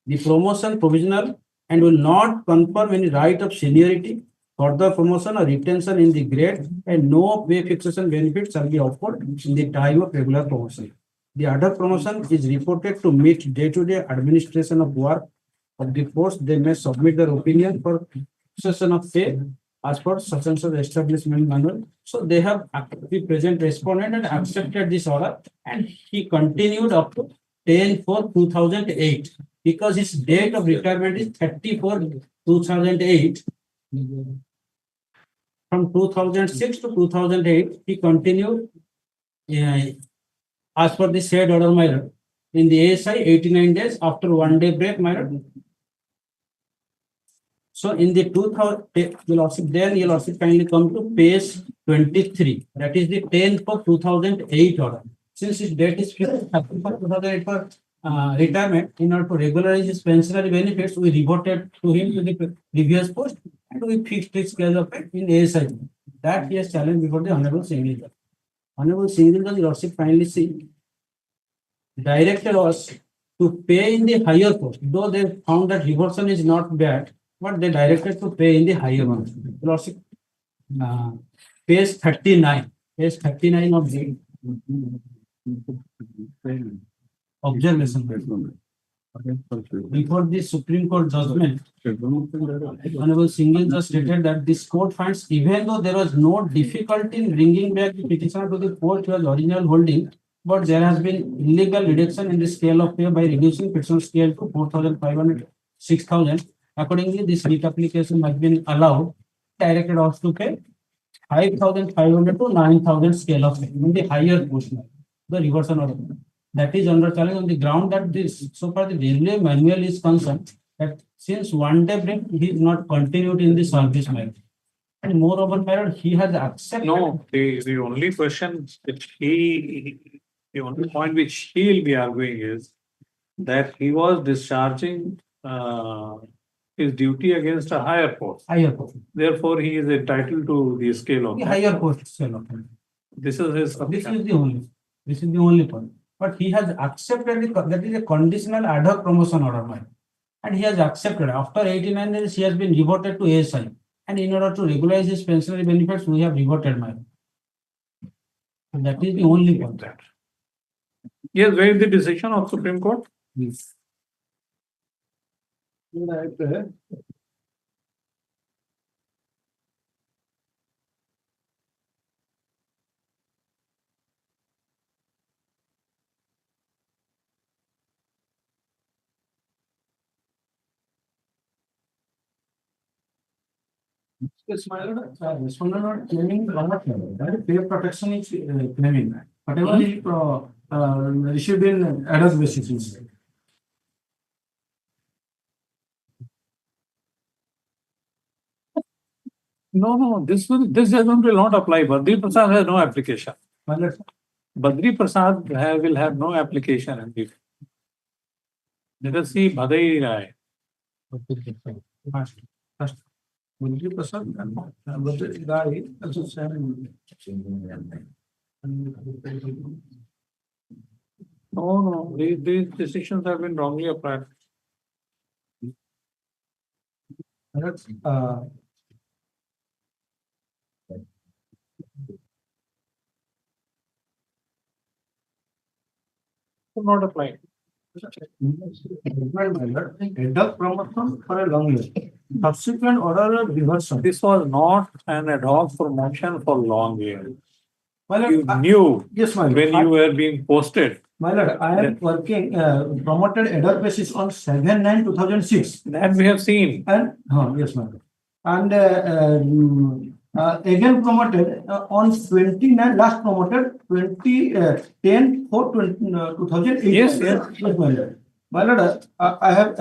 The promotion provisional and will not confirm any right of seniority, further promotion or retention in the grade, and no pay fixation benefits shall be offered in the time of regular promotion. The ad hoc promotion is reported to meet day-to-day administration of work of the force. They may submit their opinion for fixation of pay as per such and such establishment manual. So they have the present respondent and accepted this order, and he continued up to 10/4/2008 because his date of retirement is 30/4/2008. From 2006 to 2008, he continued as per the said order, my lord, in the ASI 89 days after 1 day break, my lord. So in the 2000, you'll also kindly come to page 23. That is the 10/4/2008 order. Since his date is 2008 for retirement, in order to regularize his pensionary benefits, we reverted to him to the previous post and we fixed his scale of pay in ASI. That he has challenged before the Honorable Single Judge. Honorable Single Judge, Lordship kindly see, directed us to pay in the higher post, though they found that reversion is not bad, but they directed to pay in the higher one. Lordship, page 39 of the observation. Before the Supreme Court judgment, Honorable Single Judge stated that this court finds even though there was no difficulty in bringing back the petitioner to the court to his original holding, but there has been illegal reduction in the scale of pay by reducing petitioner scale to 4,500, 6,000. Accordingly, this writ application has been allowed, directed us to pay 5,500 to 9,000 scale of pay in the higher portion, the reversion order. That is under challenge on the ground that this, so far the railway manual is concerned, that since one day break, he is not continued in the service matter. And moreover, my lord, he has accepted. No, the only question which the only point which he will be arguing is that he was discharging his duty against a higher post. Higher post. Therefore, he is entitled to the scale of The higher post scale of pay. This is his. This is the only point. But he has accepted that is a conditional ad hoc promotion order, my. And he has accepted. After 89 days, he has been reverted to ASI. And in order to regularize his pensionary benefits, we have reverted, my. And that is the only point. Yes, where is the decision of Supreme Court? Yes. Yes, my lord, respondent not claiming wrong, that is pay protection is claiming. Whatever he received in adult basis. No, this judgment will not apply. Badri Prasad has no application. Badri Prasad will have no application in this. Let us see Badai Rai. Badri Prasad and Badri Rai also same. No, these decisions have been wrongly applied. Not apply. Adult promotion for a long year. Subsequent order of reversal. This was not an ad hoc promotion for long years. You knew yes, my lord, when you were being posted. My lord, I am working promoted adult basis on 7/9/2006. That we have seen. And yes, my lord. And again promoted on 29, last promoted 20/10/2018. Yes, my lord. My lord, I have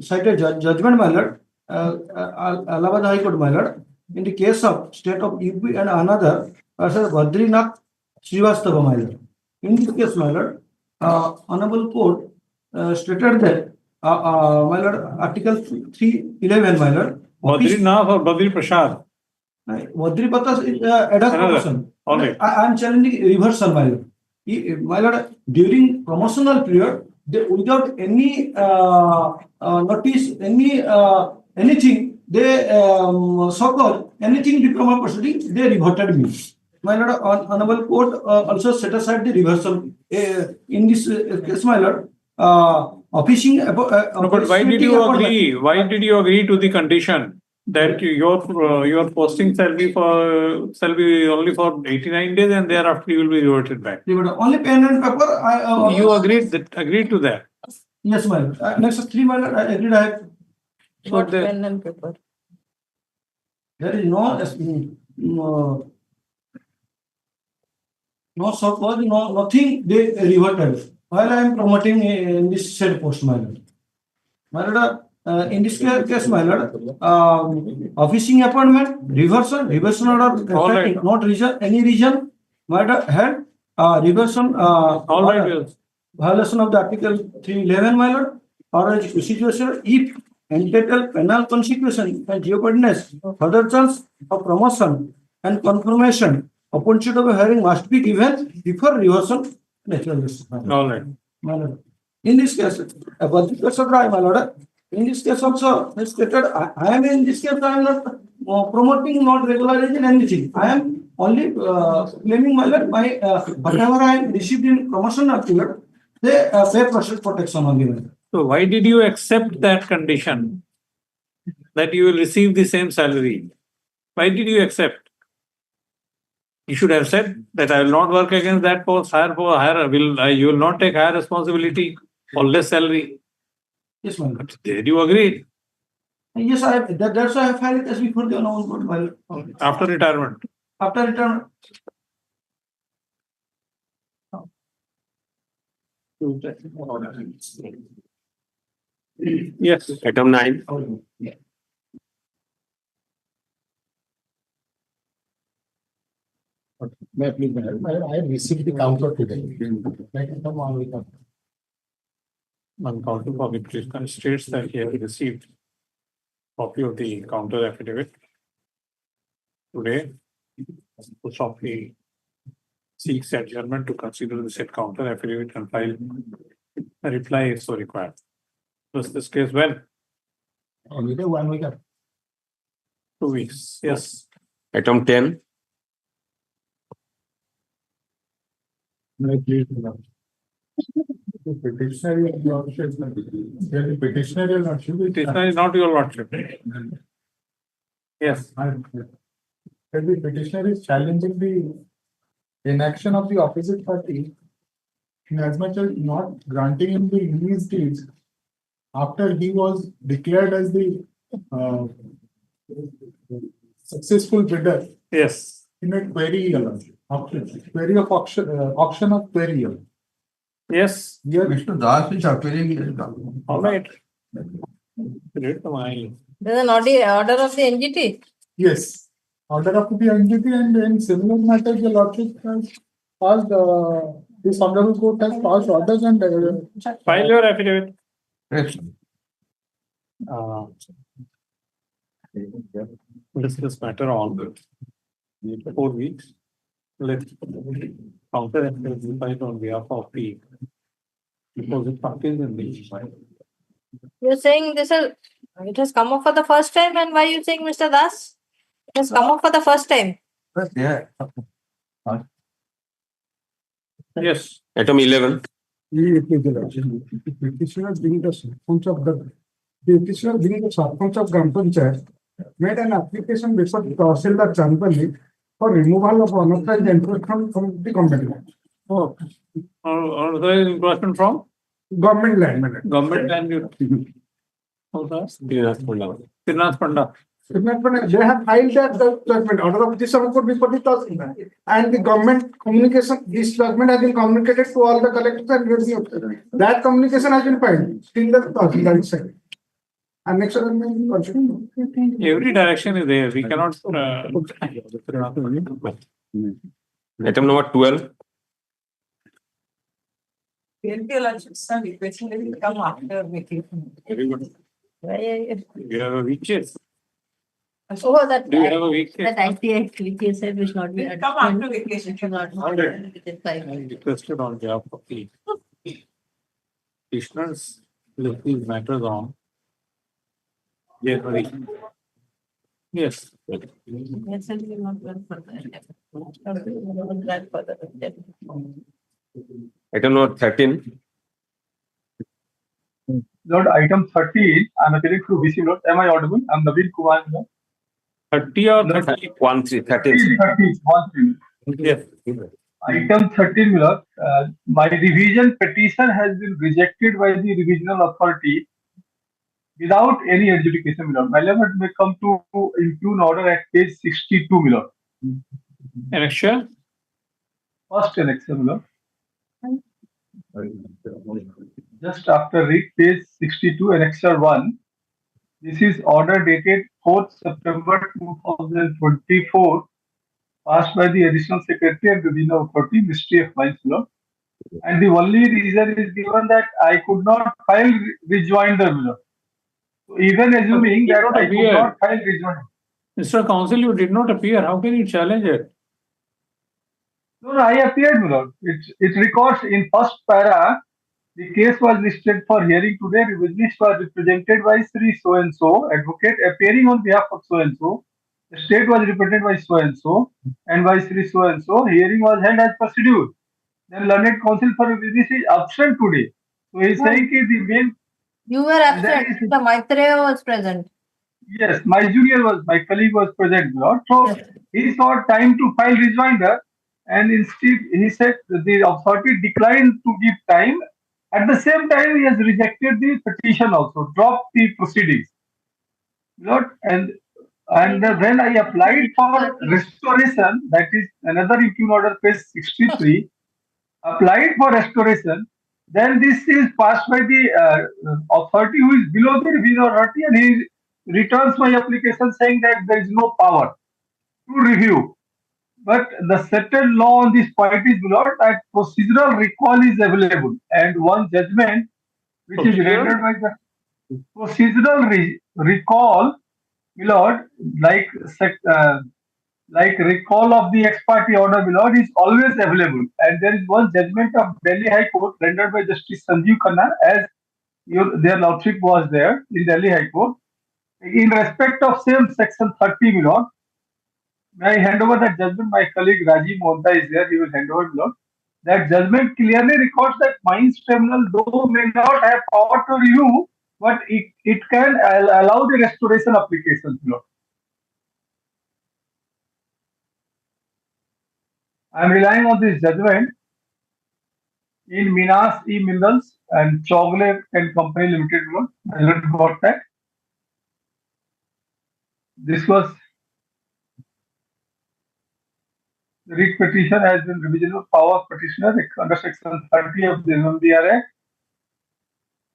cited judgment, my lord, Allahabad High Court, my lord, in the case of state of UP and another, Badrinath Srivastava, my lord. In this case, my lord, Honorable Court stated that, my lord, Article 311, my lord. Badrinath or Badri Prasad? Badri Prasad is ad hoc promotion. All right. I am challenging reversal, my lord. My lord, during promotional period, they, without any notice, anything, they so-called anything diploma proceeding, they reverted me. My lord, Honorable Court also set aside the reversal. In this case, my lord, official. No, but why did you agree? Why did you agree to the condition that your posting shall be only for 89 days and thereafter you will be reverted back? Only pen and paper. You agreed to that. Yes, my lord. Next 3, my lord, I agreed. I have. What pen and paper? There is no so-called, nothing they reverted. While I am promoting in this said post, my lord. My lord, in this case, my lord, officing appointment, reversion order, right. not reason, any reason, my lord, had reversion, violation of the Article 311, my lord, or a situation if entitled penal consequence and jeopardiness, further chance of promotion and confirmation upon sheet of a hearing must be given before reversal. Natural justice. All right. My lord. In this case, about the case of Rai, my lord, in this case also, it's stated, I am in this case, I am not promoting not regularizing anything. I am only claiming, my lord, my whatever I am received in promotional period, they pay process protection only. My lord. So why did you accept that condition that you will receive the same salary? Why did you accept? You should have said that I will not work against that post, higher, you will not take higher responsibility or less salary. Yes, my lord. There you agreed. Yes, I have, that's why I filed it as before the announcement, my lord. After retirement. After retirement. Yes. Item 9. May I please, I received the counter today. On counter for the petitioner states that he has received copy of the counter affidavit today. Softly seeks adjournment to consider the said counter affidavit and file a reply if so required. Was this case when? Only 1 week. 2 weeks. Yes. Item 10. May I please, petitioner is petitioner is not your lordship. Yes. The petitioner is challenging the inaction of the opposite party in as much as not granting him the release deeds after he was declared as the successful bidder. Yes. In a query query of auction of query. Yes. Here, Mr. Das is appearing. All right. Read the mind. There's an order of the NGT. Yes. Order of the NGT, and in similar matters, the lordship has passed, this honorable court has passed orders and File your affidavit. Yes. Discuss matter on 4 weeks. Let's counter affidavit filed on behalf of the opposite parties in the. You're saying it has come up for the first time, and why are you saying, Mr. Das? It has come up for the first time. Yeah. Yes. Item 11. the petitioner being the sarpanch of the petitioner being the sarpanch of Gram Panchayat made an application before the Tahsildar Chanpalli for removal of unauthorized encroachment from the government land. Oh, unauthorized encroachment from? Government land. Government land. Tirnath Panda. They have filed that judgment order of this court before the Tahsildar, and the government communication. This judgment has been communicated to all the collectors and review. That communication has been filed. Still the Tahsildar is side. And next Every direction is there. We cannot. Item number 12. Requesting that it come after vacation. Very good. You have a weak case. Oh, that. Do you have a weak case? That ITX which you said will not be. Come after vacation. Should not. I requested on behalf of the petitioners list these matters on January. Yes. Yes, and we will not go further. Item number 13. Lord, item 13, I'm appealing to VC Lord. Am I audible? I'm Naveen Kumar. 30 or 30? 13. Yes. Item 13, Lord. My revision petition has been rejected by the revisional authority without any adjudication, Lord. My Lord may come to impugn order at page 62, Lord. Annexure? First annexure, Lord. Just after read page 62, annexure 1. This is order dated 4th September 2024, passed by the Additional Secretary and Revisional Authority, Ministry of Mines, Lord. And the only reason is given that I could not file rejoinder, Lord. So even assuming that I could not file rejoinder. Mr. Counsel, you did not appear. How can you challenge it? No, I appeared, my lord. It records in first para, the case was listed for hearing today. The witness was represented by Sri so and so, advocate appearing on behalf of so and so. The state was represented by so and by Sri so and so. Hearing was held as procedure. Then learned counsel for witness is absent today. So he is saying that the main. You were absent. The Maitreya was present. Yes, my colleague was present, my lord. So he sought time to file rejoinder, and instead he said the authority declined to give time. At the same time, he has rejected the petition also, dropped the proceedings. Lord, and when I applied for restoration, that is another impugn order, page 63, applied for restoration, then this is passed by the authority who is below the revision authority, and he returns my application saying that there is no power to review. But the settled law on this point is, Lord, that procedural recall is available, and one judgment which is rendered by the procedural recall, Lord, like recall of the ex parte order, Lord, is always available. And there is one judgment of Delhi High Court rendered by Justice Sanjeev Khanna, as their lordship was there in Delhi High Court. In respect of same section 30, Lord, may I hand over that judgment? My colleague Rajiv Monta is there. He will hand over, Lord. That judgment clearly records that Mines Tribunal, though may not have power to review, but it can allow the restoration applications, Lord. I am relying on this judgment in Minas E. Minerals and Chogle and Company Limited, Lord. I heard about that. This was the writ petition has been revision of power of petitioner under section 30 of the MMDR Act.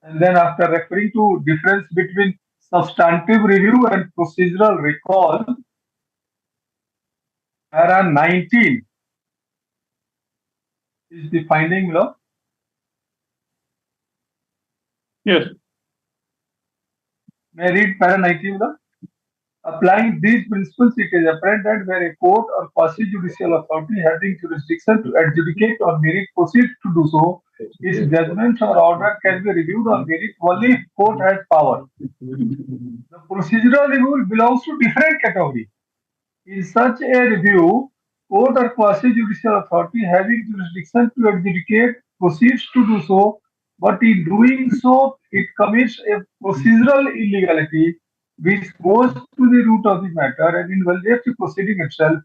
And then after referring to difference between substantive review and procedural recall, para 19 is the finding, law. Yes. May I read para 19, law? Applying these principles, it is apparent that where a court or quasi-judicial authority having jurisdiction to adjudicate or merit proceeds to do so, its judgment or order can be reviewed on merit only if court has power. The procedural review belongs to different category. In such a review, court or quasi-judicial authority having jurisdiction to adjudicate proceeds to do so, but in doing so, it commits a procedural illegality which goes to the root of the matter and invalidates the proceeding itself,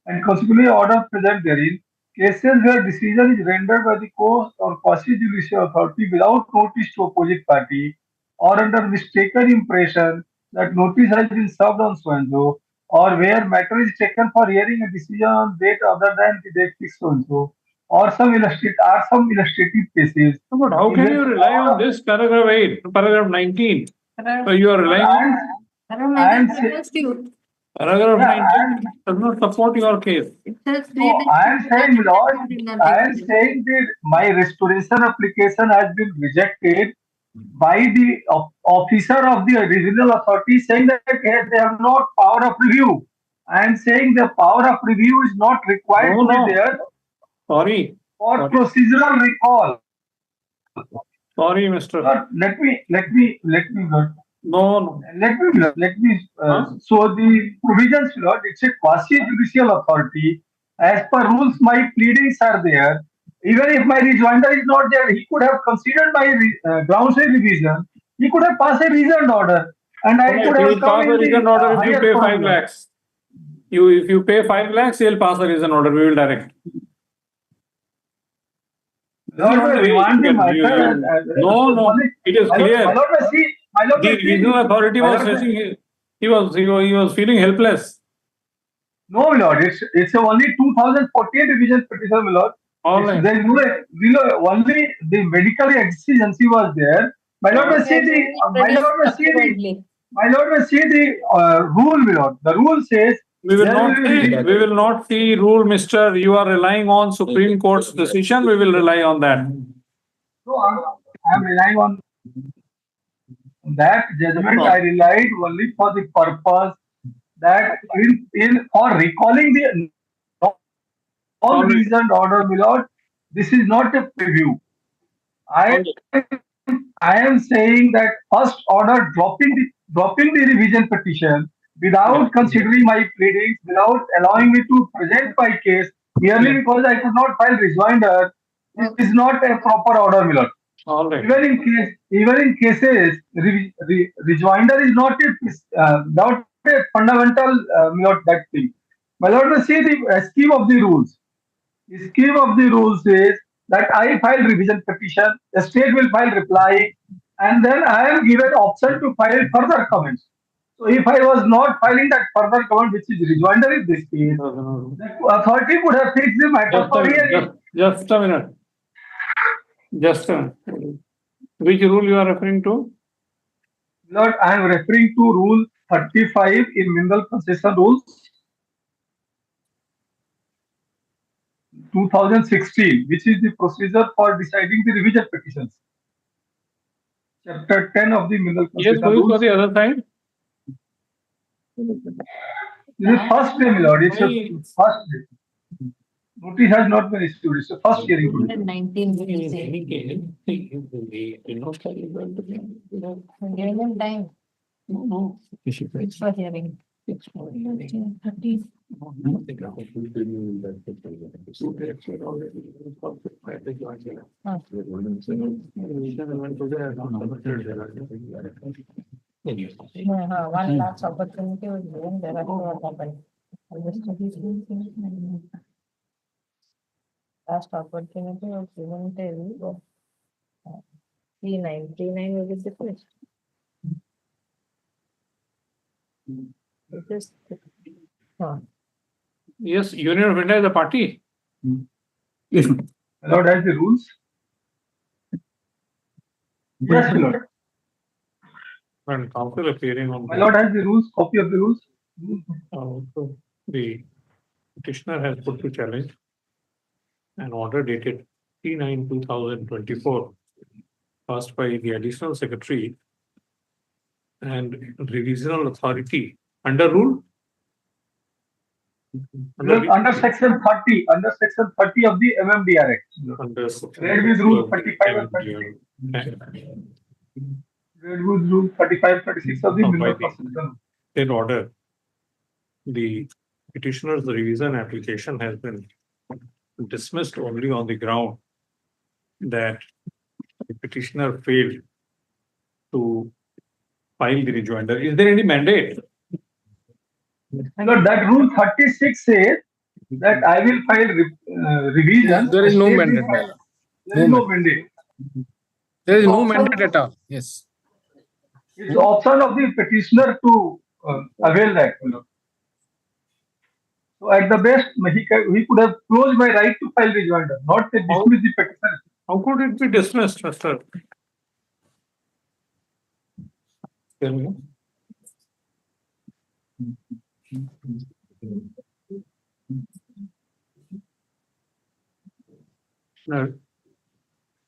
and consequently order present therein. Cases where decision is rendered by the court or quasi-judicial authority without notice to opposite party, or under mistaken impression that notice has been served on so and so, or where matter is taken for hearing a decision on date other than the date fixed so and so, or some illustrative cases. But how can you rely on this paragraph 8, paragraph 19? So you are relying on paragraph 19 does not support your case. I am saying, Lord, I am saying that my restoration application has been rejected by the officer of the regional authority, saying that they have not power of review. I am saying the power of review is not required to be there. Sorry. For procedural recall. Sorry, Mr. Let me. No. Let me. So the provisions, Lord, it's a quasi-judicial authority. As per rules, my pleadings are there. Even if my rejoinder is not there, he could have considered my grounds of revision. He could have passed a reasoned order, and I could have pass a reasoned order if you pay 5 lakhs. If you pay 5 lakhs, he'll pass a reasoned order. We will direct. No, it is clear. The regional authority was facing, he was feeling helpless. No, my lord, it's only 2014 revision petition, my lord. All right. There is only the medical exigency was there. My lord will see the rule, my lord. The rule says we will not see rule, Mr. You are relying on Supreme Court's decision. We will rely on that. So I'm relying on that judgment. I relied only for the purpose that for recalling the non-reasoned order, my lord, this is not a preview. I am saying that first order dropping the revision petition without considering my pleadings, without allowing me to present my case, merely because I could not file rejoinder, is not a proper order, my lord. All right. Even in cases, rejoinder is not a fundamental, my lord, that thing. My lord, let's see the scheme of the rules. The scheme of the rules is that I file revision petition, the state will file reply, and then I am given option to file further comments. So if I was not filing that further comment, which is rejoinder in this case, the authority would have fixed the matter for hearing. Just a minute. Just a minute. Which rule you are referring to? Lord, I am referring to Rule 35 in Mineral Concession Rules 2016, which is the procedure for deciding the revision petitions. Chapter 10 of the Mineral Concession Yes, going Rules. for the other side. This is first day, my lord. It's a first day. Notice has not been issued. It's a first hearing today. 19 In any case, Giving them time. No. It's for hearing. 30. One last opportunity was given, there are what happened. Last opportunity was given till T9. T9 will be the first. Just, Yes, Union of India is a party. Yes, my lord, has the rules. Yes, my lord. And counsel appearing on. My lord has the rules, copy of the rules. So the petitioner has put to challenge an order dated T9/2024 passed by the additional secretary and revisional authority under rule. Under section 30, of the MMDR Act. Under Read with rule 35 and 36. Read with rule 35, 36 of the Mineral Concession. In order, the petitioner's revision application has been dismissed only on the ground that the petitioner failed to file the rejoinder. Is there any mandate? No, that rule 36 says that I will file revision. There is no mandate. There is no mandate. There is no mandate at all. Yes. It's option of the petitioner to avail that. So at the best, he could have closed my right to file rejoinder, not dismiss the petition. How could it be dismissed, Mr.? Tell me. No.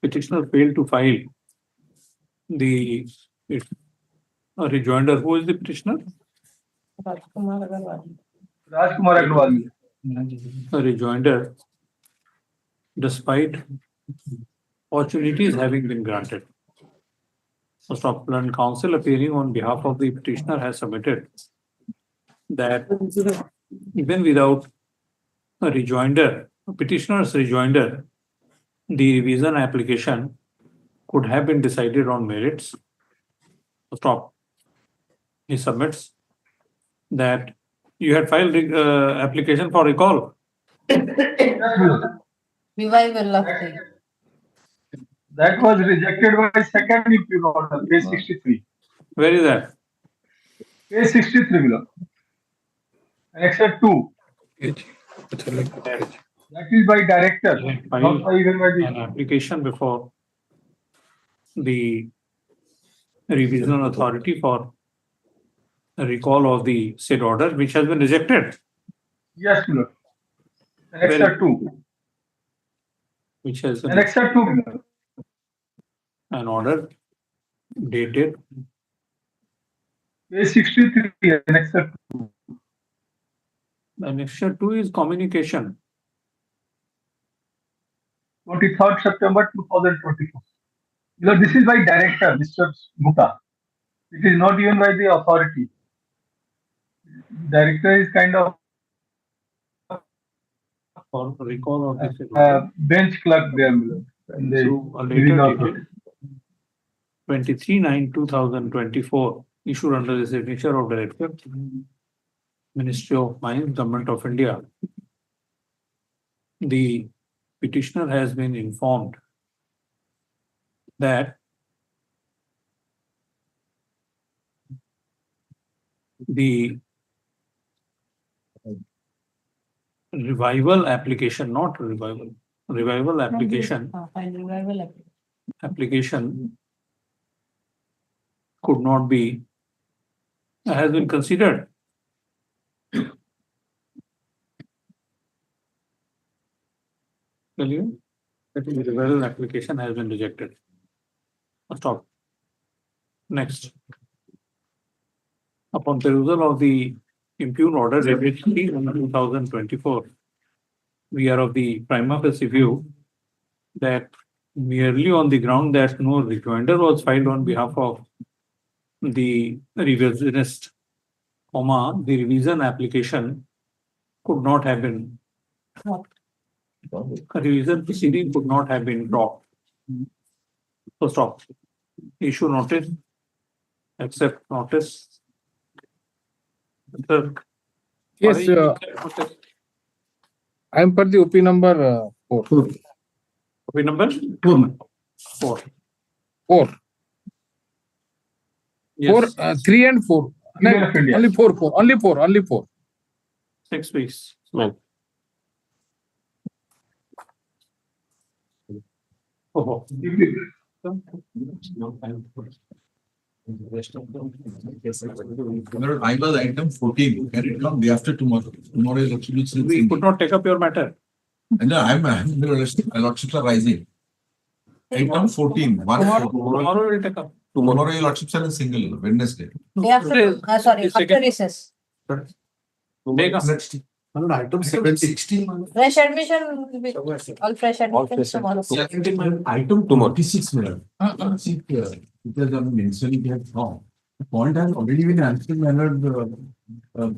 Petitioner failed to file the rejoinder. Who is the petitioner? Rajkumar Agarwal. Rajkumar Agarwal. A rejoinder, despite opportunities having been granted. First Appellant Counsel appearing on behalf of the petitioner has submitted that even without a rejoinder, a petitioner's rejoinder, the revision application could have been decided on merits. Stop. He submits that you had filed application for recall. Revival of the. That was rejected by second impugn order, page 63. Where is that? Page 63 below. Annexure 2. That is by director, not by even by the an application before the revisional authority for a recall of the said order, which has been rejected. Yes, Lord. Annexure 2. Which has been Annexure 2. an order dated Page 63, Annexure 2. Annexure 2 is communication. 23rd September 2024. Because this is by director, Mr. Gupta. It is not even by the authority. Director is kind of For recall of this. bench clerk there. And they So a giving later out dated 23/9/2024 issued under the signature of Director, Ministry of Mines, Government of India. The petitioner has been informed that the revival application, not revival, revival application, application could not be, has been considered. Tell you that the revival application has been rejected. Stop. Next. Upon perusal of the impugned order dated 2024, we are of the prima facie view that merely on the ground that no rejoinder was filed on behalf of the revisionist, the revision application could not have been dropped. A revision proceeding could not have been dropped. So stop. Issue notice, accept notice. Yes, I am for the OP number 4. OP number 4. 4. Yes. 4, 3 and 4. No, only 4, 4. Only 4. 6 weeks. Oh. I was item 14. Can it come day after tomorrow? Tomorrow is actually. We could not take up your matter. And I'm lordships are rising. Item 14. Tomorrow will take up. Tomorrow your lordships are in single Wednesday. Day after, sorry, after recess. Item 16. Fresh admission will be all fresh admissions tomorrow. Item 26 minute. Because I'm mentioning here wrong. The point has already been answered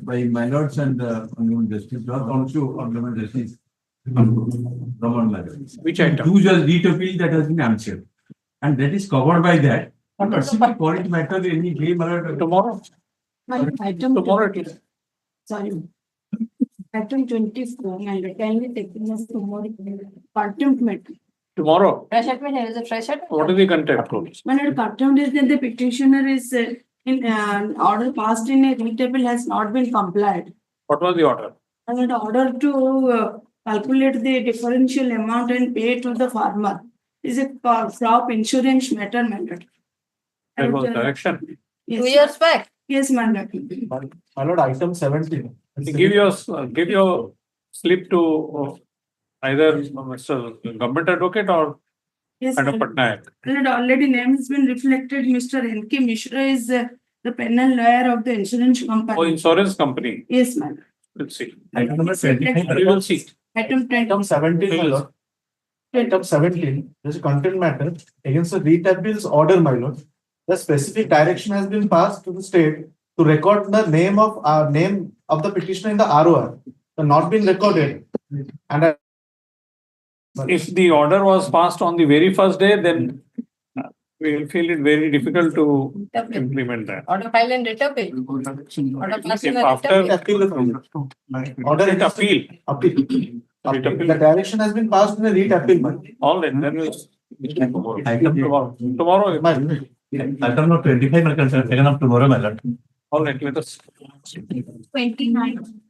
by my lords and Honorable Justice, not also Honorable Justice. Which item? Use as writ appeal that has been answered. And that is covered by that. But simply point matter any claim tomorrow. Item tomorrow it is. Sorry. Item 24 and can be taken as tomorrow contempt matter. Tomorrow. Fresh admission is a fresh admission. What is the contempt? When a contempt is then the petitioner is in order passed in a writ appeal has not been complied. What was the order? And in order to calculate the differential amount and pay to the farmer is a crop insurance matter mandatory. There was direction. Yes, 2 years back. Yes, mandatory. My lord, item 17. Give your slip to either Mr. Government Advocate or Yes, Madam madam. Patnaik. And already name has been reflected. Mr. N.K. Mishra is the penal lawyer of the insurance company. Oh, insurance company. Yes, madam. Let's see. Item number 25. We will see. Item 20. 17, my lord. Item 17, there's a content matter against the writ appeals order, my lord. The specific direction has been passed to the state to record the name of the petitioner in the ROR. Not been recorded. And If the order was passed on the very first day, then we will feel it very difficult to implement that. Order file and writ appeal. Order pass If and writ after appeal. order writ appeal. Writ appeal. The direction has been passed in the writ appeal, my lord. All right, then we'll Item tomorrow. Tomorrow. Item number 25 taken up tomorrow, my lord. All right, let us. 29.